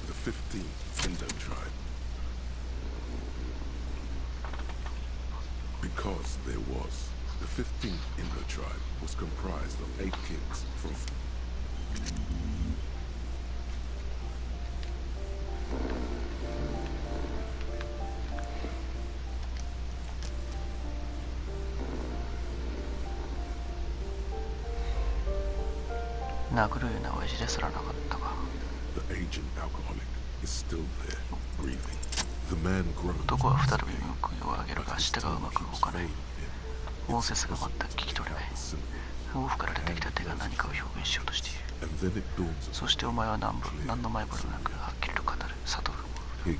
The 15th Indo tribe. Because there was. The 15th Indo tribe was comprised of 8 kids from...殴るような親父ですらなかったが。The aging alcoholic is still there, breathing. The man groans. 男は再び報いを上げるが舌がうまく動かない。音節が全く聞き取れない。毛布から出てきた手が何かを表現しようとしている。そしてお前は何の前触れもなくはっきりと語る。悟る。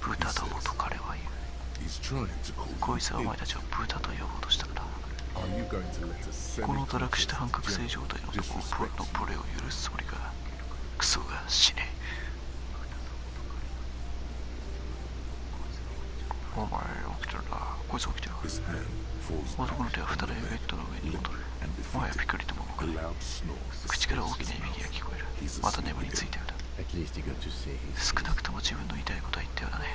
ブータどもと彼は言う。こいつはお前たちをブータと呼ぼうとしたから。この堕落した半覚醒状態の男のプレイを許すつもりか。クソが死ね。お前起きてるな。こいつ起きてる。男の手は再びベッドの上に戻る。もはやピクリとも動かない。口から大きな響きが聞こえる。また眠りついたようだ。少なくとも自分の言いたいことは言ったようだね。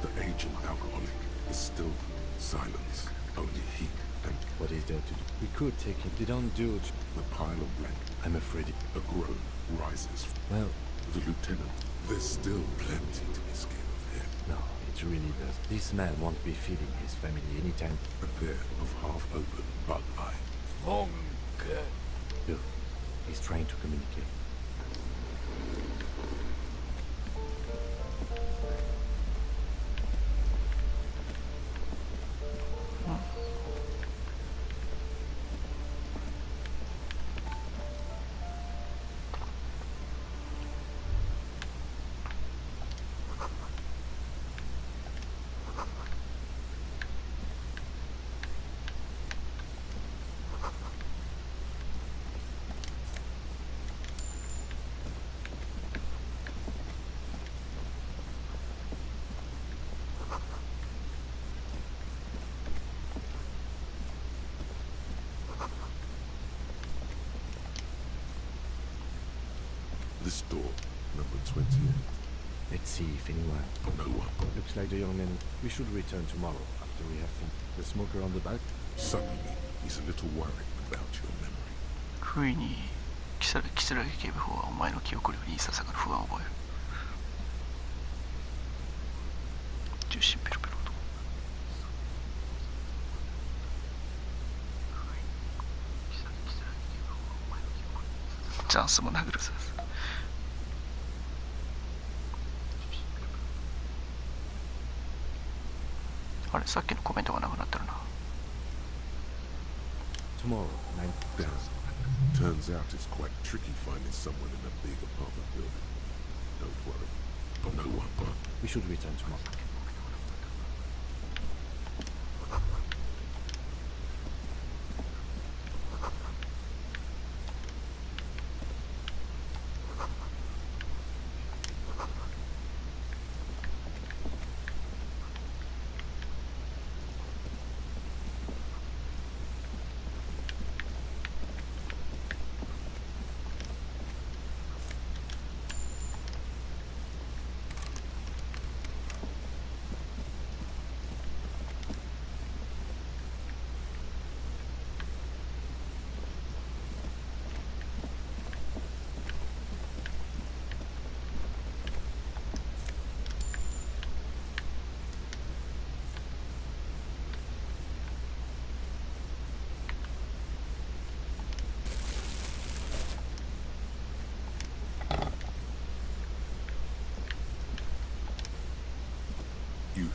The aging alcoholic is still silence, only heat and... What is there to do? We could take him. They don't do it. The pile of blankets. I'm afraid a groan rises. Well, the lieutenant, there's still plenty to be scared of him. No, it really does. This man won't be feeding his family anytime. A pair of half-open bug eyes. Funke. Look, he's trying to communicate. This door, number 28. Let's see if anyone... No one. Looks like the young man... We should return tomorrow after we have finished. The smoker on the back? Suddenly, he's a little worried about your memory. 不意にキサラギ警部補はお前の記憶力にささがる不安を覚える。重心ペロペロと。チャンスも殴るさ。あれ、さっきのコメントがなくなってるな。Tomorrow, 9 down. Turns out it's quite tricky finding someone in a big apartment building. Don't worry. No one, but... We should return tomorrow.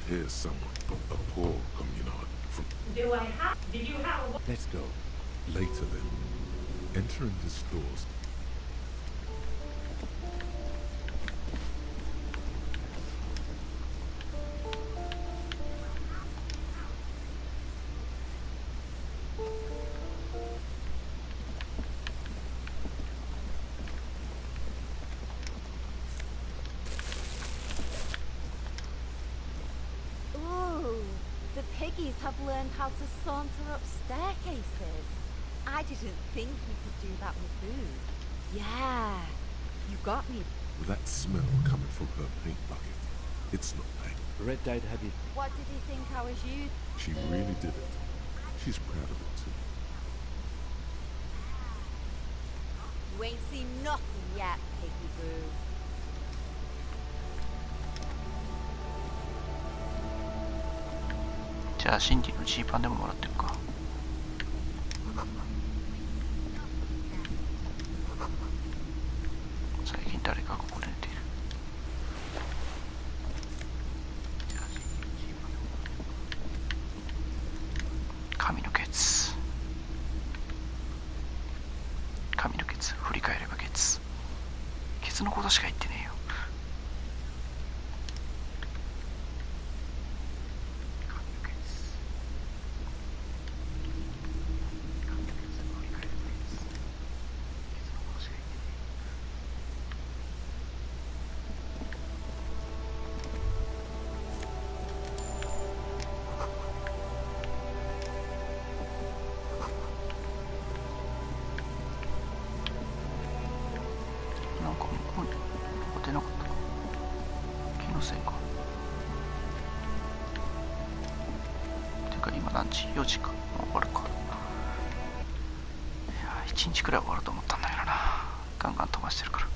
you hear someone, a poor communard from... Let's go. Later then, entering the stores. Piggies have learned how to saunter up staircases. I didn't think you could do that with food. Yeah, you got me. That smell coming from her paint bucket. It's not paint. Red Tide had it. What did he think I was you? She really did it. She's proud of it too. You ain't seen nothing yet, Piggy Boo. じゃあシンディのジーパンでももらってくか。最近誰かがここで寝ている。神のケツ。神のケツ。振り返ればケツ。ケツのことしか言ってねえよ。4時か。もう終わるか。いや1日くらい終わると思ったんだけどな。ガンガン飛ばしてるから。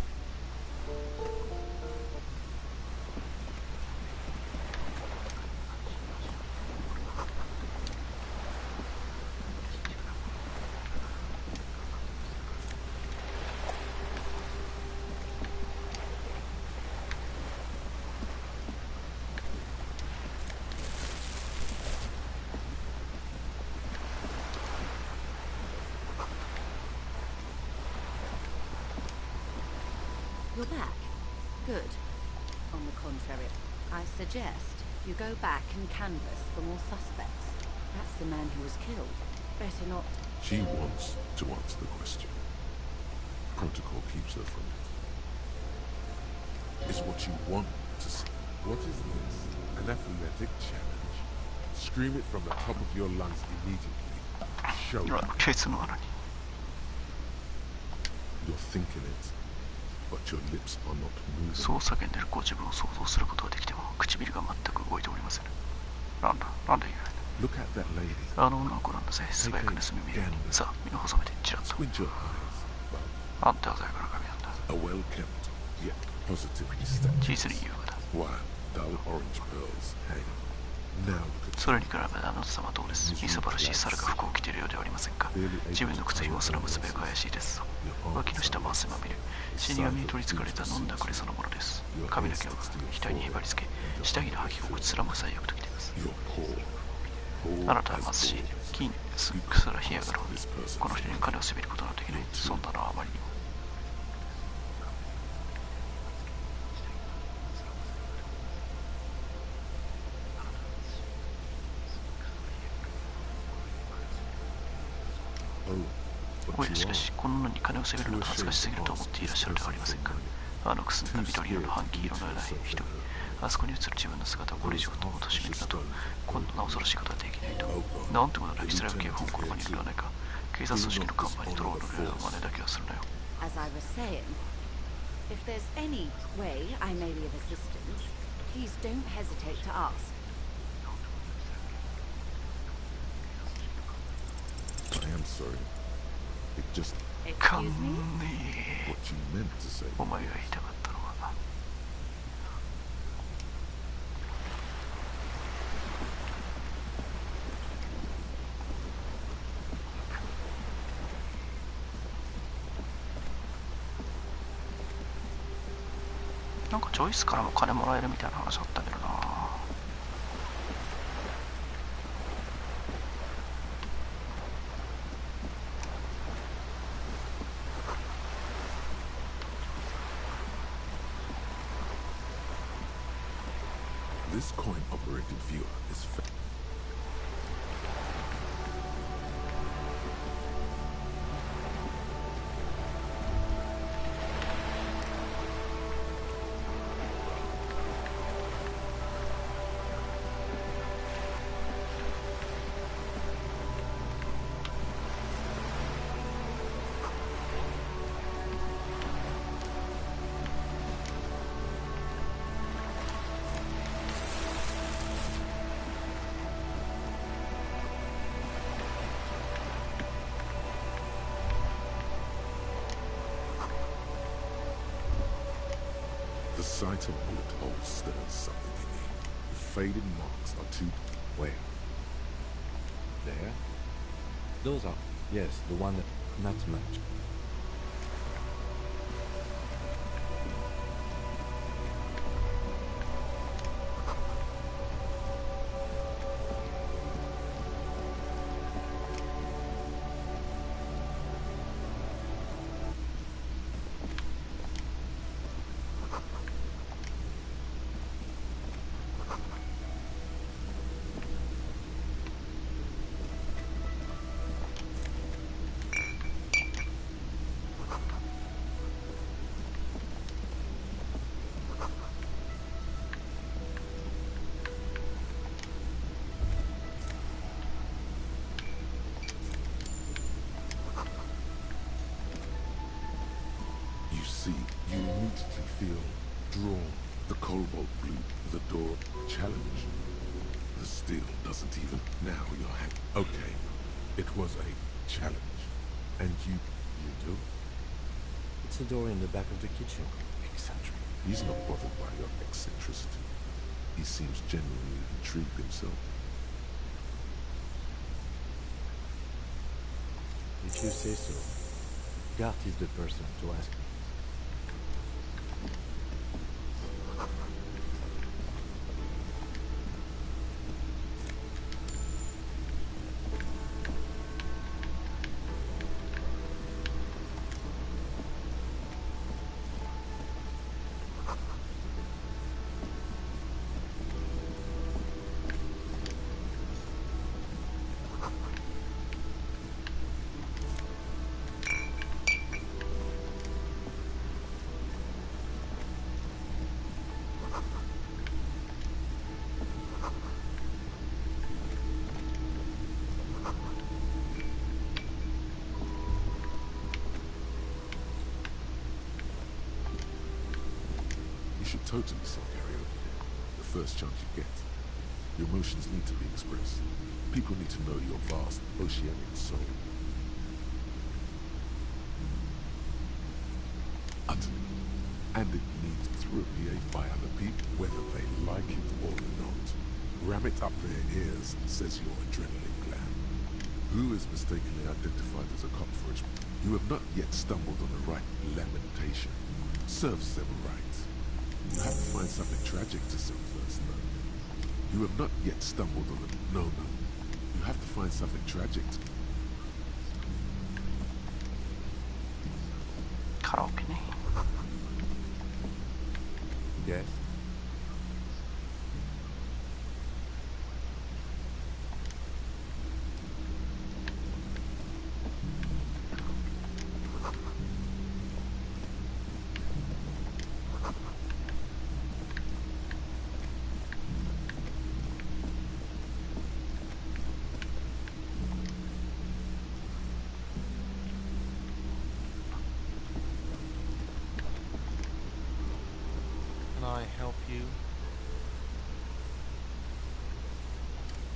You're back. Good. On the contrary, I suggest you go back and canvass for more suspects. That's the man who was killed. Better not... She wants to answer the question. Protocol keeps her from it. It's what you want to see. What is this? An athletic challenge? Scream it from the top of your lungs immediately. Show it. You're thinking it.But your lips are not moving. そう叫んでるご自分を想像することができても唇が全く動いておりません。なんだ言う。Look at that lady. あの女をご覧なさい。素早く盗み見るように。さあ、身の細めてチラッと。なんて鮮やかな髪なんだ。A well-kept, yet positively stacked. 実に優雅だ。 Why, dull orange pearls hang. Now look at それに比べてあなた様はどうです。みそばらしい猿が服を着ているようではありませんか。自分の靴紐すら結べが怪しいですぞ。脇の下も汗まみれ。死神に取りつかれた飲んだくれそのものです。髪の毛を額にへばりつけ、下着の履き心地すらも最悪ときています。あなたは貧しい。筋すら冷やがろう。この人に金をせびることのできない。そんなのはあまりにも。おい、しかし、こんなのに金をせびるのが恥ずかしすぎると思っていらっしゃるではありませんか。あのくすんだ緑色の半黄色のような人に、あそこに映る自分の姿をこれ以上と貶めるなど、こんな恐ろしいことはできないと。なんてことない、イスラエル警本この場にいるではないか。警察組織の看板に泥を塗るような真似だけはするなよ。As I was saying, if there's any way I may be of assistance, please don't hesitate to ask. I am sorry. It just... Excuse me? What you meant to say. お前が言いたかったのは。なんかジョイスからも金もらえるみたいな話あったけどな。This coin-operated viewer is The sight of bullet holes stirs something in me. The faded marks are too... Where? There? Those are... Yes, the one that... Not much. You immediately feel drawn. The cobalt blue, the door, challenge. The steel doesn't even... Now you're okay, it was a challenge. And you do? It's a door in the back of the kitchen. Eccentric. He's not bothered by your eccentricity. He seems genuinely intrigued himself. If you say so, Gart is the person to ask. You should totally sing karaoke there. The first chance you get. Your emotions need to be expressed. People need to know your vast, oceanic soul. Utterly. And it needs to radiate by other people, whether they like it or not. Ram it up their ears, says your adrenaline gland. Who is mistakenly identified as a cop for its... You have not yet stumbled on the right lamentation. Serves them right. You have to find something tragic to sing first, though. You have not yet stumbled on it. No. You have to find something tragic to... Karaoke ne? Yes. Can I help you?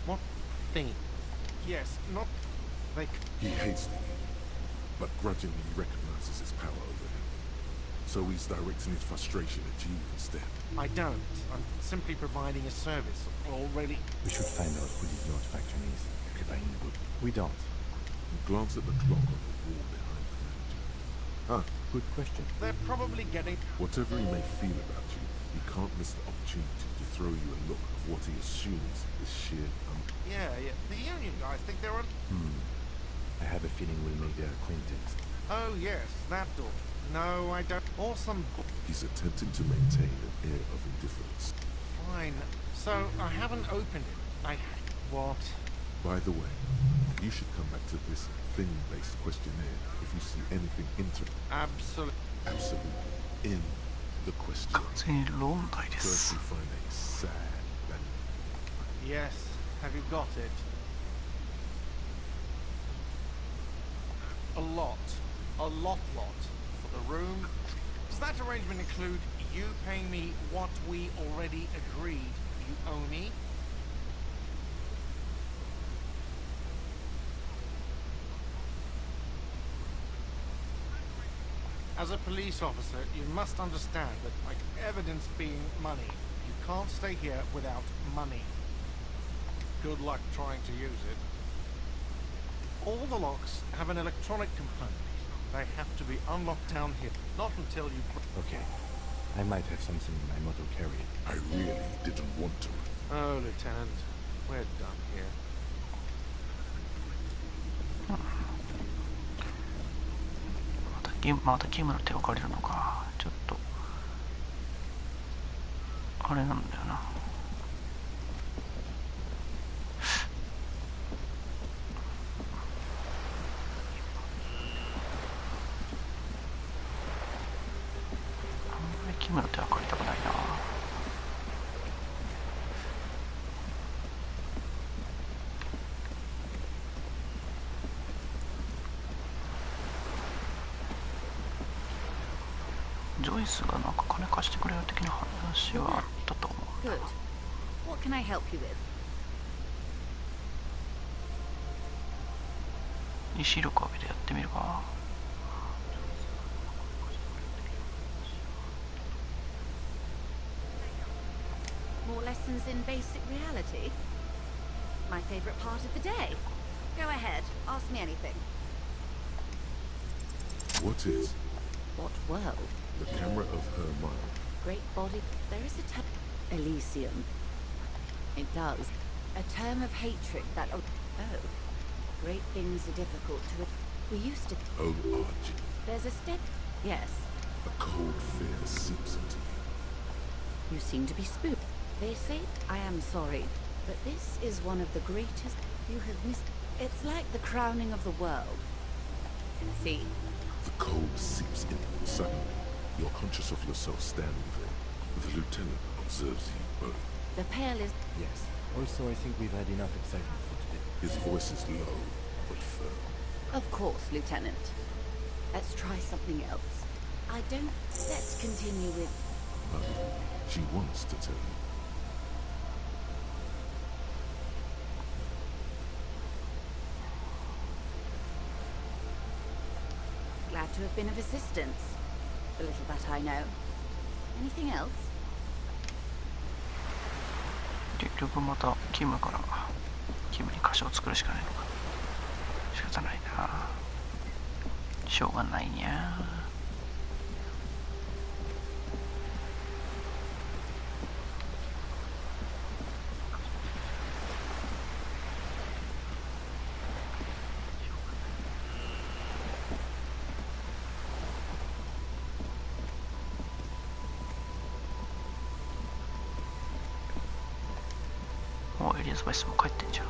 What thing? Yes, not... They... He hates the Union, but grudgingly recognizes his power over him. So he's directing his frustration at you instead. I don't. I'm simply providing a service already. We should find out who this North faction is. We don't. Glance at the clock on the wall behind the manager. Ah, good question. They're probably getting... Whatever he may feel about you, he can't miss the opportunity to throw you a look of what he assumes is sheer... Yeah. The Union guys think they're on... I have a feeling we'll make their acquaintance. Oh, yes, that door. No, I don't... Or some... He's attempting to maintain an air of indifference. fine. So, I haven't opened it. What? By the way, you should come back to this thing-based questionnaire if you see anything interesting. Absolutely. Absolutely. In the questionnaire. First you find a sad landing. Yes. Have you got it? A lot for the room. Does that arrangement include you paying me what we already agreed you owe me? As a police officer, you must understand that, like evidence being money, you can't stay here without money. Good luck trying to use it. All the locks have an electronic component. They have to be unlocked down here, not until you... Okay. I might have something in my motor carrier. I really didn't want to. Oh, Lieutenant, we're done here. Hmm. またキムの手を借りるのか。ちょっとあれなんだよな。キムの手は借りたくないな。ジョイスがなんか金貸してくれる的な話はあったと思う。Good. What can I help you with? 石力浴びてやってみるか。More lessons in basic reality? My favorite part of the day. Go ahead, ask me anything. What is? What world? The camera of her mind. Great body. There is a term. Elysium. It does. A term of hatred that... Oh. Great things are difficult to... We used to... Oh, Archie. There's a step... Yes. A cold fear seeps into you. You seem to be spooked. They say, I am sorry, but this is one of the greatest you have missed. It's like the crowning of the world. See? The cold seeps in. Suddenly, you're conscious of yourself standing there. The lieutenant observes you both. The pale is... Yes. Also, I think we've had enough excitement for today. His voice is low, but firm. Of course, Lieutenant. Let's try something else. I don't... Let's continue with... But she wants to tell you. Glad to have been of assistance. The little that I know. Anything else? 結局またキムからキムに箇所を作るしかないのか。仕方ないな。しょうがないにゃ。もうエリザベスも帰ってんじゃん。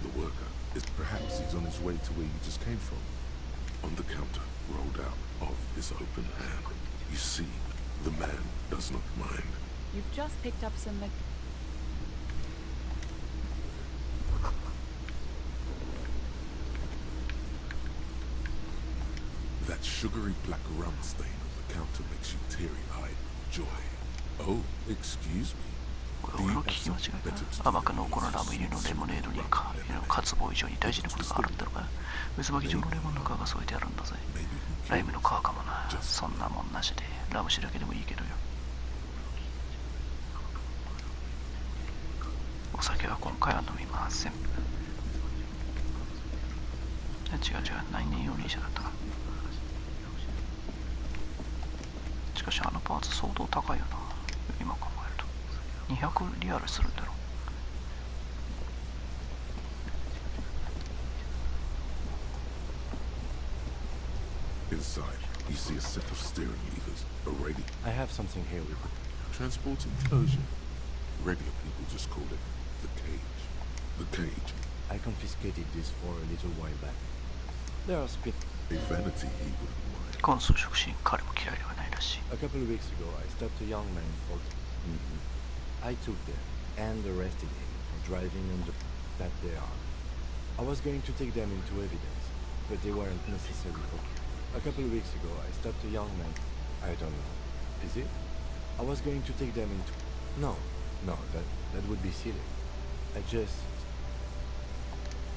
The worker is perhaps he's on his way to where you just came from. On the counter, rolled out of his open hand. You see, the man does not mind. You've just picked up some... That sugary black rum stain on the counter makes you teary-eyed with joy. Oh, excuse me. 俺の聞き間違いか。甘く濃厚なラム入りのレモネードに渇望以上に大事なことがあるんだろうが、薄巻き状のレモンの皮が添えてあるんだぜ。ライムの皮かもな。そんなもんなしでラム酒だけでもいいけどよ。お酒は今回は飲みません。違う、内燃容認者だったか。しかしあのパーツ相当高いよな。今考えると200リアルするんだろう。 Inside, You see a set of steering levers, a radio. I have something here with you. Transport enclosure. Regular people just call it the cage. The cage. I confiscated this for a little while back. There are spin. A vanity he wouldn't mind. コン装飾品彼も嫌いではないらしい。 A couple of weeks ago, I stopped a young man for. I took them and arrested him for driving under that they are. I was going to take them into evidence, but they weren't necessary for. A couple of weeks ago, I stopped a young man. I don't know. Is it? I was going to take them into. No, that would be silly. I just.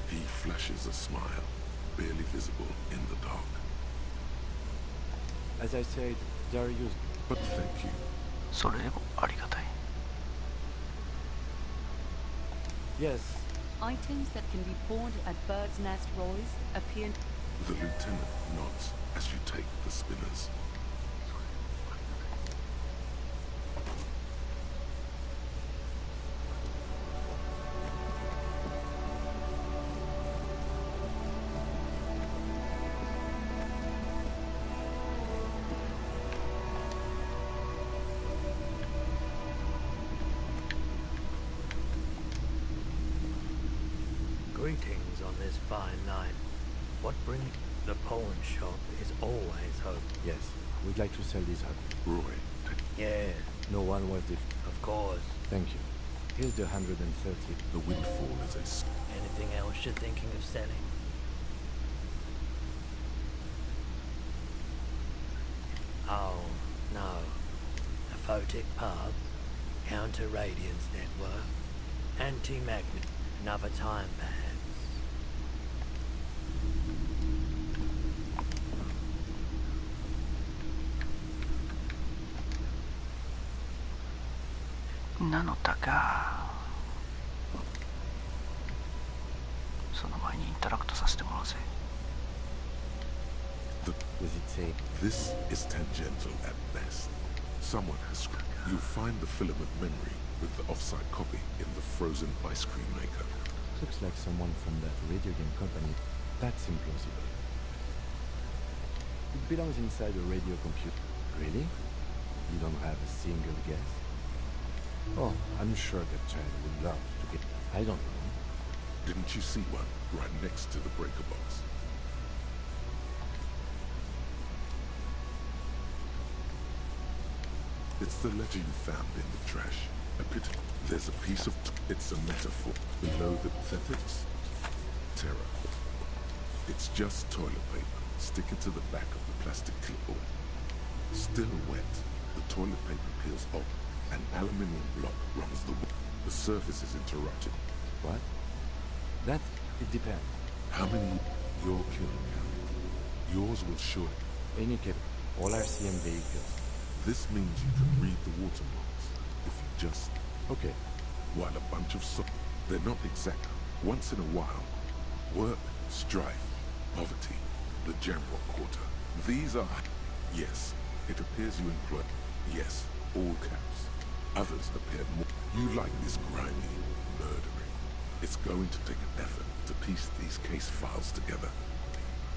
He flashes a smile, barely visible in the dark. As I said, they are used. But thank you. それでもありがたい。 Yes. Items that can be pawned at Bird's Nest Roy's appear. The lieutenant nods as you take the spinners. 'Greetings on this fine night. What brings the pawn shop is always home. Yes, we'd like to sell these up. Roy. Yeah, No one was the. of course. Thank you. Here's the 130. The windfall is a. Anything else you're thinking of selling? Oh, no. A photic pub, counter radiance network, anti-magnet, another time perhaps. なのだが、その前にインタラクトさせてもらうぜ。 Does it say? This is tangential at best. Someone has. You'll find the filament memory with the offsite copy in the frozen ice cream maker. Looks like someone from that radio game company. That's implausible. It belongs inside a radio computer. Really? You don't have a single guess? Oh, I'm sure that child would love to get. I don't know. Didn't you see one right next to the breaker box? It's the ledger you found in the trash. A pit. There's a piece of. It's a metaphor. Below the pathetics. Terror. It's just toilet paper sticking to the back of the plastic clipboard. Still wet, the toilet paper peels off. An aluminium block runs the wall. The surface is interrupted. What? That, it depends. How many your killing count? Yours will show it. Any cap, all RCM vehicles. This means you can read the watermarks if you just. Okay. While a bunch of they're not exact. Once in a while, work, strife, poverty, the general quarter. These are. Yes, it appears you employ. Yes, all caps. Others appear more. You like this grimy murdering. It's going to take an effort to piece these case files together.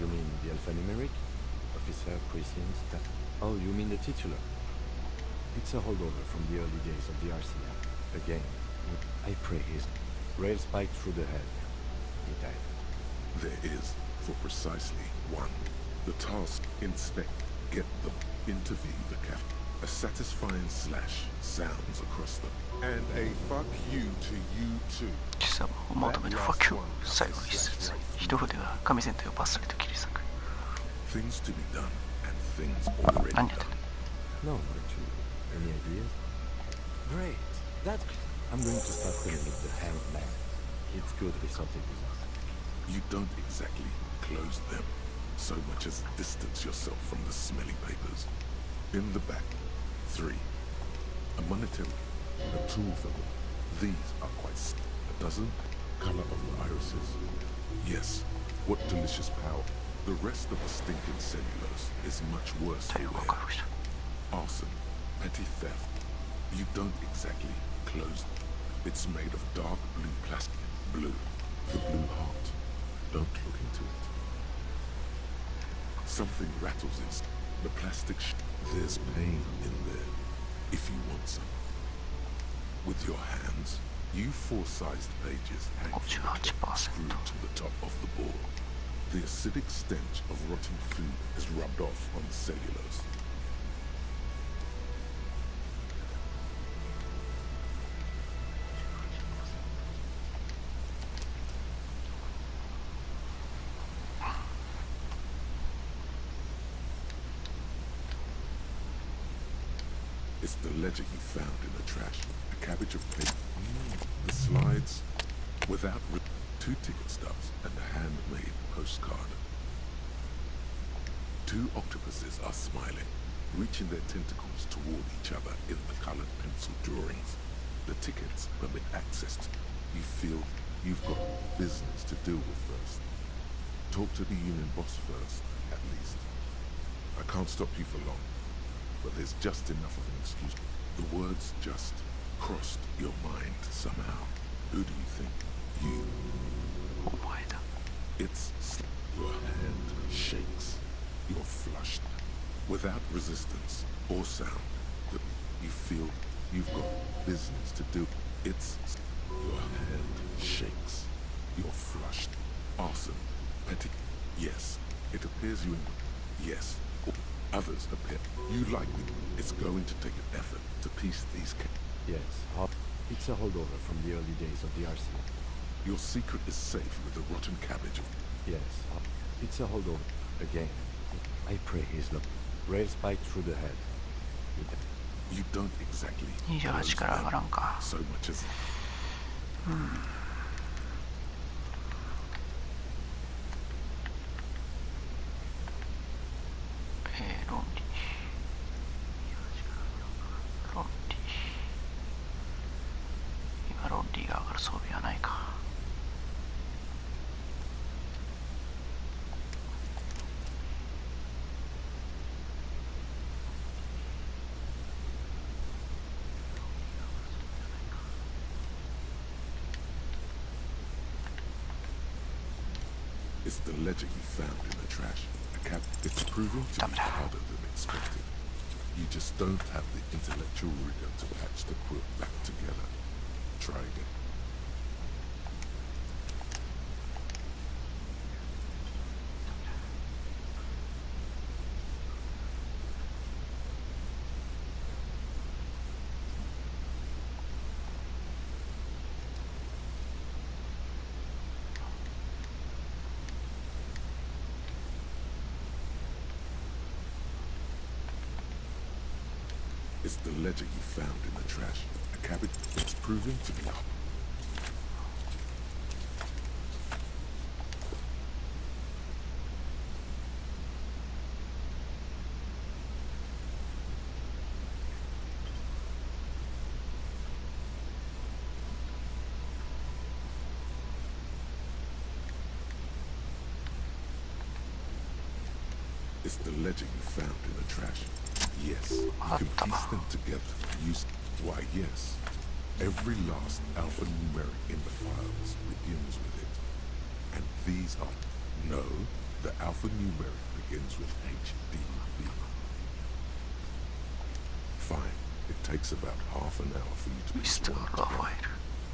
You mean the alphanumeric? Officer, precinct, that. Oh, you mean the titular? It's a holdover from the early days of the RCM. Again, I pray his rail spiked through the head. He died. There is, for precisely one. The task, inspect, get them, interview the cafe. A satisfying slash sounds across them. And a fuck you to you too. 貴様を求めるファキュー最後の一節。一筆が紙全体をバッサリと切り裂く。 Things to be done and things already done. No, actually. Any ideas? Great. That's. I'm going to start calling it the hanged man. It's good resulted with us. You don't exactly close them, so much as distance yourself from the smelly papers. In the back, 3. A monetary, a tool for them. These are quite a dozen. Color of the irises. Yes, what delicious power. The rest of the stinking cellulose is much worse for wear. Arson, petty theft. You don't exactly close them. It's made of dark blue plastic. Blue. The blue heart. Don't look into it. Something rattles inside. The plastic there's pain in there, if you want some. With your hands, you four-sized pages hang screwed to the top of the board. The acidic stench of rotting food is rubbed off on the cellulose. It's the ledger you found in the trash. A cabbage of paper. The slides, without 2 ticket stubs and a handmade postcard. 2 octopuses are smiling, reaching their tentacles toward each other in the colored pencil drawings. The tickets permit access to. You feel you've got business to deal with first. Talk to the union boss first, at least. I can't stop you for long. But there's just enough of an excuse. The words just crossed your mind somehow. Who do you think? You. It's your hand shakes. You're flushed. Without resistance or sound. You feel you've got business to do. It's your hand shakes. You're flushed. Arson. Petty. Yes. It appears you. Yes. Others appear. You like it. It's going to take an effort to piece these. Yes, it's a holdover from the early days of the RCA. Your secret is safe with the rotten cabbage. Yes, it's a holdover. Again, I pray he's not. Rail spike through the head. You don't exactly. 28から上がらんか。 So much as. 論理。今論理が上がる装備はないか。It's the ledger you found in the trash. It's proving to be harder than expected. You just don't have the intellectual rigor to patch the quilt back together. Try again. It's the ledger you found in the trash. A cabbage. It's proving to be hard. It's the ledger you found in the trash. Yes, you can piece them together. Use. Why, yes. Every last alphanumeric in the files begins with it. And these are. No, the alphanumeric begins with HDB. Fine. It takes about half an hour for you to be Mr. Raphael.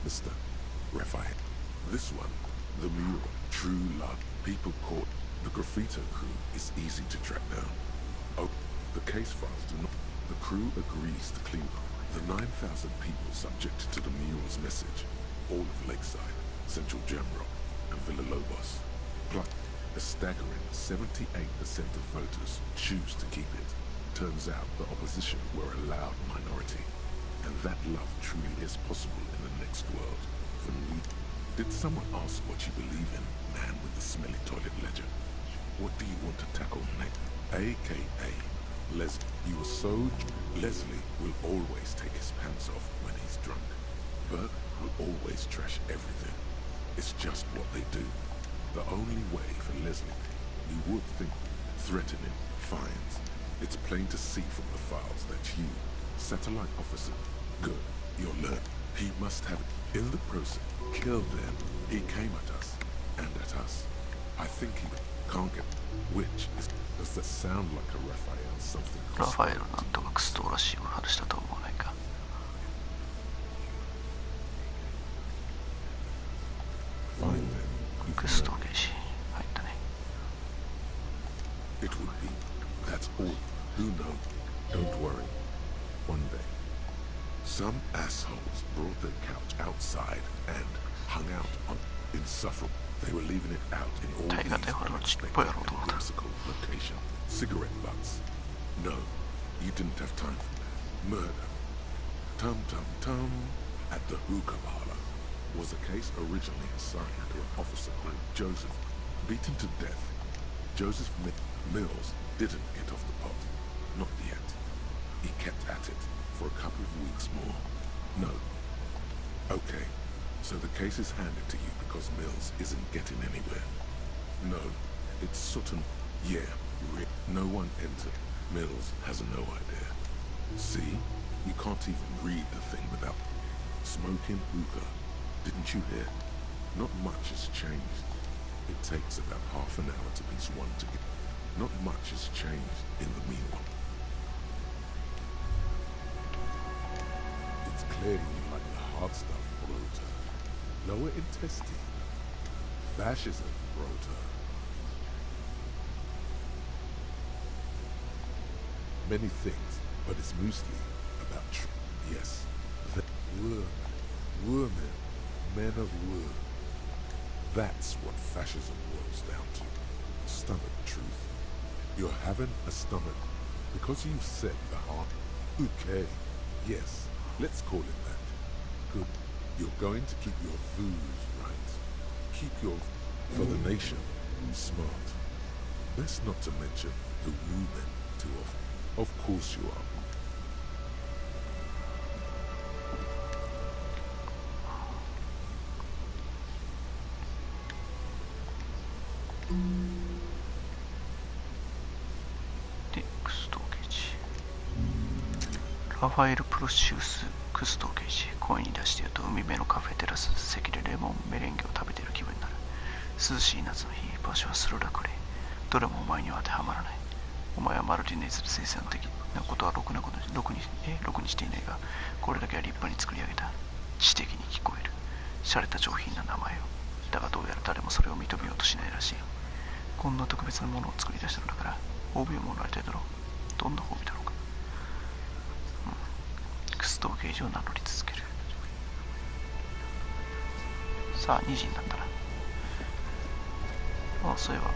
Mr. Raphael. This one, the mural, True Love. People caught. The graffito crew is easy to track down. Oh. The case files do not. The crew agrees to clean up the 9,000 people subject to the mural's message. All of Lakeside, Central Jamrock, and Villa Lobos. Plus, a staggering 78% of voters choose to keep it. Turns out the opposition were a loud minority. And that love truly is possible in the next world. For me, did someone ask what you believe in, man with the smelly toilet ledger? What do you want to tackle next? AKA Leslie, you were so... Leslie will always take his pants off when he's drunk. Burke will always trash everything. It's just what they do. The only way for Leslie, you would think, threatening, fines. It's plain to see from the files that you, satellite officer, good, you'll learn. He must have, in the process, killed them. He came at us, and at us. I think he can't get, which is, does Things that sound like a Raphael something. ラファエルなんとかクストらしい話だと思わないか。クスト刑事入ったね。It would be. That's all. Who knows? Don't worry. One day, some assholes brought their couch outside and hung out on insufferable. They were leaving it out in all these unexpected and whimsical locations. Cigarette butts. No, you didn't have time for that. Murder. Tum tum tum at the hookah parlor was a case originally assigned to an officer called Joseph, beaten to death. Joseph Mills didn't get off the pot. Not yet. He kept at it for a couple of weeks more. No. Okay, so the case is handed to you because Mills isn't getting anywhere. No, it's Sutton. Yeah, no one entered. Mills has no idea. See? You can't even read the thing without smoking hookah. Didn't you hear? Not much has changed. It takes about half an hour to piece one together. Not much has changed in the meanwhile. It's clear you like the hard stuff, Rota. Lower intestine. Fascism, Rota. Many things, but it's mostly about yes. Women, men of war. That's what fascism boils down to. Stomach truth. You're having a stomach because you've said the heart. Okay, yes, let's call it that. Good. You're going to keep your views right. Keep your for the nation. Smart. Best not to mention the women too often. Of course you are.ラファエル・プロシウス・クストー刑事、声に出して言うと海辺のカフェテラス席でレモンメレンゲを食べている気分になる。涼しい夏の日、場所はスルラクレイ。どれもお前には当てはまらない。お前はマルティネズル生産的なことはろくにしていないが、これだけは立派に作り上げた。知的に聞こえる。洒落た上品な名前を。だがどうやら誰もそれを認めようとしないらしい。こんな特別なものを作り出したのだから、褒美をもらいたいだろう。どんな褒美だろうか。クストー刑事を名乗り続ける。さあ2時になったな。ああ、そういえば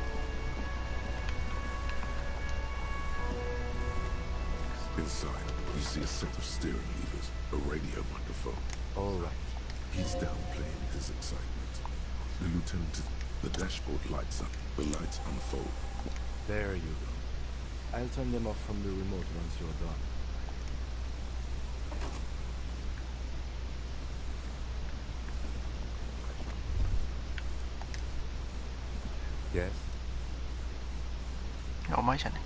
Inside, you see a set of steering levers, a radio microphone. All right. He's downplaying his excitement. The lieutenant, the dashboard lights up. The lights unfold. There you go. I'll turn them off from the remote once you're done. Yes? いや、お前じゃね。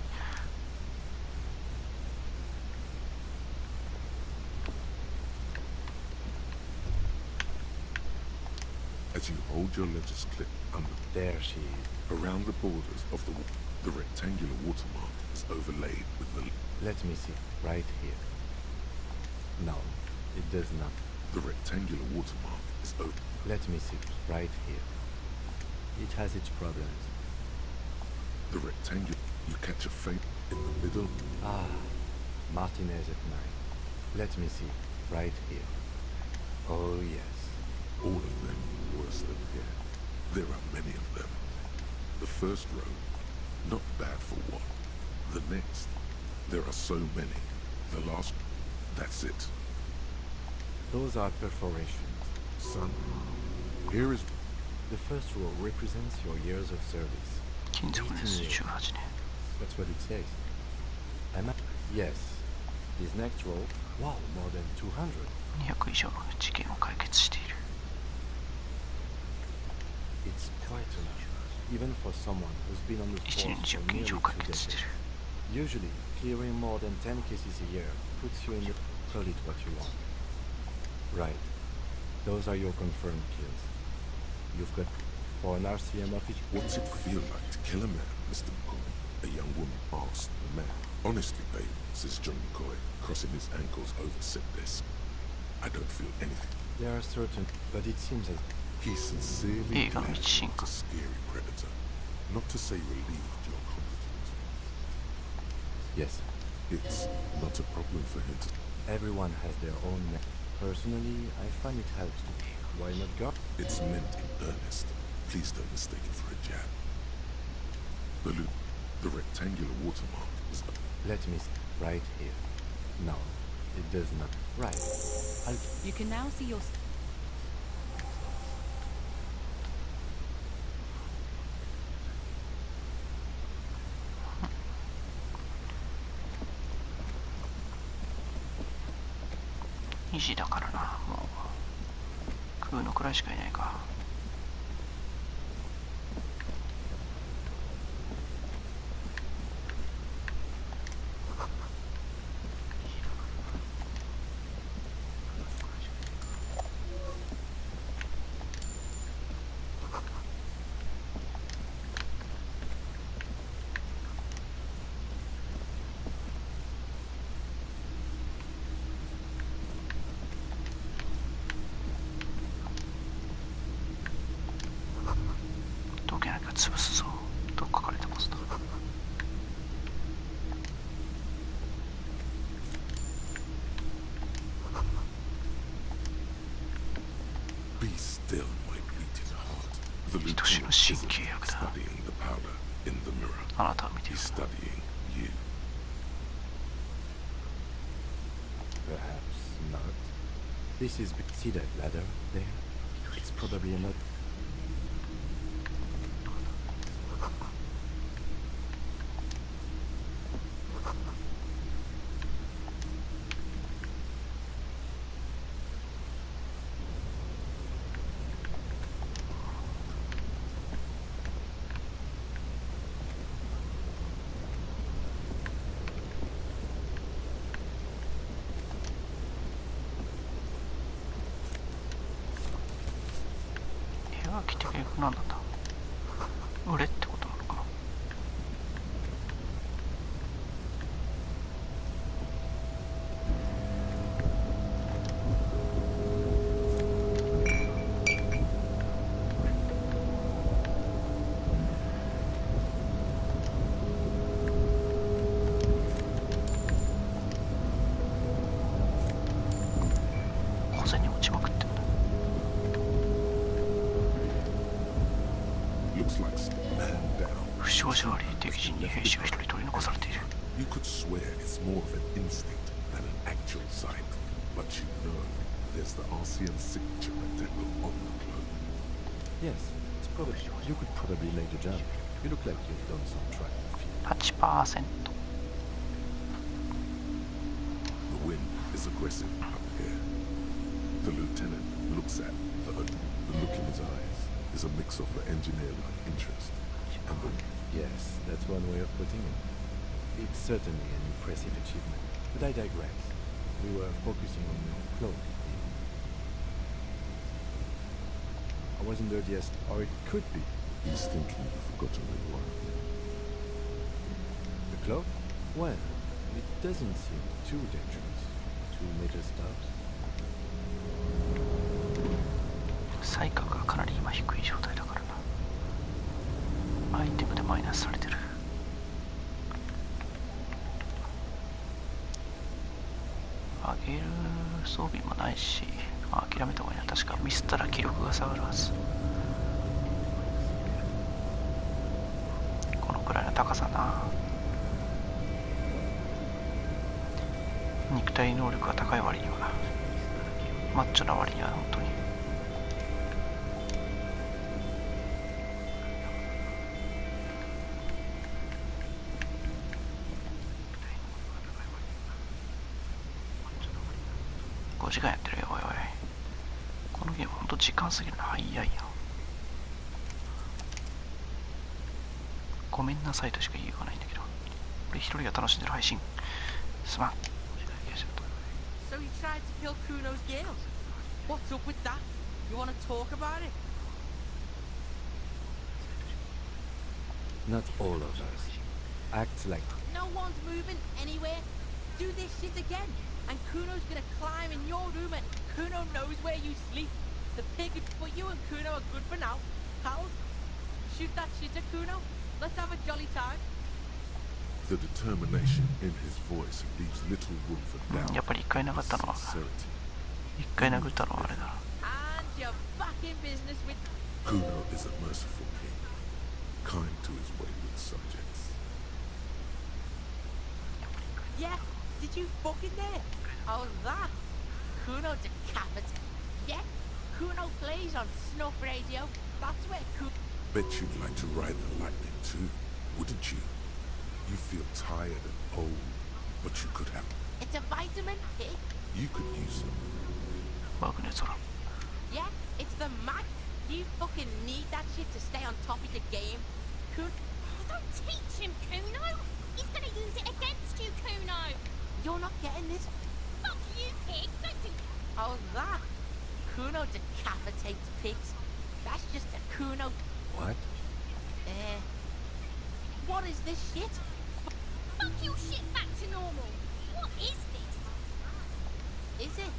As you hold your ledger's clip under, there she is. Around the borders of the rectangular watermark is overlaid with the. Let me see, right here. No, it does not. The rectangular watermark is over. Let me see, right here. It has its problems. The rectangular. You catch a faint in the middle. Ah, Martinez at 9. Let me see, right here. Oh yes. All of them worse than here. There are many of them. The first row, not bad for one. The next, there are so many. The last, that's it. Those are perforations. Son, here is... The first row represents your years of service. 金属年数18年。 That's what it says. Yes. This next row, wow, more than 200. 200以上の事件を解決している。It's quite a lot, even for someone who's been on the force for nearly 2 decades. Usually, clearing more than 10 cases a year puts you in the... Call it what you want. Right. Those are your confirmed kills. You've got... For an RCM officer... What's it feel like to kill a man, Mr. McCoy? A young woman? man. Honestly, babe, says John McCoy, crossing his ankles over said desk. I don't feel anything. There are certain, but it seems as He's sincerely glad not a scary predator, not to say relieved you're competent. Yes. It's not a problem for him to... Everyone has their own method. Personally, I find it helps to. Why not go? It's meant in earnest. Please don't mistake it for a jab. The rectangular watermark is... Let me right here. No, it does not. Right. You can now see your...2時だからな。もう食うのくらいしかいないか。潰すぞと書かれてますと。Be still, my beating heart. The 愛しの lieutenant 神 isn't 経薬だ。 studying the powder in the mirror. あなたを見ている。 He's studying you. Perhaps not. This is... See that ladder there? It's probably not...来て結局何なんだ。売れってことなのかな。小銭落ちまくってる。負傷者あり、敵陣に兵士が一人取り残されている。You could swear it's more of an instinct than an actual sight, but you know there's the RCM signature identical on the cloak. Yes, it's probably... You could probably lay the jump. You look like you've done some track and field. 8%. The wind is aggressive up here. The lieutenant looks at the look in his eyes is a mix of the engineer-like interest and the... Yes, that's one way of putting it. It's certainly an impressive achievement. But I digress. We were focusing on your cloak. I wasn't there just... or it could be. He's thinking you've forgotten where you are. The cloak? Well, it doesn't seem too dangerous. 2 major stops. 才覚がかなり今低い状態だからな。アイテムでマイナスされてる。上げる装備もないし、諦めた方がいいな。確かミスったら気力が下がるはず。このくらいの高さな。肉体能力が高い割にはな、マッチョな割には本当に5時間やってるよ。おいおい、このゲームほんと時間すぎるな。早いよ。ごめんなさいとしか言いようがないんだけど、俺一人が楽しんでる配信すまん。So he tried to kill Kuno's girl. What's up with that? You want to talk about it? Not all of us. act like... No one's moving anywhere. Do this shit again, and Kuno's gonna climb in your room, and Kuno knows where you sleep. The pig, but you and Kuno are good for now, pals. Shoot that shit at Kuno. Let's have a jolly time. The determination in his voice leaves little room for doubt. やっぱり一回殴ったのは一回殴ったのはあれだ。 And you're back in business with... Kuno is a merciful king, kind to his wayward subjects. Yeah, did you fucking there? Oh, that? Kuno decapitated. Yeah, Kuno plays on Snuff Radio. That's where Kuno... Bet you'd like to ride the lightning too, wouldn't you? You feel tired and old, but you could have... It's a vitamin, pig. You could use some. Yeah, it's the mag. You fucking need that shit to stay on top of the game. Kuno... Don't teach him, Kuno! He's gonna use it against you, Kuno! You're not getting this. Fuck you, pig! Don't do... Oh, that? Kuno decapitates pigs. That's just a Kuno... What? What is this shit? Fuck your shit back to normal. What is this? Is it?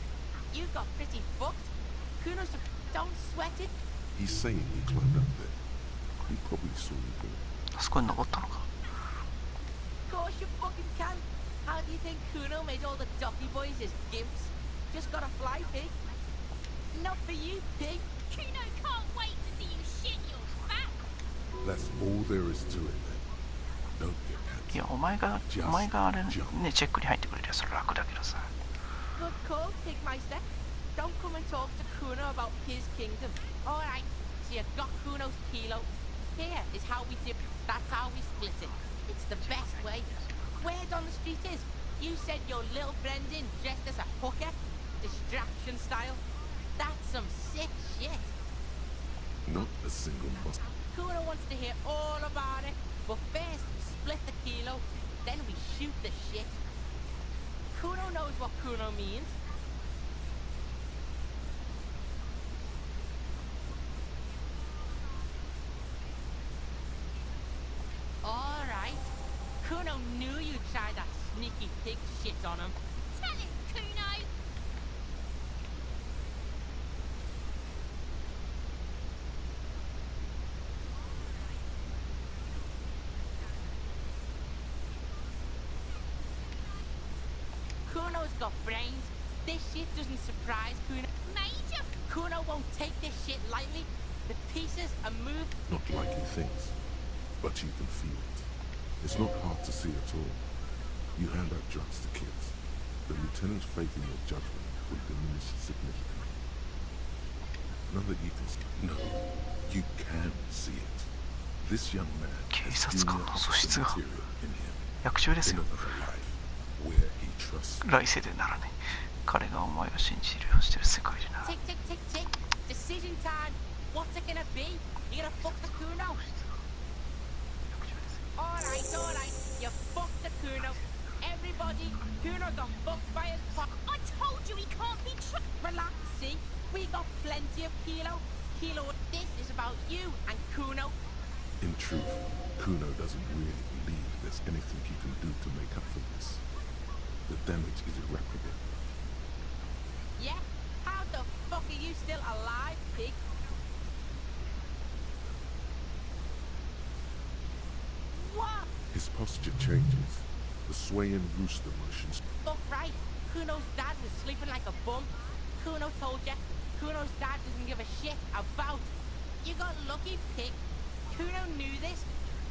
You got pretty fucked. Kuno's... Don't sweat it. He's saying he climbed up there. He probably saw you go. あそこに登ったのか。 Of course you fucking can. How do you think Kuno made all the Ducky boys his gimps? Just gotta fly, pig. Not for you, pig. Kuno can't wait to see you shit your fat. That's all there is to it then. Don't get panicked. いや、お前があれね、チェックに入ってくれりゃそれ楽だけどさ。 Good call, Pigmeister. Don't come and talk to Kuno about his kingdom. Alright, so you got Kuno's kilo. Here is how we do. That's how we split it. It's the best way. Word on the street is, you sent your little friend in dressed as a hooker. Distraction style. That's some sick shit. Not a single muscle. Kuno wants to hear all about it. But first, we split the kilo. Then we shoot the shit. Kuno knows what Kuno means. Alright. Kuno knew you'd try that sneaky pig shit on him. Tell him, Kuno! Kuno's got brains. This shit doesn't surprise Kuno. Major! Kuno won't take this shit lightly. The pieces are moved. Not like he thinks, but you can feel it. It's not hard to see at all. You hand out drugs to kids. The lieutenant's faith in your judgment will diminish significantly. Now that you can see... No, you can see it. This young man has material in him. 役中ですよ。 Where he trusts. 来世でならね。彼がお前を信じるようにしてる世界でな。 Tick, tick, tick, tick. Decision time. What's it gonna be? You gonna fuck the Kuno? Alright. You fucked the Kuno. Everybody, Kuno got fucked by his pop. I told you he can't be Relax, see? We got plenty of Kilo. Kilo, this is about you and Kuno. In truth, Kuno doesn't really believe there's anything he can do to make up for this. The damage is irreparable. Yeah? How the fuck are you still alive, pig? What? His posture changes. The swaying rooster motions. Fuck right. Kuno's dad was sleeping like a bum. Kuno told ya. Kuno's dad doesn't give a shit about. You got lucky, pig. Kuno knew this.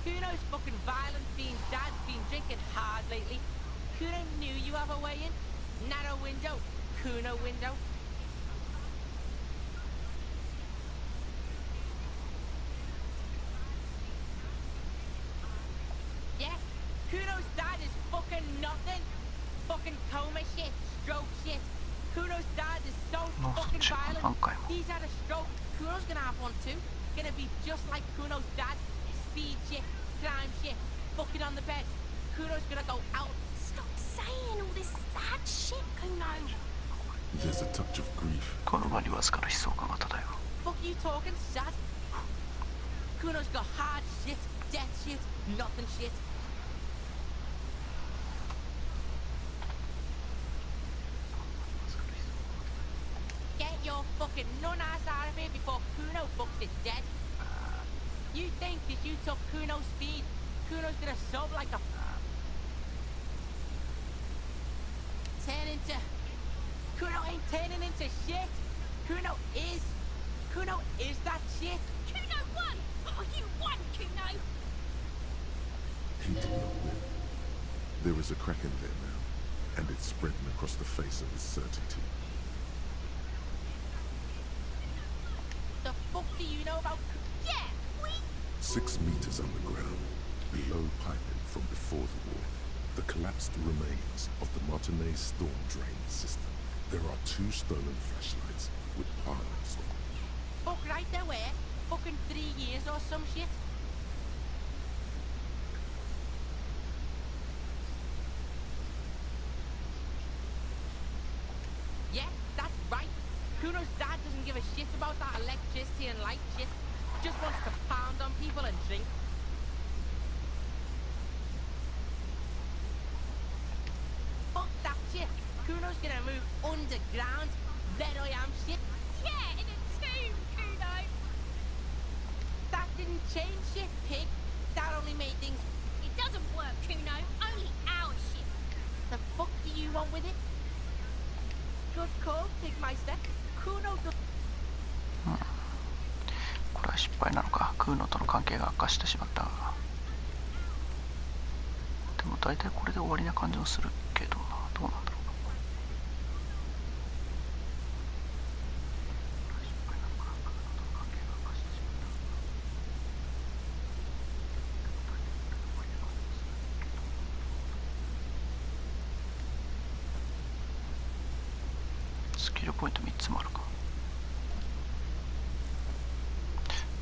Kuno's fucking violent fiend dad's been drinking hard lately. Kuno knew you have a way in. Narrow window. Kuno window. Yeah, Kuno's dad is fucking nothing. Fucking coma shit, stroke shit. Kuno's dad is so fucking violent. He's had a stroke. Kuno's gonna have one too. Gonna be just like Kuno's dad. Speed shit, crime shit, fucking on the bed. Kuno's gonna go out. Stop saying all this sad shit, Kuno. There's a touch of grief. この場にわずかな悲壮感が漂う。 Fuck you talking, sad? Kuno's got hard shit, death shit, nothing shit. fucking none-ass out of here before Kuno fucks it dead. You think if you took Kuno's speed, Kuno's gonna sub like a... Turn into... Kuno ain't turning into shit. Kuno is that shit. Kuno won! Oh, you won, Kuno! He did not win. There is a crack in there now, and it's spreading across the face of his certainty. The fuck do you know about... Yeah, we... 6 meters underground, below piping from before the war, the collapsed remains of the Martinez storm drain system. There are 2 stolen flashlights with piles of... Fuck right there where? Fucking 3 years or some shit? Yeah, that's right. Kuno's dad doesn't give a shit about that electricity and light shit. Just wants to pound on people and drink. Fuck that shit. Kuno's gonna move underground. Then I am shit. Yeah, in a tomb, Kuno! That didn't change shit, pig. That only made things... It doesn't work, Kuno. Only our shit. The fuck do you want with it? Good call, Pigmeister. Kuno does... これは失敗なのか。クーノとの関係が悪化してしまったが。でも大体これで終わりな感じもするけどな。どうなんだろう。スキルポイント3つもあるか。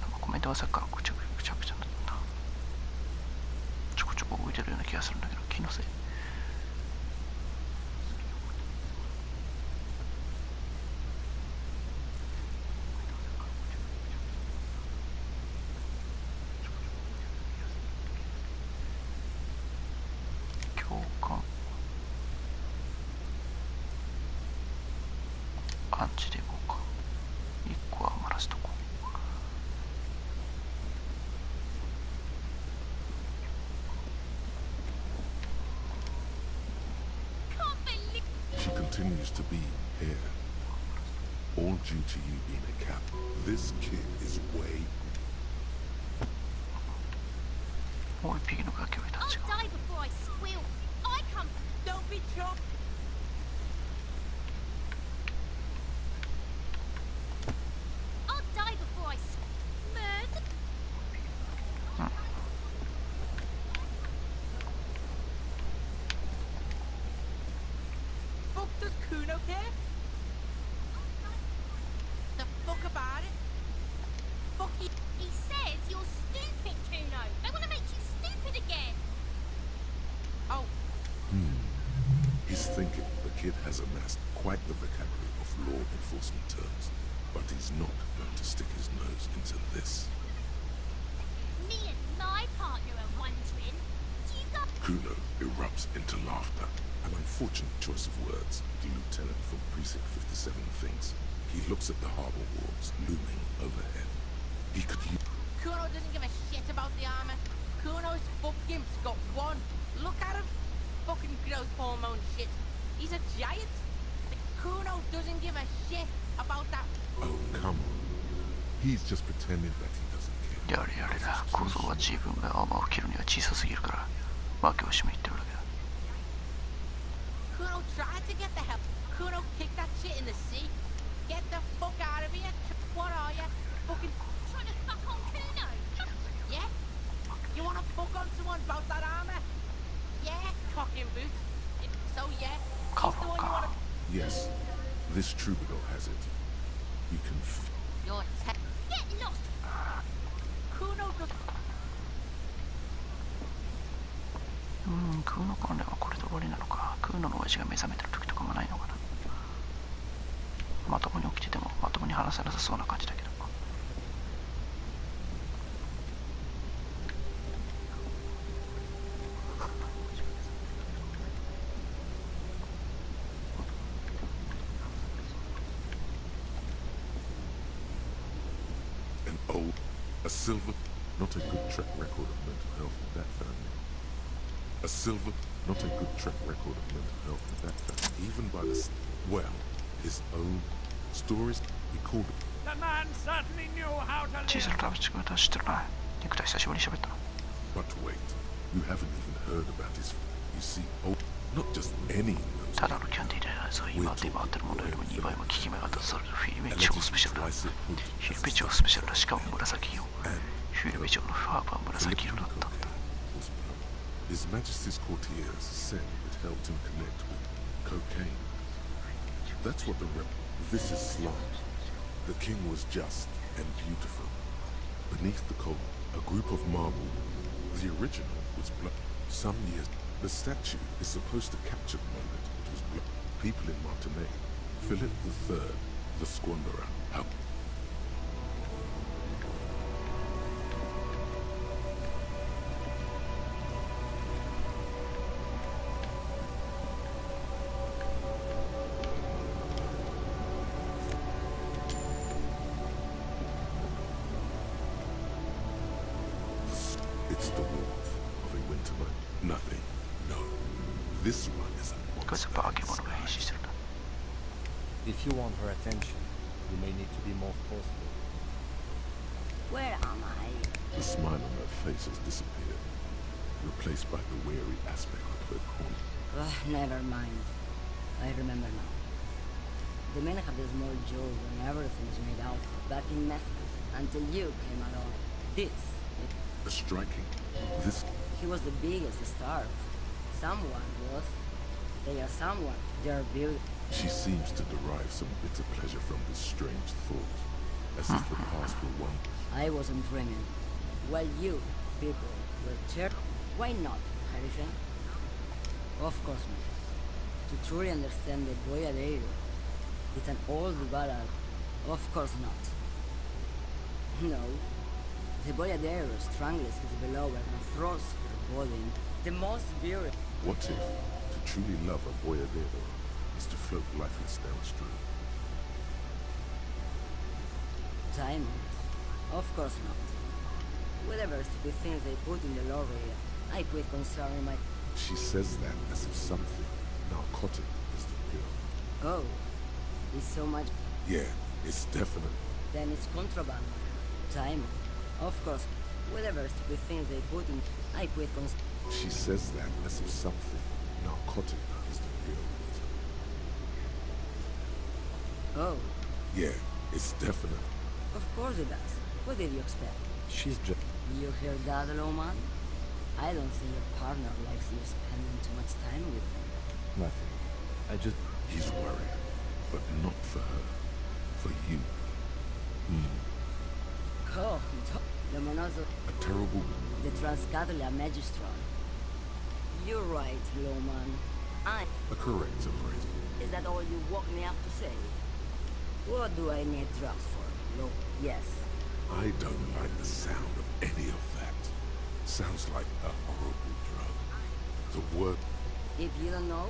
なんかコメントはさっきからぐちゃぐちゃぐちゃになったな。ちょこちょこ動いてるような気がするんだけど、気のせい。共感。アンチでいこうか。1個は余らしとこう。She continues to be here. All due to you being a cap. This kid is way... もう一匹のガキをいた I'll ちが。 die before I squeal. I come... Don't be choked. I'll die before I murder. Fuck does Kuno care? The fuck about it? Fuck you. He says you're stupid, Kuno. They want to make you stupid again. Oh, He's thinking the kid has amassed quite the vocabulary of law enforcement terms, but he's not going to stick his nose into this. Me and my partner are wondering, do you got... Kuno erupts into laughter. An unfortunate choice of words, the lieutenant from Precinct 57 thinks. He looks at the harbor walls looming overhead. He could use... Kuno doesn't give a shit about the armor. Kuno's fucking got one. Look at him. Fucking growth hormone shit. He's a giant. Kuno doesn't give a shit about that. Oh, come on. He's just pretending that he doesn't care. やれやれだ。構造は自分がアーマーを切るには小さすぎるから負け惜しみ言ってるだけだ。 Kuno tried to get the help. Kuno kicked that shit in the sea. Get the fuck out of here. What are you? Fucking trying to fuck on Kuno? yeah? You wanna fuck on someone about that armor? Yeah, cocking boot. So yeah, he's the one you wanna... Yes, this troubadour has it. You can You're Get lost! Kuno does... クーノ関連はこれで終わりなのか。クーノの親父が目覚めてる時とかもないのかな。まともに起きててもまともに話せなさそうな感じだけど。silver, not a good track record of mental health in that family. A silver, not a good track record of mental health in that family. Even by well, his own stories, he called it. The man certainly knew how to 小さなラブチ君と知ってるな。ネクタイ久しぶりに喋った。 But wait, you haven't even heard about his. You see, not just any. ただのキャンディーでないぞ。今手回ってるものよりも2倍も効き目が出されるフィルメチオスペシャルだ。フィルメチオスペシャルだ。しかも紫色。フィルメチオのファーブは紫色だったんだ。 His Majesty's courtiers said it helped him connect with cocaine. That's what This is Islam. The king was just and beautiful. Beneath the coat, a group of marble. The original was blood. Some years, the statue is supposed to capture the moment it was blood. People in Martinique, Philip III, the squanderer, helped. It's the warmth of a winter night. Nothing. No. This one is If you want her attention, you may need to be more forceful. Where am I? The smile on her face has disappeared, replaced by the weary aspect of her corner. Never mind. I remember now. The men have this small joke when everything is made out back in Memphis until you came along. This. Striking. This. He was the biggest star. Someone was. They are someone. They are beautiful. She seems to derive some bitter pleasure from this strange thought, as if the past were one. I wasn't dreaming. Well, you people were terrible. Why not, Harrison? Of course not. To truly understand the Boyadero, it's an old ballad. Of course not. No. The Boyadero strangles his beloved and throws her body in the most beautiful. What if, to truly love a Boyadero, is to float lifeless downstream? Diamonds? Of course not. Whatever stupid things they put in the lorry, I quit concerning my... She says that as if something narcotic is the pill. Oh, it's so much... Yeah, it's definite. Then it's contraband. Diamond. Of course, whatever stupid things they put in, I quit She says that as if something narcotic is the pill. Oh. Yeah, it's definite. Of course it does. What did you expect? She's just... You hear that, Loman? I don't think your partner likes you spending too much time with him. Nothing. I just... He's worried, but not for her. For you. Oh, the Monazo... A terrible... The Transcatholia Magistral. You're right, Loman. A correct appraisal. Is that all you woke me up to say? What do I need drugs for, Lo? Yes. I don't like the sound of any of that. Sounds like a horrible drug. The word... If you don't know...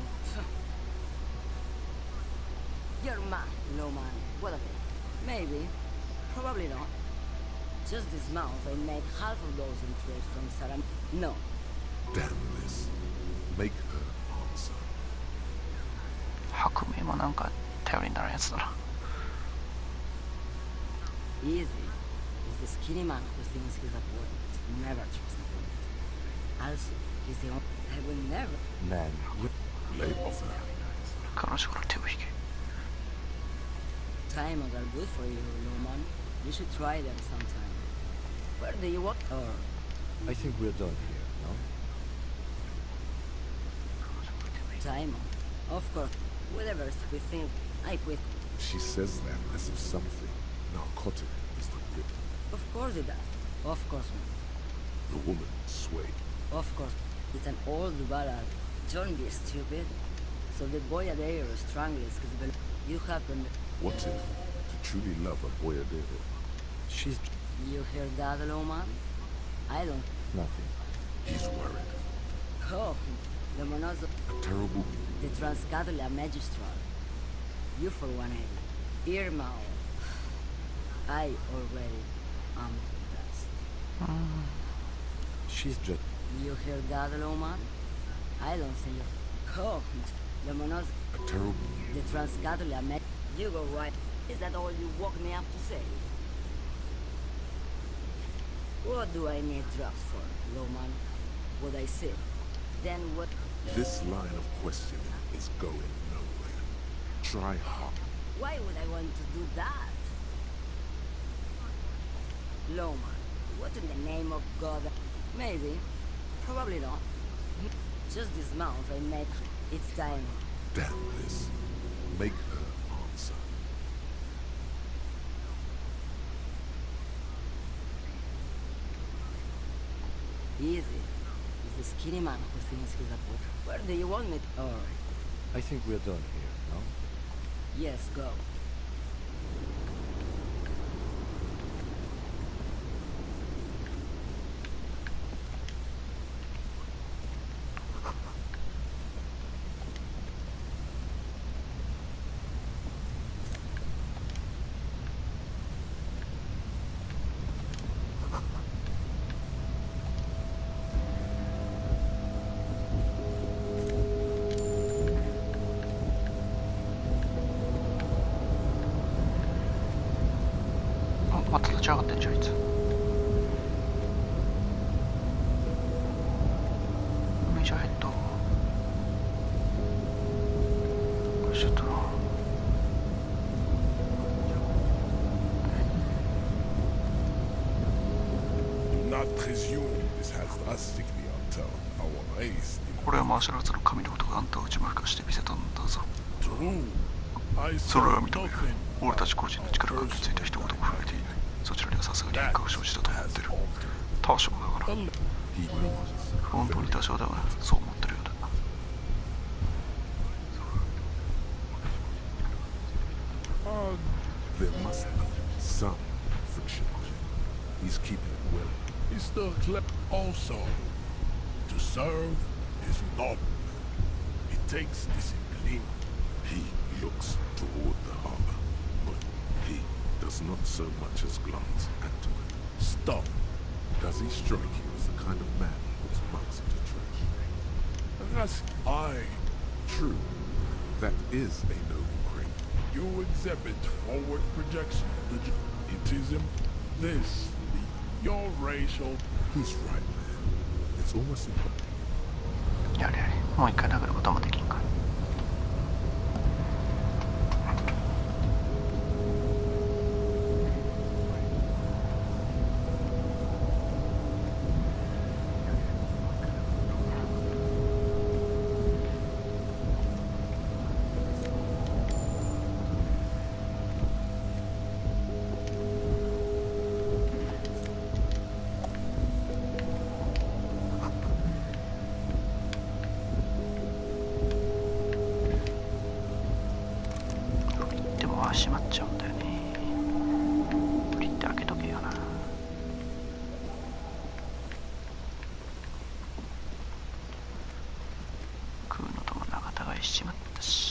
You're mad, Loman. What of it? Maybe. Probably not. Just this month I made half of those in trade from Saram... No. Damn this. Make her answer. 白明もなんか頼りになるやつだな。Easy. He's the skinny man who thinks he's important. Never trust him. Also, he's the only... I will never... Man, you... Lay off her. 彼女から手を引け。Diamonds are good for you, Loman. You should try them sometime. Where do you work? Or... I think we're done here, no? Diamond. Of course. Whatever stupid thing, I quit. She says that as if something narcotic is the pill. Of course it does. Of course not. The woman swayed. Of course. It's an old ballad. Don't be stupid. So the Boyadero strangles his beloved. You happen... What if, to truly love a Boyadero... She's... You hear that, Loman? I don't... Nothing. He's worried. Oh, the Monazo... A terrible... The Transcatholia Magistral. You for 180. Irma. I already am the best. She's just... You hear that, Loman? I don't see you. Oh, the monos... A terrible... The Transcatolia met... You go right. Is that all you woke me up to say? What do I need drugs for, Loman? What I say? Then what... This line of questioning is going nowhere. Try hard. Why would I want to do that? Loman, what in the name of God? Maybe. Probably not. Just this month I met... It's time. Damn this. Make her answer. Easy. It's the skinny man who thinks he's a book. Where do you want me? Alright. I think we're done here, no? Yes, go.また立ち上がってんじゃん、あいつ。メジャーヘッド。ちょっと。Do not presume this has drastically altered our race. これはマーシャルアーツの神のことがあんたを内まかして見せたんだぞ。 True. I それ saw は認める。 nothing. 俺たち個人の力が受け継いだ一言も触れていない。そちらにはさすがに変化が生じたと思ってる。多少だから。本当に多少だが、そう思ってるようだ。There must be some friction. He's keeping it well. He's still clever. Also, to serve is not. It takes discipline. He looks toward the harbor, but he does not so much as glance at it. Stop. Does he strike you as the kind of man who puts bugs into trash? That's I. True. That is a noble trait. You exhibit forward projection. It is this. Your racial. He's right, man. It's almost impossible. やれやれ。もう一回殴ることもできんか。閉まっちゃうんだよね。無理って開けとけよな。食うのとも仲違いしちまったし。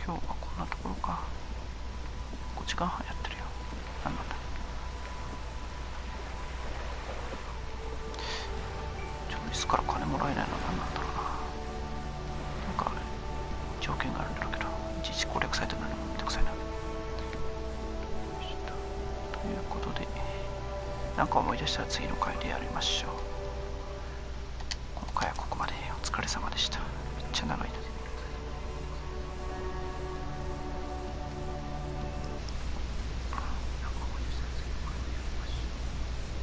今日はこんなところか。5時間半やってるよ。何なんだ。椅子から金もらえないのは何なんだろうな。なんか条件があるんだろうけど、いちいち攻略サイトなのめんどくさいな。ということで、なんか思い出したら次の回でやりましょう。